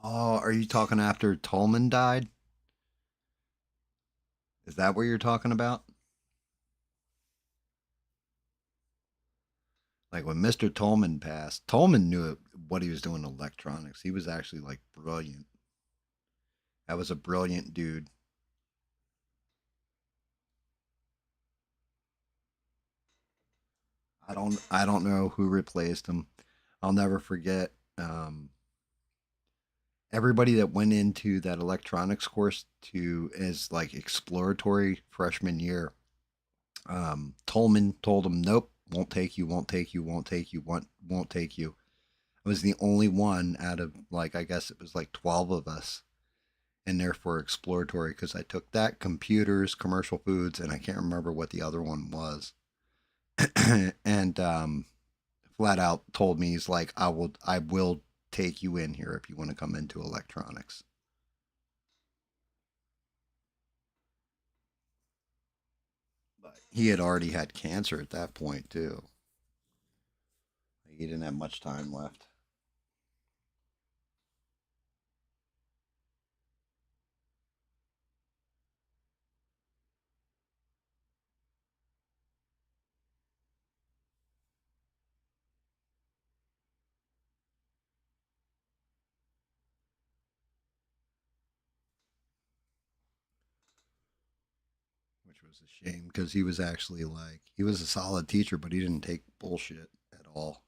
Oh, are you talking after Tolman died? Is that what you're talking about? Like when Mr. Tolman passed, Tolman knew what he was doing in electronics. He was actually like brilliant. That was a brilliant dude. I don't know who replaced him. I'll never forget everybody that went into that electronics course to as like exploratory freshman year. Tolman told him, "Nope, won't take you, won't take you, won't take you, won't take you." I was the only one out of like I guess it was like 12 of us in there for exploratory because I took that computers, commercial foods, and I can't remember what the other one was. And flat out told me he's like, I will take you in here if you want to come into electronics. But he had already had cancer at that point too. Like, he didn't have much time left. Which was a shame because he was actually like he was a solid teacher, but he didn't take bullshit all.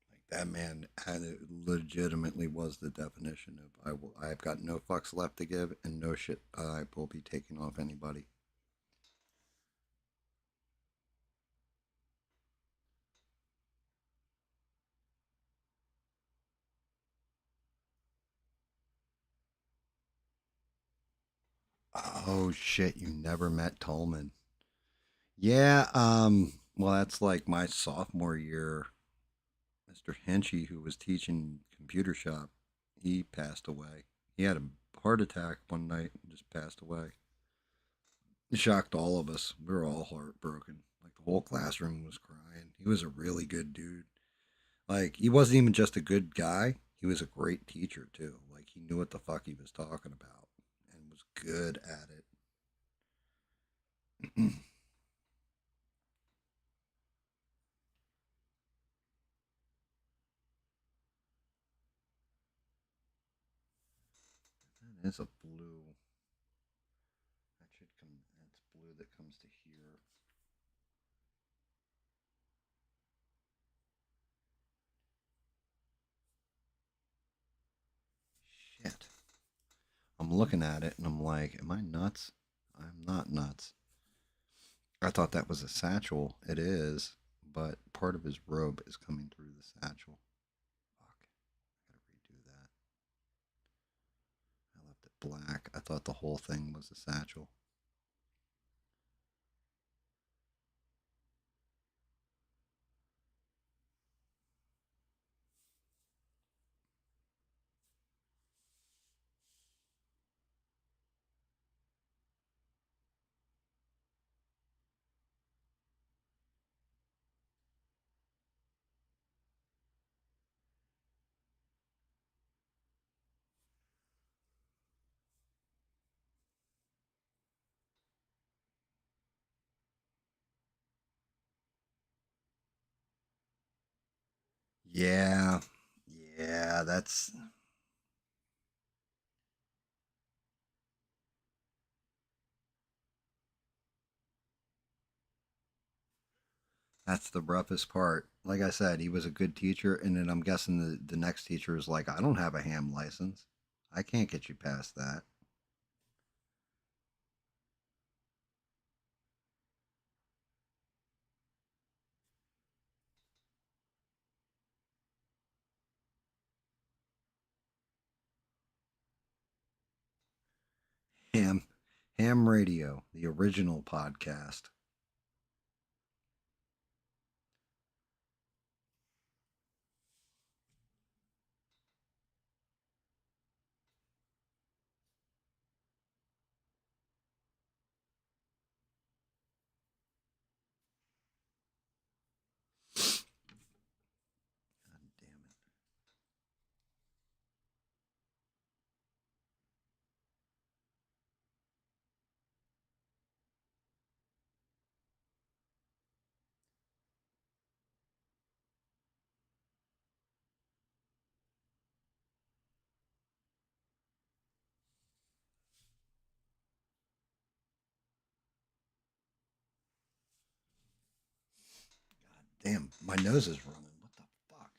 Like that man had it legitimately was the definition of I've got no fucks left to give and no shit I will be taking off anybody. Oh shit, you never met Tolman. Yeah, well that's like my sophomore year. Mr. Henchy, who was teaching computer shop, he passed away. He had a heart attack one night and just passed away. It shocked all of us. We were all heartbroken. Like the whole classroom was crying. He was a really good dude. Like he wasn't even just a good guy, he was a great teacher too. Like he knew what the fuck he was talking about and was good at it. That is a blue. That should come. That's blue that comes to here. Shit. I'm looking at it and I'm like, am I nuts? I'm not nuts. I thought that was a satchel. It is, but part of his robe is coming through the satchel. Fuck. I gotta redo that. I left it black. I thought the whole thing was a satchel. Yeah. Yeah, that's the roughest part. Like I said, he was a good teacher, and then I'm guessing the next teacher is like, I don't have a ham license. I can't get you past that. Ham Ham Radio, the original podcast. God damn it. God damn, my nose is running. What the fuck?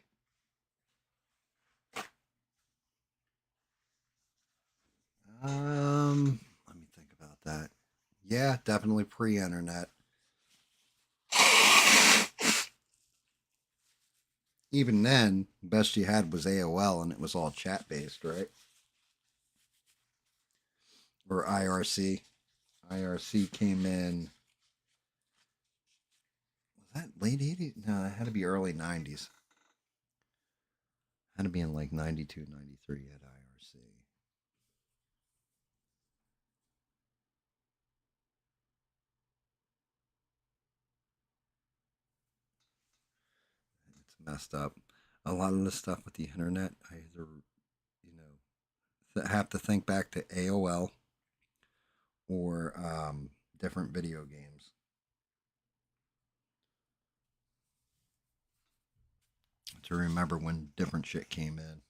Let me think about that. Yeah, definitely pre-internet. Even then, best you had was AOL, and it was all chat based, right? Or IRC. IRC came in. Was that late 80s? No, it had to be early 90s. Had to be in like 92, 93 at IRC. messed up. A lot of the stuff with the internet, I either, you know, have to think back to AOL or different video games. To remember when different shit came in.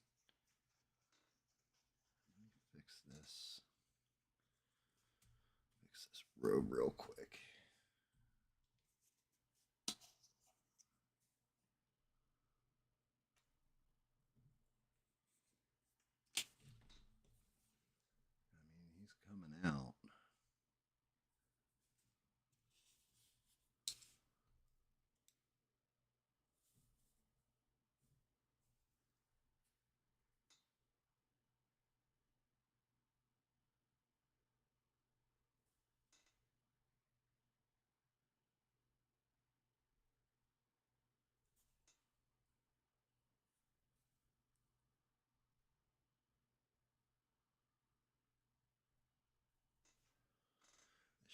Fix this. Fix this real quick. I mean, he's coming out.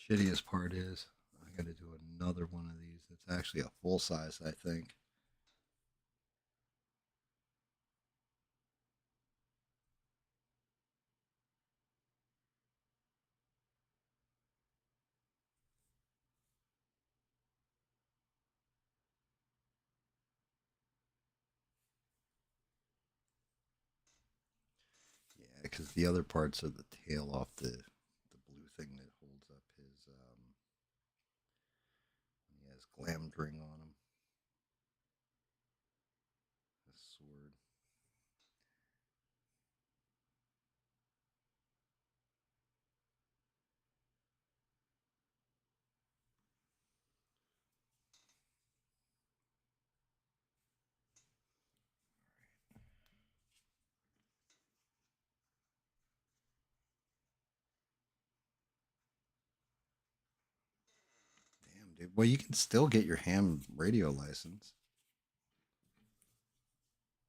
The shittiest part is I got to do another one of these. It's actually a full size, I think. Yeah, because the other parts are the tail off the blue thing that holds up his he has glam ring on him. His sword. Damn, dude. Well, you can still get your ham radio license.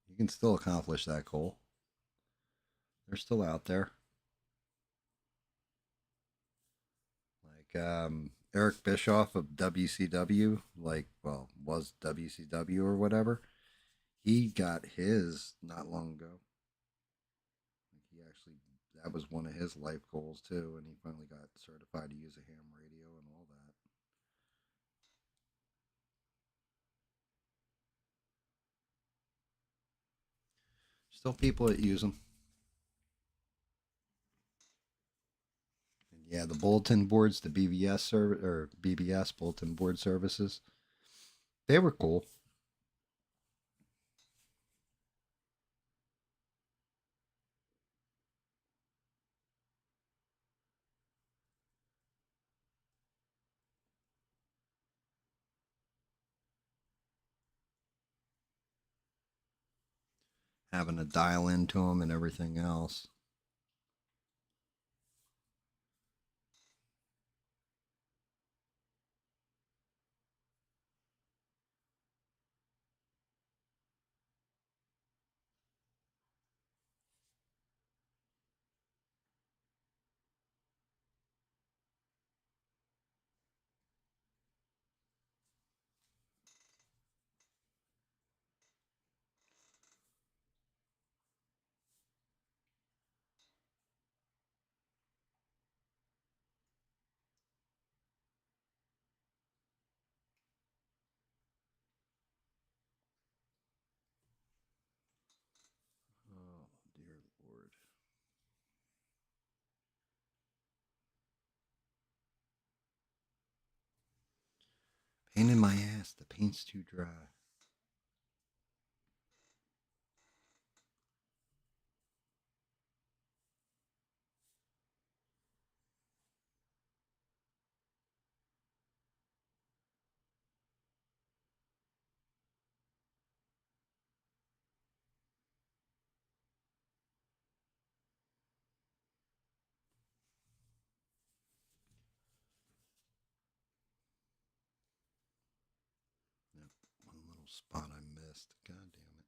You can still accomplish that goal. They're still out there. Like Eric Bischoff of WCW, like, well, was WCW or whatever. He got his not long ago. He actually, that was one of his life goals too, and he finally got certified to use a ham radio and all that. Still people that use them. And yeah, the bulletin boards, the BBS service or BBS bulletin board services, they were cool. Having to dial into them and everything else. Oh, dear Lord. Pain in my ass. The paint's too dry. Yep, one little spot I missed. God damn it.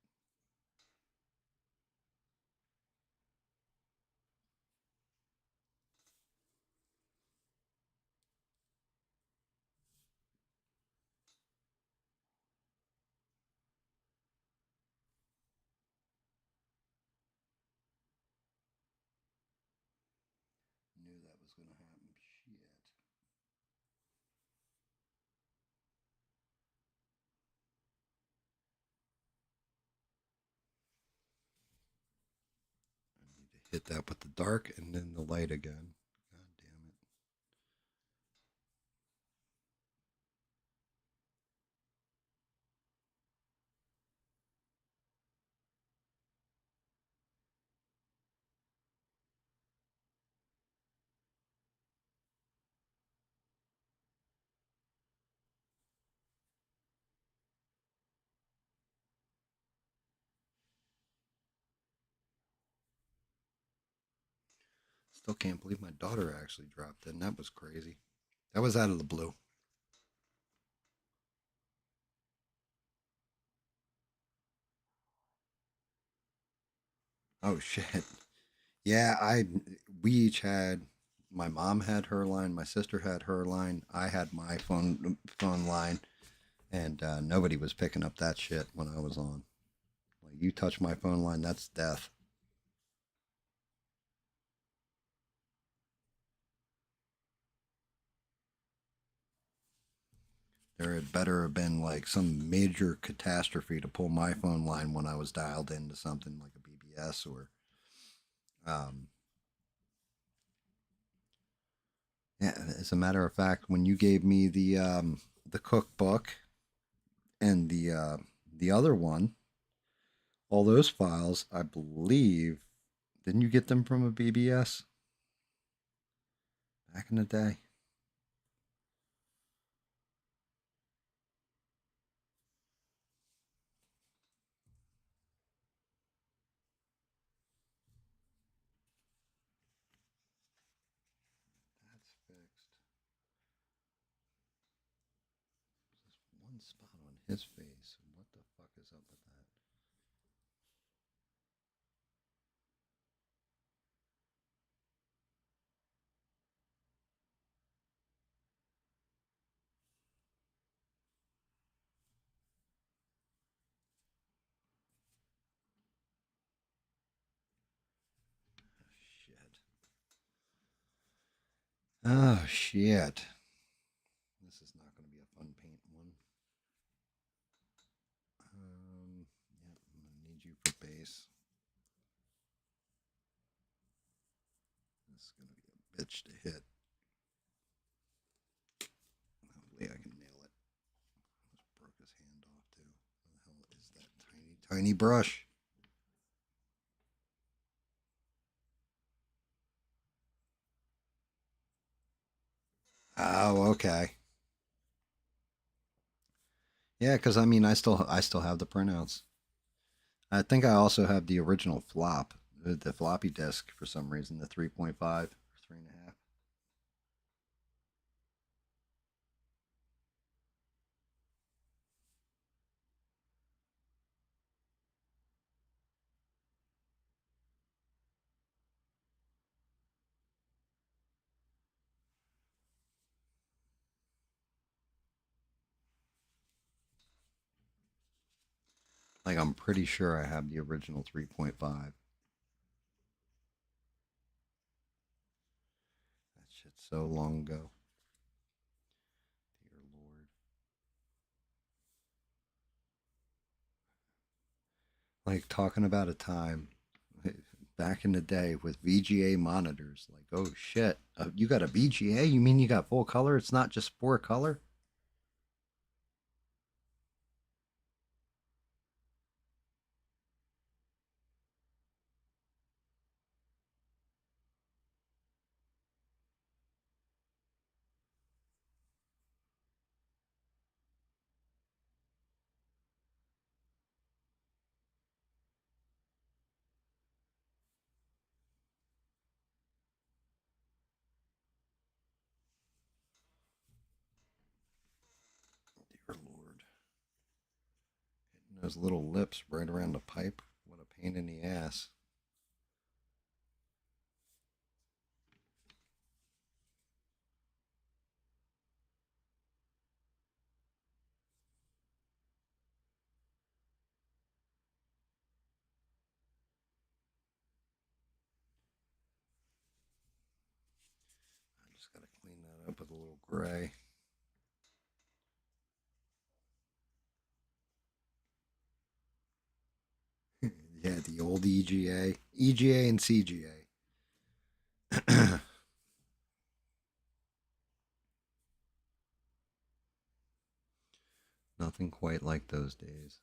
was gonna happen. Shit. I need to hit that with the dark and then the light again. God damn it. Still can't believe my daughter actually dropped in. That was crazy. That was out of the blue. Oh shit. Yeah, we each had my mom had her line, my sister had her line, I had my phone line, and nobody was picking up that shit when I was on. Like you touch my phone line, that's death. There had better have been like some major catastrophe to pull my phone line when I was dialed into something like a BBS or um yeah, as a matter of fact, when you gave me the cookbook and the other one, all those files, I believe, didn't you get them from a BBS back in the day? That's fixed. There's one spot on his face. What the fuck is up with that? Shit. Oh shit. This is not going to be a fun paint one. Yeah, I'm gonna need you for base. This is gonna be a bitch to hit. Hopefully I can nail it. Almost broke his hand off too. What the hell is that tiny brush? Oh, okay. Yeah, because I mean, I still have the printouts. I think I also have the original flop, the floppy disk for some reason, the 3.5 or 3.5. Like I'm pretty sure I have the original 3.5. That shit's so long ago. Dear Lord. Like talking about a time back in the day with VGA monitors. Like, oh shit, you got a VGA? You mean you got full color? It's not just 4 color? Dear Lord. Hitting those little lips right around the pipe. What a pain in the ass. Just gotta clean that up with a little gray. Yeah, the old EGA and CGA. Nothing quite like those days.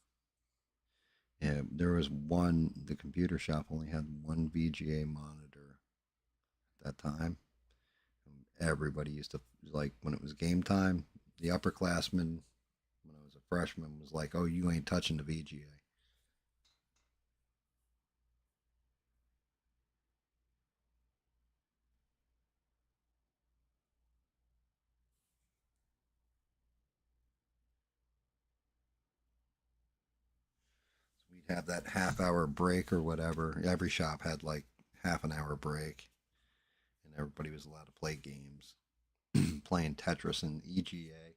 Yeah, there was one, the computer shop only had one VGA monitor at that time. Everybody used to, like, when it was game time, the upperclassmen, when I was a freshman, was like, oh, you ain't touching the VGA. We'd have that half-hour break or whatever. Every shop had like half an hour break, and everybody was allowed to play games, playing Tetris and EGA.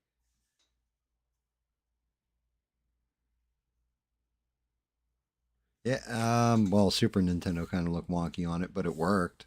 Yeah, well, Super Nintendo kind of looked wonky on it, but it worked.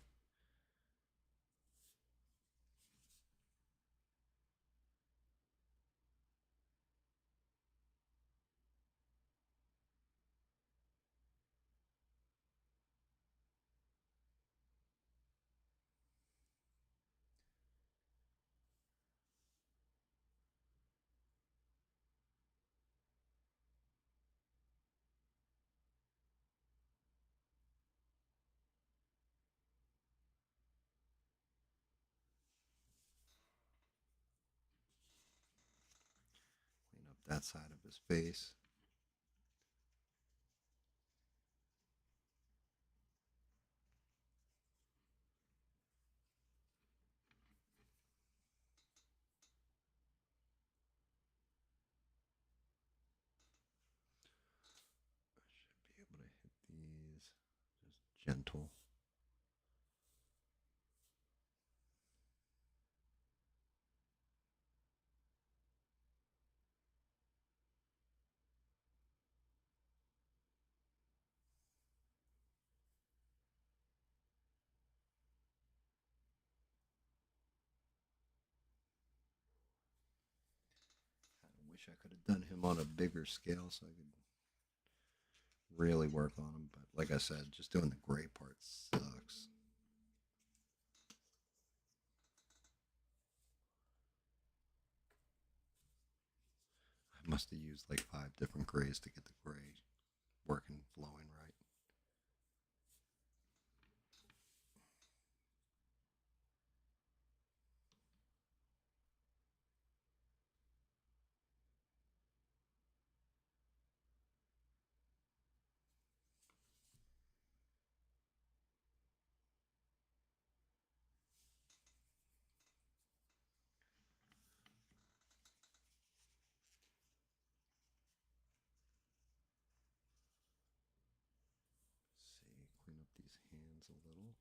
Clean up that side of his face. I should be able to hit these just gentle. I wish I could have done him on a bigger scale so I could really work on him. But like I said, just doing the gray part sucks. I must have used like 5 different grays to get the gray working, flowing right. See, clean up these hands a little.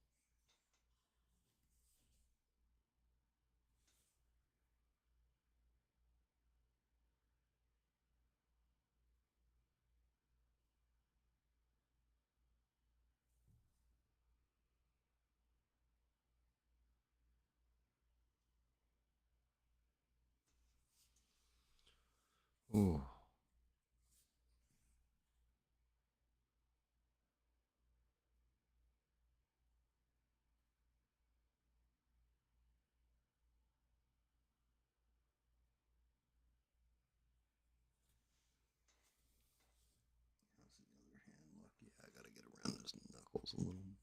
Ooh. How's the other hand look? Yeah, I gotta get around those knuckles a little more.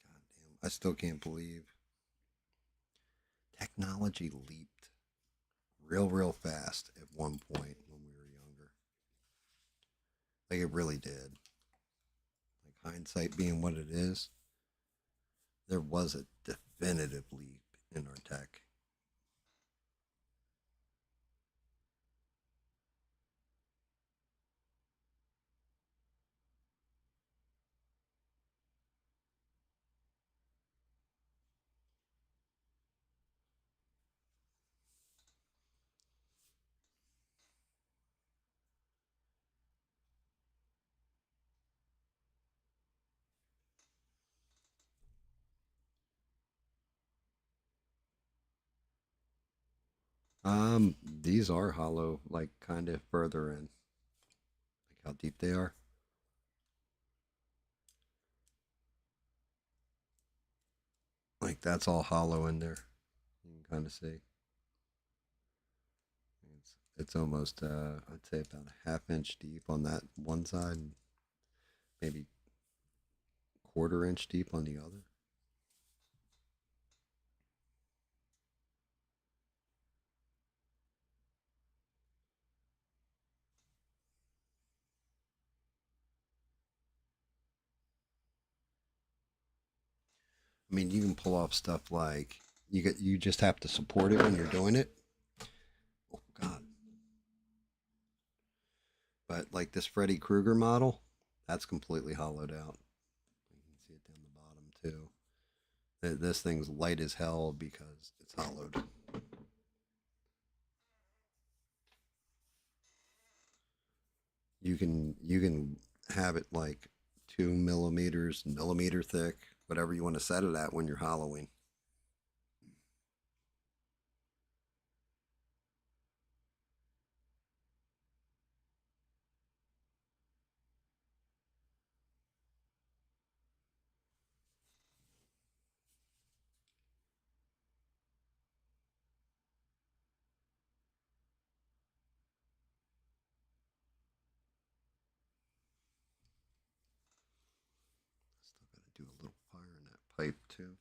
God damn. I still can't believe technology leaped real fast at one point when we were younger. Like it really did. Like hindsight being what it is, there was a definitive leap in our tech. These are hollow, like kind of further in, like how deep they are. Like that's all hollow in there. You can kind of see. It's almost, I'd say about a half inch deep on that one side, and maybe quarter inch deep on the other. I mean, you can pull off stuff like you just have to support it when you're doing it. Oh God! But like this Freddy Krueger model, that's completely hollowed out. You can see it down the bottom too. This thing's light as hell because it's hollowed. You can have it like 2 millimeters, millimeter thick, whatever you want to set it at when you're hollowing. Still got to do a little fire in that pipe too.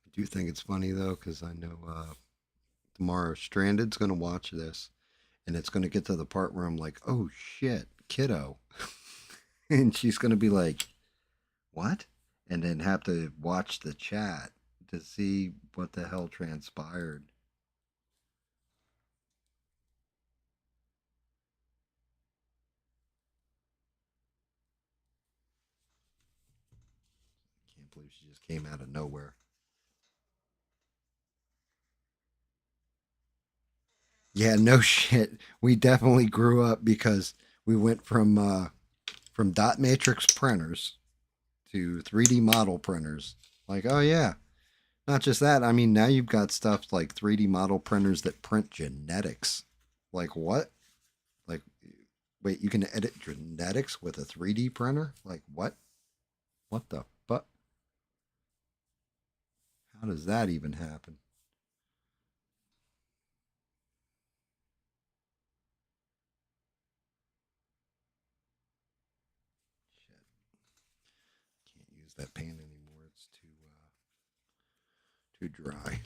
I do think it's funny though, because I know tomorrow Stranded's gonna watch this, and it's gonna get to the part where I'm like, "Oh shit, kiddo," and she's gonna be like, "What?" and then have to watch the chat to see what the hell transpired. Can't believe she just came out of nowhere. Yeah, no shit. We definitely grew up because we went from dot matrix printers to 3D model printers. Like, oh yeah. Not just that, I mean now you've got stuff like 3D model printers that print genetics. Like what? Like wait, you can edit genetics with a 3D printer? Like what? What the fuck? How does that even happen? Shit. Can't use that paint anymore. It's too dry.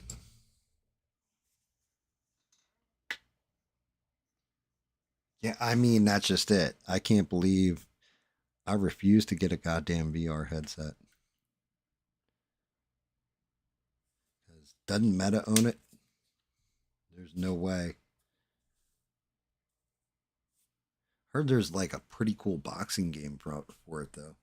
Yeah, I mean that's just it. I can't believe I refuse to get a goddamn VR headset. Cause doesn't Meta own it? There's no way. Heard there's like a pretty cool boxing game for it though.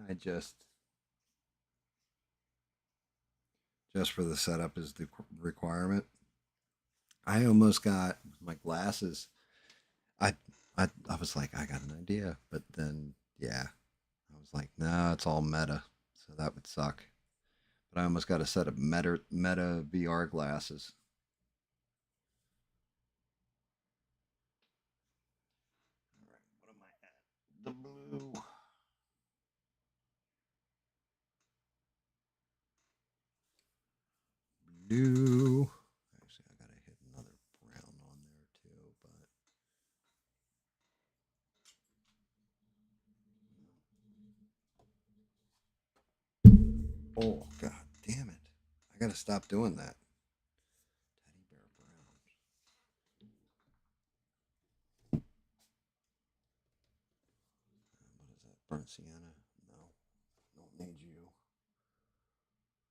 I just for the setup is the requirement. I almost got my glasses. I I was like, I got an idea, but then yeah, I was like, nah, it's all meta, so that would suck. But I almost got a set of meta VR glasses. All right, what am I at? The blue. Blue. Actually, I gotta hit another brown on there too, but oh god damn it! I gotta stop doing that. Teddy bear brown. What is that? Burnt sienna? No, don't need you.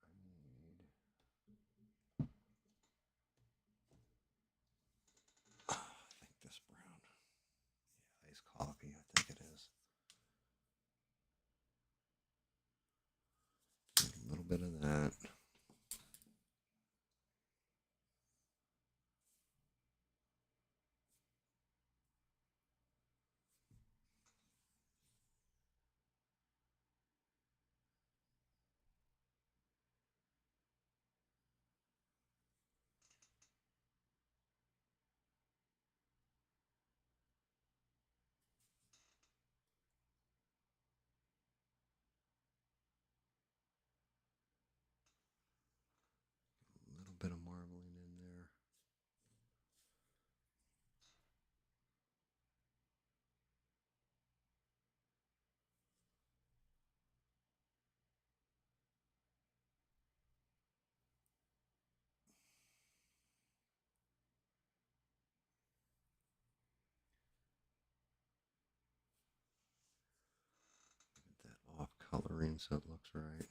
I need. I think this brown. Yeah, iced coffee. I think it is. A little bit of that. A little bit of marbling in there. Get that off coloring so it looks right.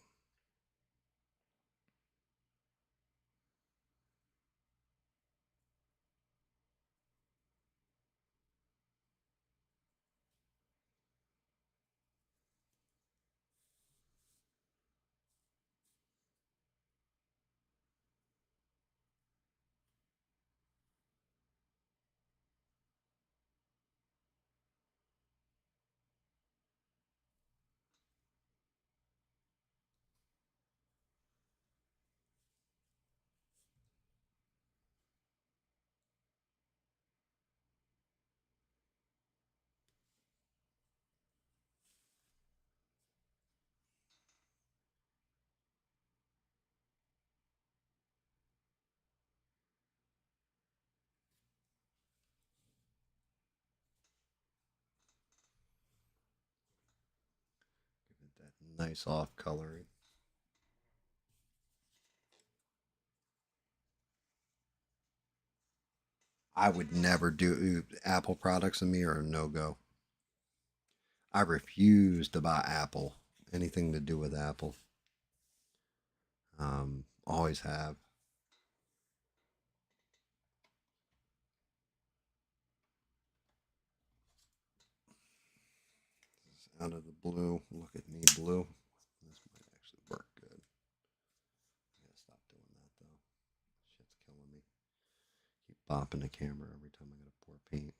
Give it that nice off coloring. I would never do Apple products in me are a no go. I refuse to buy Apple. Anything to do with Apple. Always have. Out of the blue. Look at me, blue. This might actually work good. I gotta stop doing that though. Shit's killing me. Keep bopping the camera every time I gotta pour paint.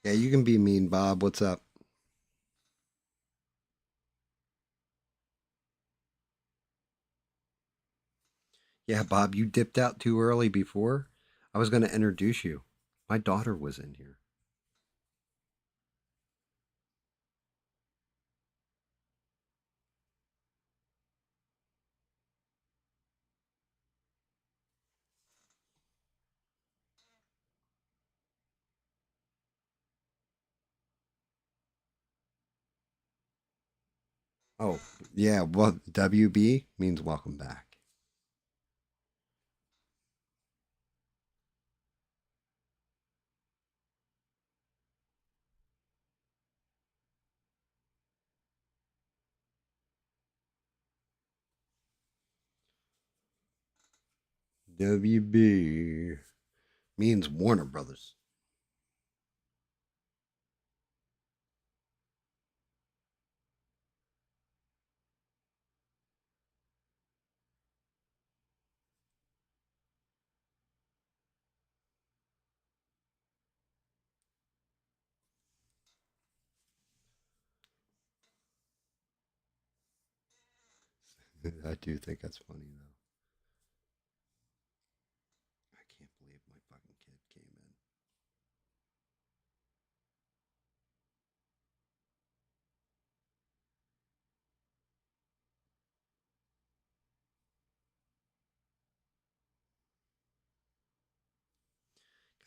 Yeah, you can be mean, Bob. What's up? Yeah, Bob, you dipped out too early before. I was going to introduce you. My daughter was in here. Oh, yeah. Well, WB means welcome back. WB means Warner Brothers. I do think that's funny though. I can't believe my fucking kid came in.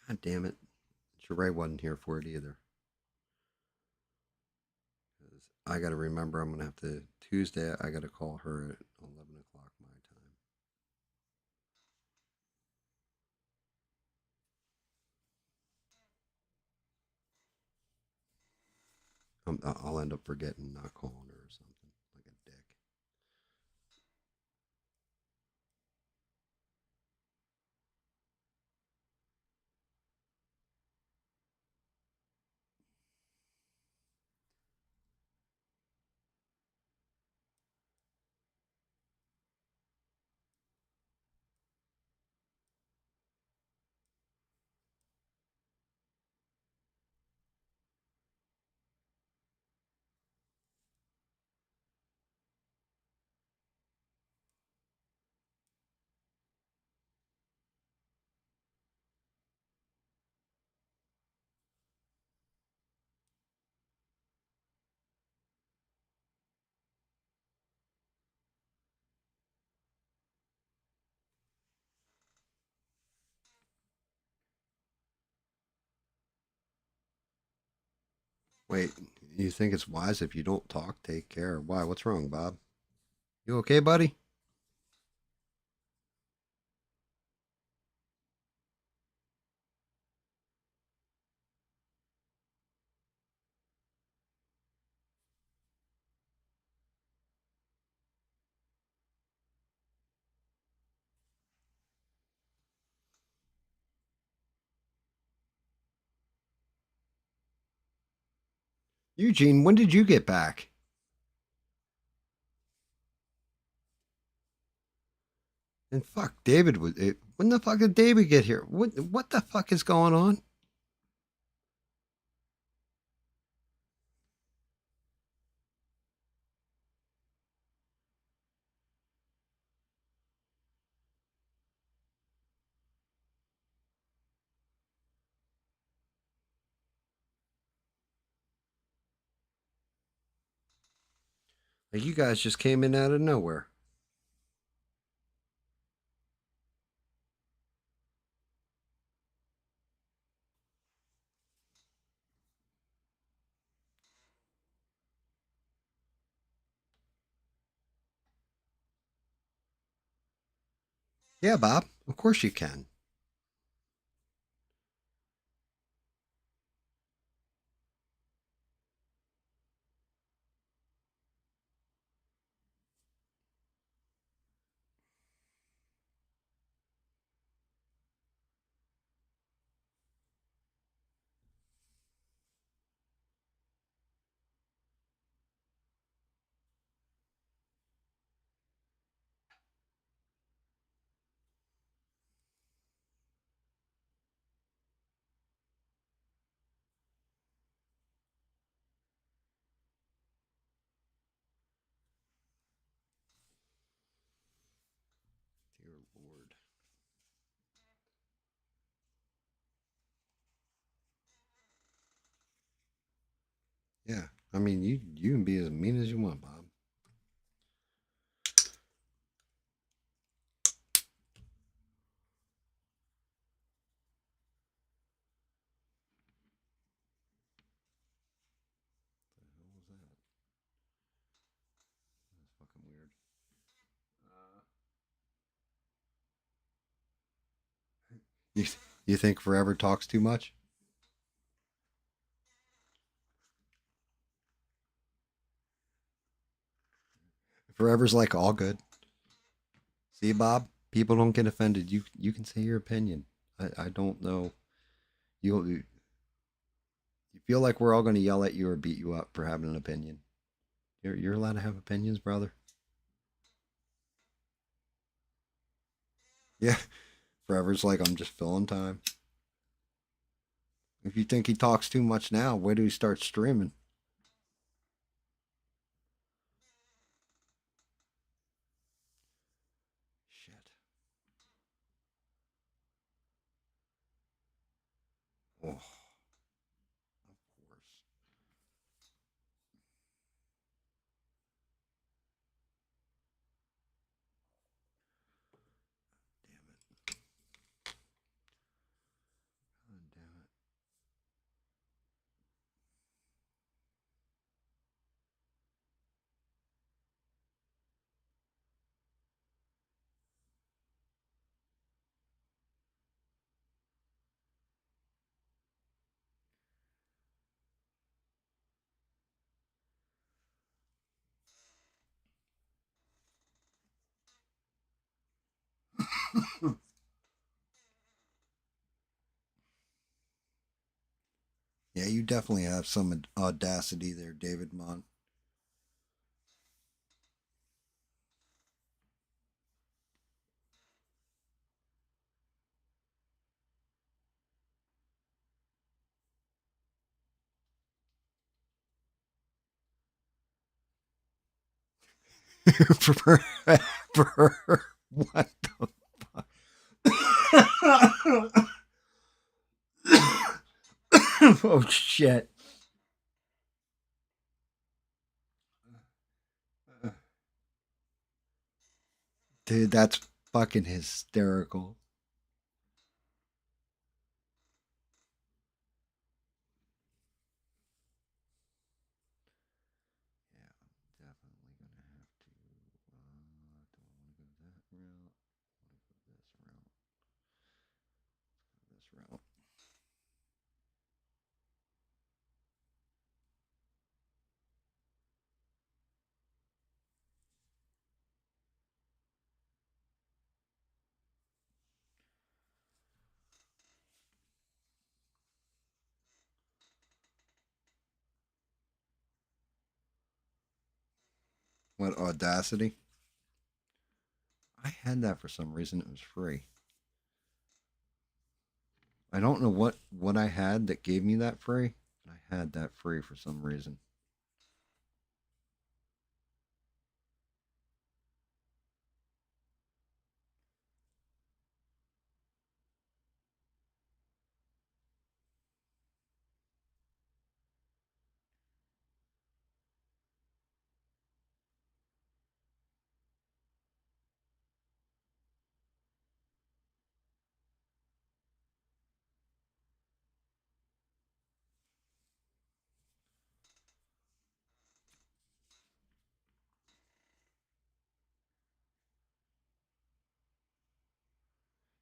God damn it. Sheree wasn't here for it either. 'Cause I got to remember I'm going to have to, Tuesday, I got to call her at 11 o'clock my time. I'll end up forgetting not calling her or something like a dick. Wait, you think it's wise if you don't talk, take care? Why? What's wrong, Bob? You okay, buddy? Eugene, when did you get back? And fuck, David was. When the fuck did David get here? What the fuck is going on? Like you guys just came in out of nowhere. Yeah, Bob. Of course you can. Dear Lord. Yeah. I mean, you can be as mean as you want, Bob. What the hell was that? You, you think Forever talks too much? Forever's like all good. See, Bob, people don't get offended. You can say your opinion. I don't know. You feel like we're all going to yell at you or beat you up for having an opinion. You're allowed to have opinions, brother. Yeah, Forever's like I'm just filling time. If you think he talks too much now, where do we start streaming? Shit. Oh, of course. Damn it. God damn it. Yeah, you definitely have some audacity there, David Mon. for, for what the fuck? Oh shit. Dude, that's fucking hysterical. Yeah, definitely gonna have to. Do I want to go that route? I want to go this route. This route. What audacity? I had that for some reason. It was free. I don't know what I had that gave me that free, but I had that free for some reason.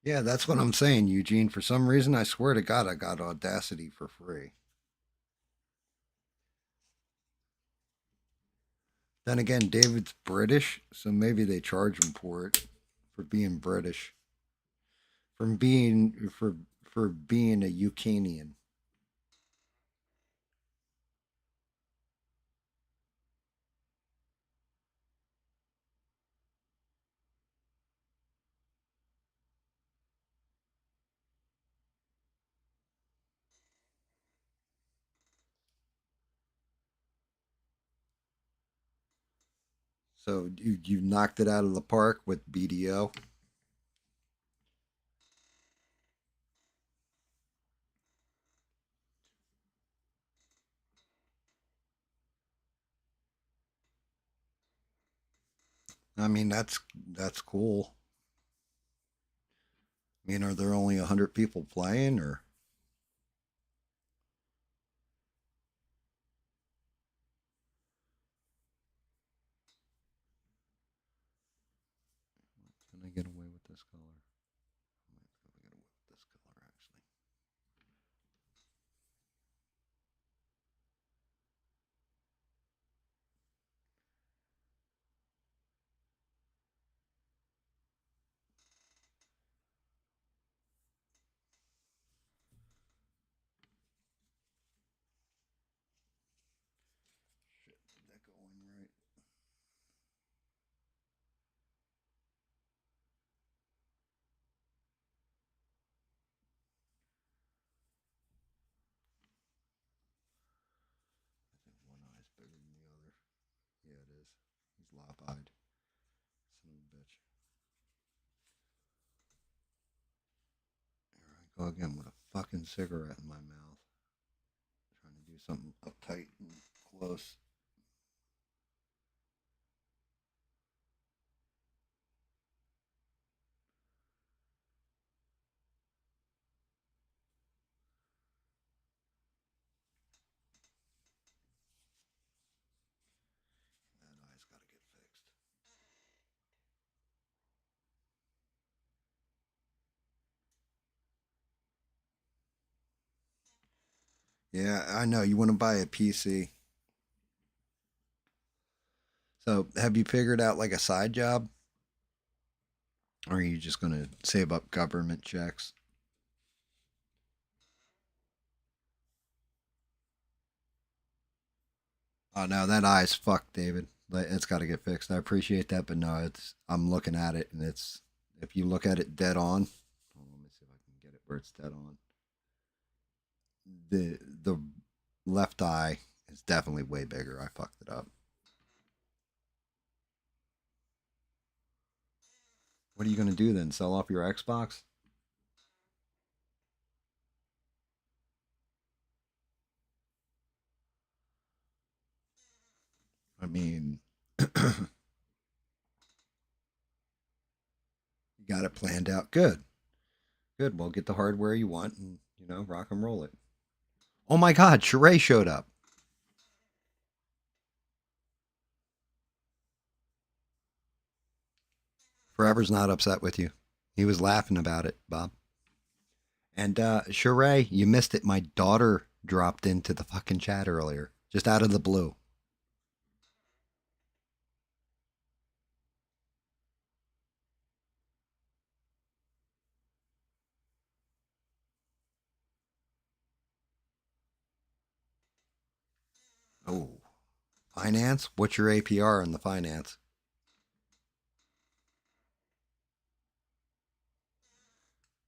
Yeah, that's what I'm saying, Eugene. For some reason, I swear to God, I got Audacity for free. Then again, David's British, so maybe they charge him for it for being British, from being for being a Ukrainian. So you knocked it out of the park with BDO. I mean, that's cool. I mean, are there only 100 people playing, or can I get away with this color? I might be able to get away with this color. is. He's lop-eyed. Son of a bitch. Here I go again with a fucking cigarette in my mouth. Trying to do something uptight and close. That eye's got to get fixed. Yeah, I know. You want to buy a PC. So, have you figured out like a side job? Or are you just going to save up government checks? Oh no, that eye's fucked, David. It's got to get fixed. I appreciate that, but no, it's. I'm looking at it, and it's. If you look at it dead on, let me see if I can get it where it's dead on. The left eye is definitely way bigger. I fucked it up. What are you gonna do then? Sell off your Xbox? I mean, you got it planned out. Good, good. Well, get the hardware you want, and rock and roll it. Oh my God, Sheree showed up. Forever's not upset with you. He was laughing about it, Bob. And Sheree, you missed it. My daughter dropped into the fucking chat earlier, just out of the blue. Oh, finance? What's your APR in the finance?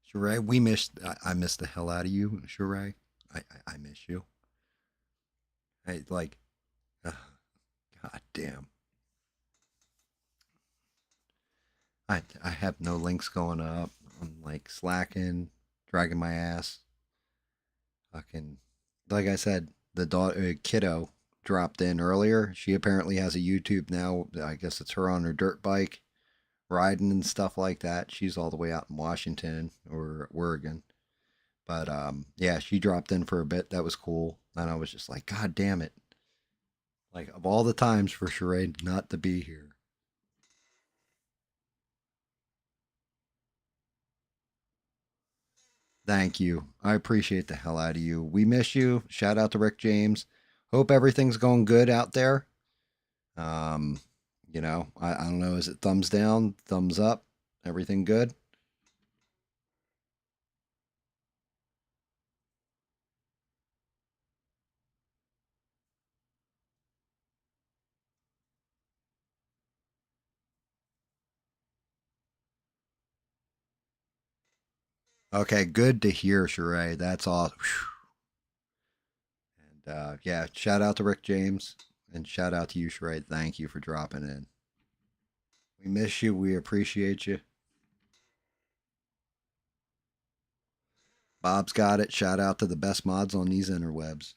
Sheree, we missed. I missed the hell out of you, Sheree. I miss you. I like. God damn. I have no links going up. I'm like slacking, dragging my ass. Fucking, like I said, the daughter kiddo dropped in earlier. She apparently has a YouTube now. I guess it's her on her dirt bike riding and stuff like that. She's all the way out in Washington or Oregon. But yeah, she dropped in for a bit. That was cool. And I was just like, God damn it. Like, of all the times for Charade not to be here. Thank you. I appreciate the hell out of you. We miss you. Shout out to Rick James. Hope everything's going good out there. Um, I don't know. Is it thumbs down, thumbs up? Everything good? Okay, good to hear, Sheree. That's awesome. And yeah, shout out to Rick James and shout out to you, Sheree. Thank you for dropping in. We miss you. We appreciate you. Bob's got it. Shout out to the best mods on these interwebs.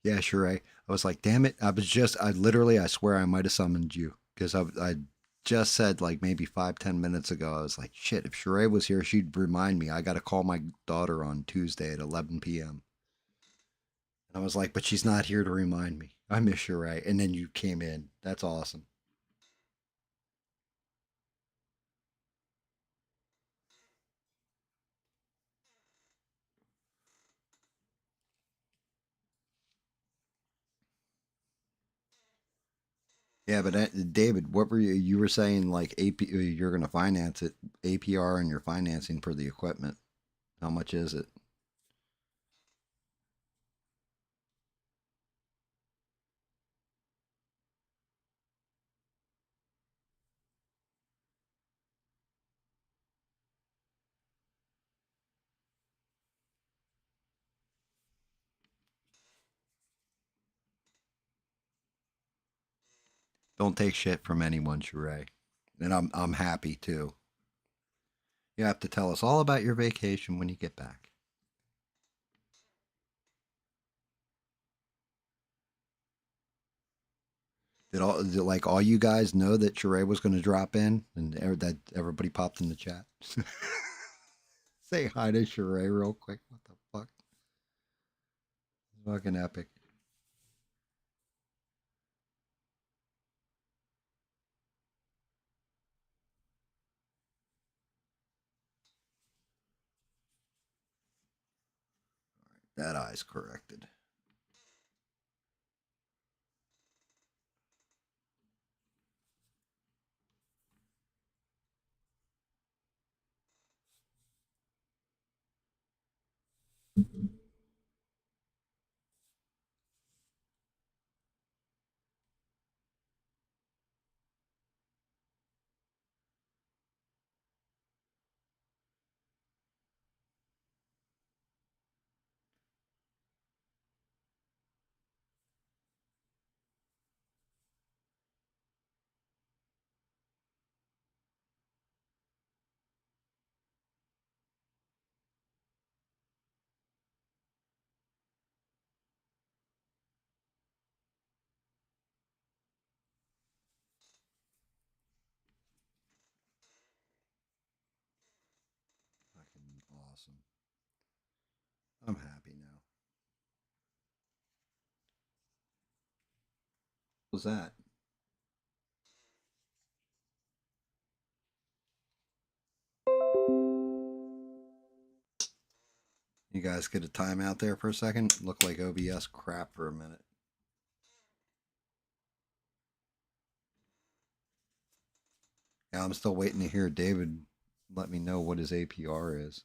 Yeah, Sheree. I was like, damn it. I swear I might have summoned you because I just said like maybe 5-10 minutes ago. I was like, shit, if Sheree was here, she'd remind me. I got to call my daughter on Tuesday at 11 p.m. And I was like, but she's not here to remind me. I miss Sheree. And then you came in. That's awesome. Yeah, but David, what were you were saying like you're going to finance it, APR and you're financing for the equipment. How much is it? Don't take shit from anyone, Sheree. And I'm happy too. You have to tell us all about your vacation when you get back. Did like all you guys know that Sheree was going to drop in, and that everybody popped in the chat? Say hi to Sheree real quick. What the fuck? It's fucking epic. That eye's corrected. Fucking awesome. I'm happy now. What was that? You guys get a timeout there for a second? Looked like OBS crap for a minute. Yeah, I'm still waiting to hear David let me know what his APR is.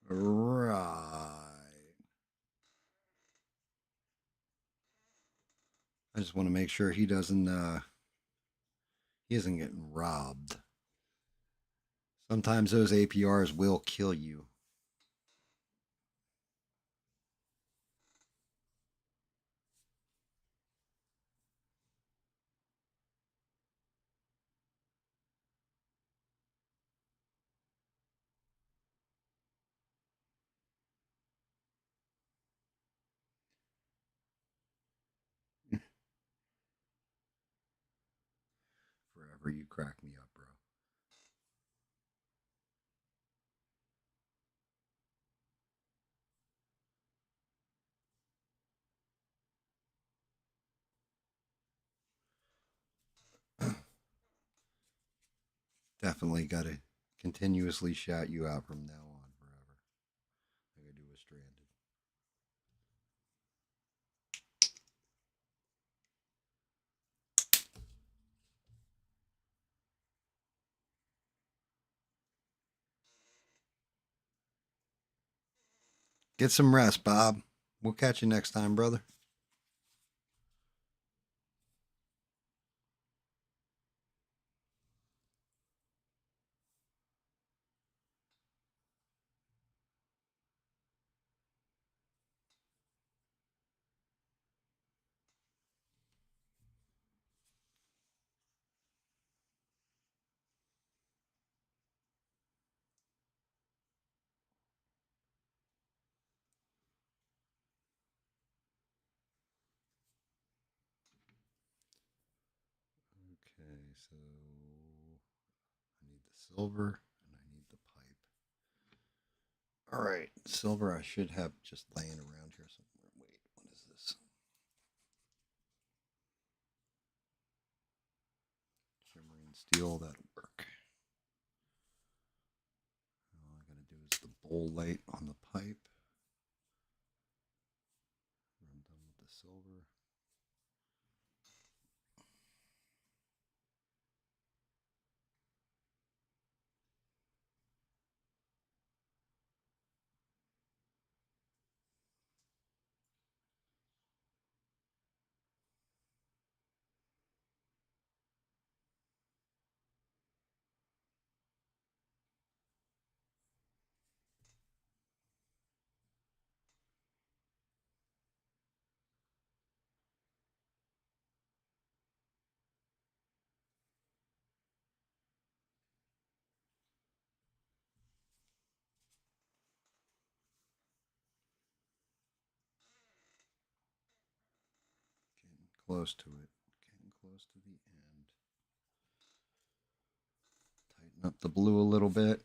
Right. I just want to make sure he isn't getting robbed. Sometimes those APRs will kill you. Forever you crack me up, bro. Definitely got to continuously shout you out from now on forever. Like I do with Stranded. Get some rest, Bob. We'll catch you next time, brother. Okay, so I need the silver and I need the pipe. All right, silver I should have just laying around here somewhere. Wait, what is this? Shimmering steel, that'll work. All I gotta do is the bowl light on the pipe. I'm done with the silver. Getting close to it. Getting close to the end. Tighten up the blue a little bit.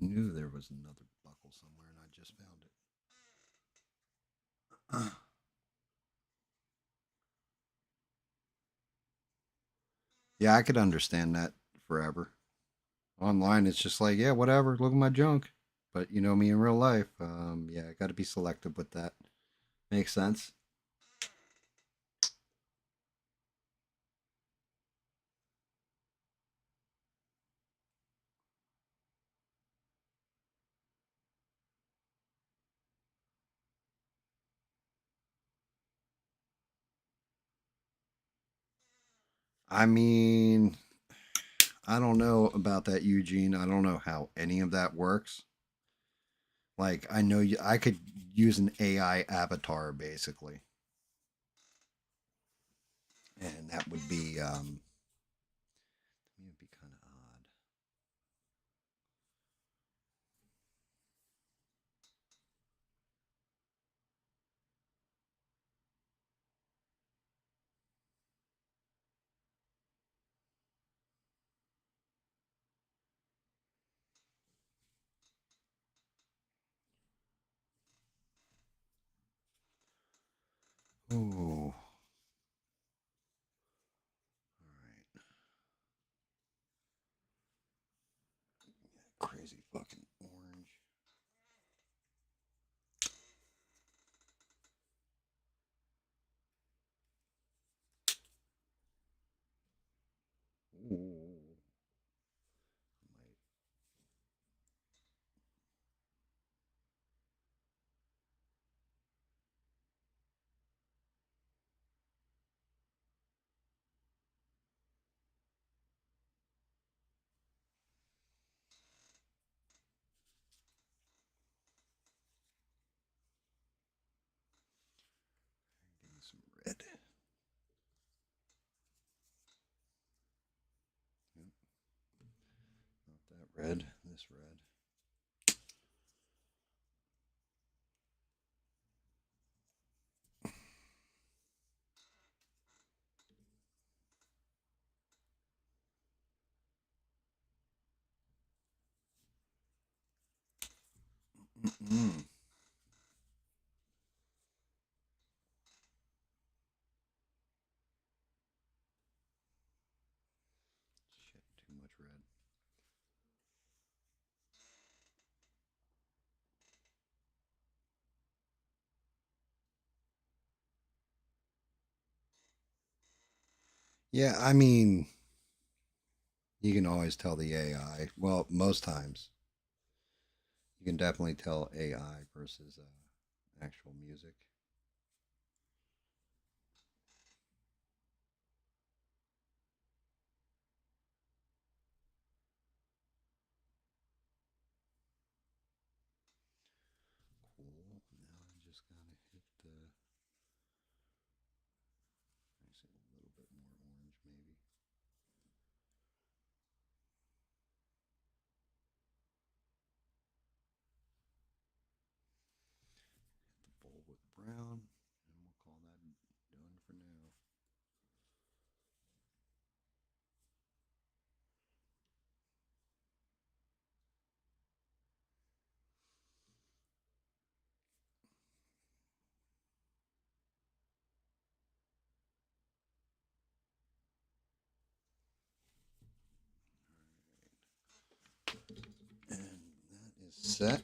Knew there was another buckle somewhere and I just found it. Yeah, I could understand that forever. Online, it's just like, yeah, whatever, look at my junk. But you know me in real life, yeah, I got to be selective with that. Makes sense. I mean, I don't know about that, Eugene. I don't know how any of that works. Like, I know I could use an AI avatar basically, and that would be it'd be kind of odd. Oh, all right. Crazy fucking orange. Ooh. Might. Give me some red. Yep. Not that red. This red. Mm-mm. Shit, too much red. Yeah, I mean, you can always tell the AI. Well, most times you can definitely tell AI versus actual music. Cool. Now I just gotta hit the. Actually, a little bit more orange, maybe. Hit the bowl with brown, and we'll call that done for now. And that is set.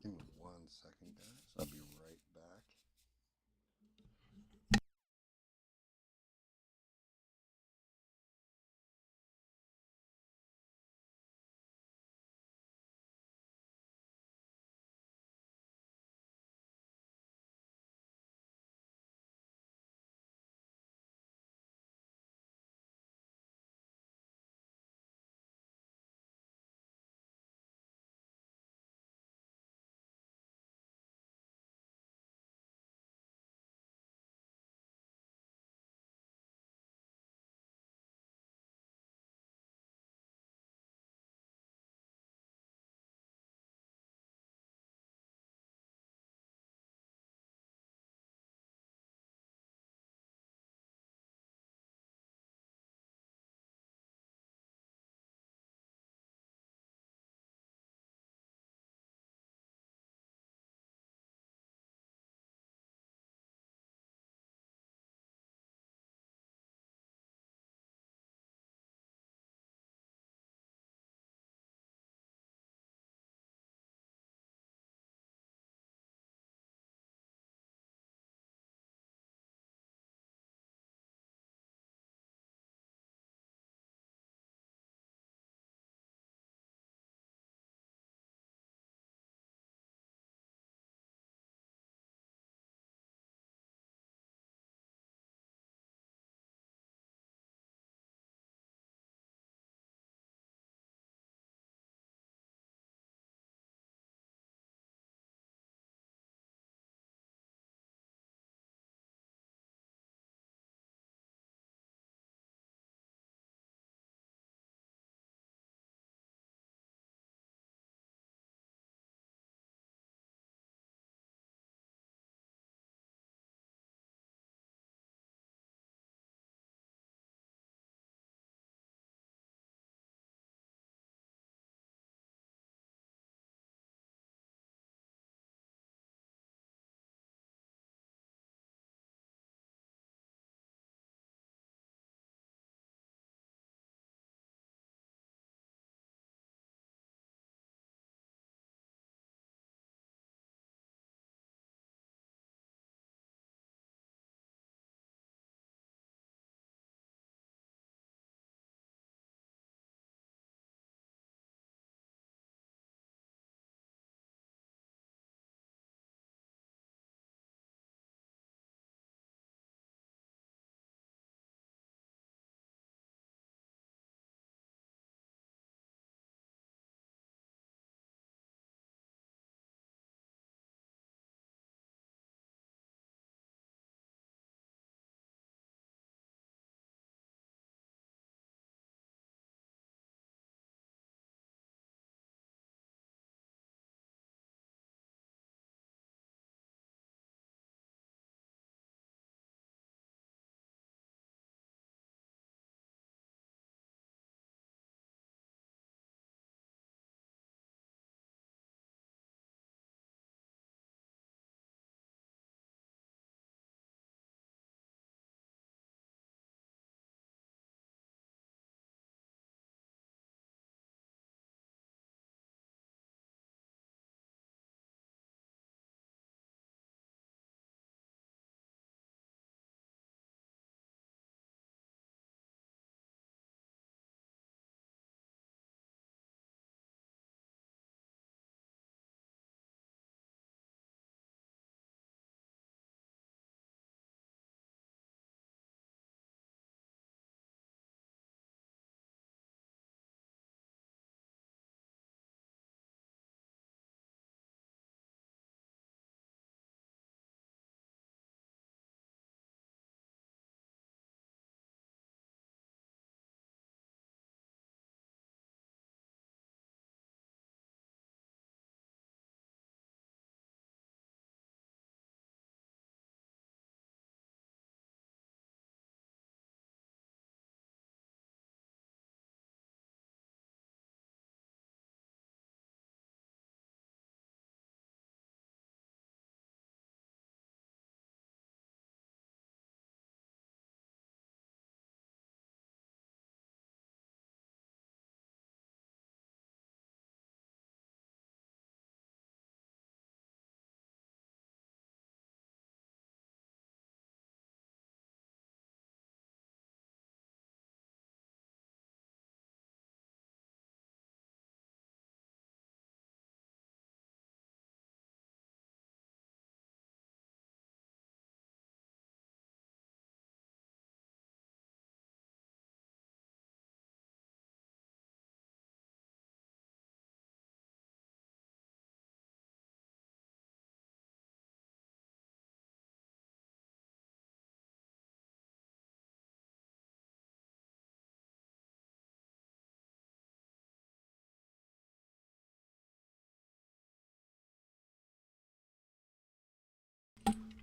Give me 1 second, guys. I'll be right back.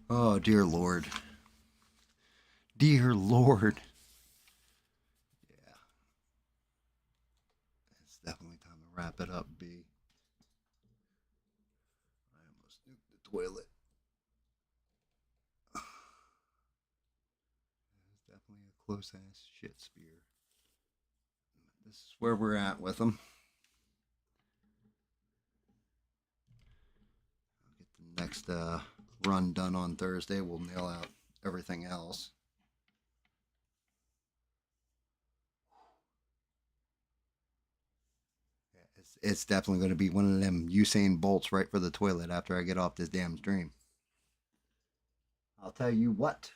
Oh, dear Lord. Dear Lord. Yeah. It's definitely time to wrap it up, B. I almost nuked the toilet. It's definitely a close ass shit spear. This is where we're at with them. I'll get the next run done on Thursday. We'll nail out everything else. Yeah, it's definitely going to be one of them Usain Bolts right for the toilet after I get off this damn stream. I'll tell you what.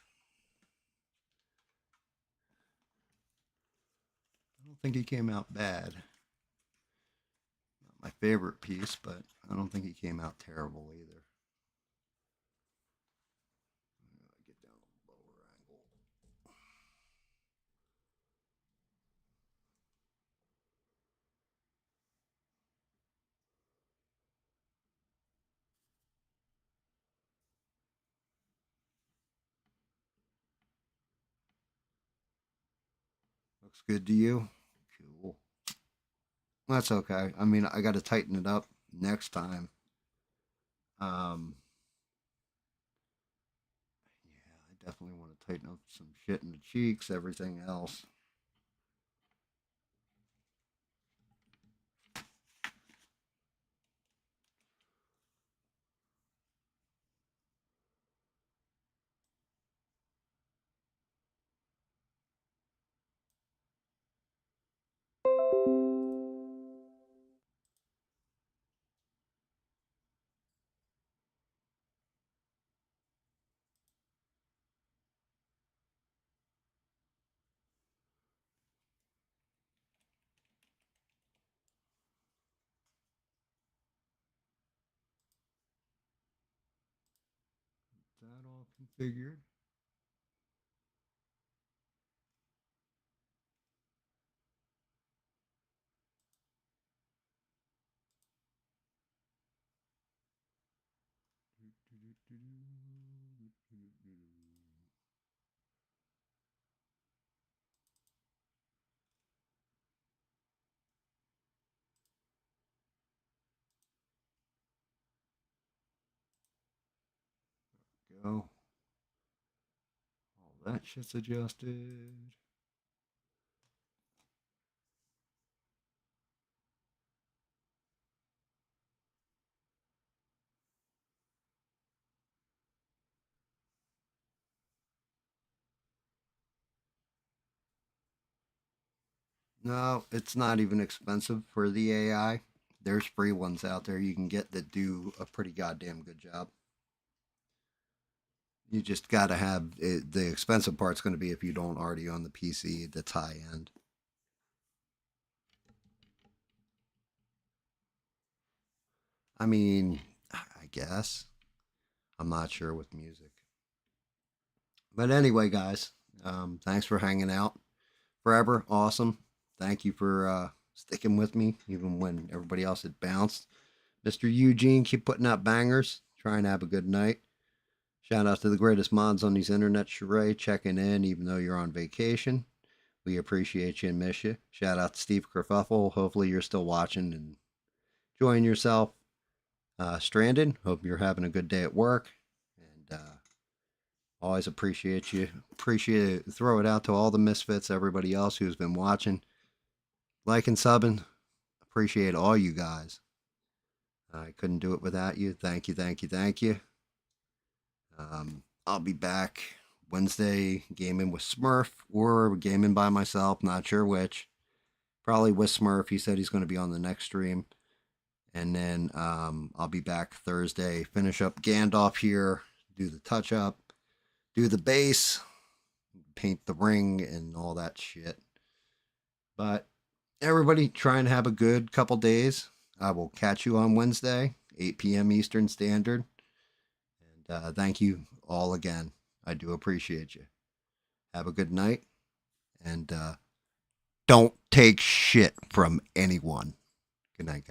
I don't think he came out bad. Not my favorite piece, but I don't think he came out terrible either. Get down a lower angle. Looks good to you? Cool. That's okay. I mean, I got to tighten it up next time. Yeah, I definitely want to tighten up some shit in the cheeks, everything else. Is that all configured? Go. All that shit's adjusted. No, it's not even expensive for the AI. There's free ones out there you can get that do a pretty goddamn good job. You just got to have it, the expensive part's going to be if you don't already own the PC that's high end. I mean, I guess. I'm not sure with music. But anyway, guys, thanks for hanging out. Forever, awesome. Thank you for sticking with me, even when everybody else had bounced. Mr. Eugene, keep putting out bangers. Trying to have a good night. Shout out to the greatest mods on these internet, Sheree, checking in even though you're on vacation. We appreciate you and miss you. Shout out to Steve Kerfuffle. Hopefully you're still watching and enjoying yourself. Stranded, hope you're having a good day at work. And always appreciate you. Appreciate it. Throw it out to all the misfits, everybody else who's been watching. Liking, subbing. Appreciate all you guys. I couldn't do it without you. Thank you, thank you, thank you. I'll be back Wednesday gaming with Smurf or gaming by myself. Not sure which. Probably with Smurf. He said he's going to be on the next stream. And then I'll be back Thursday. Finish up Gandalf here. Do the touch up. Do the base. Paint the ring and all that shit. But everybody try and have a good couple days. I will catch you on Wednesday, 8 p.m. Eastern Standard. And thank you all again. I do appreciate you. Have a good night. And don't take shit from anyone. Good night, guys.